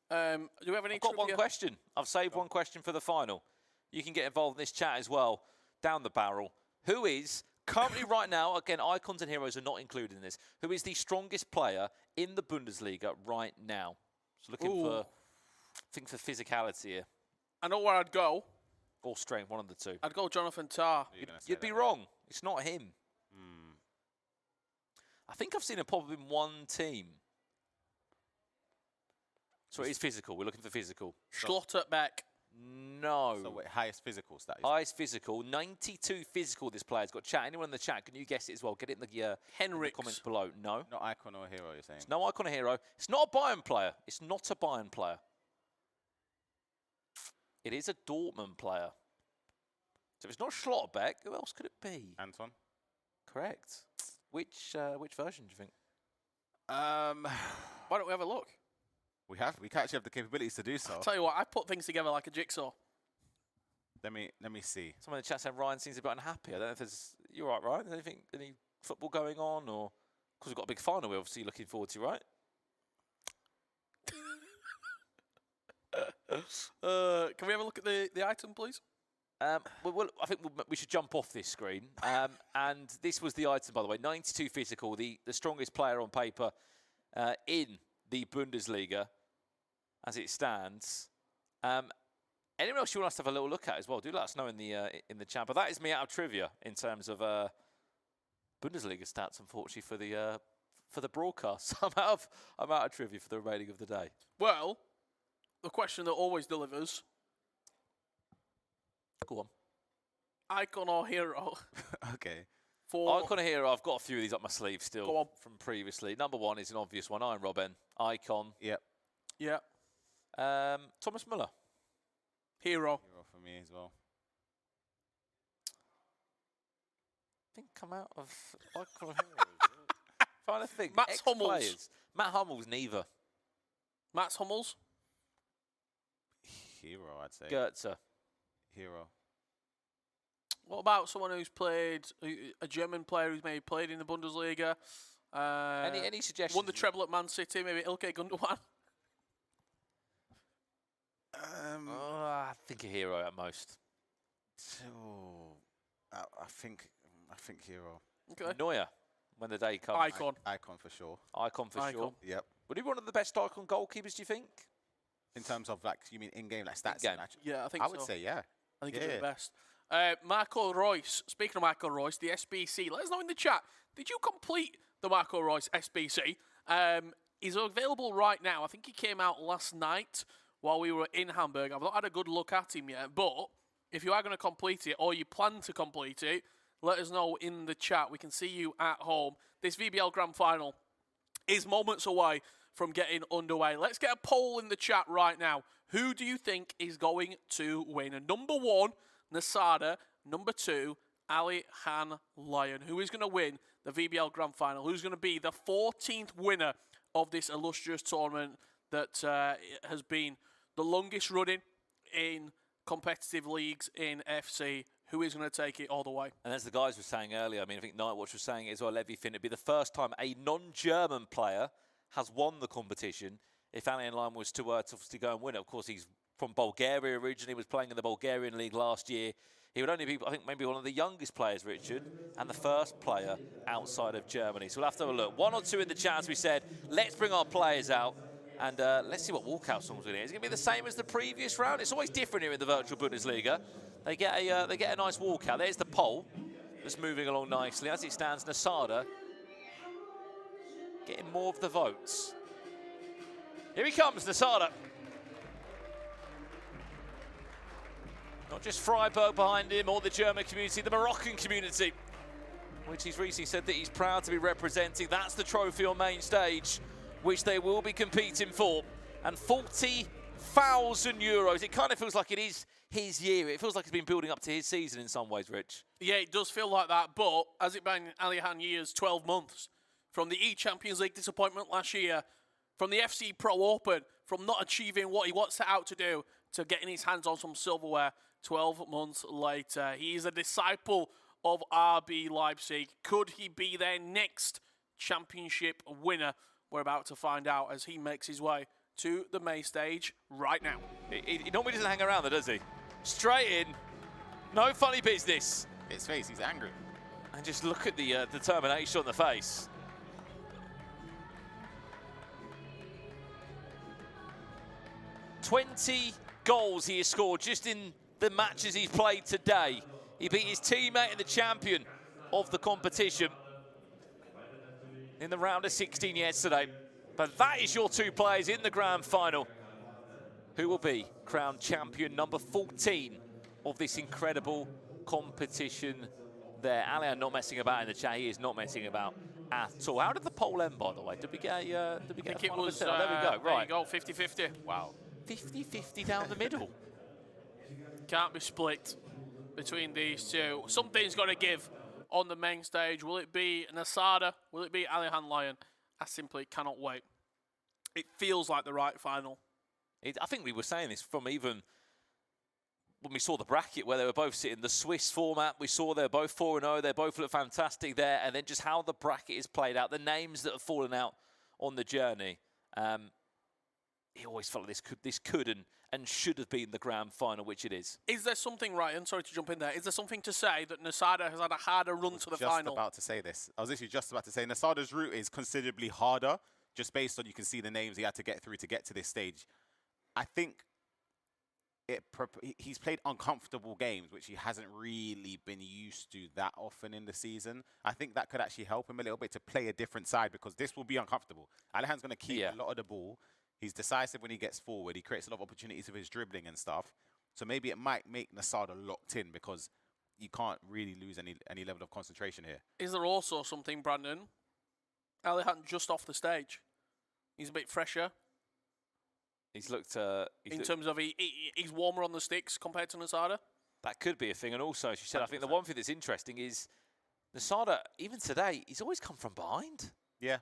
Do we have any I've got one question. I've saved one question for the final. You can get involved in this chat as well, down the barrel. Who is currently right now, again, icons and heroes are not included in this, who is the strongest player in the Bundesliga right now? So looking for physicality here. I know where I'd go. Or strength, one of the two. I'd go Jonathan Tah. You'd be wrong. It's not him. I think I've seen him pop up in one team. So it is physical. We're looking for physical. Schlotterbeck. No. So wait, highest physical stat. Highest physical. 92 physical this player's got. Chat. Anyone in the chat, can you guess it as well? Get it in the comments below. No. Not icon or hero, you're saying? It's no icon or hero. It's not a Bayern player. It's not a Bayern player. It is a Dortmund player. So if it's not Schlotterbeck, who else could it be? Anton. Correct. Which version do you think? Why don't we have a look? We actually have the capabilities to do so. I'll tell you what, I put things together like a jigsaw. Let me see. Someone in the chat said Ryan seems a bit unhappy. I don't know if there's... You're right, Ryan? Any football going on? Or because we've got a big final we're obviously looking forward to, right? Can we have a look at the item, please? I think we should jump off this screen. And this was the item, by the way, 92 physical, the strongest player on paper in the Bundesliga as it stands. Anyone else you want us to have a little look at as well? Do let us know in the chat. But that is me out of trivia in terms of Bundesliga stats, unfortunately, for the broadcast. I'm out of trivia for the remaining of the day. Well, the question that always delivers. Go on. Icon or hero? Okay. For Icon or hero, I've got a few of these up my sleeve still Go on. from previously. Number one is an obvious one, Iron Robin. Icon. Yep. Yeah. Thomas Müller. Hero. Hero for me as well. I think come out of Icon or hero. Trying to think. Mats Hummels. Ex-players. Matt Hummels, neither. Mats Hummels. Hero, I'd say. Goetze. Hero. What about someone who's played, a German player who's maybe played in the Bundesliga? Any suggestions? Won the treble at Man City, maybe Ilkay Gundogan? I think a hero at most. I think hero. Okay. Neuer, when the day comes. Icon. Icon for sure. Icon for Icon. sure. Yep. Would he be one of the best Icon goalkeepers, do you think? In terms of like, you mean in-game, like stats? In-game. and match? Yeah, I think I so. would say yeah. I think yeah. he'd be the best. Marco Reus. Speaking of Marco Reus, the SBC. Let us know in the chat. Did you complete the Marco Reus SBC? He's available right now. I think he came out last night while we were in Hamburg. I've not had a good look at him yet, but if you are going to complete it or you plan to complete it, let us know in the chat. We can see you at home. This VBL Grand Final is moments away from getting underway. Let's get a poll in the chat right now. Who do you think is going to win? Number 1, Nasada. Number 2, Alihan Lion. Who is going to win the VBL Grand Final? Who's going to be the 14th winner of this illustrious tournament that has been the longest running in competitive leagues in FC? Who is going to take it all the way? And as the guys were saying earlier, I mean, I think Nightwatch was saying it as well, Levy Finn, it'd be the first time a non-German player has won the competition. If Alihan Lion was to obviously go and win it, of course, he's from Bulgaria originally, was playing in the Bulgarian league last year. He would only be, I think, maybe one of the youngest players, Richard, and the first player outside of Germany. So we'll have to have a look. 1 or 2 in the chat, as we said. Let's bring our players out. And let's see what walkout songs we're going to. Is it going to be the same as the previous round? It's always different here in the virtual Bundesliga. They get a nice walkout. There's the poll that's moving along nicely. As it stands, Nasada getting more of the votes. Here he comes, Nasada. Not just Freiburg behind him, or the German community, the Moroccan community, which he's recently said that he's proud to be representing. That's the trophy on main stage, which they will be competing for. And 40,000 euros. It kind of feels like it is his year. It feels like it's been building up to his season in some ways, Rich. Yeah, it does feel like that, but has it been Alihan years, 12 months? From the E-Champions League disappointment last year, from the FC Pro Open, from not achieving what he wants set out to do, to getting his hands on some silverware 12 months later. He is a disciple of RB Leipzig. Could he be their next championship winner? We're about to find out as he makes his way to the main stage right now. He normally doesn't hang around, though, does he? Straight in, no funny business. His face, he's angry. And just look at the determination on the face. "20 goals he has scored just in the matches he's played today. He beat his teammate and the champion of the competition in the round of 16 yesterday. But that is your 2 players in the grand final who will be crowned champion number 14 of this incredible competition there. Alihan not messing about in the chat. He is not messing about at all. How did the poll end, by the way? Did we get a I think it final was, percent? There we go, right. There you go, 50-50. Wow. 50-50 down the middle. Can't be split between these two. Something's got to give on the main stage. Will it be Nasada? Will it be Alihan Lion? I simply cannot wait. It feels like the right final. I think we were saying this from even when we saw the bracket where they were both sitting. The Swiss format, we saw they're both 4-0. They both look fantastic there. And then just how the bracket is played out, the names that have fallen out on the journey. he always felt like this could and should have been the grand final, which it is. Is there something, Ryan, sorry to jump in there, is there something to say that Nasada has had a harder run to the final? About to say this. I was literally just about to say Nasada's route is considerably harder, just based on you can see the names he had to get through to get to this stage. I think he's played uncomfortable games, which he hasn't really been used to that often in the season. I think that could actually help him a little bit to play a different side, because this will be uncomfortable. Alihan's going to keep a lot of the ball. He's decisive when he gets forward. He creates a lot of opportunities with his dribbling and stuff. So maybe it might make Nasada locked in, because you can't really lose any level of concentration here. Is there also something, Brandon? Alihan just off the stage. He's a bit fresher. He's looked... in terms of he's warmer on the sticks compared to Nasada? That could be a thing. And also, as you said, 100%. I think the one thing that's interesting is Nasada, even today, he's always come from behind. Yeah.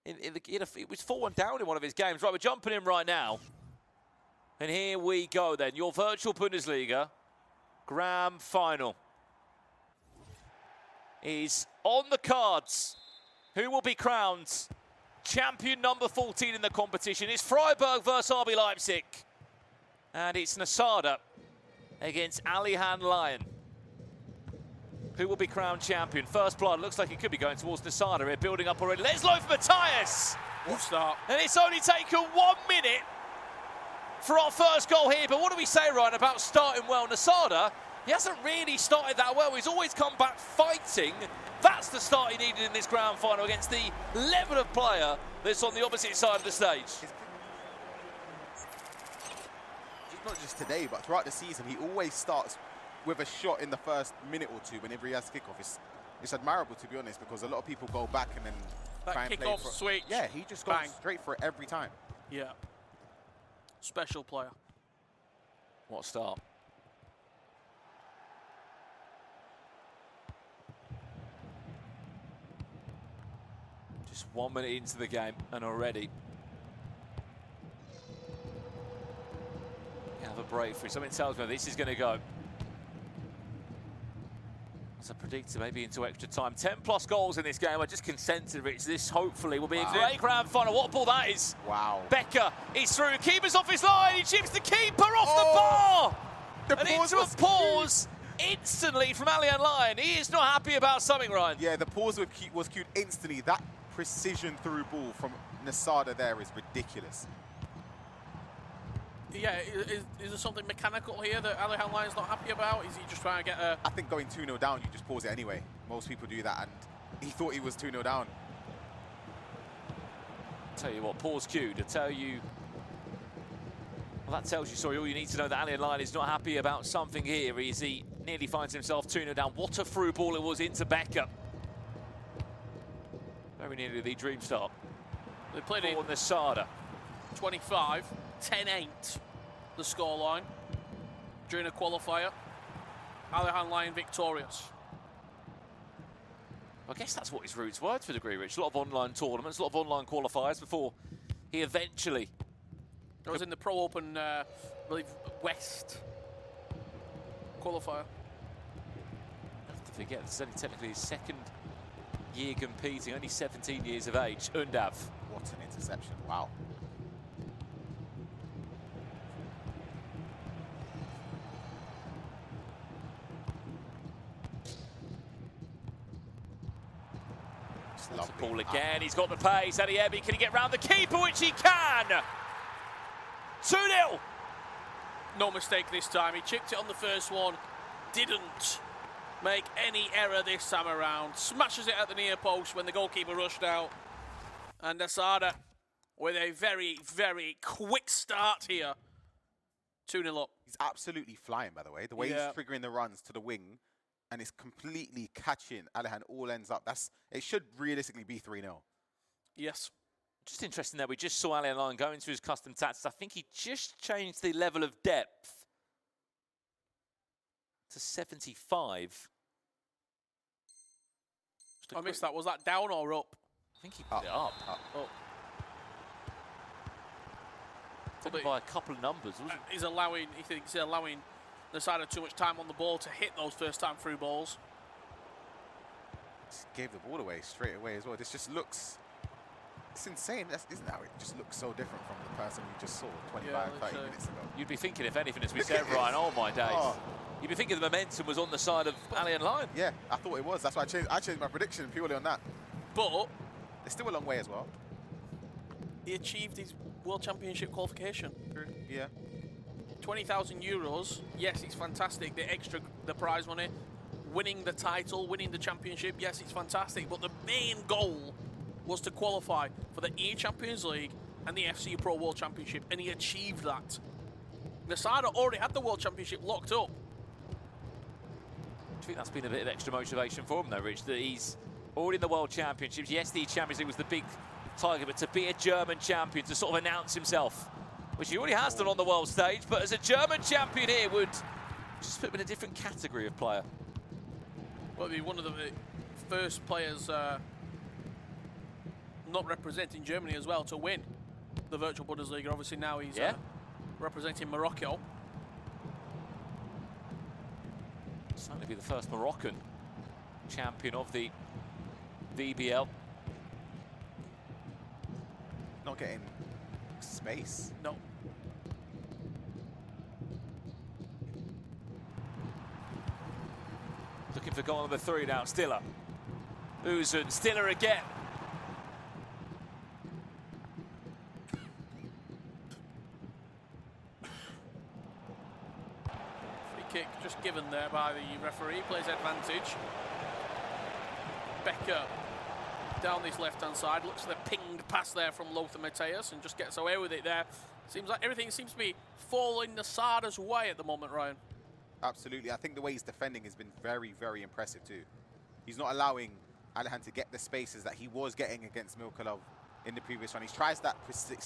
It was 4-1 down in one of his games. Right, we're jumping in right now. And here we go then. Your virtual Bundesliga grand final is on the cards. Who will be crowned champion number 14 in the competition? It's Freiburg versus RB Leipzig. And it's Nasada against Alihan Lion. Who will be crowned champion? First blood looks like it could be going towards Nasada here, building up already. Let's load for Matthias. Good start. And it's only taken 1 minute for our first goal here. But what do we say, Ryan, about starting well? Nasada, he hasn't really started that well. He's always come back fighting. That's the start he needed in this grand final against the level of player that's on the opposite side of the stage. Not just today, but throughout the season, he always starts with a shot in the first minute or two whenever he has kickoff. It's admirable, to be honest, because a lot of people go back and then try and play kickoff switch. Yeah, he just goes straight for it every time. Yeah. Special player. What a start. Just 1 minute into the game and already you have a breakthrough. Something tells me this is going to go. As I predicted, maybe into extra time. 10+ goals in this game. I just consented, Rich. This hopefully will be a great grand final. What a ball that is. Wow. Becker is through. Keeper's off his line. He chips the keeper off the bar. And into a pause instantly from Alihan Lion. He is not happy about something, Ryan. Yeah, the pause was cued instantly. That precision through ball from Nasada there is ridiculous. Yeah, is there something mechanical here that Alihan Lion's not happy about? Is he just trying to get a... I think going 2-0 down, you just pause it anyway. Most people do that, and he thought he was 2-0 down. Tell you what, pause cued. I tell you... Well, that tells you, sorry, all you need to know that Alihan Lion is not happy about something here. He nearly finds himself 2-0 down. What a through ball it was into Becker. Very nearly the dream start. They played it. Nasada. 25, 10-8, the scoreline during a qualifier. Alihan Lion victorious. I guess that's what his roots were to a degree, Rich. A lot of online tournaments, a lot of online qualifiers before he eventually... It was in the Pro Open, I believe, West qualifier. I have to forget, this is only technically his second year competing, only 17 years of age. Undav. What an interception, wow. That's the ball again. He's got the pace. Adeyemi, can he get round the keeper? Which he can. 2-0. No mistake this time. He chipped it on the first one. Didn't make any error this time around. Smashes it at the near post when the goalkeeper rushed out. And Nasada with a very, very quick start here. 2-0 up. He's absolutely flying, by the way. The way he's triggering the runs to the wing, and it's completely catching Alihan, all ends up. It should realistically be 3-0. Yes. Just interesting that we just saw Alihan Lion go into his custom tactics. I think he just changed the level of depth to 75. I missed that. Was that down or up? I think he put it up. Up. But by a couple of numbers, wasn't it? He thinks he's allowing Nasada too much time on the ball to hit those first time through balls. Just gave the ball away straight away as well. This just looks It's insane. Isn't that how it just looks so different from the person we just saw 25, 30 minutes ago? You'd be thinking, if anything, as we said, Ryan, oh my days. Oh. You'd be thinking the momentum was on the side of Alihan Line. Yeah, I thought it was. That's why I changed my prediction purely on that. But it's still a long way as well. He achieved his World Championship qualification. Yeah. 20,000 euros. Yes, it's fantastic. The prize money, winning the title, winning the championship. Yes, it's fantastic. But the main goal was to qualify for the E Champions League and the FC Pro World Championship, and he achieved that. Nasada already had the World Championship locked up. I think that's been a bit of extra motivation for him, though, Rich, that he's already in the World Championships. Yes, the Champions League was the big target, but to be a German champion, to sort of announce himself, which he already has done on the world stage, but as a German champion here would just put him in a different category of player. Well, he'd be one of the first players not representing Germany as well to win the virtual Bundesliga. Obviously now he's representing Morocco. Certainly be the first Moroccan champion of the VBL. Not getting space. No. Looking for goal number 3 now, Stiller. Uzun, Stiller again. Free kick just given there by the referee, plays advantage. Becker down this left-hand side, looks for the pinged pass there from Lothar Matthäus and just gets away with it there. Seems like everything seems to be falling Nasada's way at the moment, Ryan. Absolutely. I think the way he's defending has been very, very impressive too. He's not allowing Alihan to get the spaces that he was getting against Milkov in the previous run. He tries that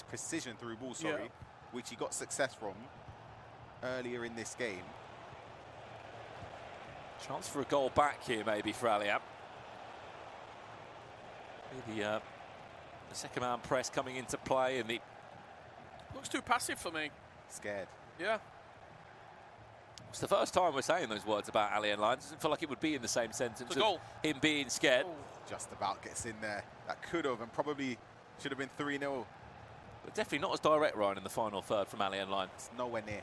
precision through ball, which he got success from earlier in this game. Chance for a goal back here maybe for Alihan. The second man press coming into play, and the looks too passive for me. Scared. Yeah. It's the first time we're saying those words about Alihan Line. Doesn't feel like it would be in the same sentence of him being scared. Oh. Just about gets in there. That could have and probably should have been 3-0. But definitely not as direct, Ryan, in the final third from Alihan Line. It's nowhere near.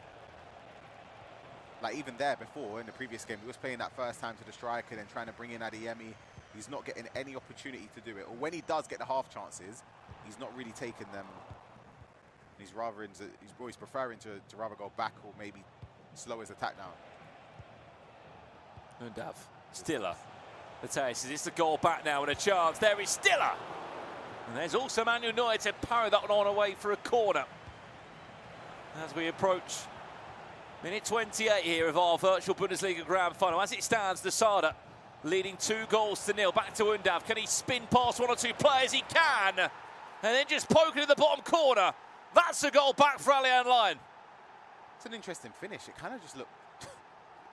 Like even there before, in the previous game, he was playing that first time to the striker, then trying to bring in Adeyemi. He's not getting any opportunity to do it. Or when he does get the half chances, he's not really taking them. He's rather he's preferring to rather go back or maybe slow his attack down. Undav, Stiller. Matthäus says it's the goal back now and a chance. There is Stiller. And there's also Manuel Neuer to parry that one on away for a corner. As we approach minute 28 here of our virtual Bundesliga Grand Final. As it stands, Nasada leading 2-0. Back to Undav. Can he spin past one or two players? He can. And then just poking in the bottom corner. That's a goal back for Alihan Line. It's an interesting finish. It kind of just looked,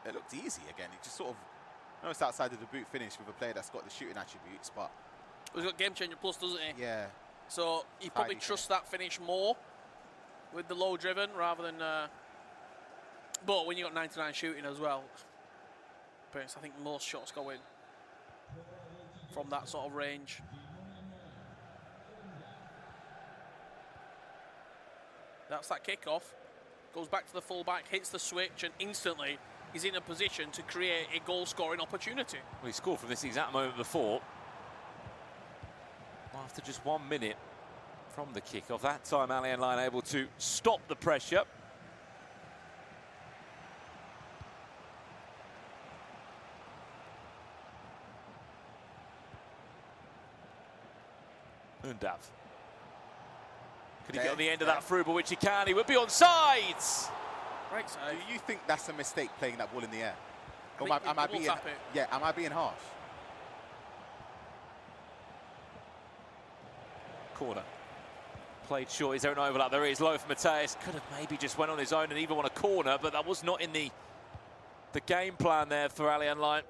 it looked easy again. It just sort of, I know it's outside of the boot finish with a player that's got the shooting attributes, but. He's got game changer plus, doesn't he? Yeah. So he probably trusts that finish more with the low driven rather than. But when you got 99 shooting as well, I think most shots go in from that sort of range. That's that kickoff. Goes back to the fullback, hits the switch, and instantly he's in a position to create a goal-scoring opportunity. Well, he scored from this exact moment before. After just 1 minute from the kickoff, that time Alihan Line able to stop the pressure. Undav. Could he get on the end of that through, but which he can? He would be on sides. Right side. Do you think that's a mistake playing that ball in the air? Or am I being harsh? Corner. Played short. Is there an overlap? There is. Lothar Matthäus could have maybe just went on his own and even won a corner, but that was not in the game plan there for Alihan Line.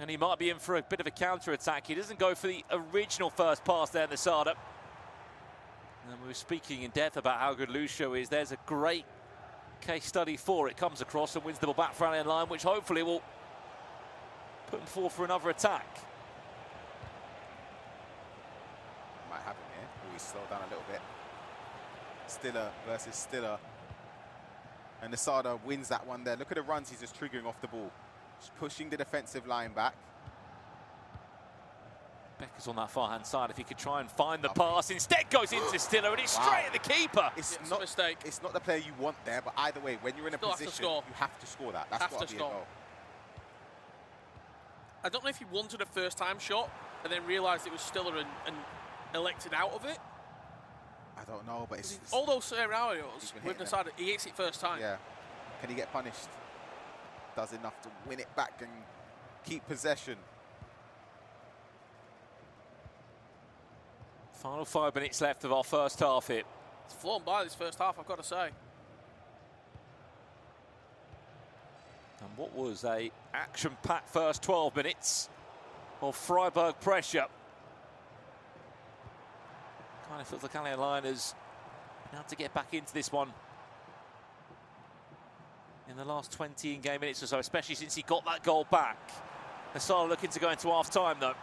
And he might be in for a bit of a counter-attack. He doesn't go for the original first pass there in the Nasada. And we were speaking in depth about how good Lucio is. There's a great case study for it. Comes across and wins the ball back for Alihan Line, which hopefully will put him forward for another attack. Might happen here. slow down a little bit. Stiller versus Stiller. And Nasada wins that one there. Look at the runs he's just triggering off the ball. Just pushing the defensive line back. Becker's on that far-hand side. If he could try and find the pass, instead goes into Stiller, and it's straight at the keeper. It's Yeah, not a mistake. It's not the player you want there, but either way, when you're in a Still have to position, score. you have to score that. That's got to be a goal. I don't know if he wanted a first-time shot and then realised it was Stiller and elected out of it. I don't know, but it's All those scenarios been with hitting Nasada, he hits it first time. yeah. Can he get punished? Does enough to win it back and keep possession. Final 5 minutes left of our first half here. It's flown by this first half, I've got to say. And what was a action-packed first 12 minutes of Freiburg pressure. Kind of feels like Alihan has been able to get back into this one in the last 20 in-game minutes or so, especially since he got that goal back. Nasada looking to go into half-time, though,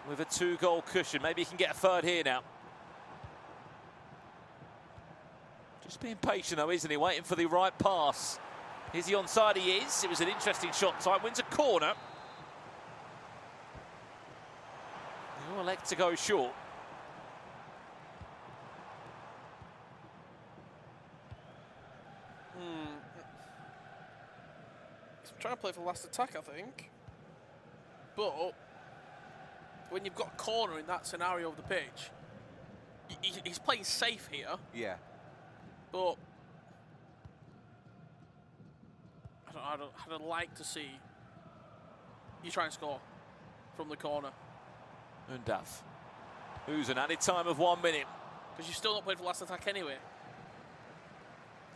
with a 2-goal cushion. Maybe he can get a third here now. Just being patient, though, isn't he? Waiting for the right pass. Is he onside? He is. It was an interesting shot time. Wins a corner. He'll elect to go short. He's trying to play for last attack, I think. But when you've got a corner in that scenario of the pitch, he's playing safe here. Yeah. But I'd like to see you try and score from the corner. Undav. Who's an added time of 1 minute. Because you've still not played for last attack anyway.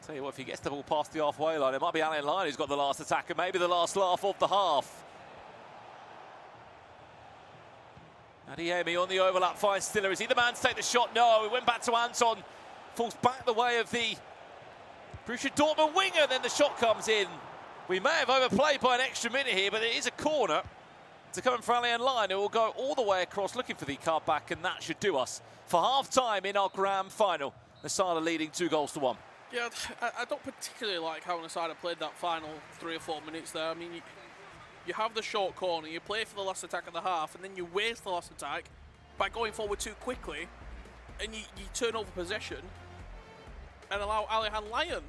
Tell you what, if he gets the ball past the halfway line, it might be Alihan who's got the last attack and maybe the last laugh of the half. Adiemi on the overlap, finds Stiller. Is he the man to take the shot? No, it went back to Anton. Falls back the way of the Borussia Dortmund winger, then the shot comes in. We may have overplayed by an extra minute here, but it is a corner to come for Alihan, who will go all the way across looking for the card back, and that should do us for half-time in our grand final. Nasada leading 2-1. Yeah, I don't particularly like how Nasada played that final 3 or 4 minutes there. I mean, you have the short corner, you play for the last attack of the half, and then you waste the last attack by going forward too quickly, and you turn over possession and allow Alihan Lyon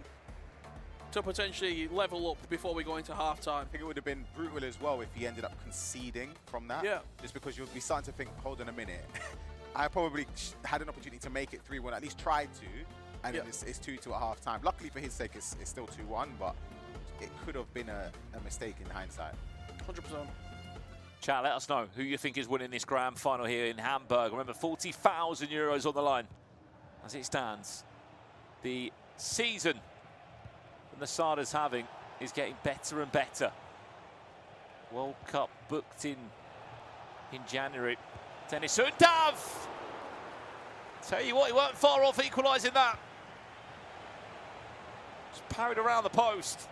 to potentially level up before we go into half-time. I think it would have been brutal as well if he ended up conceding from that. Yeah. Just because you'll be starting to think, hold on a minute. I probably had an opportunity to make it 3-1, at least tried to, and then it's 2-2 at half-time. Luckily for his sake, it's still 2-1, but it could have been a mistake in hindsight. 100%. Chat, let us know who you think is winning this grand final here in Hamburg. Remember, 40,000 euros on the line as it stands. The season that Nasada's having is getting better and better. World Cup booked in January. Dennis Undav! Tell you what, he weren't far off equalising that. Just parried around the post.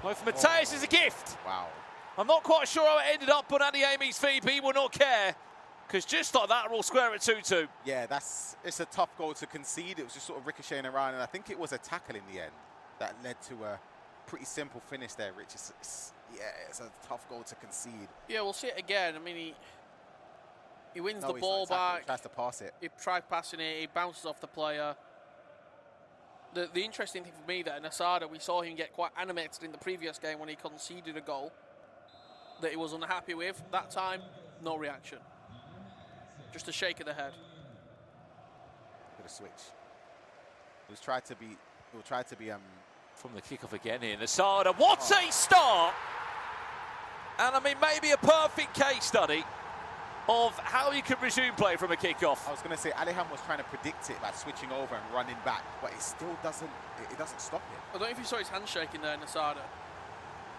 Play for Mateus is a gift. Wow. I'm not quite sure how it ended up on Adiemi's feet, but he will not care. Because just like that, we're all square at 2-2. Yeah, it's a tough goal to concede. It was just sort of ricocheting around, and I think it was a tackle in the end that led to a pretty simple finish there, Rich. It's a tough goal to concede. Yeah, we'll see it again. I mean, he wins the he's ball not tackling, back. He tries to pass it. He tried passing it. He bounces off the player. The interesting thing for me that Nasada, we saw him get quite animated in the previous game when he conceded a goal that he was unhappy with. That time, no reaction. Just a shake of the head. With a switch. It was tried to be From the kickoff again here, Nasada. What a start! And I mean, maybe a perfect case study of how you can resume play from a kickoff. I was going to say, Alihan was trying to predict it by switching over and running back, but it still doesn't stop him. I don't know if you saw his hand shaking there, Nasada,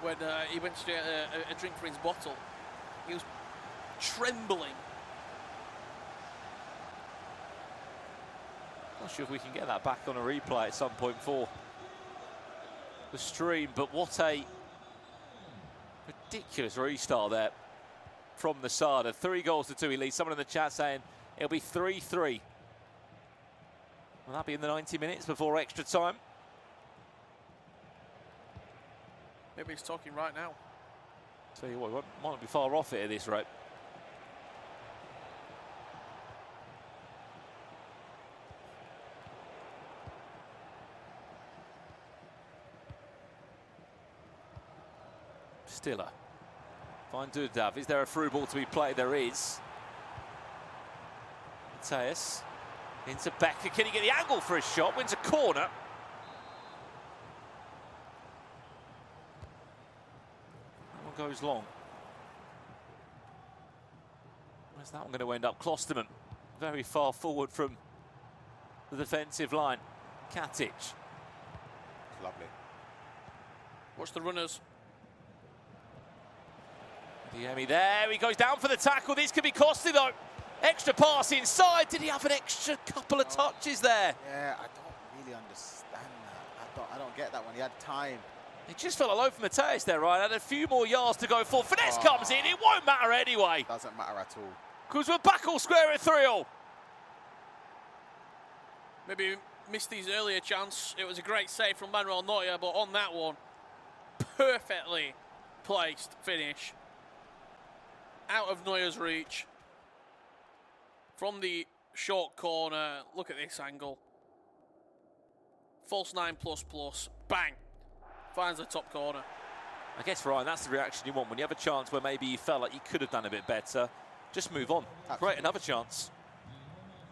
when he went to get a drink for his bottle. He was trembling. Not sure if we can get that back on a replay at some point for the stream, but what a ridiculous restart there from Nasada. 3-2 he leads. Someone in the chat saying it'll be 3-3. Will that be in the 90 minutes before extra time? Maybe he's talking right now. Tell you what, might not be far off it at this rate. Stiller. Find Buildup. Is there a through ball to be played? There is. Mateus into Becker. Can he get the angle for his shot? Wins a corner. That one goes long. Where's that one going to end up? Klosterman. Very far forward from the defensive line. Katic. Lovely. Watch the runners. Diemi there, he goes down for the tackle. This could be costly though. Extra pass inside. Did he have an extra couple of touches there? Yeah, I don't really understand that. I don't get that one. He had time. He just fell low for Mateus there, right? Had a few more yards to go for. Finesse comes in. It won't matter anyway. Doesn't matter at all. Because we're back all square at 3-all. Maybe missed his earlier chance. It was a great save from Manuel Neuer, but on that one, perfectly placed finish. Out of Neuer's reach. From the short corner. Look at this angle. False 9++. Bang. Finds the top corner. I guess, Ryan, that's the reaction you want. When you have a chance where maybe you felt like you could have done a bit better, just move on. Absolutely. Great, another chance.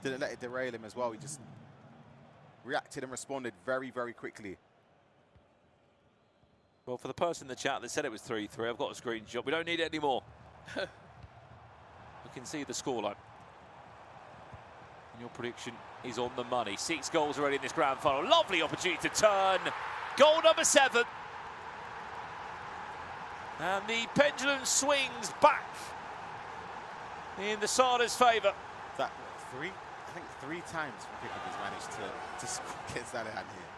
Didn't let it derail him as well. He just reacted and responded very, very quickly. Well, for the person in the chat that said it was 3-3, I've got a screenshot. We don't need it anymore. We can see the scoreline. And your prediction is on the money. 6 goals already in this grand final. Lovely opportunity to turn. Goal number 7. And the pendulum swings back in the Sada's favour. That three? I think 3 times Milkov has managed to score against Alihan here.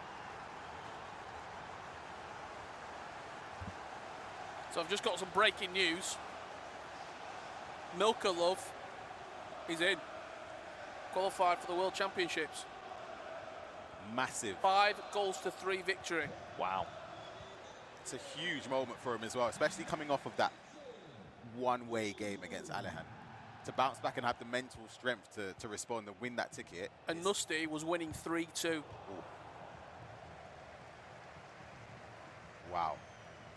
So I've just got some breaking news. Milkov is in. Qualified for the World Championships. Massive. 5-3 victory. Wow. It's a huge moment for him as well, especially coming off of that one-way game against Alihan. To bounce back and have the mental strength to respond and win that ticket. And Nusty was winning 3-2. Wow.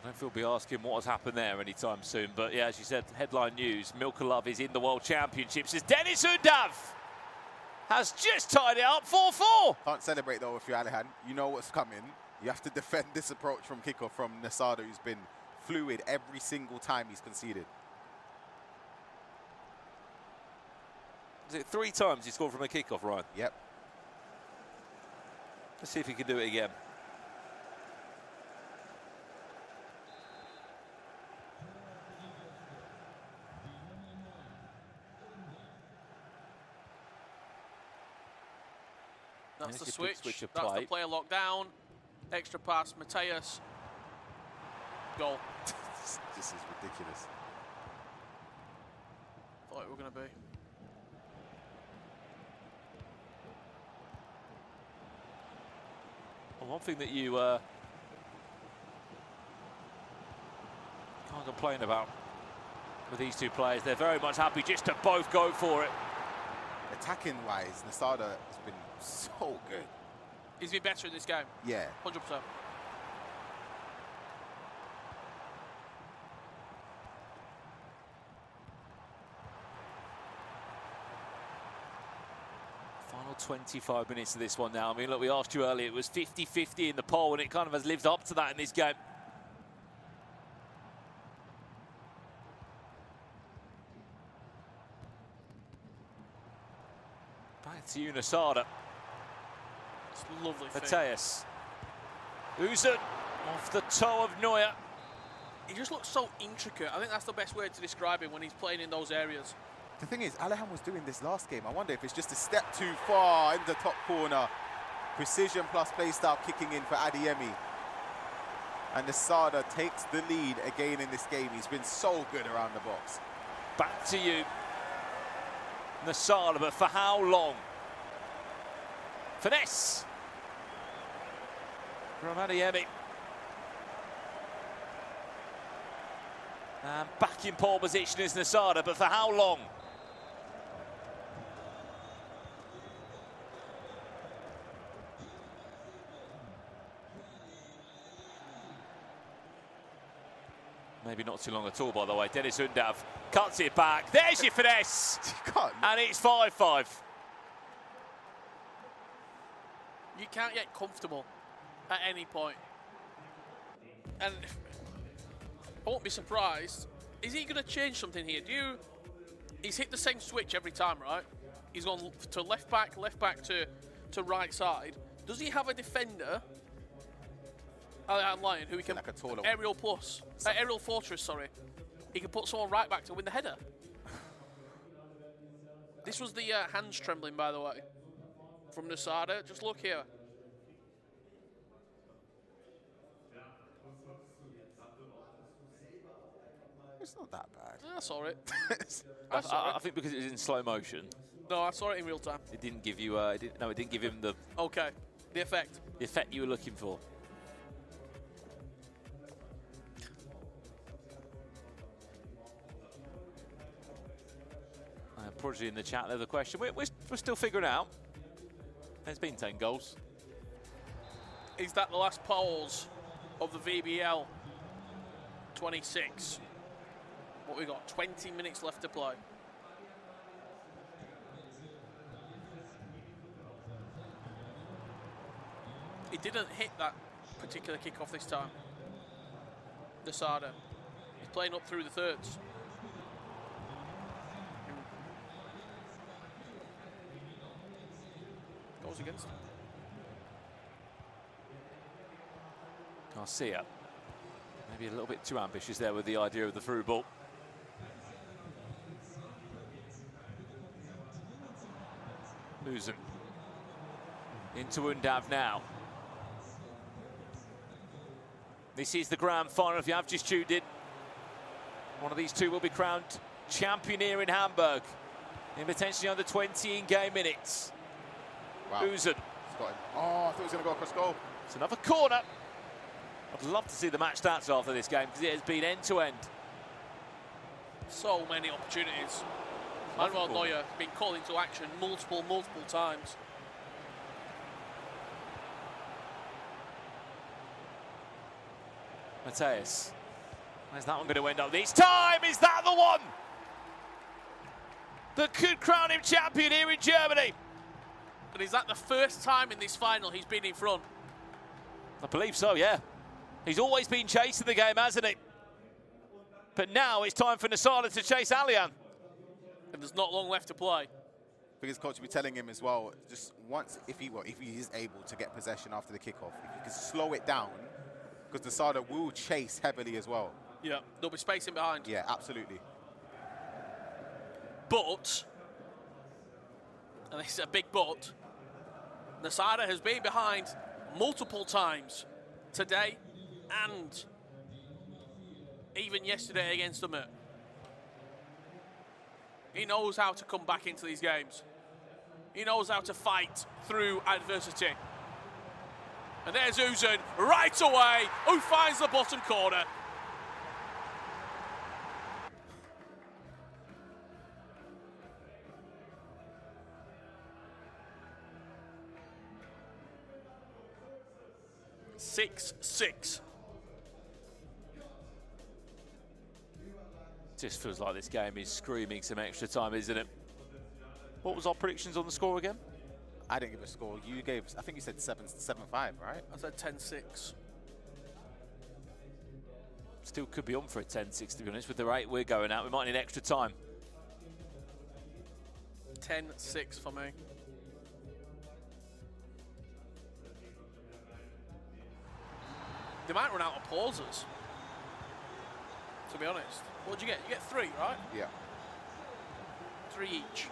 I don't feel we'll be asking what has happened there anytime soon. But yeah, as you said, headline news, Milkov is in the World Championships as Dennis Undav has just tied it up 4-4. Can't celebrate though if you're Alihan. You know what's coming. You have to defend this approach from kickoff from Nasada, who's been fluid every single time he's conceded. Is it 3 times he scored from a kickoff, Ryan? Yep. Let's see if he can do it again. That's the There's switch. switch of That's play. the player locked down. Extra pass, Mateus. Goal. This is ridiculous. Thought it were going to be. Well, one thing that you can't complain about with these 2 players, they're very much happy just to both go for it. Attacking-wise, Nasada has been so good. He's been better in this game. Yeah. 100%. Final 25 minutes of this one now. I mean, look, we asked you earlier, it was 50-50 in the poll, and it kind of has lived up to that in this game. Back to you, Nasada. It's a lovely thing. Mateus. Uzun off the toe of Neuer. He just looks so intricate. I think that's the best way to describe him when he's playing in those areas. The thing is, Alihan was doing this last game. I wonder if it's just a step too far in the top corner. Precision plus play style kicking in for Adiemi. And Nasada takes the lead again in this game. He's been so good around the box. Back to you, Nasala, but for how long? Finesse from Adeyemi. And back in pole position is Nasada, but for how long? Maybe not too long at all, by the way. Dennis Undav cuts it back. There's your finesse. And it's 5-5. You can't get comfortable at any point. And I won't be surprised. Is he going to change something here? He's hit the same switch every time, right? He's gone to left back to right side. Does he have a defender, Alihan Lion, who he can like a taller one. aerial fortress, sorry. He can put someone right back to win the header. This was the hands trembling, by the way, from Nasada. Just look here. It's not that bad. I saw it. I think because it was in slow motion. No, I saw it in real time. It didn't give you. It didn't give him the Okay, the effect. you were looking for. Prodigy in the chat there, the question. We're still figuring out. There's been 10 goals. Is that the last pause of the VBL 26? What we got? 20 minutes left to play. He didn't hit that particular kickoff this time. Nasada. He's playing up through the thirds. Goes against him. Garcia. Maybe a little bit too ambitious there with the idea of the through ball. Luzon. Into Undav now. This is the grand final. If you have just tuned in, one of these two will be crowned champion here in Hamburg in potentially under 20 in-game minutes. Wow. Luzon. Oh, I thought he was going to go across goal. It's another corner. I'd love to see the match stats after this game because it has been end-to-end. So many opportunities. Manuel Neuer been called into action multiple times. Mateus. Where's that one going to end up this time? Is that the one that could crown him champion here in Germany? And is that the first time in this final he's been in front? I believe so, yeah. He's always been chasing the game, hasn't he? But now it's time for Nasala to chase Alihan. And there's not long left to play. I think his coach will be telling him as well, just once, if he is able to get possession after the kickoff, if he can slow it down, because Nasada will chase heavily as well. Yeah, there'll be spacing behind. Yeah, absolutely. But, and this is a big but, Nasada has been behind multiple times today and even yesterday against the Mert. He knows how to come back into these games. He knows how to fight through adversity. And there's Uzun right away, who finds the bottom corner. Six. Just feels like this game is screaming some extra time, isn't it? What was our predictions on the score again? I didn't give a score. You gave, I think you said 7-5, right? I said 10-6. Still could be on for a 10-6, to be honest. With the rate we're going at, we might need extra time. 10-6 for me. They might run out of pauses, to be honest. What did you get? You get 3, right? Yeah. 3 each.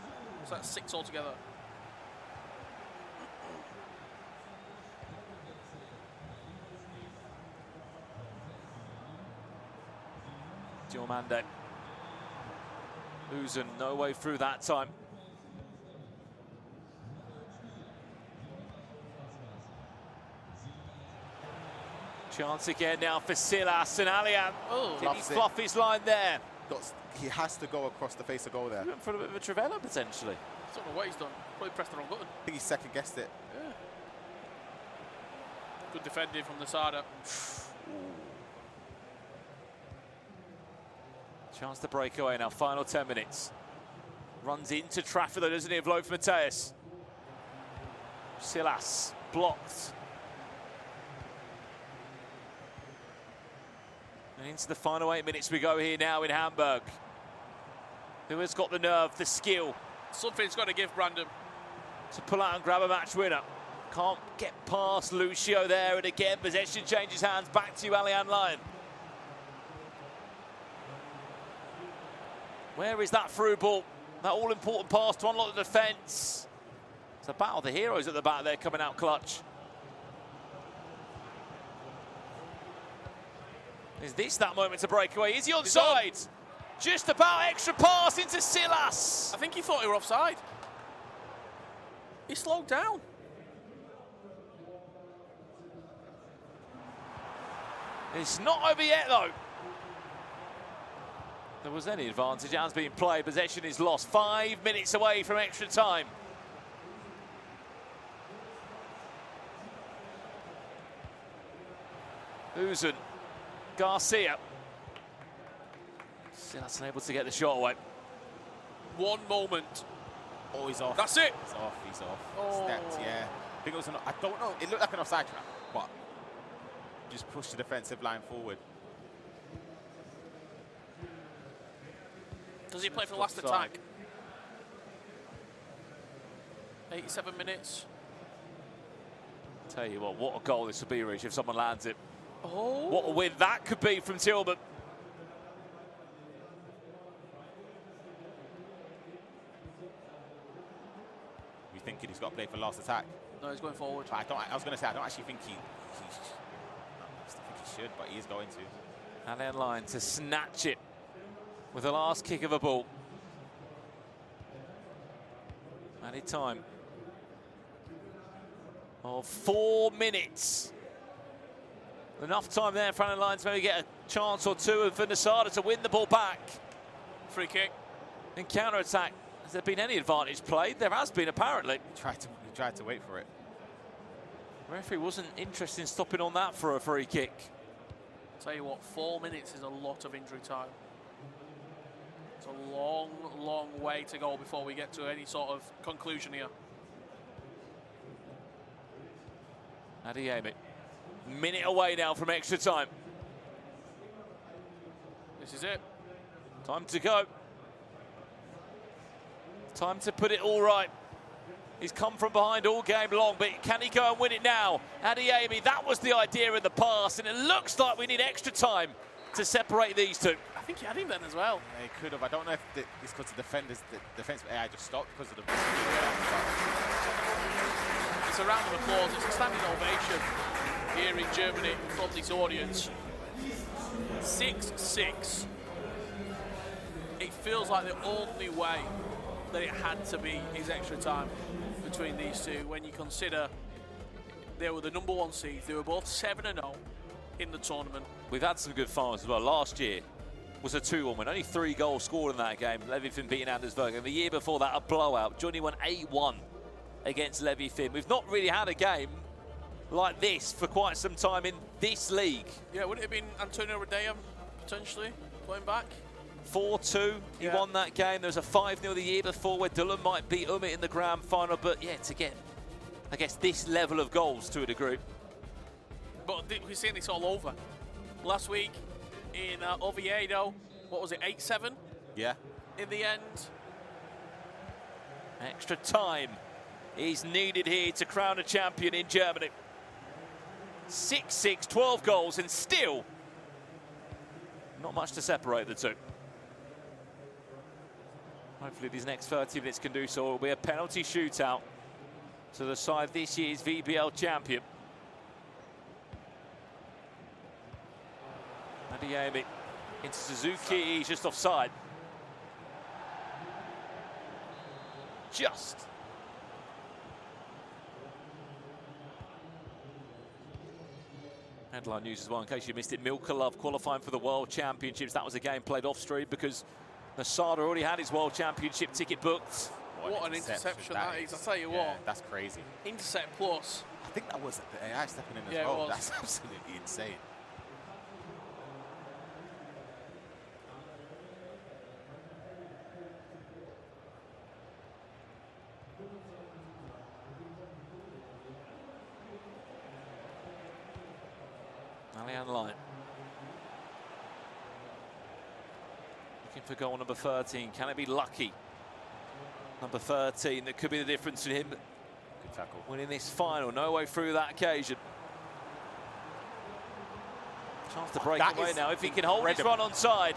So that's 6 altogether. Diomande. Uzen, no way through that time. Chance again now for Silas and Alihan. Oh, Did he fluff his line there? He has to go across the face of goal there. He went for a bit of a Trivella potentially. I don't know what he's done. Probably pressed the wrong button. I think he second guessed it. Yeah. Good defending from the Sada. Chance to break away now, final 10 minutes. Runs into traffic though, doesn't he, of Loaf Mateus. Silas, blocked. And into the final 8 minutes we go here now in Hamburg. Who has got the nerve, the skill? Something's got to give Brandon. To pull out and grab a match winner. Can't get past Lucio there, and again, possession changes hands. Back to you, Alihan Lion. Where is that through ball? That all-important pass to unlock the defence. It's a battle of the heroes at the back there coming out clutch. Is this that moment to break away? Is he onside? Just about extra pass into Silas. I think he thought he were offside. He slowed down. It's not over yet though. There was any advantage, hands being played, possession is lost. 5 minutes away from extra time. Uzen, Garcia. Silas unable to get the shot away. One moment. Oh, he's off. That's it. He's off, he's off. Oh. Stepped, yeah. I think it was I don't know, it looked like an offside trap, but just pushed the defensive line forward. Does he play for the last Offside. attack? 87 minutes. Tell you what a goal this would be, Rich, if someone lands it. Oh. What a win that could be from Tillman. We thinking he's got to play for last attack. No, he's going forward. But I was going to say, I don't actually think I still think he should, but he is going to. Alihan Lion to snatch it with the last kick of a ball. Added time of 4 minutes. Enough time there for Alihan Lion to maybe get a chance or two for Nasada to win the ball back. Free kick. In counter-attack, has there been any advantage played? There has been, apparently. He tried to wait for it. Referee wasn't interested in stopping on that for a free kick. Tell you what, 4 minutes is a lot of injury time. It's a long, long way to go before we get to any sort of conclusion here. Adeyemi. Minute away now from extra time. This is it. Time to go. Time to put it all right. He's come from behind all game long, but can he go and win it now? Adeyemi, that was the idea in the past, and it looks like we need extra time to separate these two. I think he had him then as well. Yeah, he could have. I don't know if it's because the defensive AI just stopped because of the... It's a round of applause. It's a standing ovation here in Germany from this audience. 6-6. It feels like the only way that it had to be is extra time between these two when you consider they were the #1 seeds. They were both 7-0 in the tournament. We've had some good finals as well. Last year was a 2-1 win. Only 3 goals scored in that game. Levi Finn beating Andersberg. And the year before that, a blowout. Johnny won 8-1 against Levi Finn. We've not really had a game like this for quite some time in this league. Yeah, would it have been Antonio Rodea potentially going back? 4-2, he Yeah. won that game. There was a 5-0 the year before where Dillon might beat Umit in the grand final. But yeah, to get, I guess, this level of goals to a degree. But we're seeing this all over. Last week in Oviedo, what was it, 8-7 Yeah. in the end? Extra time is needed here to crown a champion in Germany. 6-6, 12 goals, and still not much to separate the two. Hopefully these next 30 minutes can do so. It will be a penalty shootout to decide this year's VBL champion. Adeyemi into Suzuki, he's just offside. just. Headline news as well, in case you missed it. Milkov qualifying for the World Championships. That was a game played off stream because Nasada already had his World Championship ticket booked. What an interception that is. I'll tell you what. That's crazy. Intercept plus. I think that was the AI stepping in as Yeah, well. it was. That's absolutely insane. Alihan line. Looking for goal number 13. Can it be lucky? Number 13, that could be the difference in him Good tackle. winning this final. No way through that occasion. Chance to break That away is now if he can hold his run incredible. on side.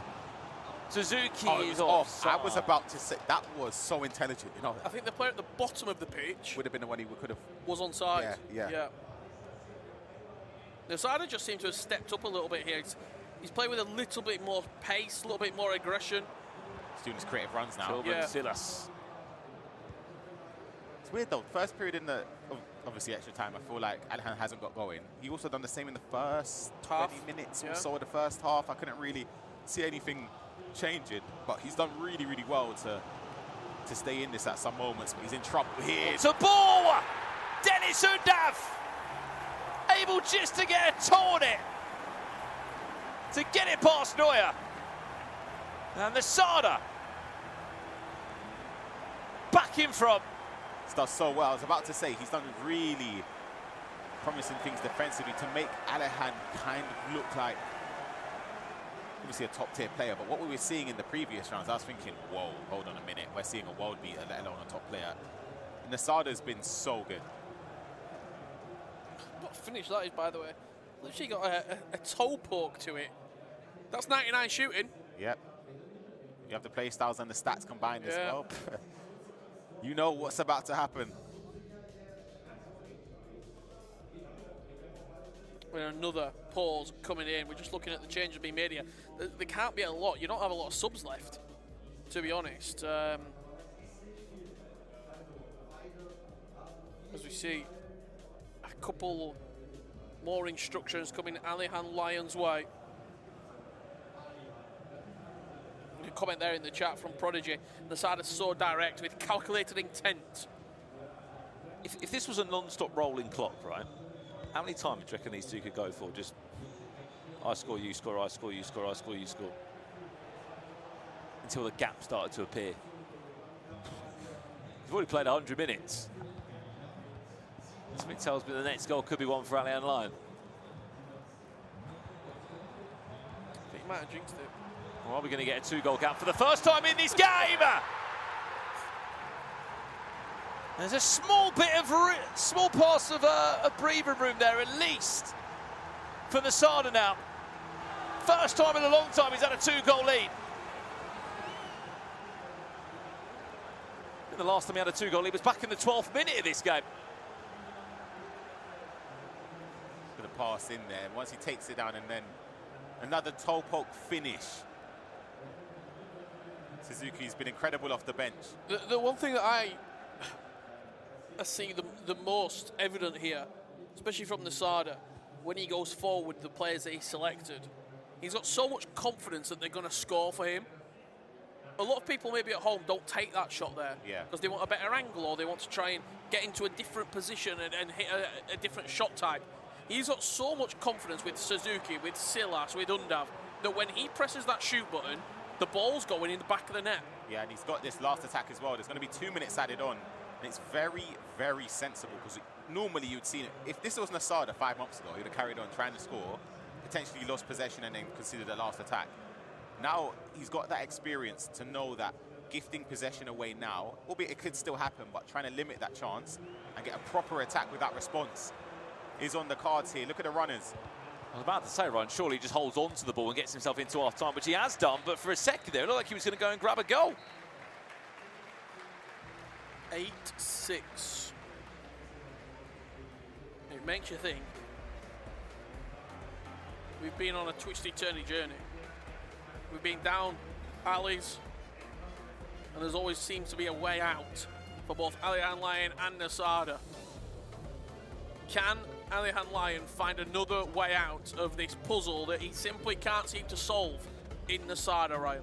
Suzuki Oh, it is was off. I offside. was about to say that was so intelligent. You know, I think the player at the bottom of the pitch would have been the one he could have. was onside. Yeah. Nasada just seemed to have stepped up a little bit here. He's playing with a little bit more pace, a little bit more aggression. He's doing his creative runs now. Kilburn Yeah. Silas. It's weird though. First period in the obviously extra time, I feel like Alihan hasn't got going. He also done the same in the first Half, 20 minutes yeah. or so of the first half. I couldn't really see anything changing, but he's done really, really well to stay in this at some moments. But he's in trouble here. It's a ball! Dennis Undav able just to get a toe on it, to get it past Neuer. And the Sada back in front. He's done so well. I was about to say he's done really promising things defensively to make Alihan kind of look like obviously a top tier player. But what we were seeing in the previous rounds, I was thinking, whoa, hold on a minute. We're seeing a world beater, let alone a top player. Nasada's been so good. What finish that is, by the way. Literally got a toe poke to it. That's 99 shooting. Yep. You have the play styles and the stats combined as Yeah. well. You know what's about to happen. With another pause coming in. We're just looking at the changes being made here. There can't be a lot. You don't have a lot of subs left, to be honest. As we see a couple more instructions coming Alihan Lyons way. You can comment there in the chat from Prodigy. The side is so direct with calculated intent. If this was a non-stop rolling clock, right? How many times do you reckon these two could go for? Just, I score, you score, I score, you score, I score, you score. Until the gap started to appear. We've already played 100 minutes. Something tells me the next goal could be one for Alihan Lyon. I think he might have jinxed it. Or are we going to get a 2-goal gap for the first time in this game? There's a small bit of small pass of a breathing room there, at least, for Nasada now. First time in a long time he's had a 2-goal lead. And the last time he had a 2-goal lead was back in the 12th minute of this game. Gonna pass in there. Once he takes it down and then another toe poke finish. Suzuki's been incredible off the bench. The one thing that I see the most evident here, especially from Nasada, when he goes forward, the players that he selected, he's got so much confidence that they're going to score for him. A lot of people maybe at home don't take that shot there because they want a better angle or they want to try and get into a different position and hit a different shot type. He's got so much confidence with Suzuki, with Silas, with Undav, that when he presses that shoot button, the ball's going in the back of the net. Yeah, and he's got this last attack as well. There's going to be 2 minutes added on. And it's very, very sensible because normally you'd seen it. If this was Nasada 5 months ago, he would have carried on trying to score, potentially lost possession and then considered the last attack. Now he's got that experience to know that gifting possession away now, albeit it could still happen, but trying to limit that chance and get a proper attack with that response is on the cards here. Look at the runners. I was about to say, Ryan, surely he just holds on to the ball and gets himself into half-time, which he has done, but for a second there, it looked like he was going to go and grab a goal. 8-6. It makes you think. We've been on a twisty-turny journey. We've been down alleys, and there's always seems to be a way out. for both Alihan Lion and Nasada. Can Alihan Lion find another way out of this puzzle that he simply can't seem to solve in Nasada, Ryan?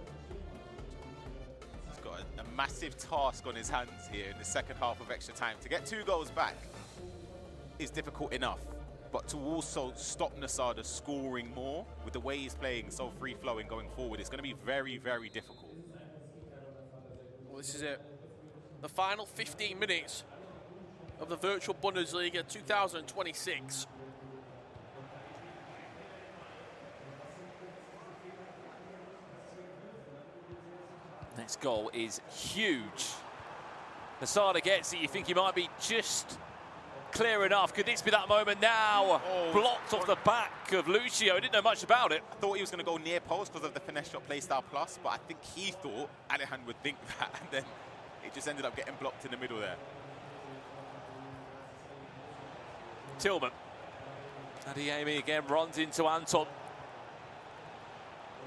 He's got a massive task on his hands here in the second half of extra time. To get 2 goals back is difficult enough, but to also stop Nasada scoring more with the way he's playing so free-flowing going forward, it's going to be very, very difficult. Well, this is it. The final 15 minutes of the Virtual Bundesliga 2026. Next goal is huge. Nasada gets it. You think he might be just clear enough. Could this be that moment now? Oh, blocked off the back of Lucio. Didn't know much about it. I thought he was going to go near post because of the finesse shot playstyle plus, but I think he thought Alihan would think that, and then it just ended up getting blocked in the middle there. Tillman. Adiemi again runs into Anton.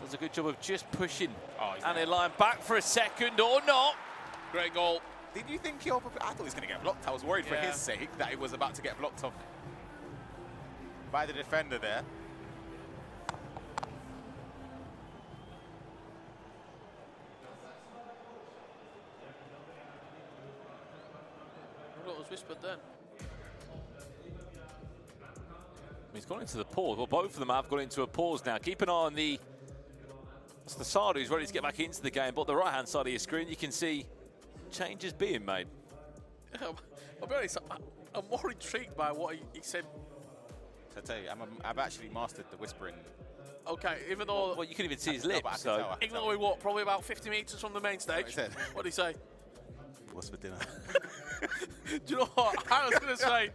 Does a good job of just pushing Alihan back for a second or not. Great goal. Did you think he I thought he was going to get blocked. I was worried for his sake that he was about to get blocked off by the defender there. What was whispered then? He's gone into the pause. Well, both of them have gone into a pause now. Keep an eye on the Nasada, who's ready to get back into the game. But the right-hand side of your screen, you can see changes being made. I'll be honest, I'm more intrigued by what he said. So I tell you, I've actually mastered the whispering. Okay, even though... Well, you couldn't even see his No, lips. but I can So. tell, I can Even though tell. we walked probably about 50 metres from the main stage. What he said. What did he say? What's for dinner? Do you know what? I was going to say...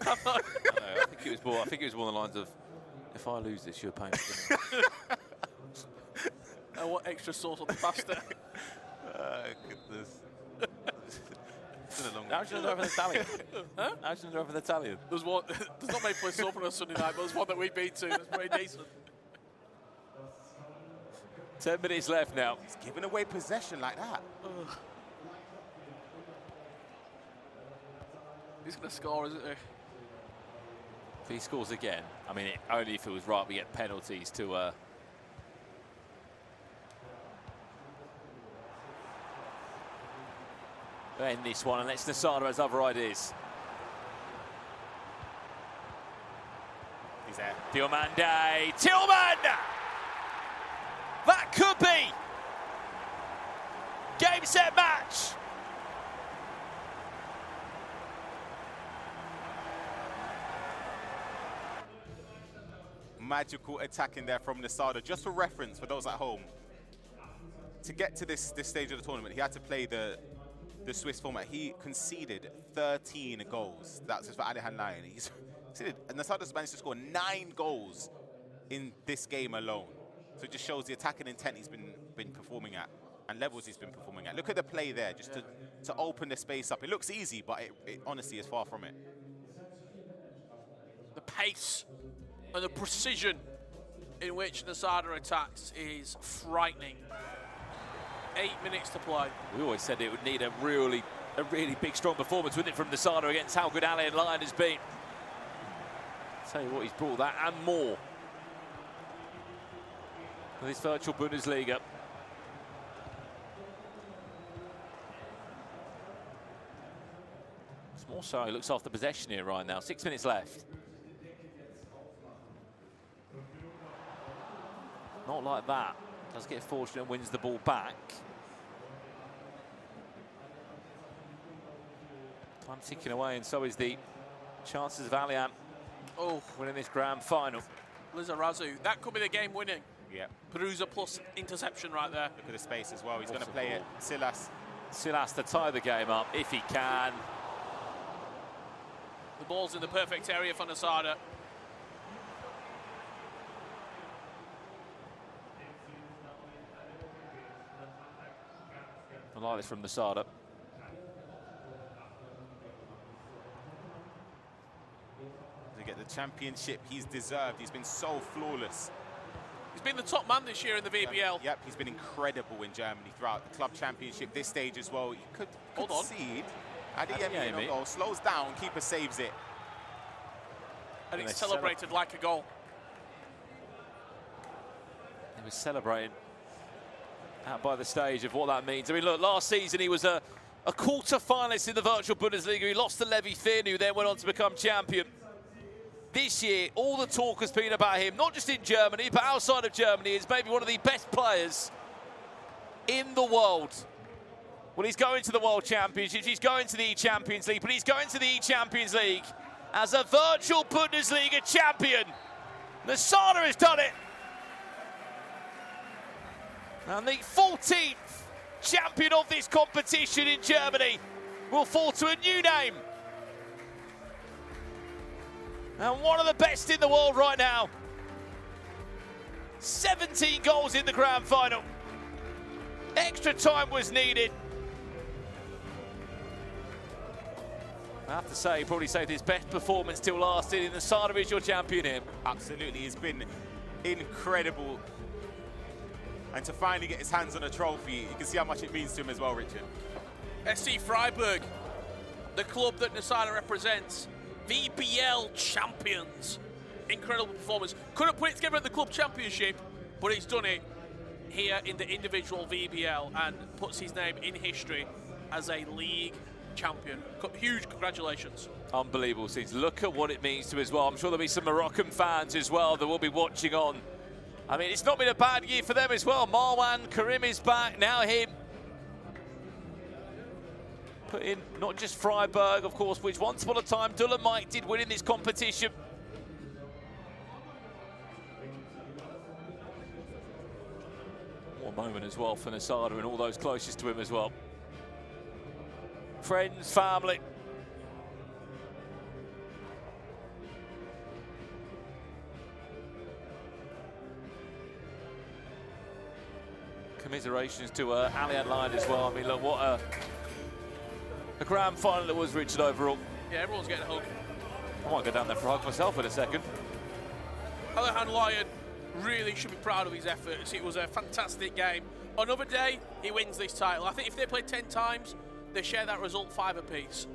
I think it was more. I think it was more along the lines of, "If I lose this, you're paying for dinner." What extra sauce on the pasta? Goodness. It's been a long How do you know over the Italian? Huh? How do you know over the Italian? There's one. There's not many places open on Sunday night, but there's one that we've been to that's pretty decent. 10 minutes left now. He's giving away possession like that. He's going to score, isn't he? If he scores again, I mean, only if it was right, we get penalties to. End this one, unless Nasada has other ideas. He's there. Diomande, Tillman! That could be game, set, match. Magical attacking there from Nasada. Just for reference, for those at home, to get to this stage of the tournament, he had to play the Swiss format. He conceded 13 goals. That's just for Alihan Lion. He's conceded, and Nasada's managed to score 9 goals in this game alone. So it just shows the attacking intent he's been performing at and levels he's been performing at. Look at the play there, just to open the space up. It looks easy, but it honestly is far from it. The pace and the precision in which Nasada attacks is frightening. 8 minutes to play. We always said it would need a really big, strong performance, wouldn't it, from Nasada against how good Alihan Lion has been. Tell you what, he's brought that and more for this virtual Bundesliga. It's more so he looks after possession here right now. 6 minutes left. Not like that. Does get fortunate and wins the ball back. Time ticking away, and so is the chances of Alihan winning this grand final. Lizarazu, that could be the game winning. Yeah. Perusa plus interception right there. Look at the space as well. He's going to play it. Silas. Silas to tie the game up if he can. The ball's in the perfect area for Nasada. I like this from Nasada. To get the championship he's deserved. He's been so flawless. He's been the top man this year in the VBL. Yep, he's been incredible in Germany throughout the club championship. This stage as well, he could concede. Adeyemi goal, slows down, keeper saves it. And it's celebrated like a goal. He was celebrating out by the stage of what that means. I mean, look, last season he was a quarter-finalist in the Virtual Bundesliga. He lost to Levi Finn, who then went on to become champion. This year, all the talk has been about him, not just in Germany, but outside of Germany. He's maybe one of the best players in the world. Well, he's going to the World Championships, he's going to the E-Champions League, but he's going to the E-Champions League as a Virtual Bundesliga champion. Nasada has done it. And the 14th champion of this competition in Germany will fall to a new name. And one of the best in the world right now. 17 goals in the grand final. Extra time was needed. I have to say, he probably saved his best performance till last in. Nasada is your champion here. Absolutely, he's been incredible. And to finally get his hands on a trophy, you can see how much it means to him as well, Richard. SC Freiburg, the club that Nasada represents. VBL champions. Incredible performance. Couldn't put it together at the club championship, but he's done it here in the individual VBL and puts his name in history as a league champion. Huge congratulations. Unbelievable scenes. Look at what it means to him as well. I'm sure there'll be some Moroccan fans as well that will be watching on. I mean, it's not been a bad year for them as well. Marwan, Karim is back, now him. Put in not just Freiburg, of course, which once upon a time Dolomite did win in this competition. What a moment as well for Nasada and all those closest to him as well. Friends, family. Commiserations to Alihan line as well. I mean, look, what a grand final it was, Richard, overall. Yeah, everyone's getting a hug. I might go down there for a hug myself in a second. Alihan Lion really should be proud of his efforts. It was a fantastic game. Another day, he wins this title. I think if they play 10 times, they share that result 5 apiece.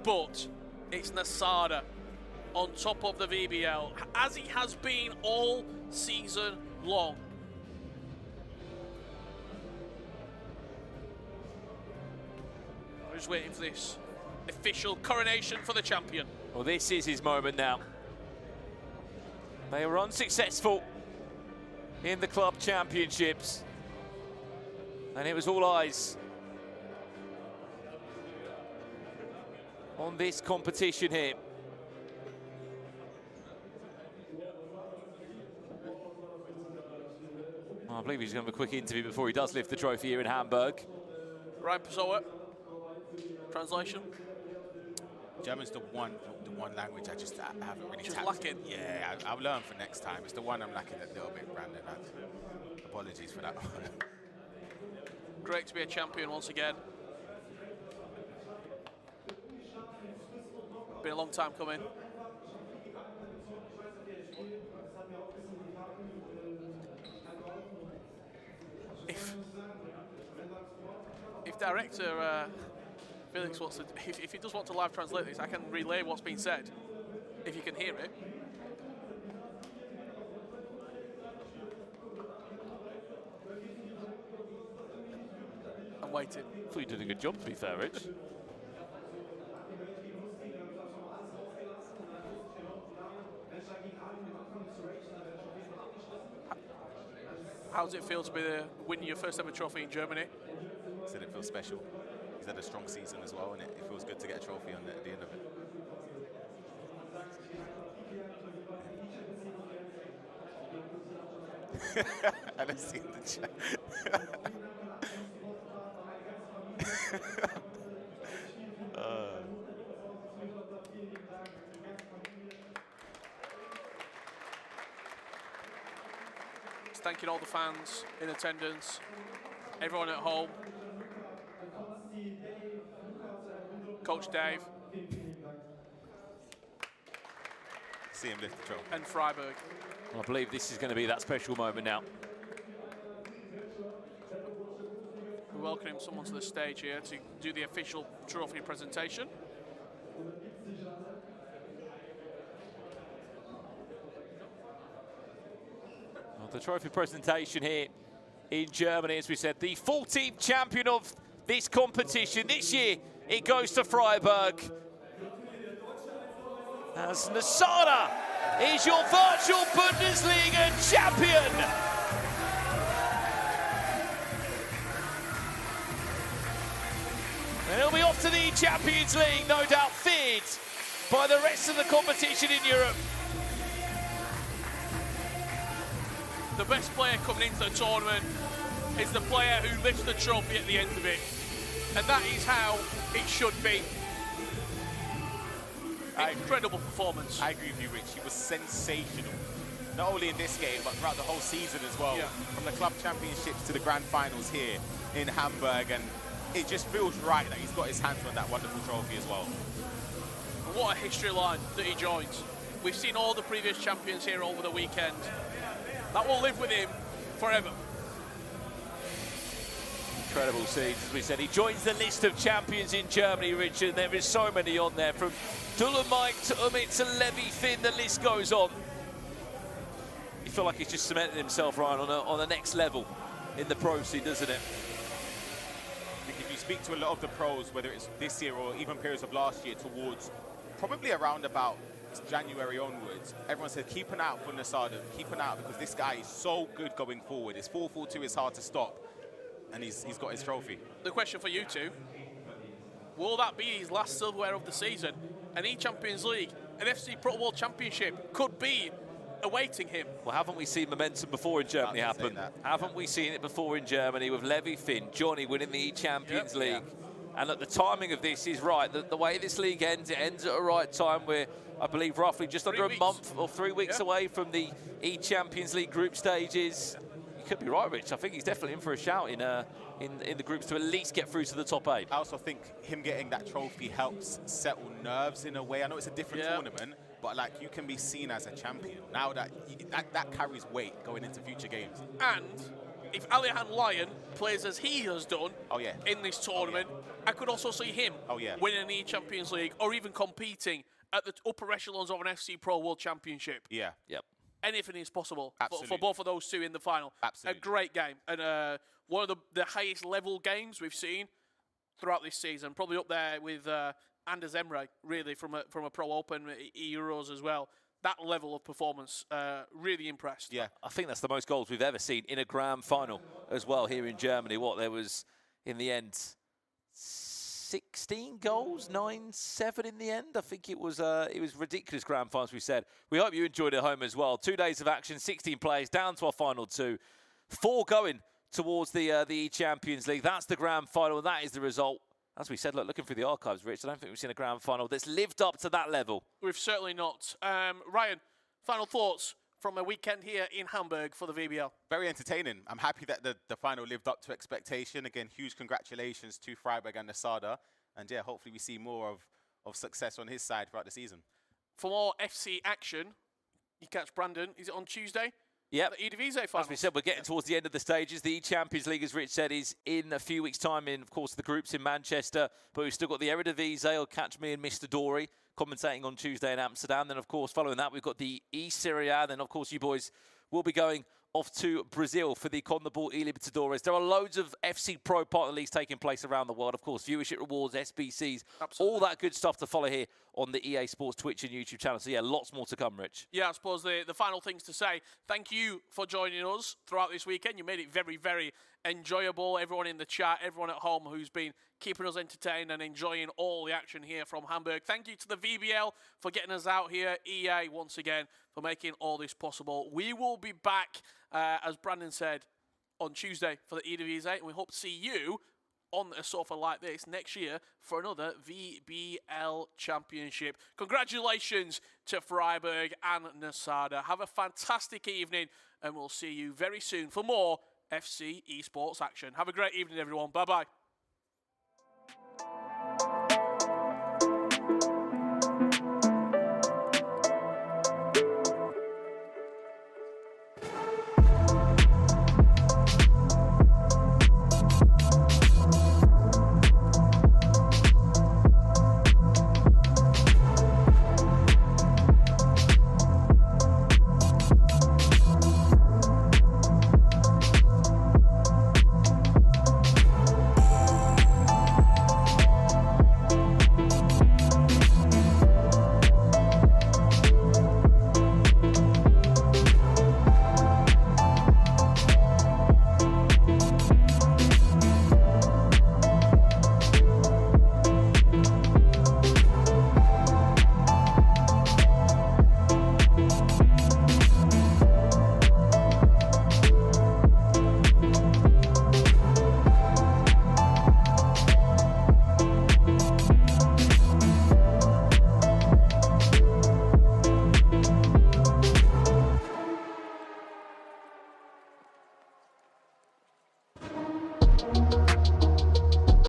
But it's Nasada on top of the VBL, as he has been all season long. We're just waiting for this official coronation for the champion. Well, this is his moment now. They were unsuccessful in the club championships, and it was all eyes on this competition here. I believe he's going to have a quick interview before he does lift the trophy here in Hamburg. Ryan Pessoa, translation? German's the one language I haven't really Just tapped. lacking. Yeah, I'll learn for next time. It's the one I'm lacking a little bit, Brandon. Apologies for that. Great to be a champion once again. Been a long time coming. If director Felix wants to, if he does want to live translate this, I can relay what's been said, if you can hear it. I'm waiting. I thought you did a good job, to be fair, Rich. How does it feel to be winning your first ever trophy in Germany? Said it feels special. He's had a strong season as well, and it feels good to get a trophy on at the end of it. I don't see in the chat. Just thanking all the fans in attendance, everyone at home, Coach Dave. see him lift the trophy. And Freiburg. I believe this is going to be that special moment now. We're welcoming someone to the stage here to do the official trophy presentation. Well, the trophy presentation here in Germany, as we said, the 14th champion of this competition. This year, it goes to Freiburg. As Nasada is your virtual Bundesliga champion. And he'll be off to the Champions League, no doubt feared by the rest of the competition in Europe. The best player coming into the tournament is the player who lifts the trophy at the end of it. And that is how it should be. Incredible performance. I agree with you, Rich. He was sensational. Not only in this game, but throughout the whole season as well. Yeah. From the club championships to the grand finals here in Hamburg. And it just feels right that he's got his hands on that wonderful trophy as well. And what a history line that he joins. We've seen all the previous champions here over the weekend. That will live with him forever. Incredible scenes, as we said. He joins the list of champions in Germany, Richard. There is so many on there, from Dolomite to Umit to Levy Finn, the list goes on. You feel like he's just cemented himself, Ryan, on the next level in the pro scene, doesn't it? I think if you speak to a lot of the pros, whether it's this year or even periods of last year, towards probably around about January onwards, everyone said keep an eye out for Nasada, keep an eye out because this guy is so good going forward. His 4-4-2 is hard to stop, and he's got his trophy. The question for you two, will that be his last silverware of the season? An E-Champions League, an FC Pro World Championship could be awaiting him. Well, haven't we seen momentum before in Germany happen? Haven't we seen it before in Germany with Levy Finn, Johnny winning the E-Champions League? Yeah. And the timing of this is right. The way this league ends, it ends at a right time. We're, I believe, roughly just under a month or 3 weeks away from the E-Champions League group stages. You could be right, Rich. I think he's definitely in for a shout in the groups to at least get through to the top 8. I also think him getting that trophy helps settle nerves in a way. I know it's a different tournament, but like you can be seen as a champion. Now that carries weight going into future games. And if Alihan Lion plays as he has done in this tournament, I could also see him winning the Champions League or even competing at the upper echelons of an FC Pro World Championship. Yeah. Yep. Anything is possible for both of those two in the final. Absolutely. A great game. And one of the highest level games we've seen throughout this season. Probably up there with Anders Emre, really, from a Pro Open Euros as well. That level of performance, really impressed. Yeah. I think that's the most goals we've ever seen in a grand final as well here in Germany. There was, in the end, 16 goals, 9-7 in the end. I think it was ridiculous grand finals, we said. We hope you enjoyed it at home as well. 2 days of action, 16 players, down to our final 2. 4 going towards the E-Champions League. That's the grand final, and that is the result. As we said, looking through the archives, Rich, I don't think we've seen a grand final that's lived up to that level. We've certainly not. Ryan, final thoughts from a weekend here in Hamburg for the VBL? Very entertaining. I'm happy that the final lived up to expectation. Again, huge congratulations to Freiburg and Nasada. And yeah, hopefully we see more of success on his side throughout the season. For more FC action, you catch Brandon. Is it on Tuesday? Yeah. The Eredivisie final. As we said, we're getting towards the end of the stages. The Champions League, as Rich said, is in a few weeks' time in, of course, the groups in Manchester. But we've still got the Eredivisie. I'll catch me and Mr. Dory commentating on Tuesday in Amsterdam. Then, of course, following that, we've got the E-Serie. Then, of course, you boys will be going off to Brazil for the CONMEBOL E-Libertadores. There are loads of FC Pro partner leagues taking place around the world. Of course, viewership rewards, SBCs, all that good stuff to follow here on the EA Sports Twitch and YouTube channel. So, yeah, lots more to come, Rich. Yeah, I suppose the final things to say. Thank you for joining us throughout this weekend. You made it very, very enjoyable. Everyone in the chat, everyone at home who's been keeping us entertained and enjoying all the action here from Hamburg. Thank you to the VBL for getting us out here. EA, once again, for making all this possible. We will be back, as Brandon said, on Tuesday for the Eredivisie, and we hope to see you on a sofa like this next year for another VBL Championship. Congratulations to Freiburg and Nasada. Have a fantastic evening, and we'll see you very soon for more FC esports action. Have a great evening, everyone. Bye-bye.